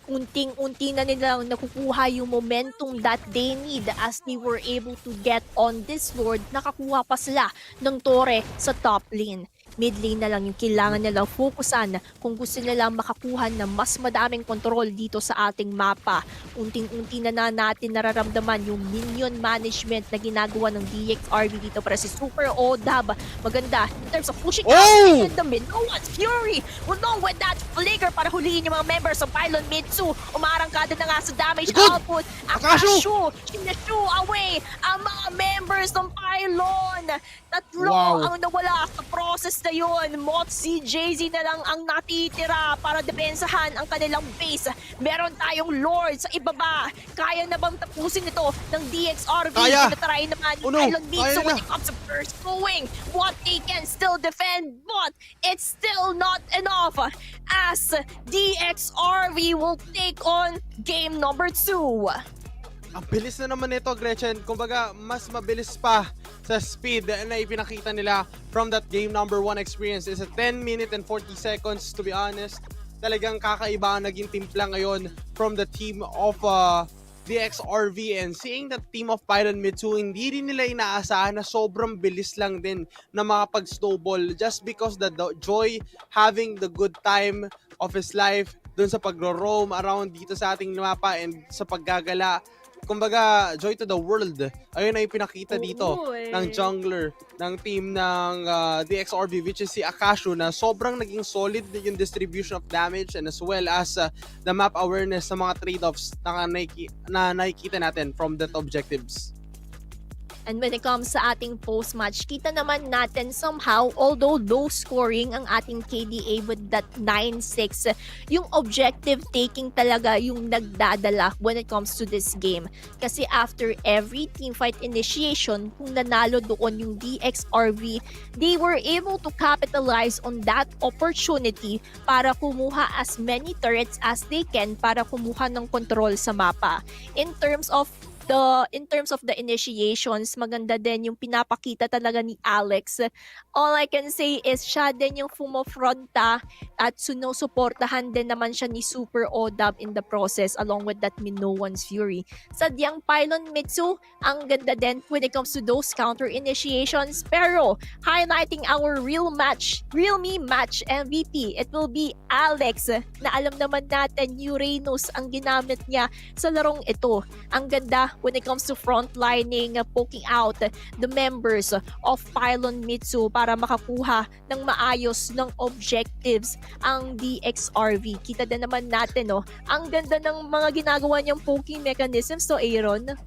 unting-unti na nilang nakukuha yung momentum that they need as they were able to get on this board. Nakakuha pa sila ng tore sa top lane. Mid lane na lang yung kailangan nilang fokusan kung gusto nilang makakuha ng mas madaming control dito sa ating mapa. Unting-unti na natin nararamdaman yung minion management na ginagawa ng DXRV dito para si Super Odab. Maganda in terms of pushing out in the mid. No one's Fury will know with that flicker para huliin yung mga members ng Pylon Mittsu. Umarangkada na nga sa damage output. Akashu! Sinashu away ang mga members ng Pylon. Tatlo ang nawala sa process na yun. Motzi, JZ na lang ang natitira para depensahan ang kanilang base. Meron tayong Lord sa ibaba. Kaya na bang tapusin ito ng DXRV? Natry naman yung Pylon Mittsu when it comes to pursuing what they can still defend, but it's still not enough as DXRV will take on game number 2. Ang bilis na naman ito, Gretchen. Kumbaga, mas mabilis pa sa speed na ipinakita nila from that game number 1 experience. It's a 10 minute and 40 seconds, to be honest. Talagang kakaiba ang naging timpla ngayon from the team of DXRV, and seeing that team of Pylon Mittsu, hindi rin nila inaasahan na sobrang bilis lang din na makapag-snowball just because the joy having the good time of his life dun sa pagro-roam around dito sa ating mapa and sa paggagala. Kumbaga, joy to the world. Ayun ay pinakita dito ng jungler ng team ng DXRV, which is si Akashu, na sobrang naging solid yung distribution of damage and as well as the map awareness sa mga trade-offs na nakikita natin from that objectives. And when it comes sa ating post-match, kita naman natin somehow, although low scoring ang ating KDA with that 9-6, yung objective taking talaga yung nagdadala when it comes to this game. Kasi after every teamfight initiation, kung nanalo doon yung DXRV, they were able to capitalize on that opportunity para kumuha as many turrets as they can para kumuha ng control sa mapa. In terms of the initiations, maganda din yung pinapakita talaga ni Alex. All I can say is siya din yung fumofronta at suportahan din naman siya ni Super Odab in the process along with that Minoan's Fury. Sadyang Pylon Mittsu, ang ganda din when it comes to those counter initiations, pero highlighting our real me match MVP, it will be Alex, na alam naman natin Uranus ang ginamit niya sa larong ito. Ang ganda when it comes to frontlining, poking out the members of Pylon Mittsu para makakuha ng maayos ng objectives ang DXRV. Kita din naman natin, ang ganda ng mga ginagawa niyang poking mechanisms, Aaron.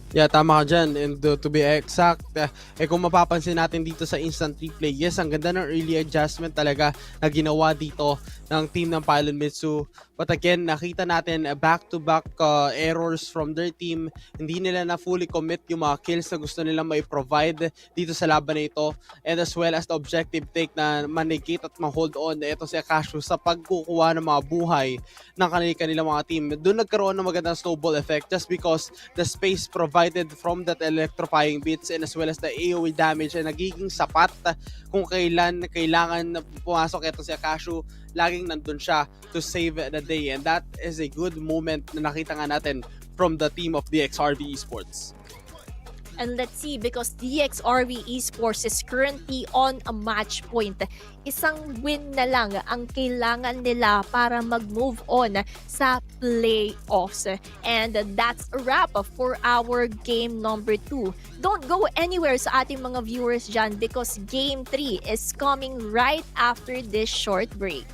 Yeah, tama ka dyan. And to be exact, kung mapapansin natin dito sa instant replay, yes, ang ganda ng early adjustment talaga na ginawa dito ng team ng Pylon Mittsu. But again, nakita natin back-to-back errors from their team. Hindi nila na fully commit yung mga kills na gusto nilang mai-provide dito sa laban na ito. And as well as the objective take na manegate at ma-hold on ito si Akashu sa pagkukuha ng mga buhay ng kanilang mga team. Doon nagkaroon ng magandang snowball effect just because the space provided from that electrifying bits and as well as the AoE damage ay nagiging sapat kung kailangan pumasok ito si Akashu. Laging nandun siya to save the day, and that is a good moment na nakita nga natin from the team of DXRV Esports. And let's see, because DXRV Esports is currently on a match point. Isang win na lang ang kailangan nila para mag-move on sa playoffs. And that's a wrap for our game number 2. Don't go anywhere sa ating mga viewers dyan because game 3 is coming right after this short break.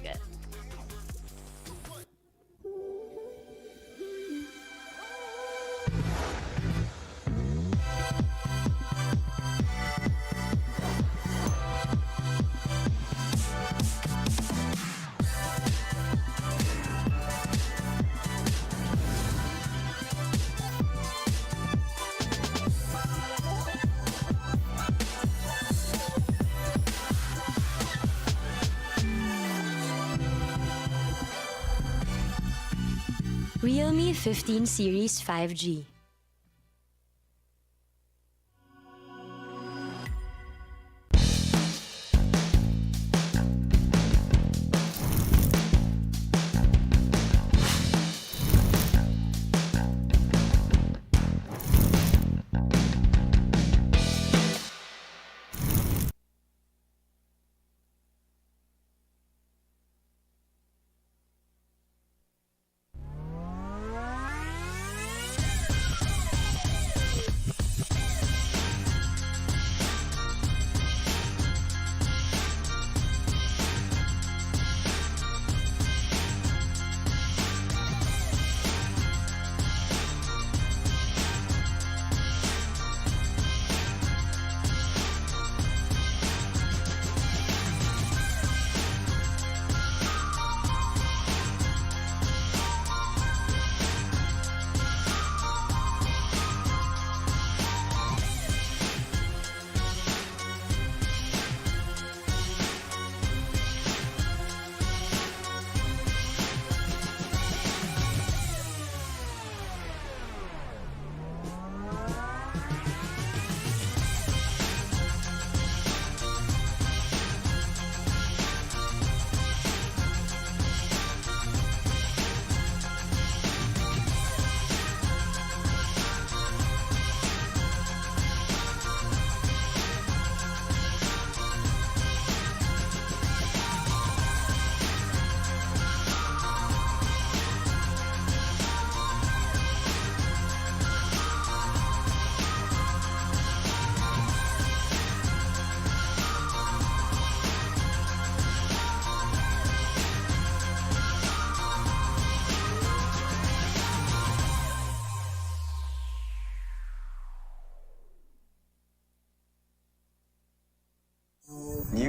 Realme 15 Series 5G.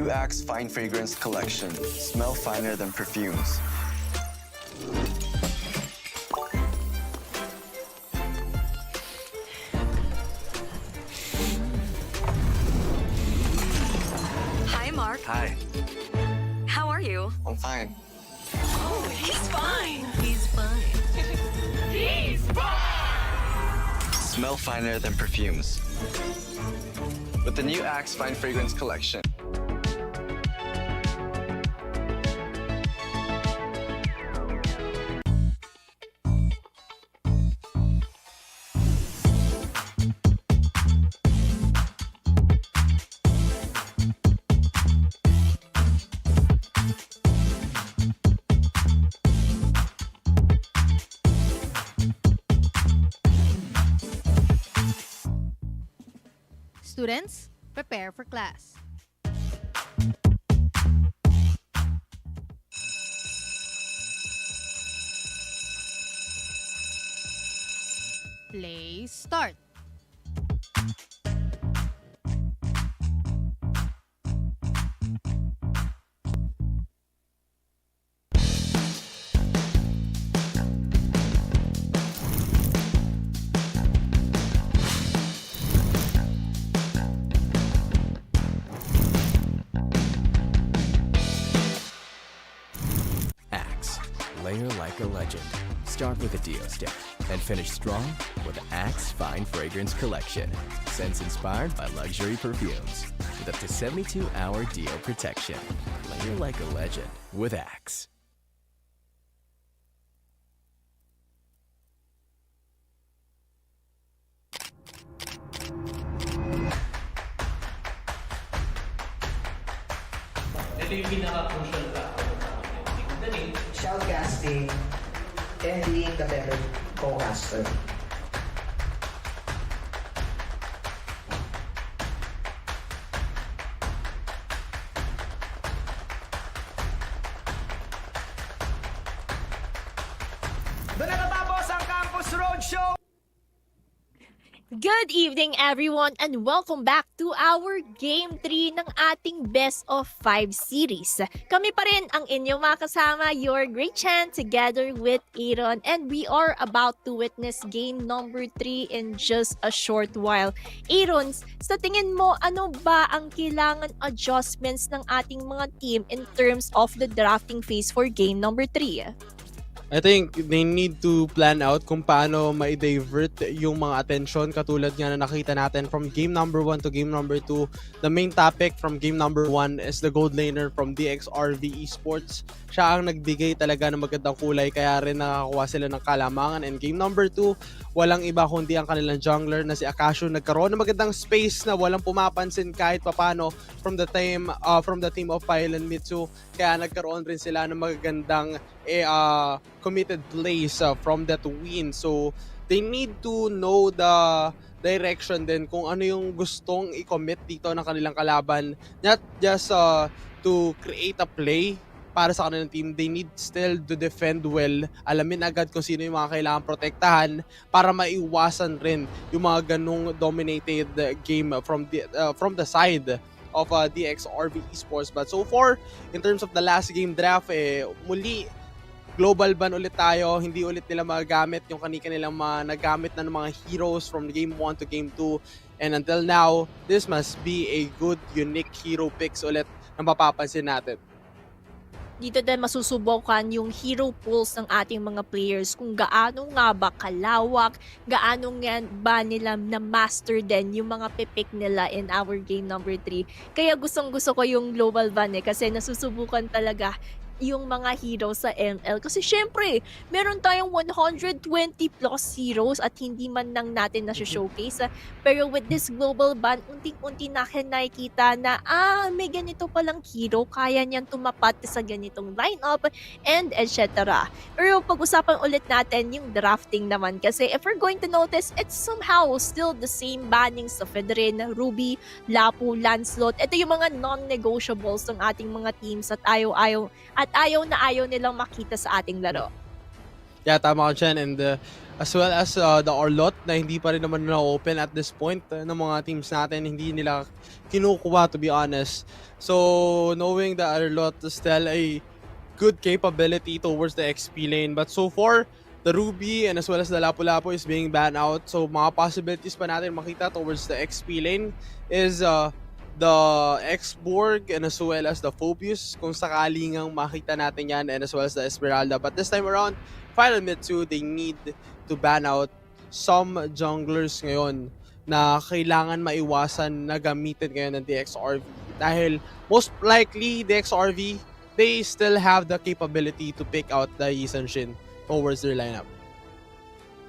new Axe Fine Fragrance Collection. Smell finer than perfumes. Hi, Mark. Hi, How are you? I'm fine. Oh, he's fine. He's fine. He's Smell finer than perfumes. With the new Axe Fine Fragrance Collection. Students, prepare for class. Play start. Axe. Layer like a legend. Start with a Dio stick and finish strong with Axe Fine Fragrance Collection. Scents inspired by luxury perfumes with up to 72-hour Dio protection. Layer like a legend with Axe. Shoutcasting and being the better co-caster. Doon natatapos ang Campus Roadshow. Good evening everyone and welcome back to our Game 3 ng ating Best of 5 series. Kami pa rin ang inyong makasama, your great chance together with Aaron, and we are about to witness game number 3 in just a short while. Aaron, sa tingin mo, ano ba ang kailangan adjustments ng ating mga team in terms of the drafting phase for game number 3? I think they need to plan out kung paano ma-divert yung mga attention katulad nga na nakita natin from game number 1 to game number 2. The main topic from game number 1 is the gold laner from DXRV Esports. Siya ang nagbigay talaga ng magandang kulay kaya rin nakakuha sila ng kalamangan. And game number 2, walang iba kundi ang kanilang jungler na si Akasho. Nagkaroon ng magandang space na walang pumapansin kahit papano from the team of Pylon Mittsu. Kaya nagkaroon rin sila ng magagandang committed plays from that win. So they need to know the direction din kung ano yung gustong i-commit dito ng kanilang kalaban. Not just to create a play para sa kanilang team, they need still to defend well. Alamin agad kung sino yung mga kailangan protektahan para maiwasan rin yung mga ganung dominated game from the side of DXRV Esports. But so far, in terms of the last game draft, muli global ban ulit tayo. Hindi ulit nila magagamit yung kanilang mga nagamit na ng mga heroes from game 1 to game 2. And until now, this must be a good, unique hero picks ulit na mapapansin natin. Dito din masusubukan yung hero pools ng ating mga players kung gaano nga ba kalawak, gaano nga ba nila na-master din yung mga pipick nila in our game number 3. Kaya gustong gusto ko yung global ban kasi nasusubukan talaga yung mga heroes sa ML. Kasi syempre, meron tayong 120 plus heroes at hindi man lang natin na-showcase. Pero with this global ban, unting-unti natin nakikita na may ganito palang hero, kaya niyan tumapat sa ganitong lineup, and etc. Pero pag-usapan ulit natin yung drafting naman kasi if we're going to notice, it's somehow still the same bannings of Federin, Ruby, Lapu, Lancelot. Ito yung mga non-negotiables ng ating mga teams at ayaw na ayaw nilang makita sa ating laro. Yeah, tama ka dyan. And as well as the Orlot na hindi pa rin naman na-open at this point ng mga teams natin, hindi nila kinukuha, to be honest. So, knowing the Orlot is still a good capability towards the XP lane. But so far, the Ruby and as well as the Lapu-Lapu is being banned out. So, mga possibilities pa natin makita towards the XP lane is the X-Borg and as well as the Phobius, kung sakaling ang makita natin yan, and as well as the Esmeralda. But this time around, Pylon Mittsu, they need to ban out some junglers ngayon na kailangan maiwasan na gamitin ngayon ng DXRV. Dahil most likely, DXRV, they still have the capability to pick out the Yi Shin towards their lineup.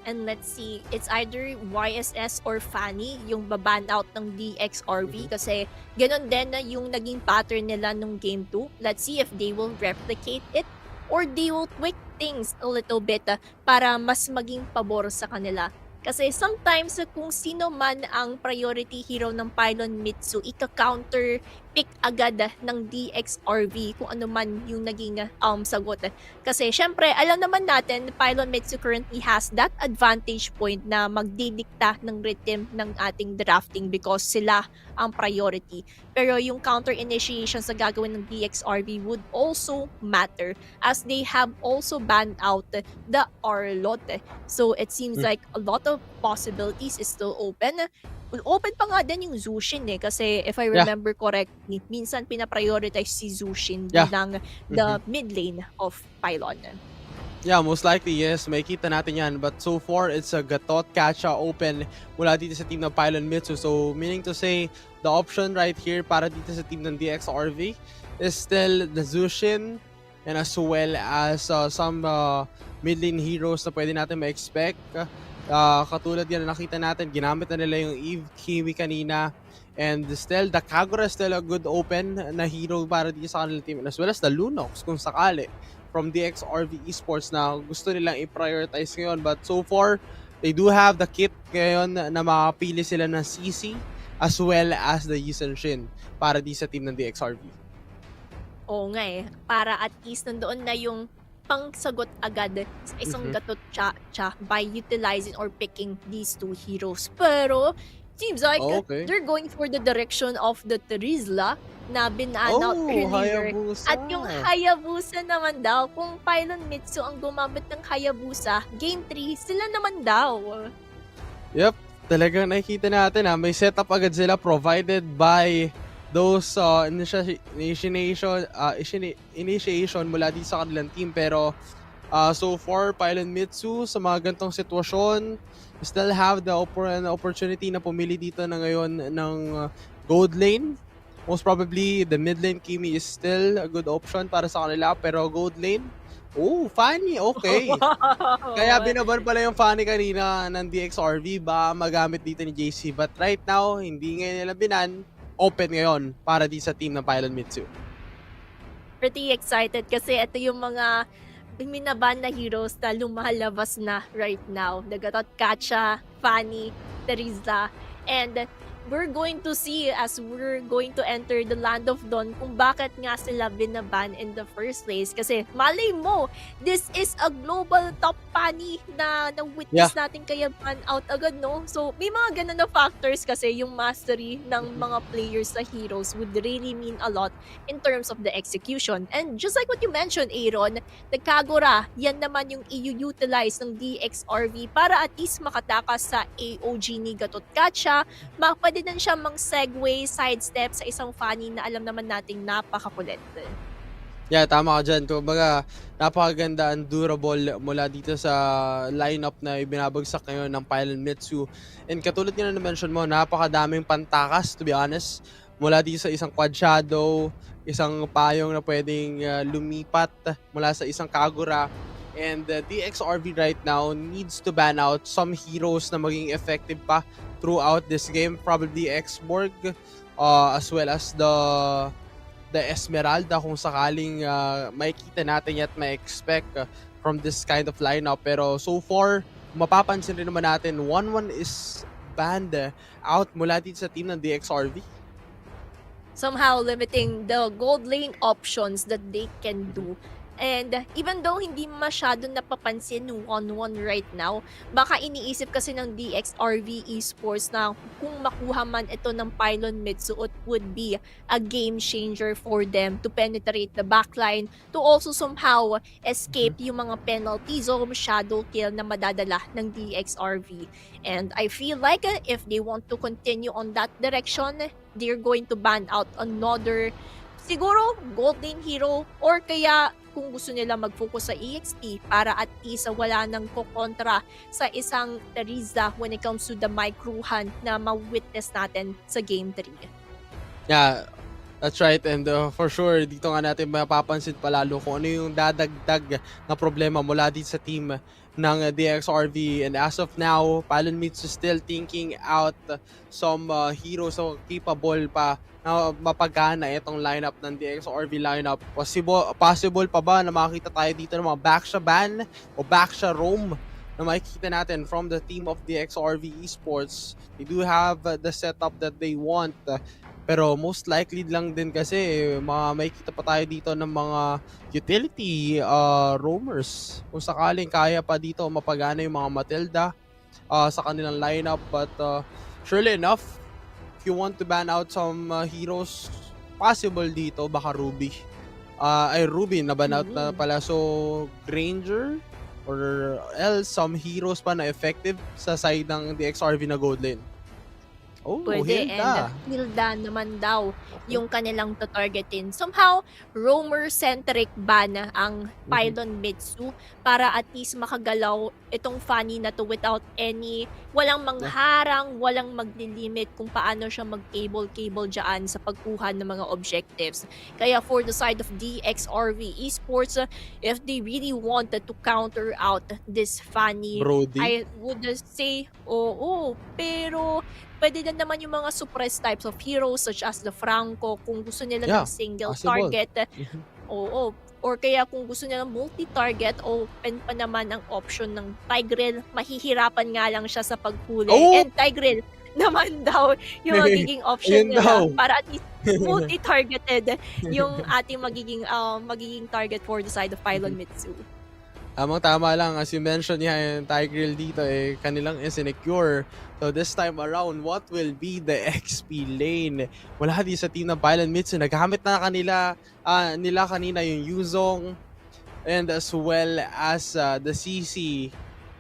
And let's see, it's either YSS or Fanny yung baban out ng DXRV kasi ganun din na yung naging pattern nila nung Game 2. Let's see if they will replicate it or they will tweak things a little bit para mas maging pabor sa kanila. Kasi sometimes kung sino man ang priority hero ng Pylon Mittsu, ika-counter pick agad ng DXRV kung ano man yung naging sagot. Kasi syempre, alam naman natin, Pylon Mittsu currently has that advantage point na magdidikta ng rhythm ng ating drafting because sila ang priority. Pero yung counter initiation sa gagawin ng DXRV would also matter as they have also banned out the Arlot. So it seems like a lot of possibilities is still open. Open pa nga din yung Zushin kasi if I remember correctly, minsan pinaprioritize si Zushin bilang the mid lane of Pylon. Yeah, most likely yes, may kita natin yan. But so far, it's a Gatot Kacha open mula dito sa team ng Pylon Mittsu. So meaning to say, the option right here para dito sa team ng DXRV is still the Zushin and as well as some mid lane heroes na pwede natin ma-expect. Katulad yan na nakita natin, ginamit na nila yung Eve Kimi kanina. And still, the Kagura is still a good open na hero para dito sa kanilang team. As well as the Lunox kung sakali from DXRV Esports na gusto nilang i-prioritize ngayon. But so far, they do have the kit ngayon na makapili sila ng CC as well as the Yi Shin para di sa team ng DXRV. Oo nga para at least nandoon na yung pangsagot agad sa isang Gatot Kacha by utilizing or picking these two heroes. Pero seems like they're going for the direction of the Terizla na binaan out earlier. Hayabusa. At yung Hayabusa naman daw, kung Pylon Mittsu ang gumamit ng Hayabusa, Game 3, sila naman daw. Yep, talagang nakikita natin may setup agad sila provided by those initiation mula dito sa kanilang team. Pero so far, Pylon Mittsu sa mga gantong sitwasyon still have the opportunity na pumili dito na ngayon ng gold lane. Most probably, the mid lane Kimi is still a good option para sa kanila. Pero gold lane, Fanny, okay. Kaya binaban pala yung Fanny kanina ng DXRV ba magamit dito ni JC. But right now, hindi ngayon nila binan. Open ngayon para di sa team ng Pylon Mittsu. Pretty excited kasi ito yung mga minaban na heroes na lumalabas na right now. The Gatot Kacha, Fanny, Terizla, and we're going to see as we're going to enter the Land of Dawn kung bakit nga sila binaban in the first place. Kasi malay mo, this is a global top Fanny na witness natin kaya ban out agad, no? So may mga ganun na factors kasi yung mastery ng mga players sa heroes would really mean a lot in terms of the execution. And just like what you mentioned, Aaron, the Kagura, yan naman yung i-utilize ng DXRV para at least makatakas sa AOG ni Gatot Kacha. Pwede din siya mang-segue, sidestep sa isang Fanny na alam naman nating napakakulit. Yeah, tama ka dyan. Kumbaga, napakaganda and durable mula dito sa lineup na ibinabagsak ngayon ng Pylon Mittsu. And katulad nga na mention mo, napakadaming pantakas, to be honest. Mula dito sa isang Quad Shadow, isang payong na pwedeng lumipat mula sa isang Kagura. And DXRV right now needs to ban out some heroes na maging effective pa throughout this game. Probably X-Borg as well as the Esmeralda kung sakaling makikita natin at ma-expect from this kind of lineup. Pero so far, mapapansin rin naman natin, 1-1 is banned out mula dito sa team ng DXRV. Somehow limiting the gold lane options that they can do. And even though hindi masyado napapansin 1-1 right now, baka iniisip kasi ng DXRV Esports na kung makuha man ito ng Pylon Mittsu, it would be a game changer for them to penetrate the backline, to also somehow escape yung mga penalties o shadow kill na madadala ng DXRV. And I feel like if they want to continue on that direction, they're going to ban out another siguro gold lane hero, or kaya kung gusto nila mag-focus sa EXP para at least wala nang kokontra sa isang Teresa when it comes to the microhan na ma-witness natin sa Game 3. Yeah, that's right. And for sure, dito nga natin mapapansin palalo kung ano yung dadagdag na problema mula dito sa team ng DXRV. And as of now, Pylon Mittsu still thinking out some heroes so capable pa na mapagana itong lineup ng DXRV lineup. Possible pa ba na makakita tayo dito ng mga Baksha ban o Baksha roam na makikita natin from the team of DXRV Esports? They do have the setup that they want. Pero most likely lang din kasi makikita pa tayo dito ng mga utility roamers. Kung sakaling kaya pa dito mapagana yung mga Matilda sa kanilang lineup. But surely enough, if you want to ban out some heroes, possible dito, baka Ruby. Ruby na ban out na pala. So, Granger or else some heroes pa na effective sa side ng DXRV na gold lane. Oh, Pwede. Hilda. And Hilda naman daw yung kanilang tatargetin. Somehow, roamer-centric ban ang Pylon Mittsu para at least makagalaw itong Fanny na to without any, walang mangharang, walang maglilimit kung paano siya mag-cable dyan sa pagkuha ng mga objectives. Kaya for the side of DXRV Esports, if they really wanted to counter out this Fanny, Brody. I would say, oo, pero pwede din naman yung mga suppressed types of heroes such as the Franco kung gusto nila ng single possible. target. Oo. Or kaya kung gusto nila ng multi-target, open pa naman ang option ng Tigreal. Mahihirapan nga lang siya sa paghuli. And Tigreal naman daw yung magiging option nila para at least multi-targeted yung ating magiging target for the side of Pylon Mittsu. Tama lang, as you mentioned yan, Tigreal dito kanilang insecure. So this time around, what will be the XP lane? Wala di sa team ng Pylon Mittsu. Nagamit na nila kanina yung Yuzong and as well as the CC.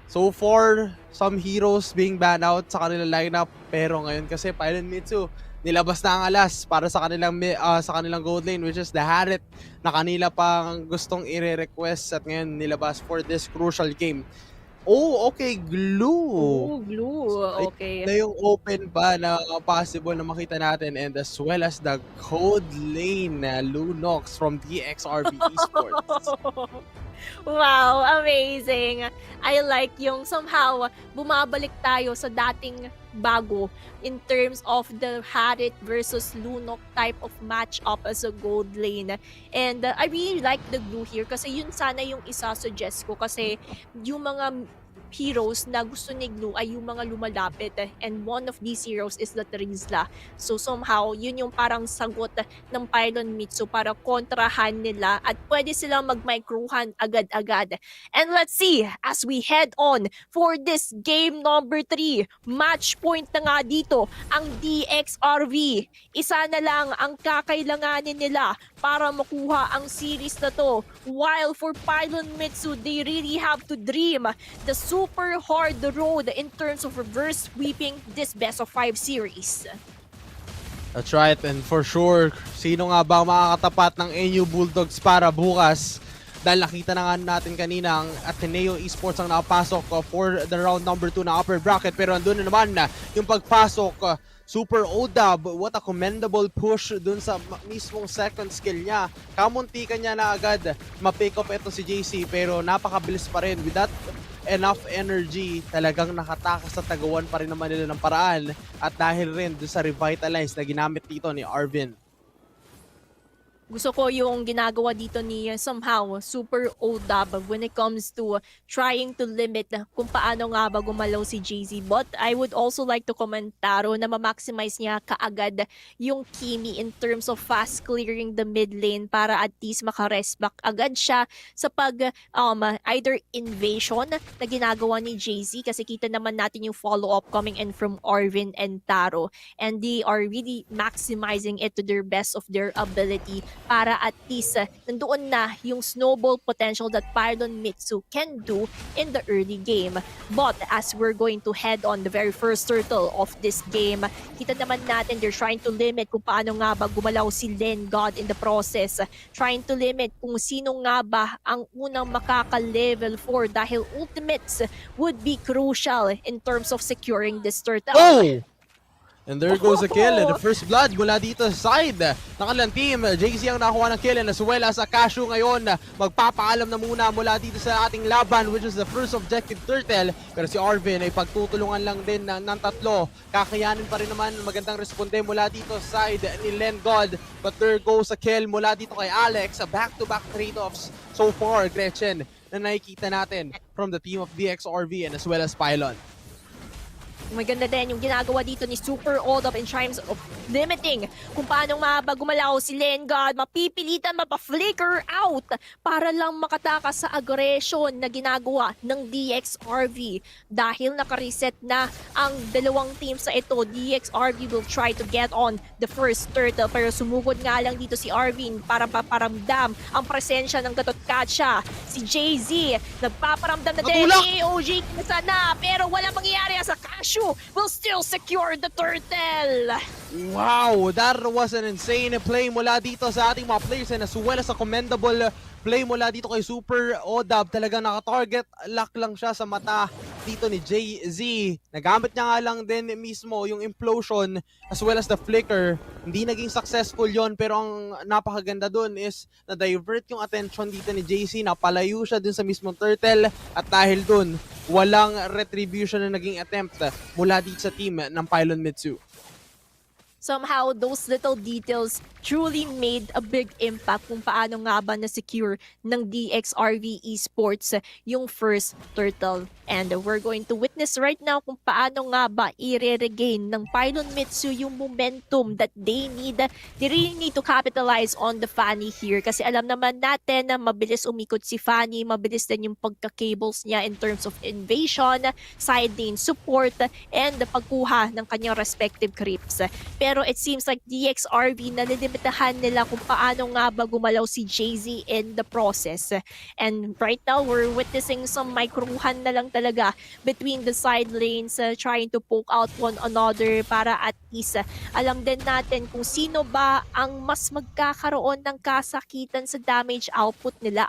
So far, some heroes being banned out sa kanilang lineup. Pero ngayon kasi Pylon Mittsu, nilabas na ang alas para sa kanilang gold lane, which is the Harit na kanila pang gustong i-request at ngayon nilabas for this crucial game. Oh, okay, Glue. Oh, Glue. Okay. Na yung open pa na possible na makita natin, and as well as the gold lane na Lunox from DXRV Esports. Wow, amazing. I like yung somehow bumabalik tayo sa dating bago in terms of the Harit versus Lunok type of matchup as a gold lane. And I really like the Glue here kasi yun sana yung isa-suggest ko kasi yung mga heroes na gusto ni Glue ay yung mga lumalapit and one of these heroes is the Trizla. So somehow, yun yung parang sagot ng Pylon Mittsu para kontrahan nila at pwede silang mag-microhan agad-agad. And let's see, as we head on for this game number 3, match point na nga dito ang DXRV. Isa na lang ang kakailanganin nila para makuha ang series na to. While for Pylon Mittsu, they really have to dream the super hard road in terms of reverse sweeping this best of 5 series. That's right, and for sure, sino nga ba makakatapat ng NU Bulldogs para bukas? Dahil nakita na nga natin kanina ang Ateneo Esports ang nakapasok for the round number 2 na upper bracket, pero andun na naman yung pagpasok. Super Odab, what a commendable push dun sa mismong second skill niya. Kamuntikan niya na agad ma-pick up ito si JC, pero napakabilis pa rin. With that enough energy, talagang nakatakas sa tagawan pa rin naman nila ng paraan. At dahil rin dun sa revitalize na ginamit dito ni Arvin. Gusto ko yung ginagawa dito ni somehow Super Odab when it comes to trying to limit kung paano nga ba gumalaw si JZ. But I would also like to comment Taro na ma-maximize niya kaagad yung Kimi in terms of fast clearing the mid lane para at least maka-rest back agad siya sa pag either invasion na ginagawa ni JZ kasi kita naman natin yung follow-up coming in from Arvin and Taro and they are really maximizing it to their best of their ability para at least nandoon na yung snowball potential that Pylon Mittsu can do in the early game. But as we're going to head on the very first turtle of this game, kita naman natin they're trying to limit kung paano nga ba gumalaw si Len God in the process. Trying to limit kung sino nga ba ang unang makaka-level 4 dahil ultimates would be crucial in terms of securing this turtle. Oh! And there goes a kill. The first blood mula dito sa side ng kanilang team. JC ang nakuha ng kill and as well as Akashu ngayon magpapaalam na muna mula dito sa ating laban which is the first objective turtle. Pero si Arvin ay pagtutulungan lang din ng tatlo. Kakayanin pa rin naman magandang responde mula dito sa side ni Len God. But there goes a kill mula dito kay Alex. Back-to-back trade-offs so far, Gretchen, na nakikita natin from the team of DXRV and as well as Pylon. Maganda din yung ginagawa dito ni Super Odab in terms of limiting kung paano gumalaw si Lengard, mapipilitan mapa-flicker out para lang makatakas sa aggression na ginagawa ng DXRV. Dahil naka-reset na ang dalawang teams sa ito, DXRV will try to get on the first turtle pero sumugod nga lang dito si Arvin para paparamdam ang presensya ng Gatot Kacha. Si JZ nagpaparamdam na din ni AOG sana pero walang mangyayari sa Cashew will still secure the turtle. Wow, that was an insane play mula dito sa ating mga players and as well as a commendable play mula dito kay Super Odab. Talagang naka-target lock lang siya sa mata dito ni JZ. Nagamit niya nga lang din mismo yung implosion as well as the flicker. Hindi naging successful yon pero ang napakaganda dun is na-divert yung attention dito ni JC. Napalayo siya dun sa mismong turtle at dahil dun walang retribution na naging attempt mula dito sa team ng Pylon Mittsu. Somehow, those little details truly made a big impact kung paano nga ba na-secure ng DXRV Esports yung first turtle. And we're going to witness right now kung paano nga ba i-regain ng Pylon Mittsu yung momentum that they need. They really need to capitalize on the Fanny here kasi alam naman natin na mabilis umikot si Fanny, mabilis din yung pagka-cables niya in terms of invasion, side lane support, and pagkuha ng kanyang respective creeps. Pero it seems like DXRV nalilimitahan nila kung paano nga ba gumalaw si JZ in the process. And right now, we're witnessing some microhan na lang talaga between the side lanes, trying to poke out one another para at least alam din natin kung sino ba ang mas magkakaroon ng kasakitan sa damage output nila.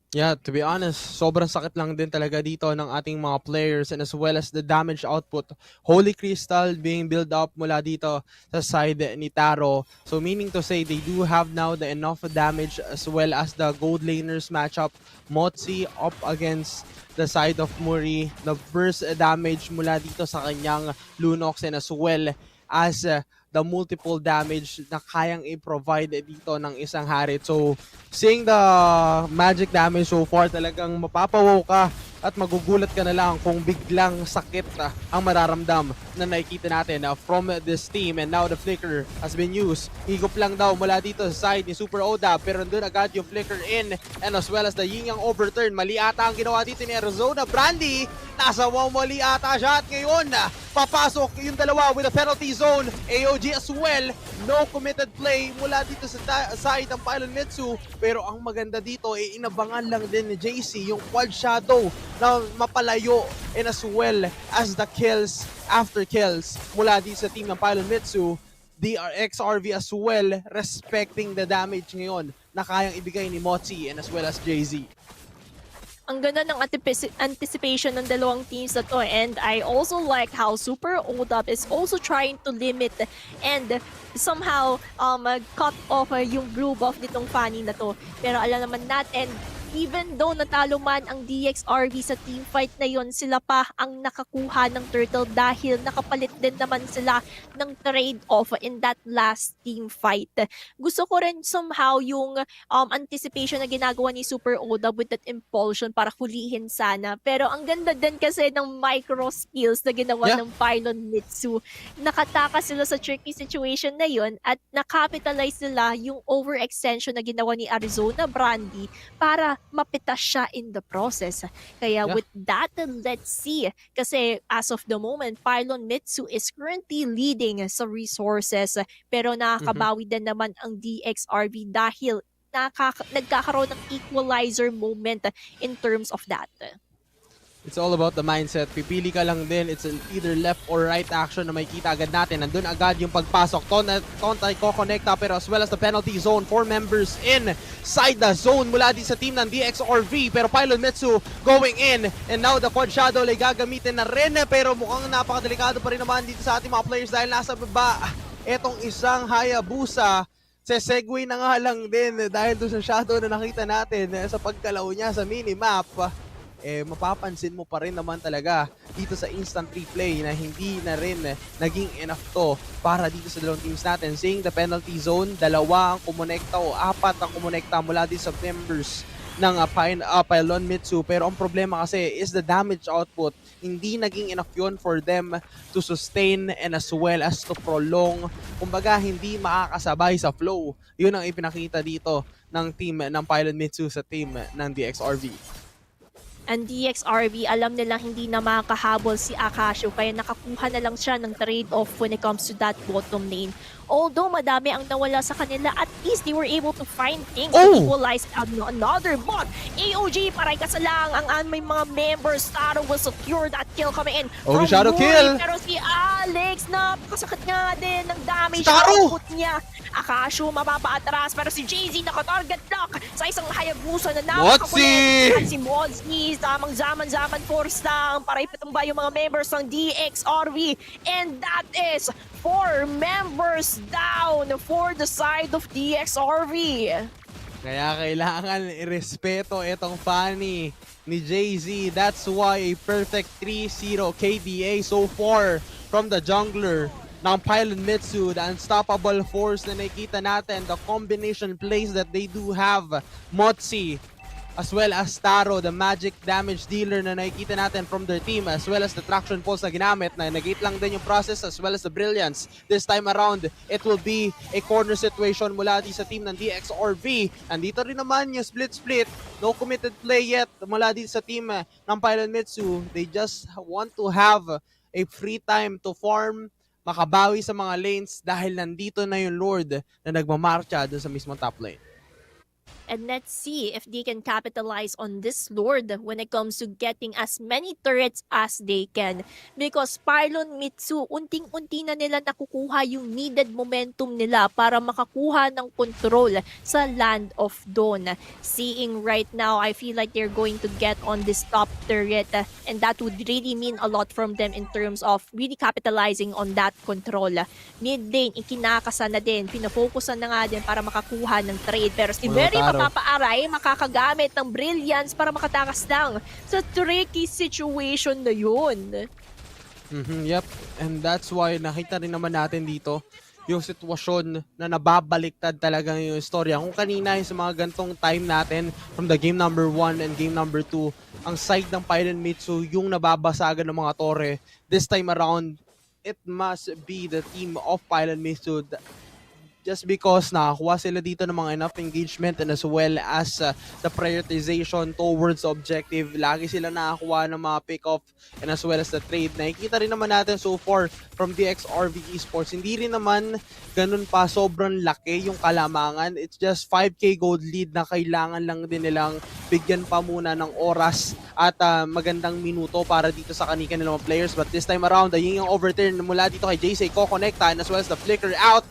Yeah, to be honest, sobrang sakit lang din talaga dito ng ating mga players and as well as the damage output. Holy Crystal being built up mula dito sa side ni Taro. So meaning to say they do have now the enough damage as well as the gold laners matchup. Motzi up against the side of Muri. The burst damage mula dito sa kanyang Lunox and as well as the multiple damage na kayang i-provide dito ng isang Harit. So, seeing the magic damage so far, talagang mapapawaw ka at magugulat ka na lang kung biglang sakit ang mararamdam na nakikita natin from this team. And now the flicker has been used. Higop lang daw mula dito sa side ni Super Odab pero doon agad yung flicker in and as well as the yin yang overturn. Mali ata ang ginawa dito ni Arizona. Brandy, nasa mali ata siya at ngayon papasok yung dalawa with a penalty zone. AOG as well. No committed play mula dito sa side ng Pylon Mittsu pero ang maganda dito ay inabangan lang din ni JC yung quad shadow na mapalayo and as well as the kills after kills mula dito sa team ng Pylon Mittsu. DXRV as well respecting the damage ngayon na kayang ibigay ni Motzi and as well as JZ. Ang ganda ng anticipation ng dalawang teams na to and I also like how Super Odab is also trying to limit and somehow cut off yung blue buff nitong Fanny na to. Pero alam naman natin even though natalo man ang DXRV sa team fight na yon, sila pa ang nakakuha ng turtle dahil nakapalit din naman sila ng trade-off in that last team fight. Gusto ko rin somehow yung anticipation na ginagawa ni Super Oda with that impulsion para hulihin sana. Pero ang ganda din kasi ng micro skills na ginawa ng Pylon Mittsu. Nakatakas sila sa tricky situation na yon at nakapitalize nila yung overextension na ginawa ni Arizona Brandy para mapitas siya in the process. Kaya with that, let's see. Kasi as of the moment, Pylon Mittsu is currently leading sa resources. Pero nakakabawi din naman ang DXRV dahil nagkakaroon ng equalizer moment in terms of that. It's all about the mindset. Pipili ka lang din. It's an either left or right action na makikita agad natin. Nandun agad yung pagpasok. Tontay ko connecta pero as well as the penalty zone. 4 members inside the zone mula din sa team ng DXRV. Pero Pylon Mittsu going in. And now the quad shadow ay gagamitin na rin. Pero mukhang napakadelikado pa rin naman dito sa ating mga players dahil nasa baba. Etong isang Hayabusa. Segue na nga lang din dahil doon sa shadow na nakita natin sa pagkalaw niya sa minimap. Mapapansin mo pa rin naman talaga dito sa instant replay na hindi na rin naging enough to para dito sa dalawang teams natin. Seeing the penalty zone, 2 ang kumonekta o 4 ang kumonekta mula din sa members ng Pylon Mittsu. Pero ang problema kasi is the damage output. Hindi naging enough yun for them to sustain and as well as to prolong. Kumbaga, hindi makakasabay sa flow. Yun ang ipinakita dito ng team ng Pylon Mittsu sa team ng DXRV. And DXRV, alam nilang hindi na makakahabol si Akasho kaya nakakuha na lang siya ng trade-off when it comes to that bottom lane. Although madami ang nawala sa kanila, at least they were able to find things to equalize another bot. AOG, paray ka sa lang ang may mga members. Taro will secure that kill coming in. Okay, shadow kill! Pero si Alex, napakasakit nga din ng damage output niya. Akasho mapapaatras pero si JZ naka-target lock sa isang Hayabusa na napakakulit. At si Mozi, tamang zaman force lang para ipatumba yung mga members ng DXRV. And that is 4 members down for the side of DXRV. Kaya kailangan irespeto itong Fanny ni JZ. That's why a perfect 3-0 KDA so far from the jungler ng Pylon Mittsu. The unstoppable force na nakikita natin. The combination plays that they do have. Motsi as well as Taro, the magic damage dealer na nakikita natin from their team, as well as the traction pulse na ginamit na negate lang din yung process, as well as the brilliance. This time around, it will be a corner situation mula di sa team ng DXRV. Andito rin naman yung split-split. No committed play yet mula di sa team ng Pylon Mittsu. They just want to have a free time to farm, makabawi sa mga lanes dahil nandito na yung Lord na nagmamarcha dun sa mismong top lane. And let's see if they can capitalize on this Lord when it comes to getting as many turrets as they can. Because Pylon Mittsu, unting-unti na nila nakukuha yung needed momentum nila para makakuha ng control sa Land of Dawn. Seeing right now, I feel like they're going to get on this top turret and that would really mean a lot from them in terms of really capitalizing on that control. Mid lane, ikinakasa na din, pinafocusan na nga din para makakuha ng trade. Pero si Very mapapaaray, makakagamit ng brilliance para makatakas lang sa tricky situation na yun. Yep, and that's why nakita rin naman natin dito yung sitwasyon na nababaliktad talaga yung istorya. Kung kanina yung sa mga gantong time natin from the game number 1 and game number 2, ang side ng Pylon Mittsu yung nababasagan ng mga tore. This time around, it must be the team of Pylon Mittsu just because nakakuha sila dito ng mga enough engagement and as well as the prioritization towards the objective. Lagi sila nakakuha ng mga pick-off and as well as the trade. Nakikita rin naman natin so far from DXRV Esports. Hindi rin naman ganun pa sobrang laki yung kalamangan. It's just 5k gold lead na kailangan lang din nilang bigyan pa muna ng oras at magandang minuto para dito sa kanika nilang mga players. But this time around, yung overturn mula dito kay JC Kokonekta and as well as the flicker out.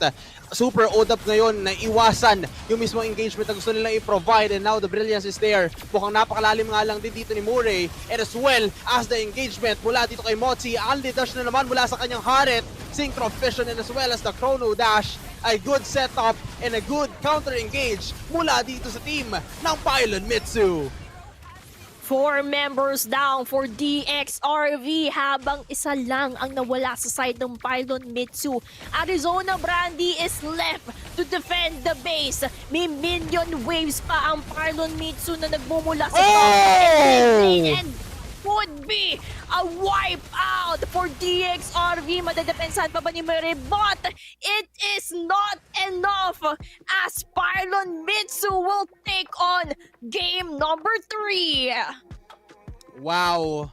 Super ODAP ngayon na iwasan yung mismong engagement na gusto nilang i-provide, and now the brilliance is there. Mukhang napakalalim nga lang din dito ni Murray, and as well as the engagement mula dito kay Motsi. Only dash na naman mula sa kanyang Haret. Synchro Fission and as well as the Chrono Dash. A good setup and a good counter-engage mula dito sa team ng Pylon Mittsu. 4 members down for DXRV habang isa lang ang nawala sa side ng Pylon Mittsu. Arizona Brandy is left to defend the base. May minion waves pa ang Pylon Mittsu na nagmumula sa top and would be a wipe out for DXRV. Madadepensahan pa ba ni Mary? But it is not enough as Pylon Mittsu will take on game number 3. Wow!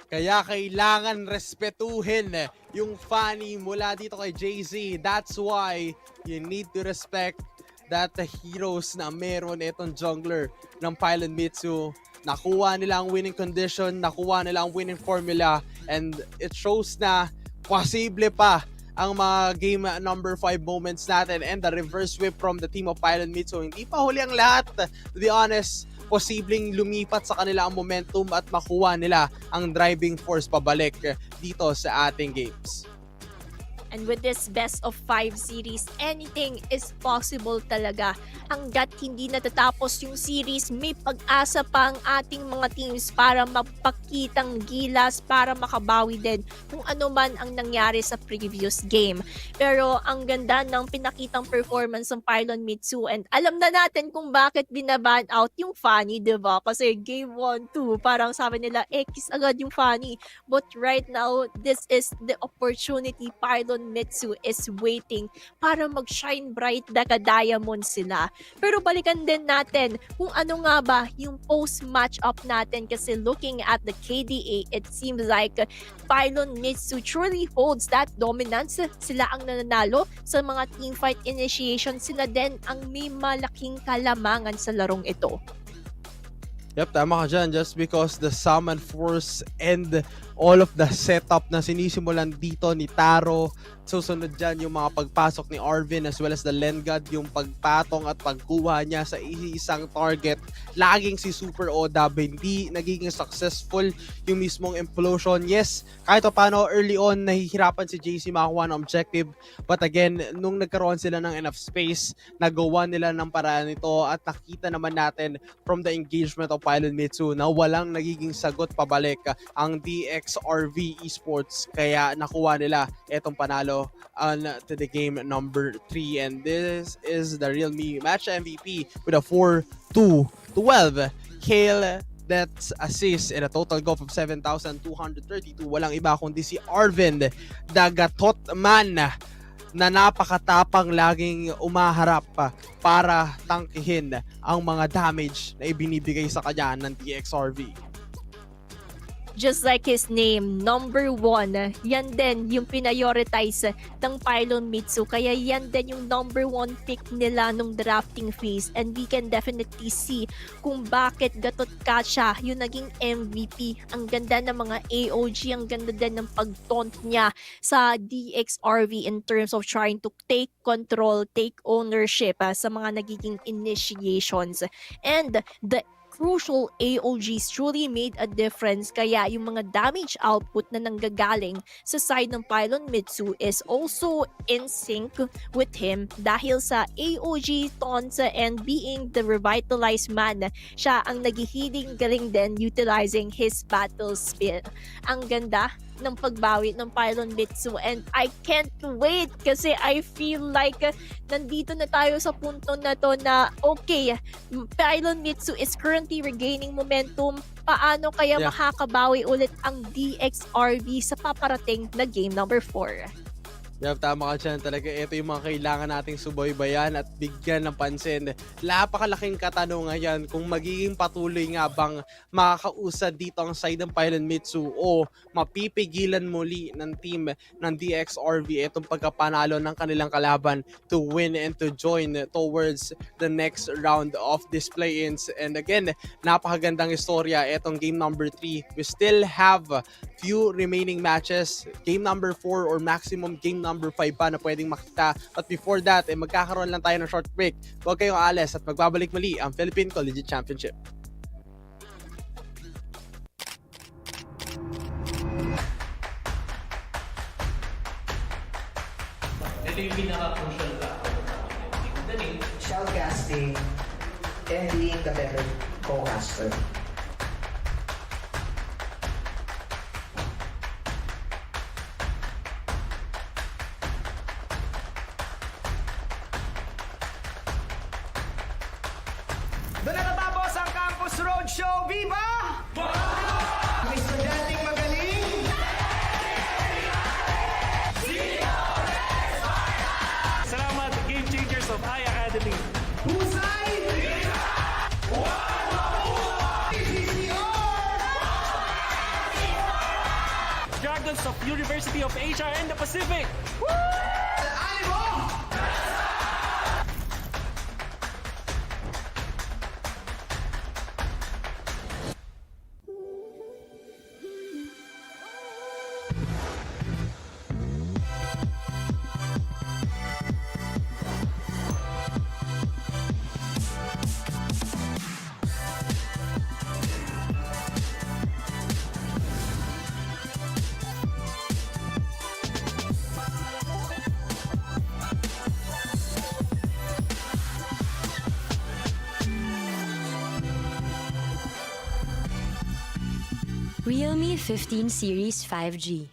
Kaya kailangan respetuhin yung Fanny mula dito kay JZ. That's why you need to respect that the heroes na meron itong jungler ng Pylon Mittsu. Nakuha nila ang winning condition, nakuha nila ang winning formula, and it shows na posible pa ang mga game number 5 moments natin and the reverse whip from the team of Pylon Mittsu. Hindi pa huli ang lahat. To be honest, posibleng lumipat sa kanila ang momentum at makuha nila ang driving force pabalik dito sa ating games. And with this best of 5 series, anything is possible talaga. Hanggat hindi natatapos yung series, may pag-asa pa ang ating mga teams para mapakitang gilas, para makabawi din kung ano man ang nangyari sa previous game. Pero ang ganda ng pinakitang performance ng Pylon Mittsu, and alam na natin kung bakit binaban out yung Fanny, diba? Kasi game 1-2, parang sabi nila, X agad yung Fanny. But right now, this is the opportunity Pylon Mittsu is waiting para mag-shine bright daga-diamond sila. Pero balikan din natin kung ano nga ba yung post-match-up natin kasi looking at the KDA, it seems like Pylon Mittsu truly holds that dominance. Sila ang nananalo sa mga teamfight initiation. Sila din ang may malaking kalamangan sa larong ito. Yep, tama ka dyan. Just because the summon force and all of the setup na sinisimulan dito ni Taro, susunod dyan yung mga pagpasok ni Arvin as well as the Lengad, yung pagpatong at pagkuha niya sa isang target. Laging si Super Oda, hindi nagiging successful yung mismong implosion. Yes, kahit paano early on, nahihirapan si JC makakuha ng objective. But again, nung nagkaroon sila ng enough space, nagawa nila ng paraan nito at nakita naman natin from the engagement of Pylon Mittsu na walang nagiging sagot pabalik ang DXRV Esports. Kaya nakuha nila etong panalo on to the game number 3, and this is the real me match MVP with a 4-2-12 kill, that's assist and a total goal of 7,232. Walang iba kundi si Arvin Dagatotman na napakatapang, laging umaharap para tangkihin ang mga damage na ibinibigay sa kanya ng DXRV. Just like his name, number 1, yan din yung prioritize ng Pylon Mittsu. Kaya yan din yung number 1 pick nila nung drafting phase. And we can definitely see kung bakit gatot ka siya yung naging MVP. Ang ganda ng mga AOG, ang ganda din ng pag-taunt niya sa DXRV in terms of trying to take control, take ownership sa mga nagiging initiations. And the crucial AOGs truly made a difference, kaya yung mga damage output na nanggagaling sa side ng Pylon Mittsu is also in sync with him dahil sa AOG taunts and being the revitalized man, siya ang naghihiling galing din utilizing his battle spell. Ang ganda ng pagbawi ng Pylon Mittsu and I can't wait kasi I feel like nandito na tayo sa punto na to na okay, Pylon Mittsu is currently regaining momentum. Paano kaya makakabawi ulit ang DXRV sa paparating na game number 4? Yep, tama ka dyan. Talaga ito yung mga kailangan nating subaybayan at bigyan ng pansin. Napakalaking katanungan yan kung magiging patuloy nga bang makakausad dito ang side ng Pylon Mittsu o mapipigilan muli ng team ng DXRV itong pagkapanalo ng kanilang kalaban to win and to join towards the next round of this play-ins. And again, napakagandang istorya itong game number 3. We still have few remaining matches. Game number 4 or maximum game number 5 pa na pwedeng makita. But before that, magkakaroon lang tayo ng short break. Huwag kayong aalis at magbabalik muli ang Philippine Collegiate Championship. ito yung pinaka-crucial factor sa akin. Magaling. Shoutcasting, and being the better co-caster. Doon natatapos ang Campus Roadshow. Viva! Ang estudyanteng magaling. Salamat, Game Changers of iAcademy. Husay! Dragons of University of Asia and the Pacific. Animo! Realme 15 Series 5G.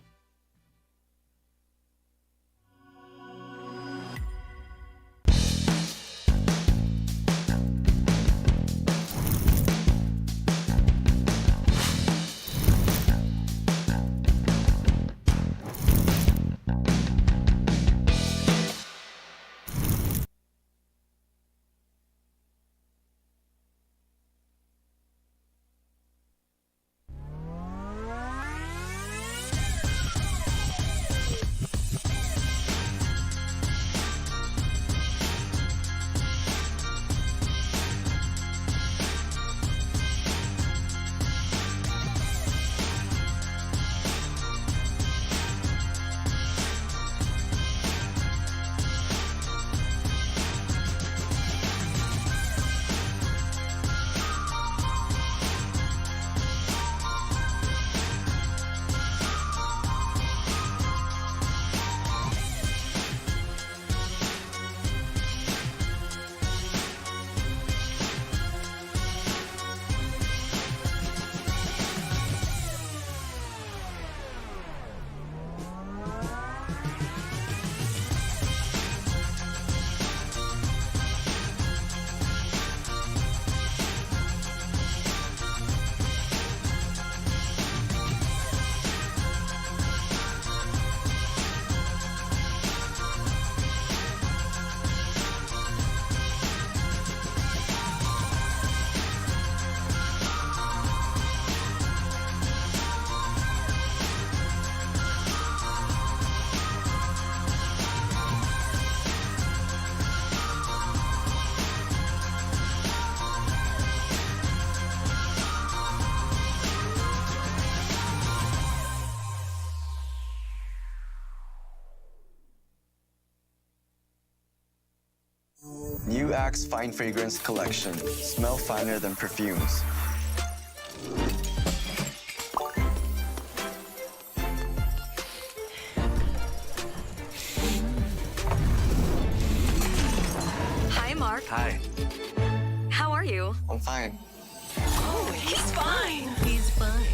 New Axe Fine Fragrance Collection. Smell finer than perfumes. Hi, Mark. Hi, How are you? I'm fine. Oh, he's fine. He's fine.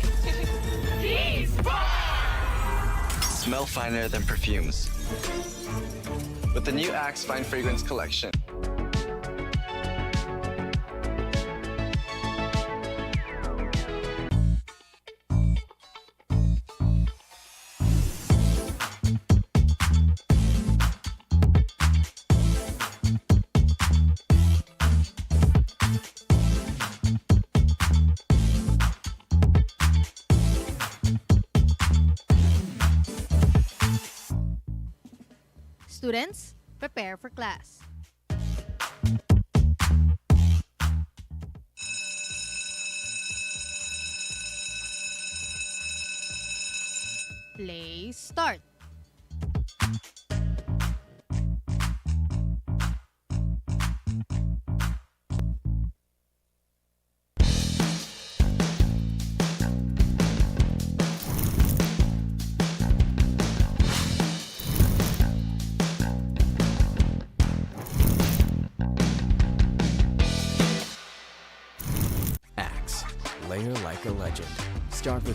He's fine! Smell finer than perfumes. With the new Axe Fine Fragrance Collection. Students, prepare for class. Play start.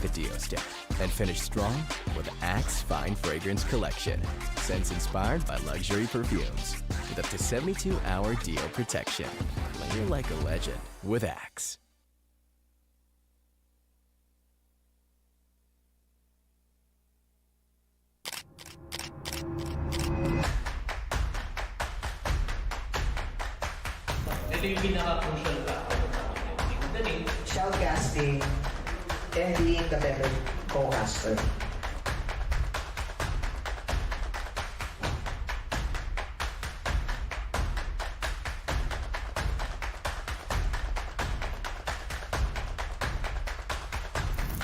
with a Dio stick and finish strong with Axe Fine Fragrance Collection. Scents inspired by luxury perfumes with up to 72-hour Dio protection. Layer like a legend with Axe. Ito yung pinaka-crucial factor sa akin. Magaling. Shoutcasting and being the better co-caster.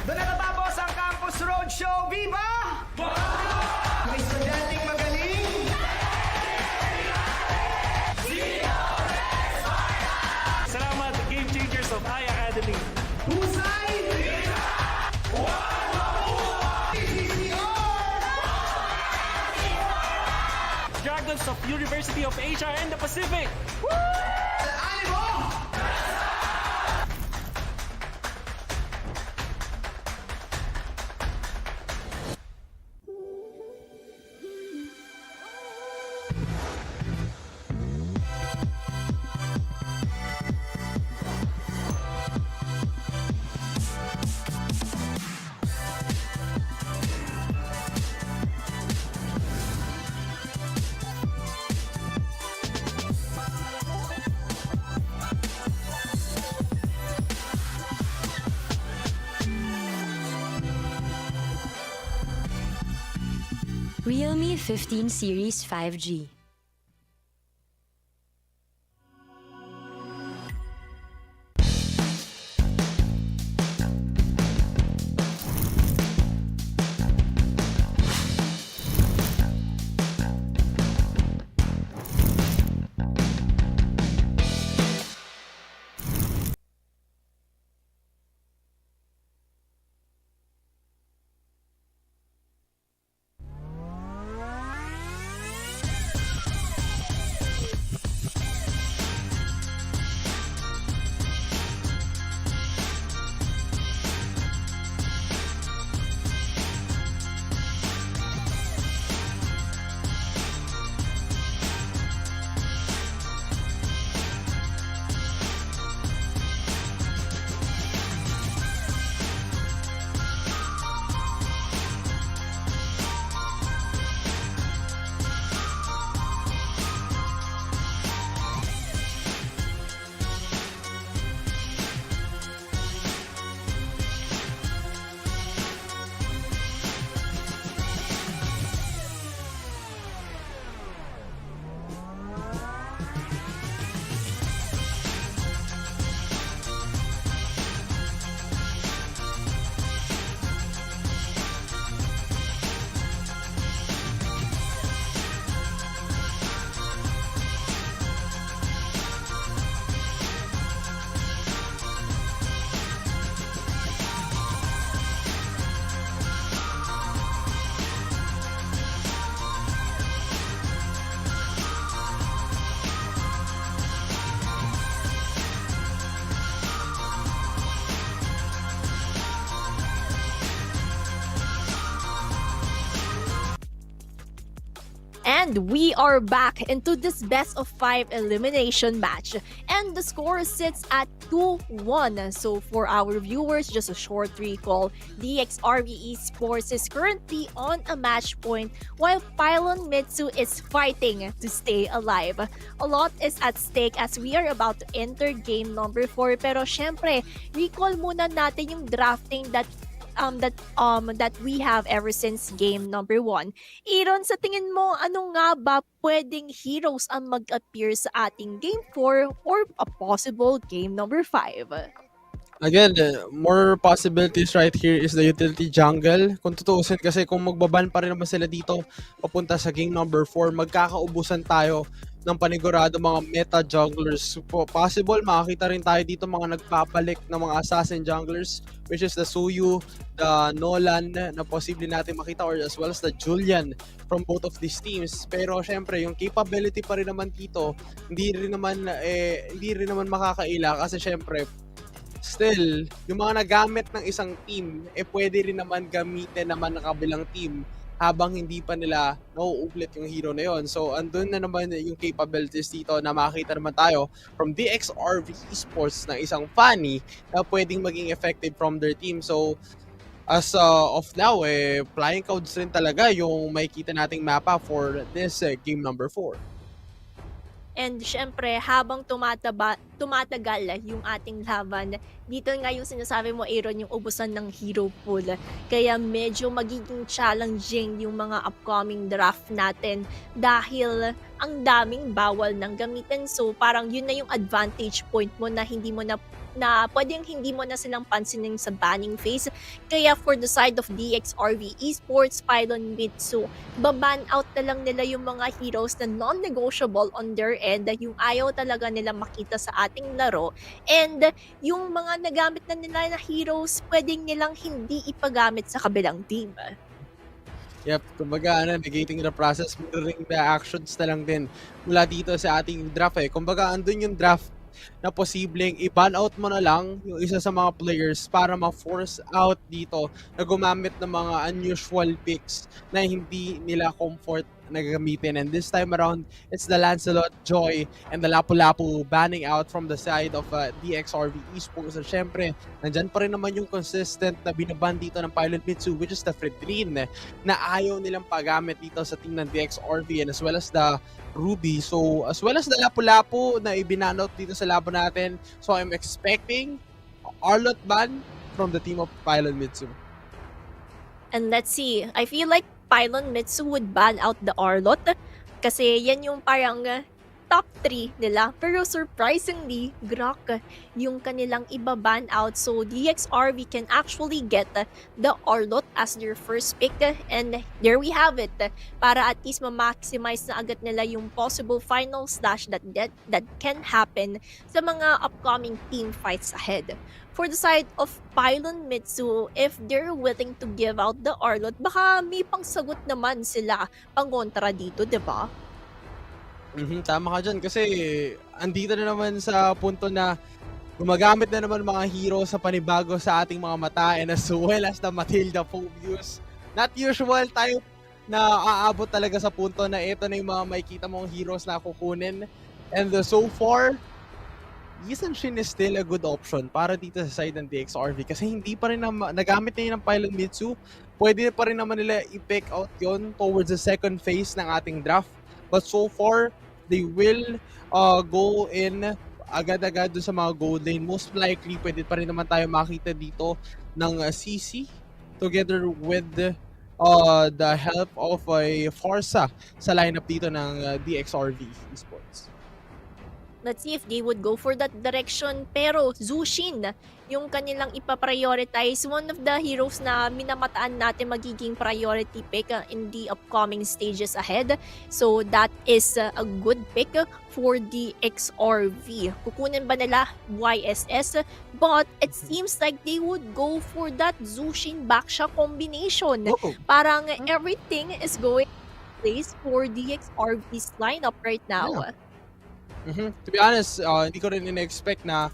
Doon na natapos ang Campus Roadshow. Viva! May estudyanteng magaling. Salamat, Game Changers of High Academy. Husay! Dragons of University of Asia and the Pacific. Animo! Realme 15 Series 5G. And we are back into this best of 5 elimination match. And the score sits at 2-1. So for our viewers, just a short recall, DXRV Esports is currently on a match point while Pylon Mittsu is fighting to stay alive. A lot is at stake as we are about to enter game number 4. Pero syempre, recall muna natin yung drafting that we have ever since game number 1. Iron, sa tingin mo, ano nga ba pwedeng heroes ang mag-appear sa ating game 4 or a possible game number 5? Again, more possibilities right here is the utility jungle. Kung tutuusin kasi kung magbaban pa rin naman sila dito papunta sa game number 4, magkakaubusan tayo ng panigurado mga meta junglers. Possible makakita rin tayo dito mga nagpapalik ng mga assassin junglers, which is the Suyu, the Nolan na posible natin makita, or as well as the Julian from both of these teams. Pero syempre yung capability pa rin naman dito hindi rin naman makakaila kasi syempre still, yung mga nagamit ng isang team, pwede rin naman gamitin naman ng kabilang team habang hindi pa nila nauublit yung hero na yon. So, andun na naman yung capabilities dito na makita naman tayo from DXRV Esports na isang funny na pwedeng maging effective from their team. So, as of now, flying clouds rin talaga yung makikita nating mapa for this game number 4. And syempre, habang tumatagal yung ating laban, dito nga yung sinasabi mo, Aaron, yung ubusan ng hero pool. Kaya medyo magiging challenging yung mga upcoming draft natin dahil ang daming bawal ng gamitin. So parang yun na yung advantage point mo na pwedeng hindi mo na silang pansinin sa banning phase. Kaya for the side of DXRV Esports, Pylon Mittsu, baban out na lang nila yung mga heroes na non-negotiable on their end, yung ayaw talaga nila makita sa ating laro. And yung mga nagamit na nila na heroes, pwedeng nilang hindi ipagamit sa kabilang team. Yep, kumbaga negating the process, mirroring the actions na lang din mula dito sa ating draft. Kumbaga andun yung draft na posibleng i-ban out mo na lang yung isa sa mga players para ma-force out dito na gumamit ng mga unusual picks na hindi nila comfort na gagamitin. And this time around, it's the Lancelot, Joy, and the Lapu-Lapu banning out from the side of DXRV Esports. At syempre, nandyan pa rin naman yung consistent na binaban dito ng Pylon Mittsu, which is the Fredrin, na ayaw nilang pagamit dito sa team ng DXRV, and as well as the Ruby. So, as well as the Lapu-Lapu na ibinanot dito sa laban natin. So, I'm expecting Arlot ban from the team of Pylon Mittsu. And let's see, I feel like Pylon Mittsu would ban out the Arlot kasi yan yung parang top 3 nila. Pero surprisingly, Grok yung kanilang iba-ban out. So DXRV can actually get the Arlot as their first pick. And there we have it. Para at least ma-maximize na agad nila yung possible final slash that can happen sa mga upcoming team fights ahead. For the side of Pylon Mittsu, if they're willing to give out the Arlot, baka may pangsagot naman sila pangontra dito, di ba? Tama ka dyan kasi andito na naman sa punto na gumagamit na naman mga hero sa panibago sa ating mga mata, and as well as the Matilda Phobius. Not usual tayo na aabot talaga sa punto na ito na yung mga makikita mong heroes na kukunin. And so far, Yisan Shin is still a good option para dito sa side ng DXRV kasi hindi pa rin nagamit na yun ng Pylon Mittsu. Pwede pa rin naman nila i-pick out yon towards the second phase ng ating draft. But so far, they will go in agad-agad dun sa mga gold lane. Most likely, pwede pa rin naman tayo makita dito ng CC together with the help of a Forza sa lineup dito ng DXRV Esports. Let's see if they would go for that direction. Pero Zushin, yung kanilang ipaprioritize, one of the heroes na minamataan natin magiging priority pick in the upcoming stages ahead. So that is a good pick for the XRV. Kukunin ba nila YSS? But it seems like they would go for that Zushin Baksha combination. Parang everything is going in place for the XRV's lineup right now. Yeah. To be honest, hindi ko rin in-expect na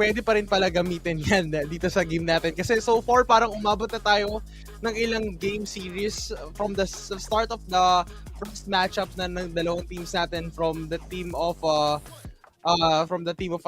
pwede pa rin pala gamitin yan dito sa game natin. Kasi so far, parang umabot na tayo ng ilang game series from the start of the first matchup na ng dalawang teams natin from the team of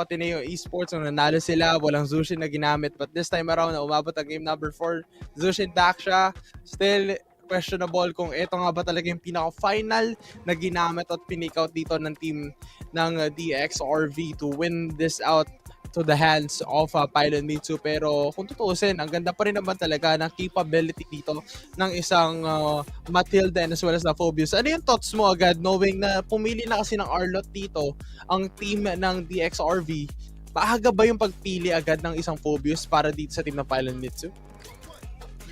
Ateneo Esports. Nung nanalo sila, walang Zushin na ginamit. But this time around, na umabot ang game number 4, Zushin Baksha, still questionable kung ito nga ba talaga yung pinaka-final na ginamit at pinick out dito ng team ng DXRV to win this out to the hands of Pylon Mittsu. Pero kung tutuusin, ang ganda pa rin naman talaga ng capability dito ng isang Matilda and as well as the Phobius. Ano yung thoughts mo agad knowing na pumili na kasi ng Arlot dito ang team ng DXRV? Maaga ba yung pagpili agad ng isang Phobius para dito sa team ng Pylon Mittsu?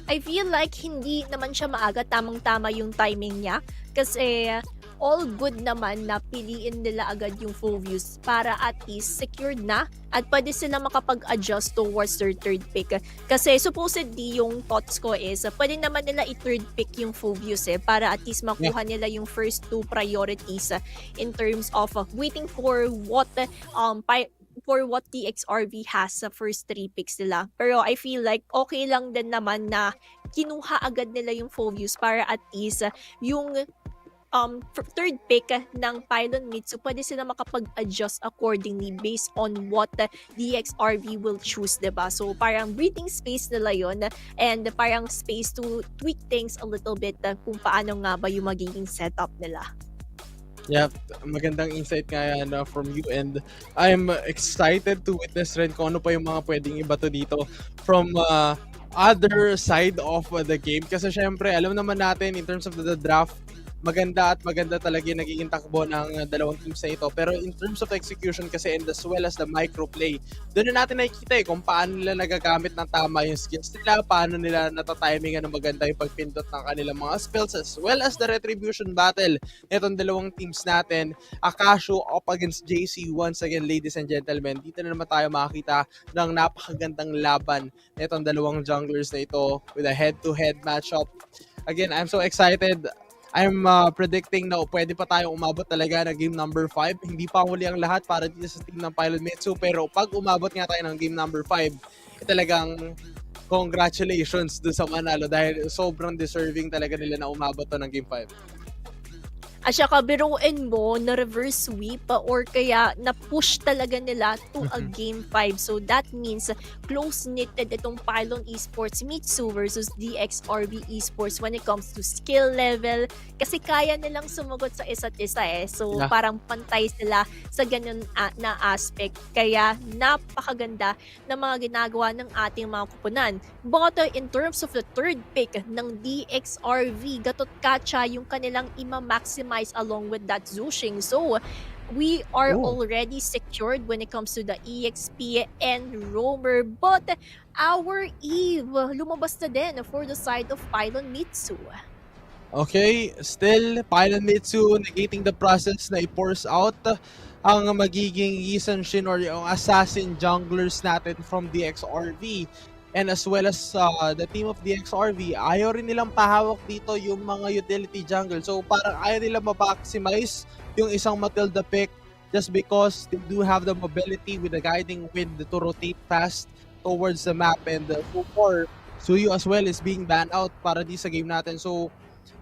I feel like hindi naman siya maaga, tamang-tama yung timing niya. Kasi all good naman na piliin nila agad yung Phobius para at least secured na at pwede sila makapag-adjust towards their third pick. Kasi supposedly yung thoughts ko is pwede naman nila i-third pick yung Phobius para at least makuha nila yung first two priorities in terms of waiting for what for what DXRV has sa first 3 picks nila. Pero I feel like okay lang din naman na kinuha agad nila yung Phoveus para at least yung third pick ng Pylon Mittsu, pwede sila makapag-adjust accordingly based on what DXRV will choose, diba? So, parang breathing space nila yon and parang space to tweak things a little bit kung paano nga ba yung magiging setup nila. Yeah, magandang insight nga yan from you, and I'm excited to witness rin kung ano pa yung mga pwedeng ibato dito from other side of the game. Kasi syempre, alam naman natin in terms of the draft, maganda talaga yung nagiging takbo ng dalawang teams na ito. Pero in terms of execution kasi and as well as the microplay, doon na natin nakikita kung paano nila nagagamit ng tama yung skills nila, paano nila natatimingan ng maganda yung pagpindot ng kanilang mga spells, as well as the retribution battle nitong dalawang teams natin. Akasho up against JC once again, ladies and gentlemen. Dito na naman tayo makakita ng napakagandang laban nitong dalawang junglers na ito with a head-to-head matchup. Again, I'm so excited. I'm predicting na pwede pa tayong umabot talaga ng game number 5. Hindi pa huli ang lahat para dito sa team ng Pylon Mittsu, pero pag umabot nga tayo ng game number 5, talagang congratulations do sa manalo dahil sobrang deserving talaga nila na umabot to ng game 5. At saka biruin mo na reverse sweep or kaya na-push talaga nila to a game 5. So that means close-knitted itong Pylon Esports Mittsu versus DXRV Esports when it comes to skill level. Kasi kaya nilang sumagot sa isa't isa eh. So parang pantay sila sa ganun na aspect. Kaya napakaganda ng mga ginagawa ng ating mga kupunan. But in terms of the third pick ng DXRV, gatot kacha yung kanilang ima-maximize along with that Zushing. So, we are already secured when it comes to the EXP and Roamer. But our Eve, lumabas na din for the side of Pylon Mittsu. Okay, still Pylon Mittsu negating the process na i-force out ang magiging Yisan Shin or yung assassin junglers natin from DXRV. And as well as the team of DXRV, ayaw rin nilang pahawak dito yung mga utility jungle. So parang ayaw nilang ma-maximize yung isang Matilda pick just because they do have the mobility with the guiding wind to rotate fast towards the map. And so far, Suyu as well is being banned out para di sa game natin. So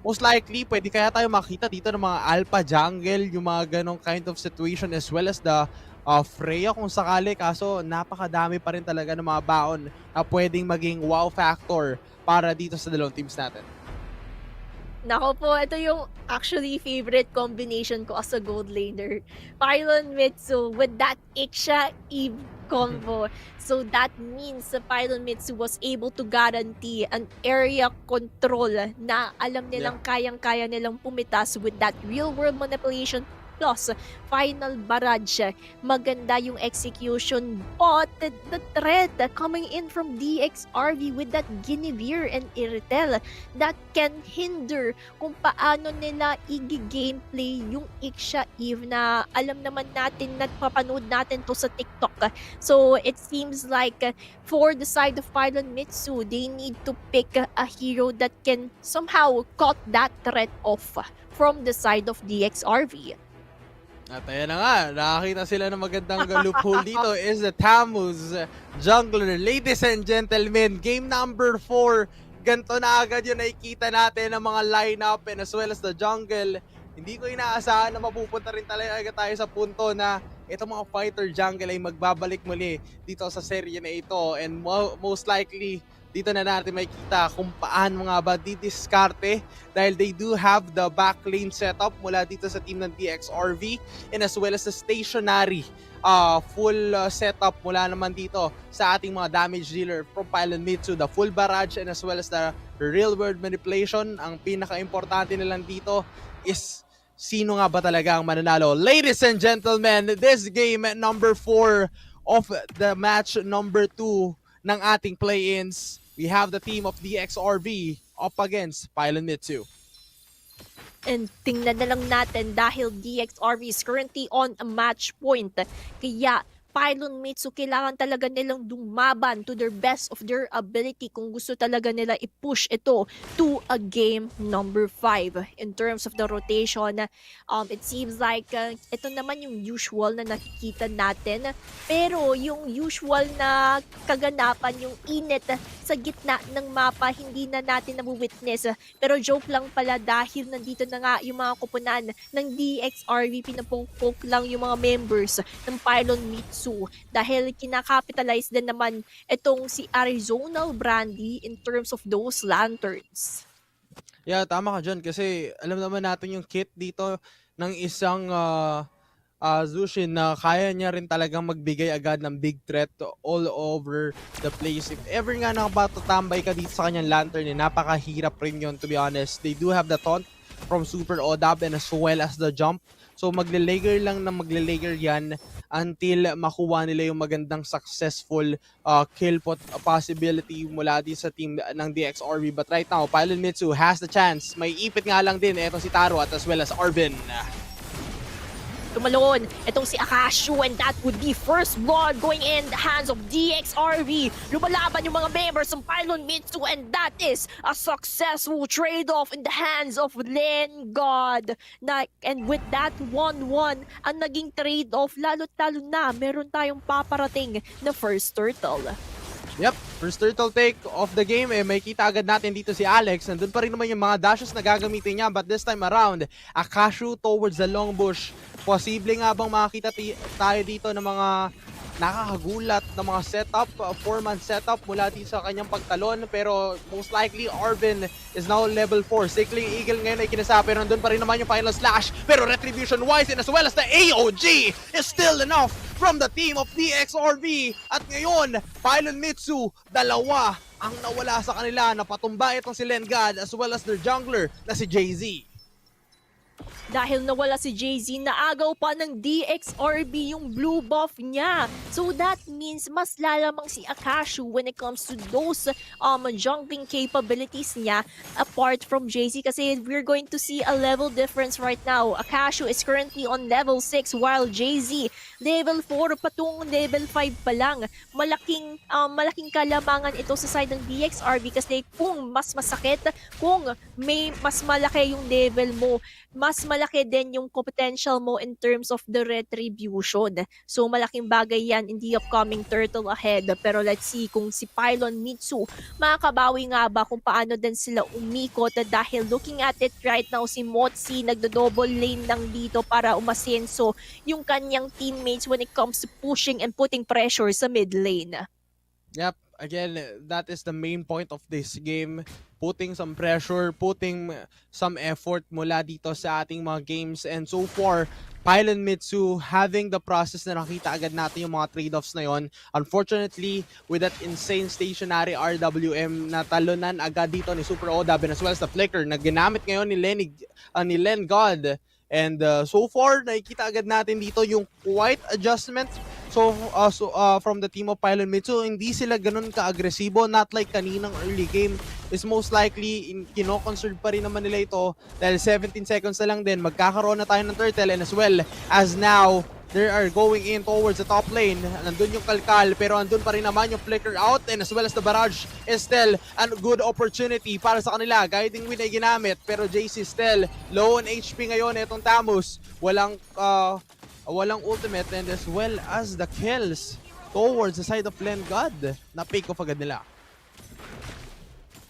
most likely, pwede kaya tayo makita dito ng mga alpha jungle, yung mga ganong kind of situation, as well as the Freya kung sakali, kaso napakadami pa rin talaga ng mga baon na pwedeng maging wow factor para dito sa dalawang teams natin. Nako po, ito yung actually favorite combination ko as a gold laner. Pylon Mittsu with that Iksha Eve combo. So that means Pylon Mittsu was able to guarantee an area control na alam nilang kayang-kaya nilang pumitas with that real world manipulation plus final barrage. Maganda yung execution, but the threat coming in from DXRV with that Guinevere and Iritel that can hinder kung paano nila i-gameplay yung Iksha Eve na alam naman natin, napapanood natin to sa TikTok. So it seems like for the side of Pylon Mittsu, they need to pick a hero that can somehow cut that threat off from the side of DXRV. At ayan na nga, nakakita sila ng magandang loophole dito is the Tammuz jungler. Ladies and gentlemen, game number 4, ganito na agad yung nakikita natin ng mga lineup and as well as the jungle. Hindi ko inaasahan na mapupunta rin talaga tayo sa punto na itong mga fighter jungle ay magbabalik muli dito sa serye na ito, and most likely dito na natin makikita kung paano nga ba didiskarte dahil they do have the back lane setup mula dito sa team ng DXRV and as well as the stationary full setup mula naman dito sa ating mga damage dealer from Pylon Mittsu, the full barrage and as well as the real world manipulation. Ang pinaka-importante nilang dito is sino nga ba talaga ang mananalo. Ladies and gentlemen, this game number 4 of the match number 2 ng ating play-ins, we have the team of DXRV up against Pylon Mittsu. And tingnan na lang natin dahil DXRV is currently on a match point. Kaya Pylon Mittsu, kailangan talaga nilang dumaban to their best of their ability kung gusto talaga nila i-push ito to a game number 5. In terms of the rotation, it seems like ito naman yung usual na nakikita natin. Pero yung usual na kaganapan, yung init sa gitna ng mapa, hindi na natin na-witness. Pero joke lang pala dahil nandito na nga yung mga kupunan ng DXRV, pinapokpok lang yung mga members ng Pylon Mittsu dahil kinakapitalize din naman itong si Arizona Brandy in terms of those lanterns. Yeah, tama ka dyan kasi alam naman natin yung kit dito ng isang Zushin na kaya niya rin talagang magbigay agad ng big threat all over the place. If ever nga nakatatambay ka dito sa kanyang lantern, napakahirap rin yun, to be honest. They do have the taunt from Super Odab and as well as the jump. So magle-lager lang na magle-lager yan until makuha nila yung magandang successful kill pot possibility mula din sa team ng DXRV. But right now, Pylon Mittsu has the chance. May ipit nga lang din etong si Taro at as well as Arvin. Tumalon itong si Akashu, and that would be first blood going in the hands of DXRV. Lumalaban yung mga members ng Pylon Mittsu, and that is a successful trade-off in the hands of Len God. And with that 1-1 ang naging trade-off, lalo't-lalo na meron tayong paparating na first turtle. Yep, first turtle take of the game. May kita agad natin dito si Alex. Nandun pa rin naman yung mga dashes na gagamitin niya. But this time around, Akashu towards the long bush. Posible nga bang makakita tayo dito ng mga nakakagulat na mga setup, 4-man setup mula dito sa kanyang pagtalon. Pero most likely, Arvin is now level 4. Sickling Eagle ngayon ay kinasa. Pero nandun pa rin naman yung final slash. Pero retribution-wise and as well as the AOG is still enough from the team of DXRV. At ngayon, Pylon Mittsu, dalawa ang nawala sa kanila. Napatumba itong si Lengad as well as their jungler na si JZ. Dahil nawala si JZ, naagaw pa ng DXRB yung blue buff niya. So that means mas lalamang si Akashu when it comes to those jumping capabilities niya apart from JZ, kasi we're going to see a level difference right now. Akashu is currently on level 6 while JZ level 4 patungong level 5 pa lang. Malaking kalamangan ito sa side ng DXRB kasi kung mas masakit, kung may mas malaki yung level mo, mas malaki din yung potential mo in terms of the retribution. So malaking bagay yan in the upcoming turtle ahead. Pero let's see kung si Pylon Mittsu makakabawi nga ba kung paano din sila umikot, dahil looking at it right now, si Motsi nagdo-double lane lang dito para umasenso yung kanyang teammates when it comes to pushing and putting pressure sa mid lane. Yep, again, that is the main point of this game. Putting some pressure, putting some effort mula dito sa ating mga games. And so far, Pylon Mittsu having the process na nakita agad natin yung mga trade-offs na yon. Unfortunately, with that insane stationary RWM na talunan agad dito ni Super Odab and as well as the flicker na ginamit ngayon ni Len God. And so far, nakikita agad natin dito yung quite adjustment. So from the team of Pylon Mittsu, hindi sila ganun ka-agresibo, not like kaninang early game. Is most likely, kino-conserve pa rin naman nila ito dahil 17 seconds na lang din, magkakaroon na tayo ng turtle, and as well as now, they are going in towards the top lane. Nandun yung kalkal, pero andun pa rin naman yung flicker out, and as well as the barrage is still a good opportunity para sa kanila. Guiding win ay ginamit, pero JC still low on HP ngayon. Itong Tamus, walang ultimate, and as well as the kills towards the side of Len God na pick off agad nila.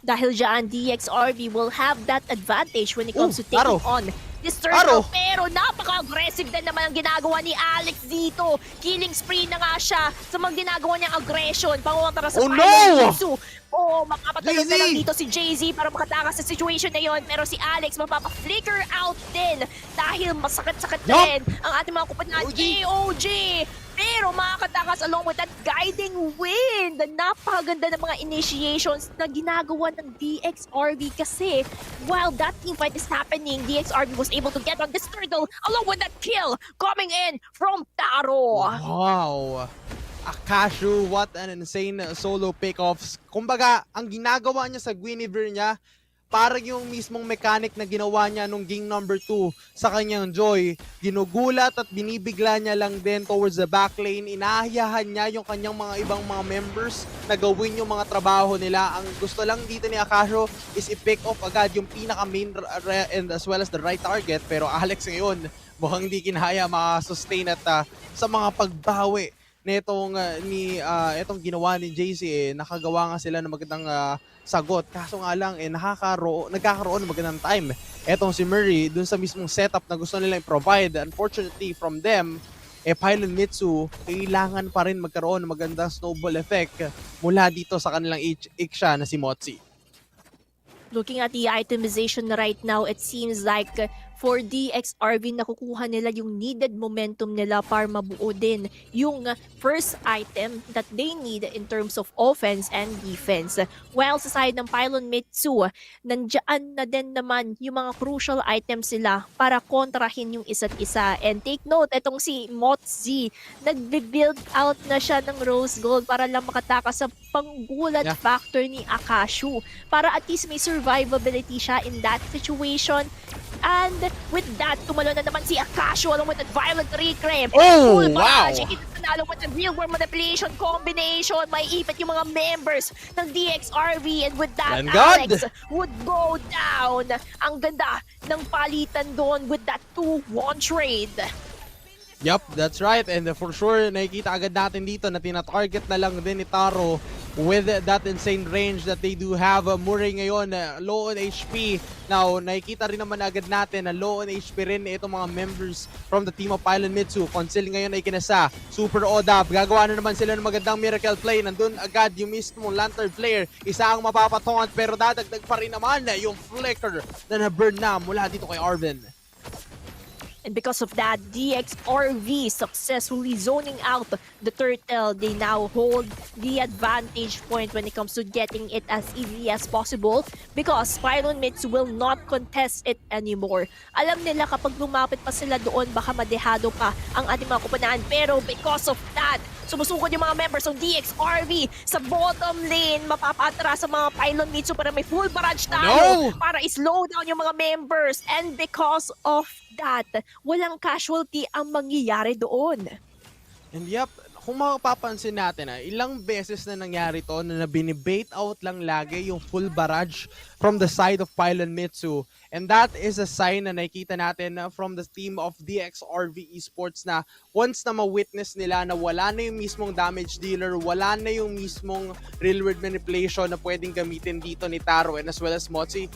Dahil dyan, DXRV will have that advantage when it comes to taking on this turtle. Pero napaka-aggressive din naman ang ginagawa ni Alex dito. Killing spree na nga siya sa mga ginagawa niyang aggression. Pangunguntara sa Pylon Mittsu. Makapatulog na lang dito si JZ para makatakas sa situation na yon. Pero si Alex mapapa-flicker out din dahil masakit-sakit din ang ating mga kupunan. AOG! Pero makakatakas along with that guiding wind. Napakaganda ng mga initiations na ginagawa ng DXRV kasi while that team fight is happening, DXRV was able to get on this turtle along with that kill coming in from Taro. Wow! Akashu, what an insane solo pickoffs. Kumbaga, ang ginagawa niya sa Guinevere niya, parang yung mismong mechanic na ginawa niya nung game number 2 sa kanyang Joy, ginugulat at binibigla niya lang din towards the back lane. Inahayahan niya yung kanyang mga ibang mga members na gawin yung mga trabaho nila. Ang gusto lang dito ni Akasho is i-pick off agad yung pinaka main and as well as the right target, pero Alex ngayon mukhang hindi kinaya makasustain at sa mga pagbawi netong itong ginawa ni JC, nakagawa nga sila ng magandang sagot. Kaso nga lang nagkakaroon ng magandang time etong si Murray dun sa mismong setup na gusto nilang i-provide. Unfortunately from them, Pylon Mittsu, kailangan pa rin magkaroon ng magandang snowball effect mula dito sa kanilang Iksha na si Motsi. Looking at the itemization right now, it seems like for DXRV nakukuha nila yung needed momentum nila para mabuo din yung first item that they need in terms of offense and defense. While sa side ng Pylon Mittsu, nandiyan na din naman yung mga crucial items sila para kontrahin yung isa't isa. And take note, itong si Motzi, nagbe-build out na siya ng Rose Gold para lang makatakas sa panggulat factor ni Akashu. Para at least may survivability siya in that situation. And with that, tumalo na naman si Akashu along with that violent reclaim. Oh, wow! wow! Along with the real world manipulation combination, may ipit yung mga members ng DXRV, and with that, Alex would go down. Ang ganda ng palitan doon with that 2-1 trade. Yup, that's right. And for sure, nakikita agad natin dito na tina-target na lang din ni Taro with that insane range that they do have. Murray ngayon, low on HP. Now, nakikita rin naman agad natin na low on HP rin itong mga members from the team of Pylon Mittsu. Conceal ngayon ay kinasa. Super Odab. Gagawa na naman sila ng magandang miracle play. Nandun agad yung mismo Lantern player. Isa ang mapapatongan pero dadagdag pa rin naman yung flicker na na-burn na mula dito kay Arvin. And because of that, DXRV successfully zoning out the turtle. They now hold the advantage point when it comes to getting it as easy as possible because Pylon Mittsu will not contest it anymore. Alam nila kapag lumapit pa sila doon, baka madehado pa ang ating mga kupunan. Pero because of that, sumusugod yung mga members ng DXRV sa bottom lane, mapapatras sa mga Pylon Mittsu para may full barrage tayo para i-slow down yung mga members. And because of that, walang casualty ang mangyayari doon. And yep, kung mapapansin natin, ilang beses na nangyari to na binibait out lang lagi yung full barrage from the side of Pylon Mittsu. And that is a sign na nakikita natin from the team of DXRV Esports na once na ma-witness nila na wala na yung mismong damage dealer, wala na yung mismong real world manipulation na pwedeng gamitin dito ni Taro and as well as Motsi,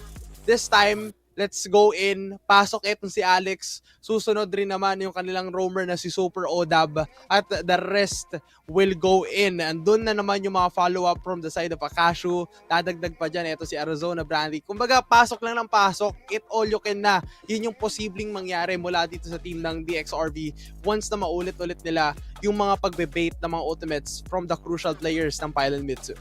this time, let's go in, pasok itong si Alex, susunod rin naman yung kanilang roamer na si Super Odab at the rest will go in. Andun na naman yung mga follow-up from the side of Akashu, dadagdag pa dyan ito si Arizona Brandy. Kumbaga, pasok lang ng pasok, it all you can na. Yun yung posibleng mangyari mula dito sa team ng DXRV once na maulit-ulit nila yung mga pagbe-bait ng mga ultimates from the crucial players ng Pylon Mittsu.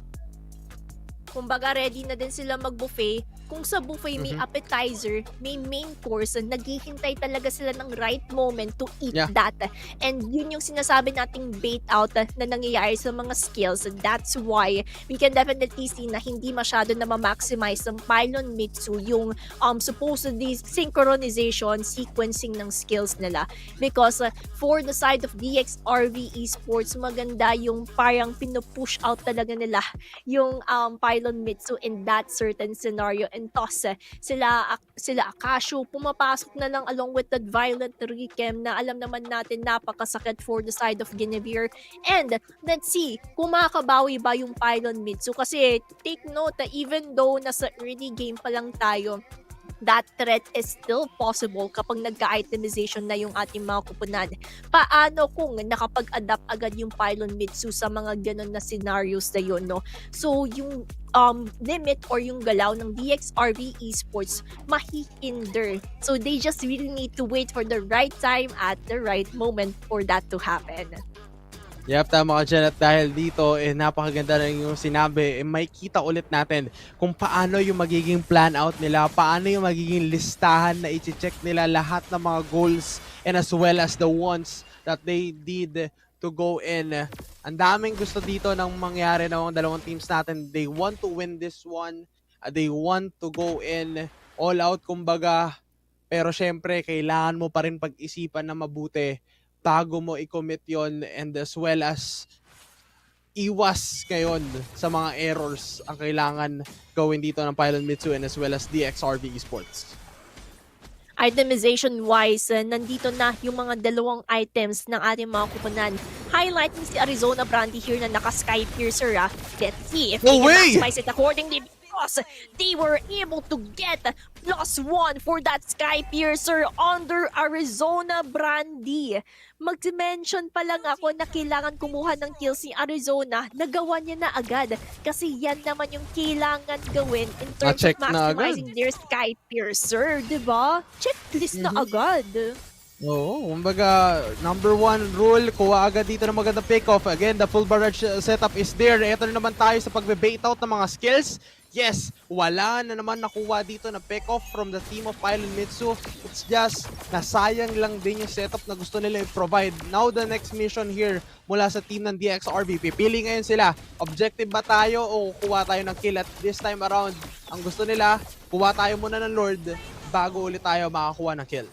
Kumbaga, ready na din sila mag-buffet. Kung sa buffet may appetizer, may main course, naghihintay talaga sila ng right moment to eat that. And yun yung sinasabi nating bait out na nangyayari sa mga skills. That's why we can definitely see na hindi masyado na ma-maximize ng Pylon Mittsu yung supposedly synchronization, sequencing ng skills nila. Because for the side of DXRV Esports, maganda yung parang pinupush out talaga nila yung Pylon Mittsu in that certain scenario. And toss sila Akashu pumapasok na lang along with that violent recam na alam naman natin napakasakit for the side of Guinevere. And let's see kung makakabawi ba yung Pylon Mittsu kasi take note even though nasa early game pa lang tayo, that threat is still possible kapag nagka-itemization na yung ating mga kupunan. Paano kung nakapag-adapt agad yung Pylon Mittsu sa mga ganun na scenarios na yun, no? So, yung limit or yung galaw ng DXRV Esports mahihinder. So, they just really need to wait for the right time at the right moment for that to happen. Yep, tama ka dyan. At dahil dito, napakaganda rin yung sinabi, may kita ulit natin kung paano yung magiging plan out nila, paano yung magiging listahan na i-check nila lahat ng mga goals and as well as the ones that they did to go in. Ang daming gusto dito ng mangyari ng dalawang teams natin. They want to win this one. They want to go in all out kumbaga. Pero syempre, kailangan mo pa rin pag-isipan na mabuti bago mo i-commit yon, and as well as iwas ngayon sa mga errors ang kailangan gawin dito ng Pylon Mittsu and as well as DXRV Esports. Itemization-wise, nandito na yung mga dalawang items ng ating mga kupunan. Highlighting si Arizona Brandy here na naka-Sky Piercer. Let's see if they can maximize it accordingly because they were able to get +1 for that Sky Piercer under Arizona Brandy. Mag-mention pa lang ako na kailangan kumuha ng kill si Arizona, nagawa niya na agad kasi yan naman yung kailangan gawin in terms of maximizing their Sky Piercer, diba? Checklist na agad. Oo, kumbaga, number 1 rule, kuha agad dito ng magandang pick-off. Again, the full barrage setup is there. Ito na naman tayo sa pag-bait out ng mga skills. Yes, wala na naman nakuha dito na pick-off from the team of Pylon Mittsu. It's just, nasayang lang din yung setup na gusto nila i-provide. Now, the next mission here mula sa team ng DXRV. Pipili ngayon sila, objective ba tayo o kuha tayo ng kill? At this time around, ang gusto nila, kuha tayo muna ng Lord bago ulit tayo makakuha ng kill.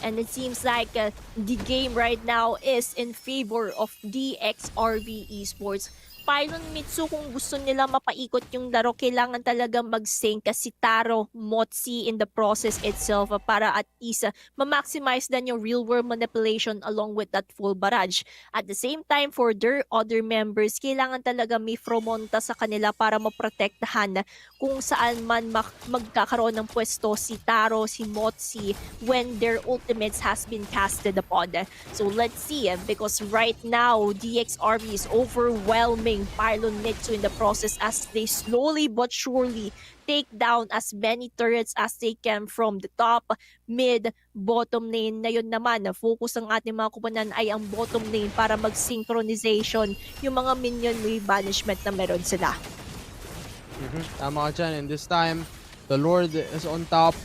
And it seems like the game right now is in favor of DXRV Esports. Pylon Mittsu, kung gusto nila mapaikot yung laro, kailangan talaga mag-sync si Taro, Motsi in the process itself para at least ma-maximize din yung real-world manipulation along with that full barrage. At the same time, for their other members, kailangan talaga may fromonta sa kanila para maprotektahan kung saan man magkakaroon ng pwesto si Taro, si Motsi when their ultimates has been casted upon. So let's see, because right now, DXRV is overwhelming Pylon Mittsu in the process as they slowly but surely take down as many turrets as they can from the top, mid, bottom lane. Na yun naman, focus ng ating mga kupunan ay ang bottom lane para mag-synchronization yung mga minion wave banishment na meron sila. Tama ka dyan, and this time, the Lord is on top.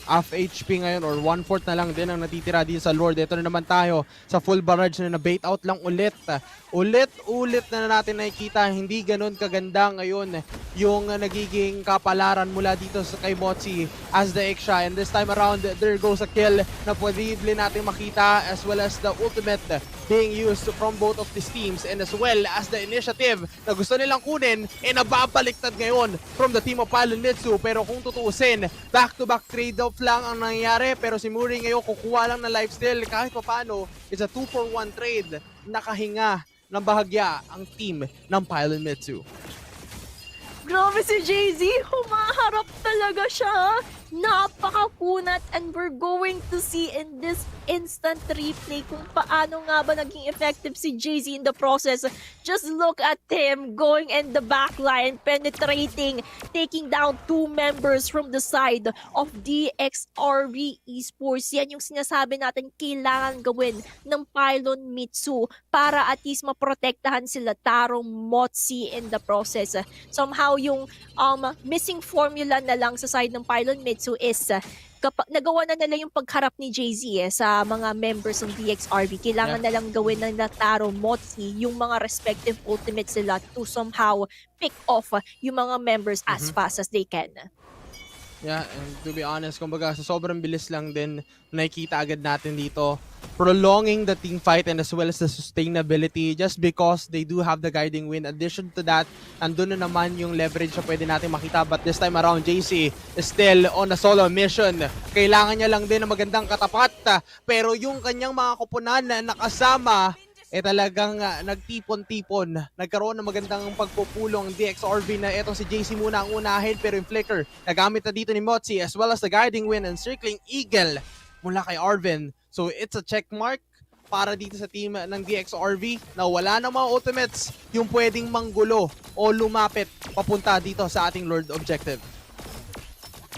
Half HP ngayon or 1/4 na lang din ang natitira dito sa Lord. Ito na naman tayo sa full barrage na bait out lang ulit. Ulit na natin nakikita, hindi ganun kaganda ngayon yung nagiging kapalaran mula dito sa kay Motsi as the extra. And this time around, there goes a kill na pwede natin makita as well as the ultimate being used from both of these teams and as well as the initiative na gusto nilang kunin nababaliktad ngayon from the team of Pylon Mittsu. Pero kung tutuusin, back-to-back trade-off lang ang nangyayari, pero si Muri ngayon kukuha lang ng lifesteal kahit paano. It's a 2-for-1 trade. Nakahinga ng bahagya ang team ng Pylon Mittsu. Grabe si JZ, humaharap talaga siya. Napakakunat, and we're going to see in this instant replay kung paano nga ba naging effective si JZ in the process. Just look at him going in the backline, penetrating, taking down 2 members from the side of DXRV Esports. Yan yung sinasabi natin kailangan gawin ng Pylon Mittsu para at least maprotektahan sila Taro, Motsi in the process. Somehow yung missing formula na lang sa side ng Pylon Mittsu is kapag nagawa na nila yung pagharap ni JZ sa mga members ng DXRV, kailangan na lang gawin ng Taro, Motsi yung mga respective ultimates sila to somehow pick off yung mga members as fast as they can. Yeah, and to be honest, kumbaga sa sobrang bilis lang din, nakikita agad natin dito, prolonging the team fight and as well as the sustainability just because they do have the guiding win. Addition to that, andun na naman yung leverage na pwede natin makita, but this time around, JC is still on a solo mission. Kailangan niya lang din ng magandang katapat, pero yung kanyang mga kupunan na nakasama, talagang nagtipon-tipon. Nagkaroon ng magandang pagpupulong DXRV na etong si JC muna ang unahin, pero yung flicker nagamit na dito ni Motsi as well as the guiding win and circling eagle mula kay Arvin. So it's a check mark para dito sa team ng DXRV na wala na mga ultimates yung pwedeng manggulo o lumapit papunta dito sa ating Lord objective.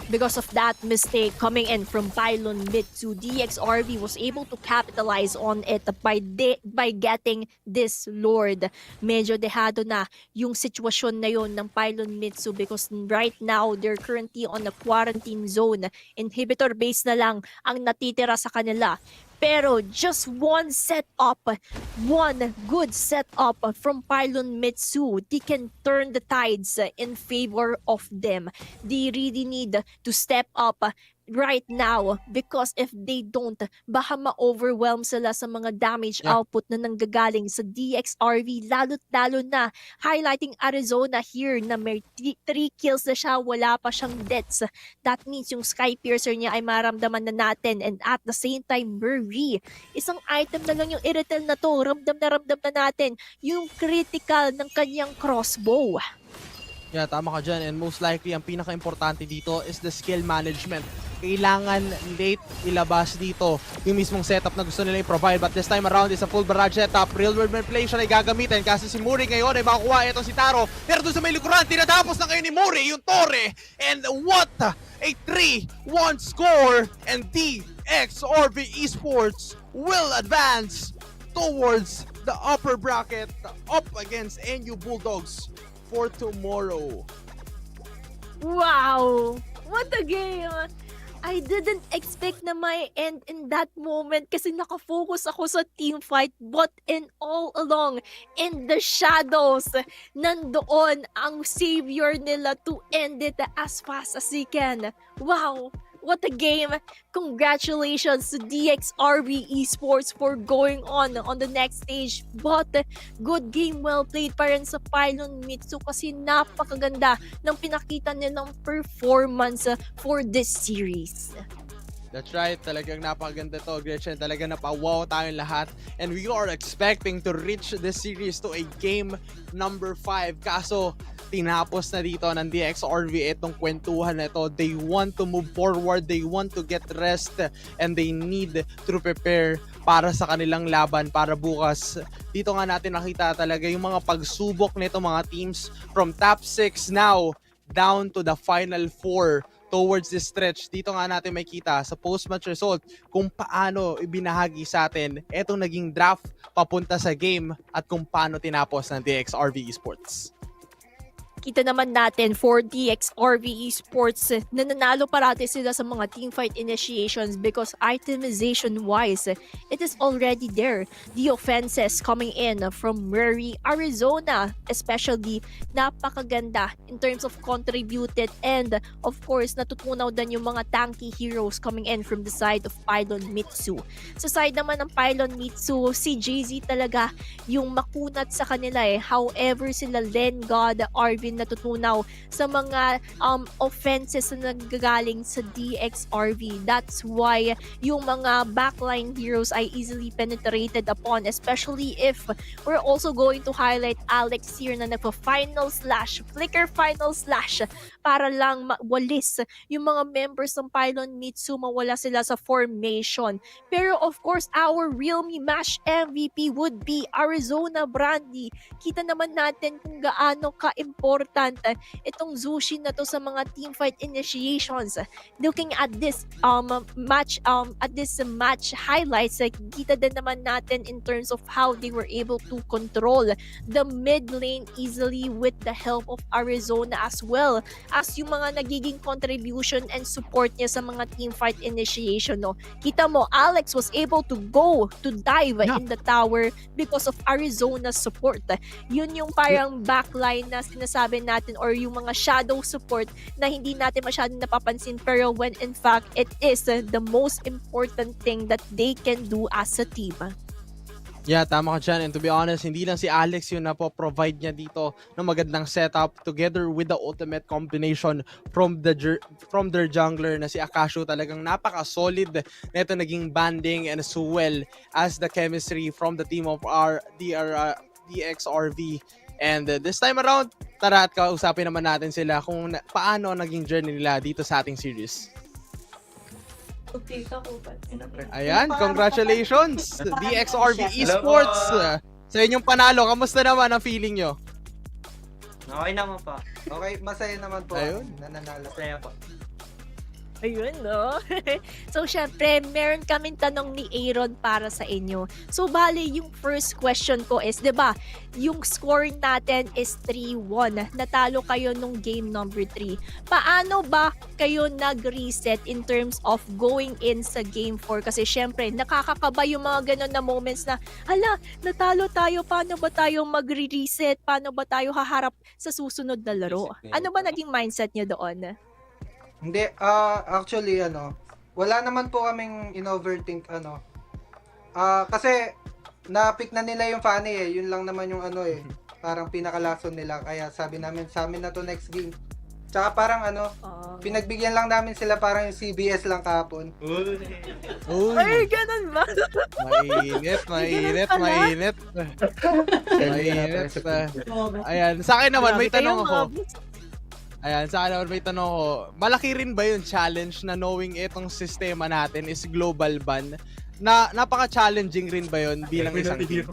Because of that mistake coming in from Pylon Mittsu, DXRV was able to capitalize on it by getting this Lord. Medyo dehado na yung sitwasyon na yon ng Pylon Mittsu because right now, they're currently on a quarantine zone. Inhibitor base na lang ang natitira sa kanila. Pero just one good setup from Pylon Mittsu, they can turn the tides in favor of them. They really need to step up right now, because if they don't, baka ma-overwhelm sila sa mga damage output na nanggagaling sa DXRV, lalo't-lalo na highlighting Arizona here na may 3 kills na siya, wala pa siyang deaths. That means yung Sky Piercer niya ay maramdaman na natin, and at the same time, Murray, isang item na lang yung Iritel na to, ramdam na natin yung critical ng kanyang crossbow. Yeah, tama ka dyan. And most likely, ang pinaka-importante dito is the skill management. Kailangan late ilabas dito yung mismong setup na gusto nila i-provide. But this time around is a full barrage setup. Real-world manipulation ay gagamitin kasi si Muri ngayon ay makukuha ito si Taro. Pero doon sa may likuran, tinatapos na kayo ni Muri yung Torre. And what a 3-1 score. And DXRV Esports will advance towards the upper bracket up against NU Bulldogs for tomorrow. Wow! What a game! I didn't expect na may end in that moment kasi nakafocus ako sa team fight, but in all along, in the shadows, nandoon ang savior nila to end it as fast as he can. Wow! What a game! Congratulations to DXRV Esports for going on the next stage. But good game, well played pa rin sa Pylon Mittsu kasi napakaganda ng pinakita nilang performance for this series. That's right, talagang napakaganda to, Gretchen. Talagang napawaw tayong lahat. And we are expecting to reach this series to a game number 5. Kaso, tinapos na dito ng DXRV itong kwentuhan na ito. They want to move forward, they want to get rest, and they need to prepare para sa kanilang laban para bukas. Dito nga natin nakita talaga yung mga pagsubok nito mga teams from top 6 now down to the final 4 towards this stretch. Dito nga natin makita sa post-match result kung paano ibinahagi sa atin etong naging draft papunta sa game at kung paano tinapos ng DXRV Esports. Kita naman natin for DXRV Esports, nananalo parati sila sa mga teamfight initiations because itemization-wise, it is already there. The offenses coming in from Murray, Arizona, especially, napakaganda in terms of contributed, and of course, natutunaw din yung mga tanky heroes coming in from the side of Pylon Mittsu. Sa side naman ng Pylon Mittsu, si JZ talaga yung makunat sa kanila eh. However, sila Len God, Arvin, natutunaw sa mga offenses na nagagaling sa DXRV. That's why yung mga backline heroes ay easily penetrated upon, especially if we're also going to highlight Alex here na nagpa-final slash, flicker final slash para lang mawalis yung mga members ng Pylon Mittsu, mawala sila sa formation. Pero of course, our Realme match MVP would be Arizona Brandy. Kita naman natin kung gaano ka-important itong Zushin na to sa mga teamfight initiations. Looking at this match highlights, kita din naman natin in terms of how they were able to control the mid lane easily with the help of Arizona, as well as yung mga nagiging contribution and support niya sa mga teamfight initiation. No? Kita mo, Alex was able to go to dive in the tower because of Arizona's support. Yun yung parang backline na sinasabi natin, or yung mga shadow support na hindi natin masyadong napapansin, pero when in fact it is the most important thing that they can do as a team. Yeah, tama ka dyan. And to be honest, hindi lang si Alex yung napo-provide niya dito ng magandang setup together with the ultimate combination from their jungler na si Akasho. Talagang napaka-solid na ito naging banding, and as well as the chemistry from the team of our DXRV. And this time around, tara at kausapin naman natin sila kung paano naging journey nila dito sa ating series. Ayan, congratulations DXRV Esports sa inyong panalo. Kamusta naman ang feeling nyo? Okay naman pa. Okay, masaya naman po. Ayun. Nananalo. Masaya po. Ayun, no? So, syempre, meron kaming tanong ni Aaron para sa inyo. So, bali, yung first question ko is, di ba, yung score natin is 3-1. Natalo kayo nung game number 3. Paano ba kayo nag-reset in terms of going in sa game 4? Kasi, syempre, nakakakaba yung mga ganun na moments na, hala, natalo tayo, paano ba tayo mag-reset? Paano ba tayo haharap sa susunod na laro? Ano ba naging mindset nyo doon? Hindi, actually, wala naman po kaming in-overthink, kasi, na-pick na nila yung funny yun lang naman yung parang pinakalason nila, kaya sabi namin, sa amin na to next game. Tsaka parang pinagbigyan lang namin sila parang yung CBS lang kahapon. Uy, Ay, ganun ba? mainit. Ayan, sa akin naman may tanong ako. Ko, malaki rin ba yung challenge na knowing itong sistema natin is global ban? Na napaka-challenging rin ba yun bilang isang team?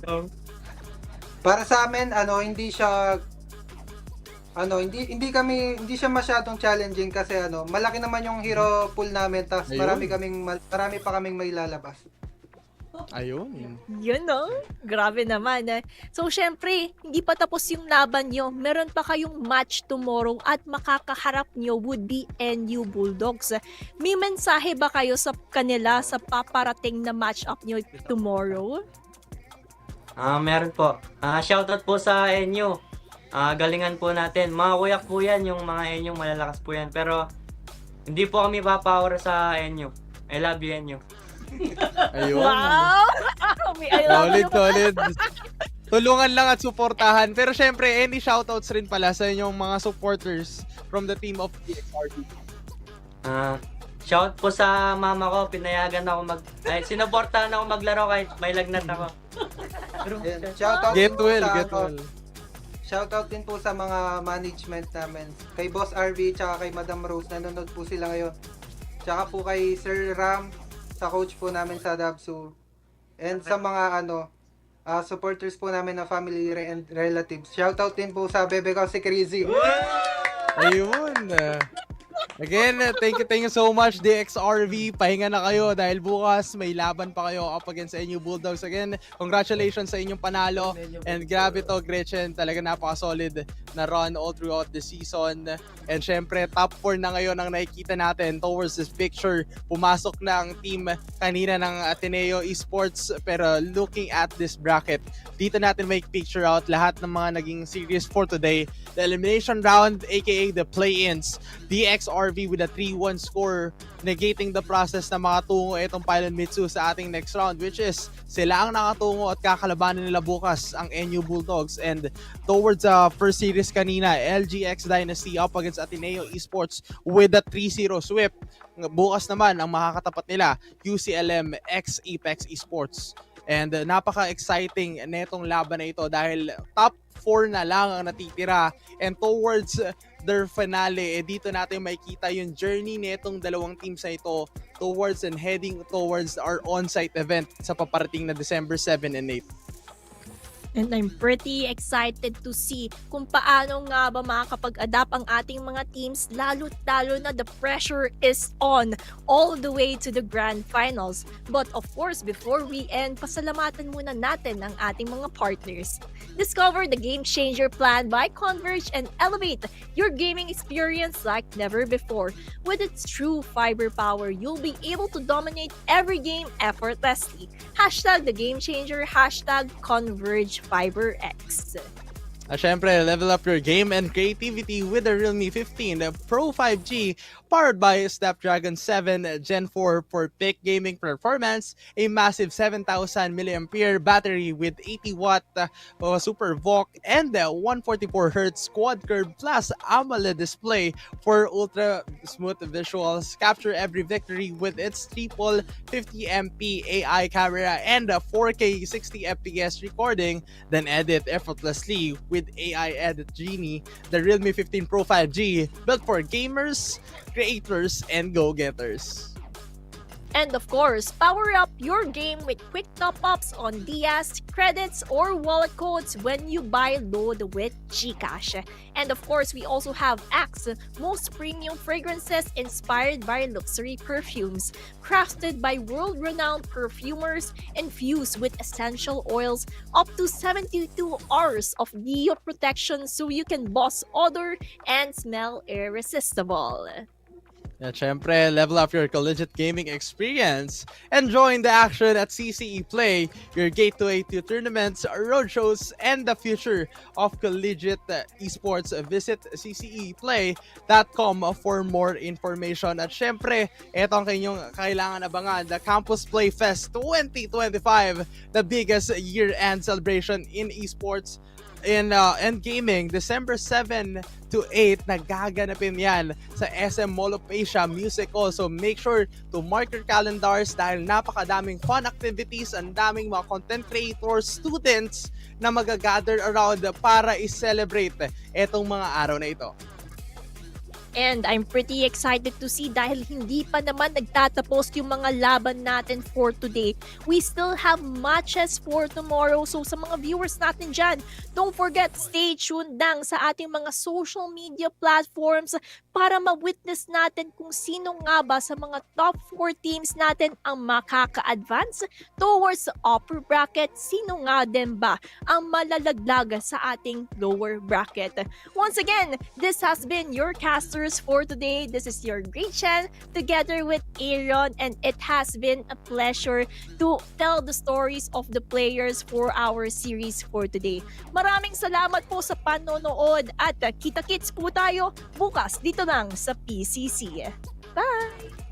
Para sa amin, hindi siya hindi siya masyadong challenging kasi malaki naman yung hero pool namin, tapos marami pa kaming may lalabas. Ayun. Yun, no? Grabe naman. So, syempre, hindi pa tapos yung laban nyo. Meron pa kayong match tomorrow at makakaharap nyo would be NU Bulldogs. May mensahe ba kayo sa kanila sa paparating na match-up nyo tomorrow? Meron po. Shoutout po sa NU. Galingan po natin. Mga kuyak po yan, yung mga NU, malalakas po yan. Pero, hindi po kami papower sa NU. I love you, NU. Ayun. Wow! Solid. Tulungan lang at suportahan. Pero syempre, any shoutouts rin pala sa inyong mga supporters from the team of DXRV. Shout po sa mama ko, pinayagan ako sinuportahan ako maglaro kahit may lagnat ako. Shoutout Get din well. Shoutout din po sa mga management namin. Kay Boss RV tsaka kay Madam Rose, nanonood po sila ngayon. Tsaka po kay Sir Ram, sa coach po namin sa Dabsu. And sa mga supporters po namin na family and relatives. Shoutout din po sa bebe ko si Crazy. Ayun. Again, thank you so much DXRV. Pahinga na kayo dahil bukas may laban pa kayo up against NU Bulldogs. Again, congratulations sa inyong panalo. And grabe to, Gretchen. Talaga napaka-solid na run all throughout the season. And syempre, top 4 na ngayon ang nakikita natin towards this picture. Pumasok na ang team kanina ng Ateneo Esports. Pero looking at this bracket, dito natin make picture out lahat ng mga naging series for today. The elimination round, aka the play-ins. DXRV with a 3-1 score, negating the process na makatungo itong Pylon Mittsu sa ating next round, which is sila ang nakatungo at kakalabanin nila bukas ang NU Bulldogs. And towards first series kanina, LGX Dynasty up against Ateneo Esports with a 3-0 sweep. Bukas naman ang makakatapat nila, UCLM x Apex Esports. And napaka-exciting netong laban na ito dahil top 4 na lang ang natitira. And towards their finale, dito natin makikita yung journey netong dalawang teams na ito towards and heading towards our on-site event sa paparating na December 7 and 8. And I'm pretty excited to see kung paano nga ba makakapag-adapt ang ating mga teams, lalo-lalo na the pressure is on all the way to the grand finals. But of course, before we end, pasalamatan muna natin ang ating mga partners. Discover the Game Changer plan by Converge and elevate your gaming experience like never before. With its true fiber power, you'll be able to dominate every game effortlessly. Hashtag the Game Changer, hashtag Converge Fiber X. Syempre, level up your game and creativity with the Realme 15 Pro 5G powered by Snapdragon 7 Gen 4 for peak gaming performance, a massive 7,000 mAh battery with 80-watt Super VOOC, and a 144Hz quad curve plus AMOLED display for ultra smooth visuals. Capture every victory with its triple 50MP AI camera and a 4K 60fps recording, then edit effortlessly with AI Edit Genie, the Realme 15 Pro 5G, built for gamers, creators, and go-getters. And of course, power up your game with quick top-ups on DS, credits, or wallet codes when you buy load with GCash. And of course, we also have Axe, most premium fragrances inspired by luxury perfumes, crafted by world-renowned perfumers, infused with essential oils, up to 72 hours of deo protection so you can boss odor and smell irresistible. At syempre, level up your Collegiate gaming experience and join the action at CCE Play, your gateway to tournaments, roadshows, and the future of Collegiate Esports. Visit cceplay.com for more information. At syempre, ito ang kanyang kailangan abangan, the Campus Play Fest 2025, the biggest year-end celebration in esports and gaming. December 7 to 8, nagaganapin yan sa SM Mall of Asia Music Hall. So make sure to mark your calendars dahil napakadaming fun activities, ang daming mga content creators, students na magagather around para i-celebrate etong mga araw na ito. And I'm pretty excited to see dahil hindi pa naman nagtatapos yung mga laban natin for today. We still have matches for tomorrow. So sa mga viewers natin dyan, don't forget, stay tuned lang sa ating mga social media platforms para ma-witness natin kung sino nga ba sa mga top 4 teams natin ang makaka-advance towards the upper bracket. Sino nga din ba ang malalaglag sa ating lower bracket. Once again, this has been your caster for today. This is your Gretchen together with Aaron, and it has been a pleasure to tell the stories of the players for our series for today. Maraming salamat po sa panonood at kita-kits po tayo bukas dito lang sa PCC. Bye!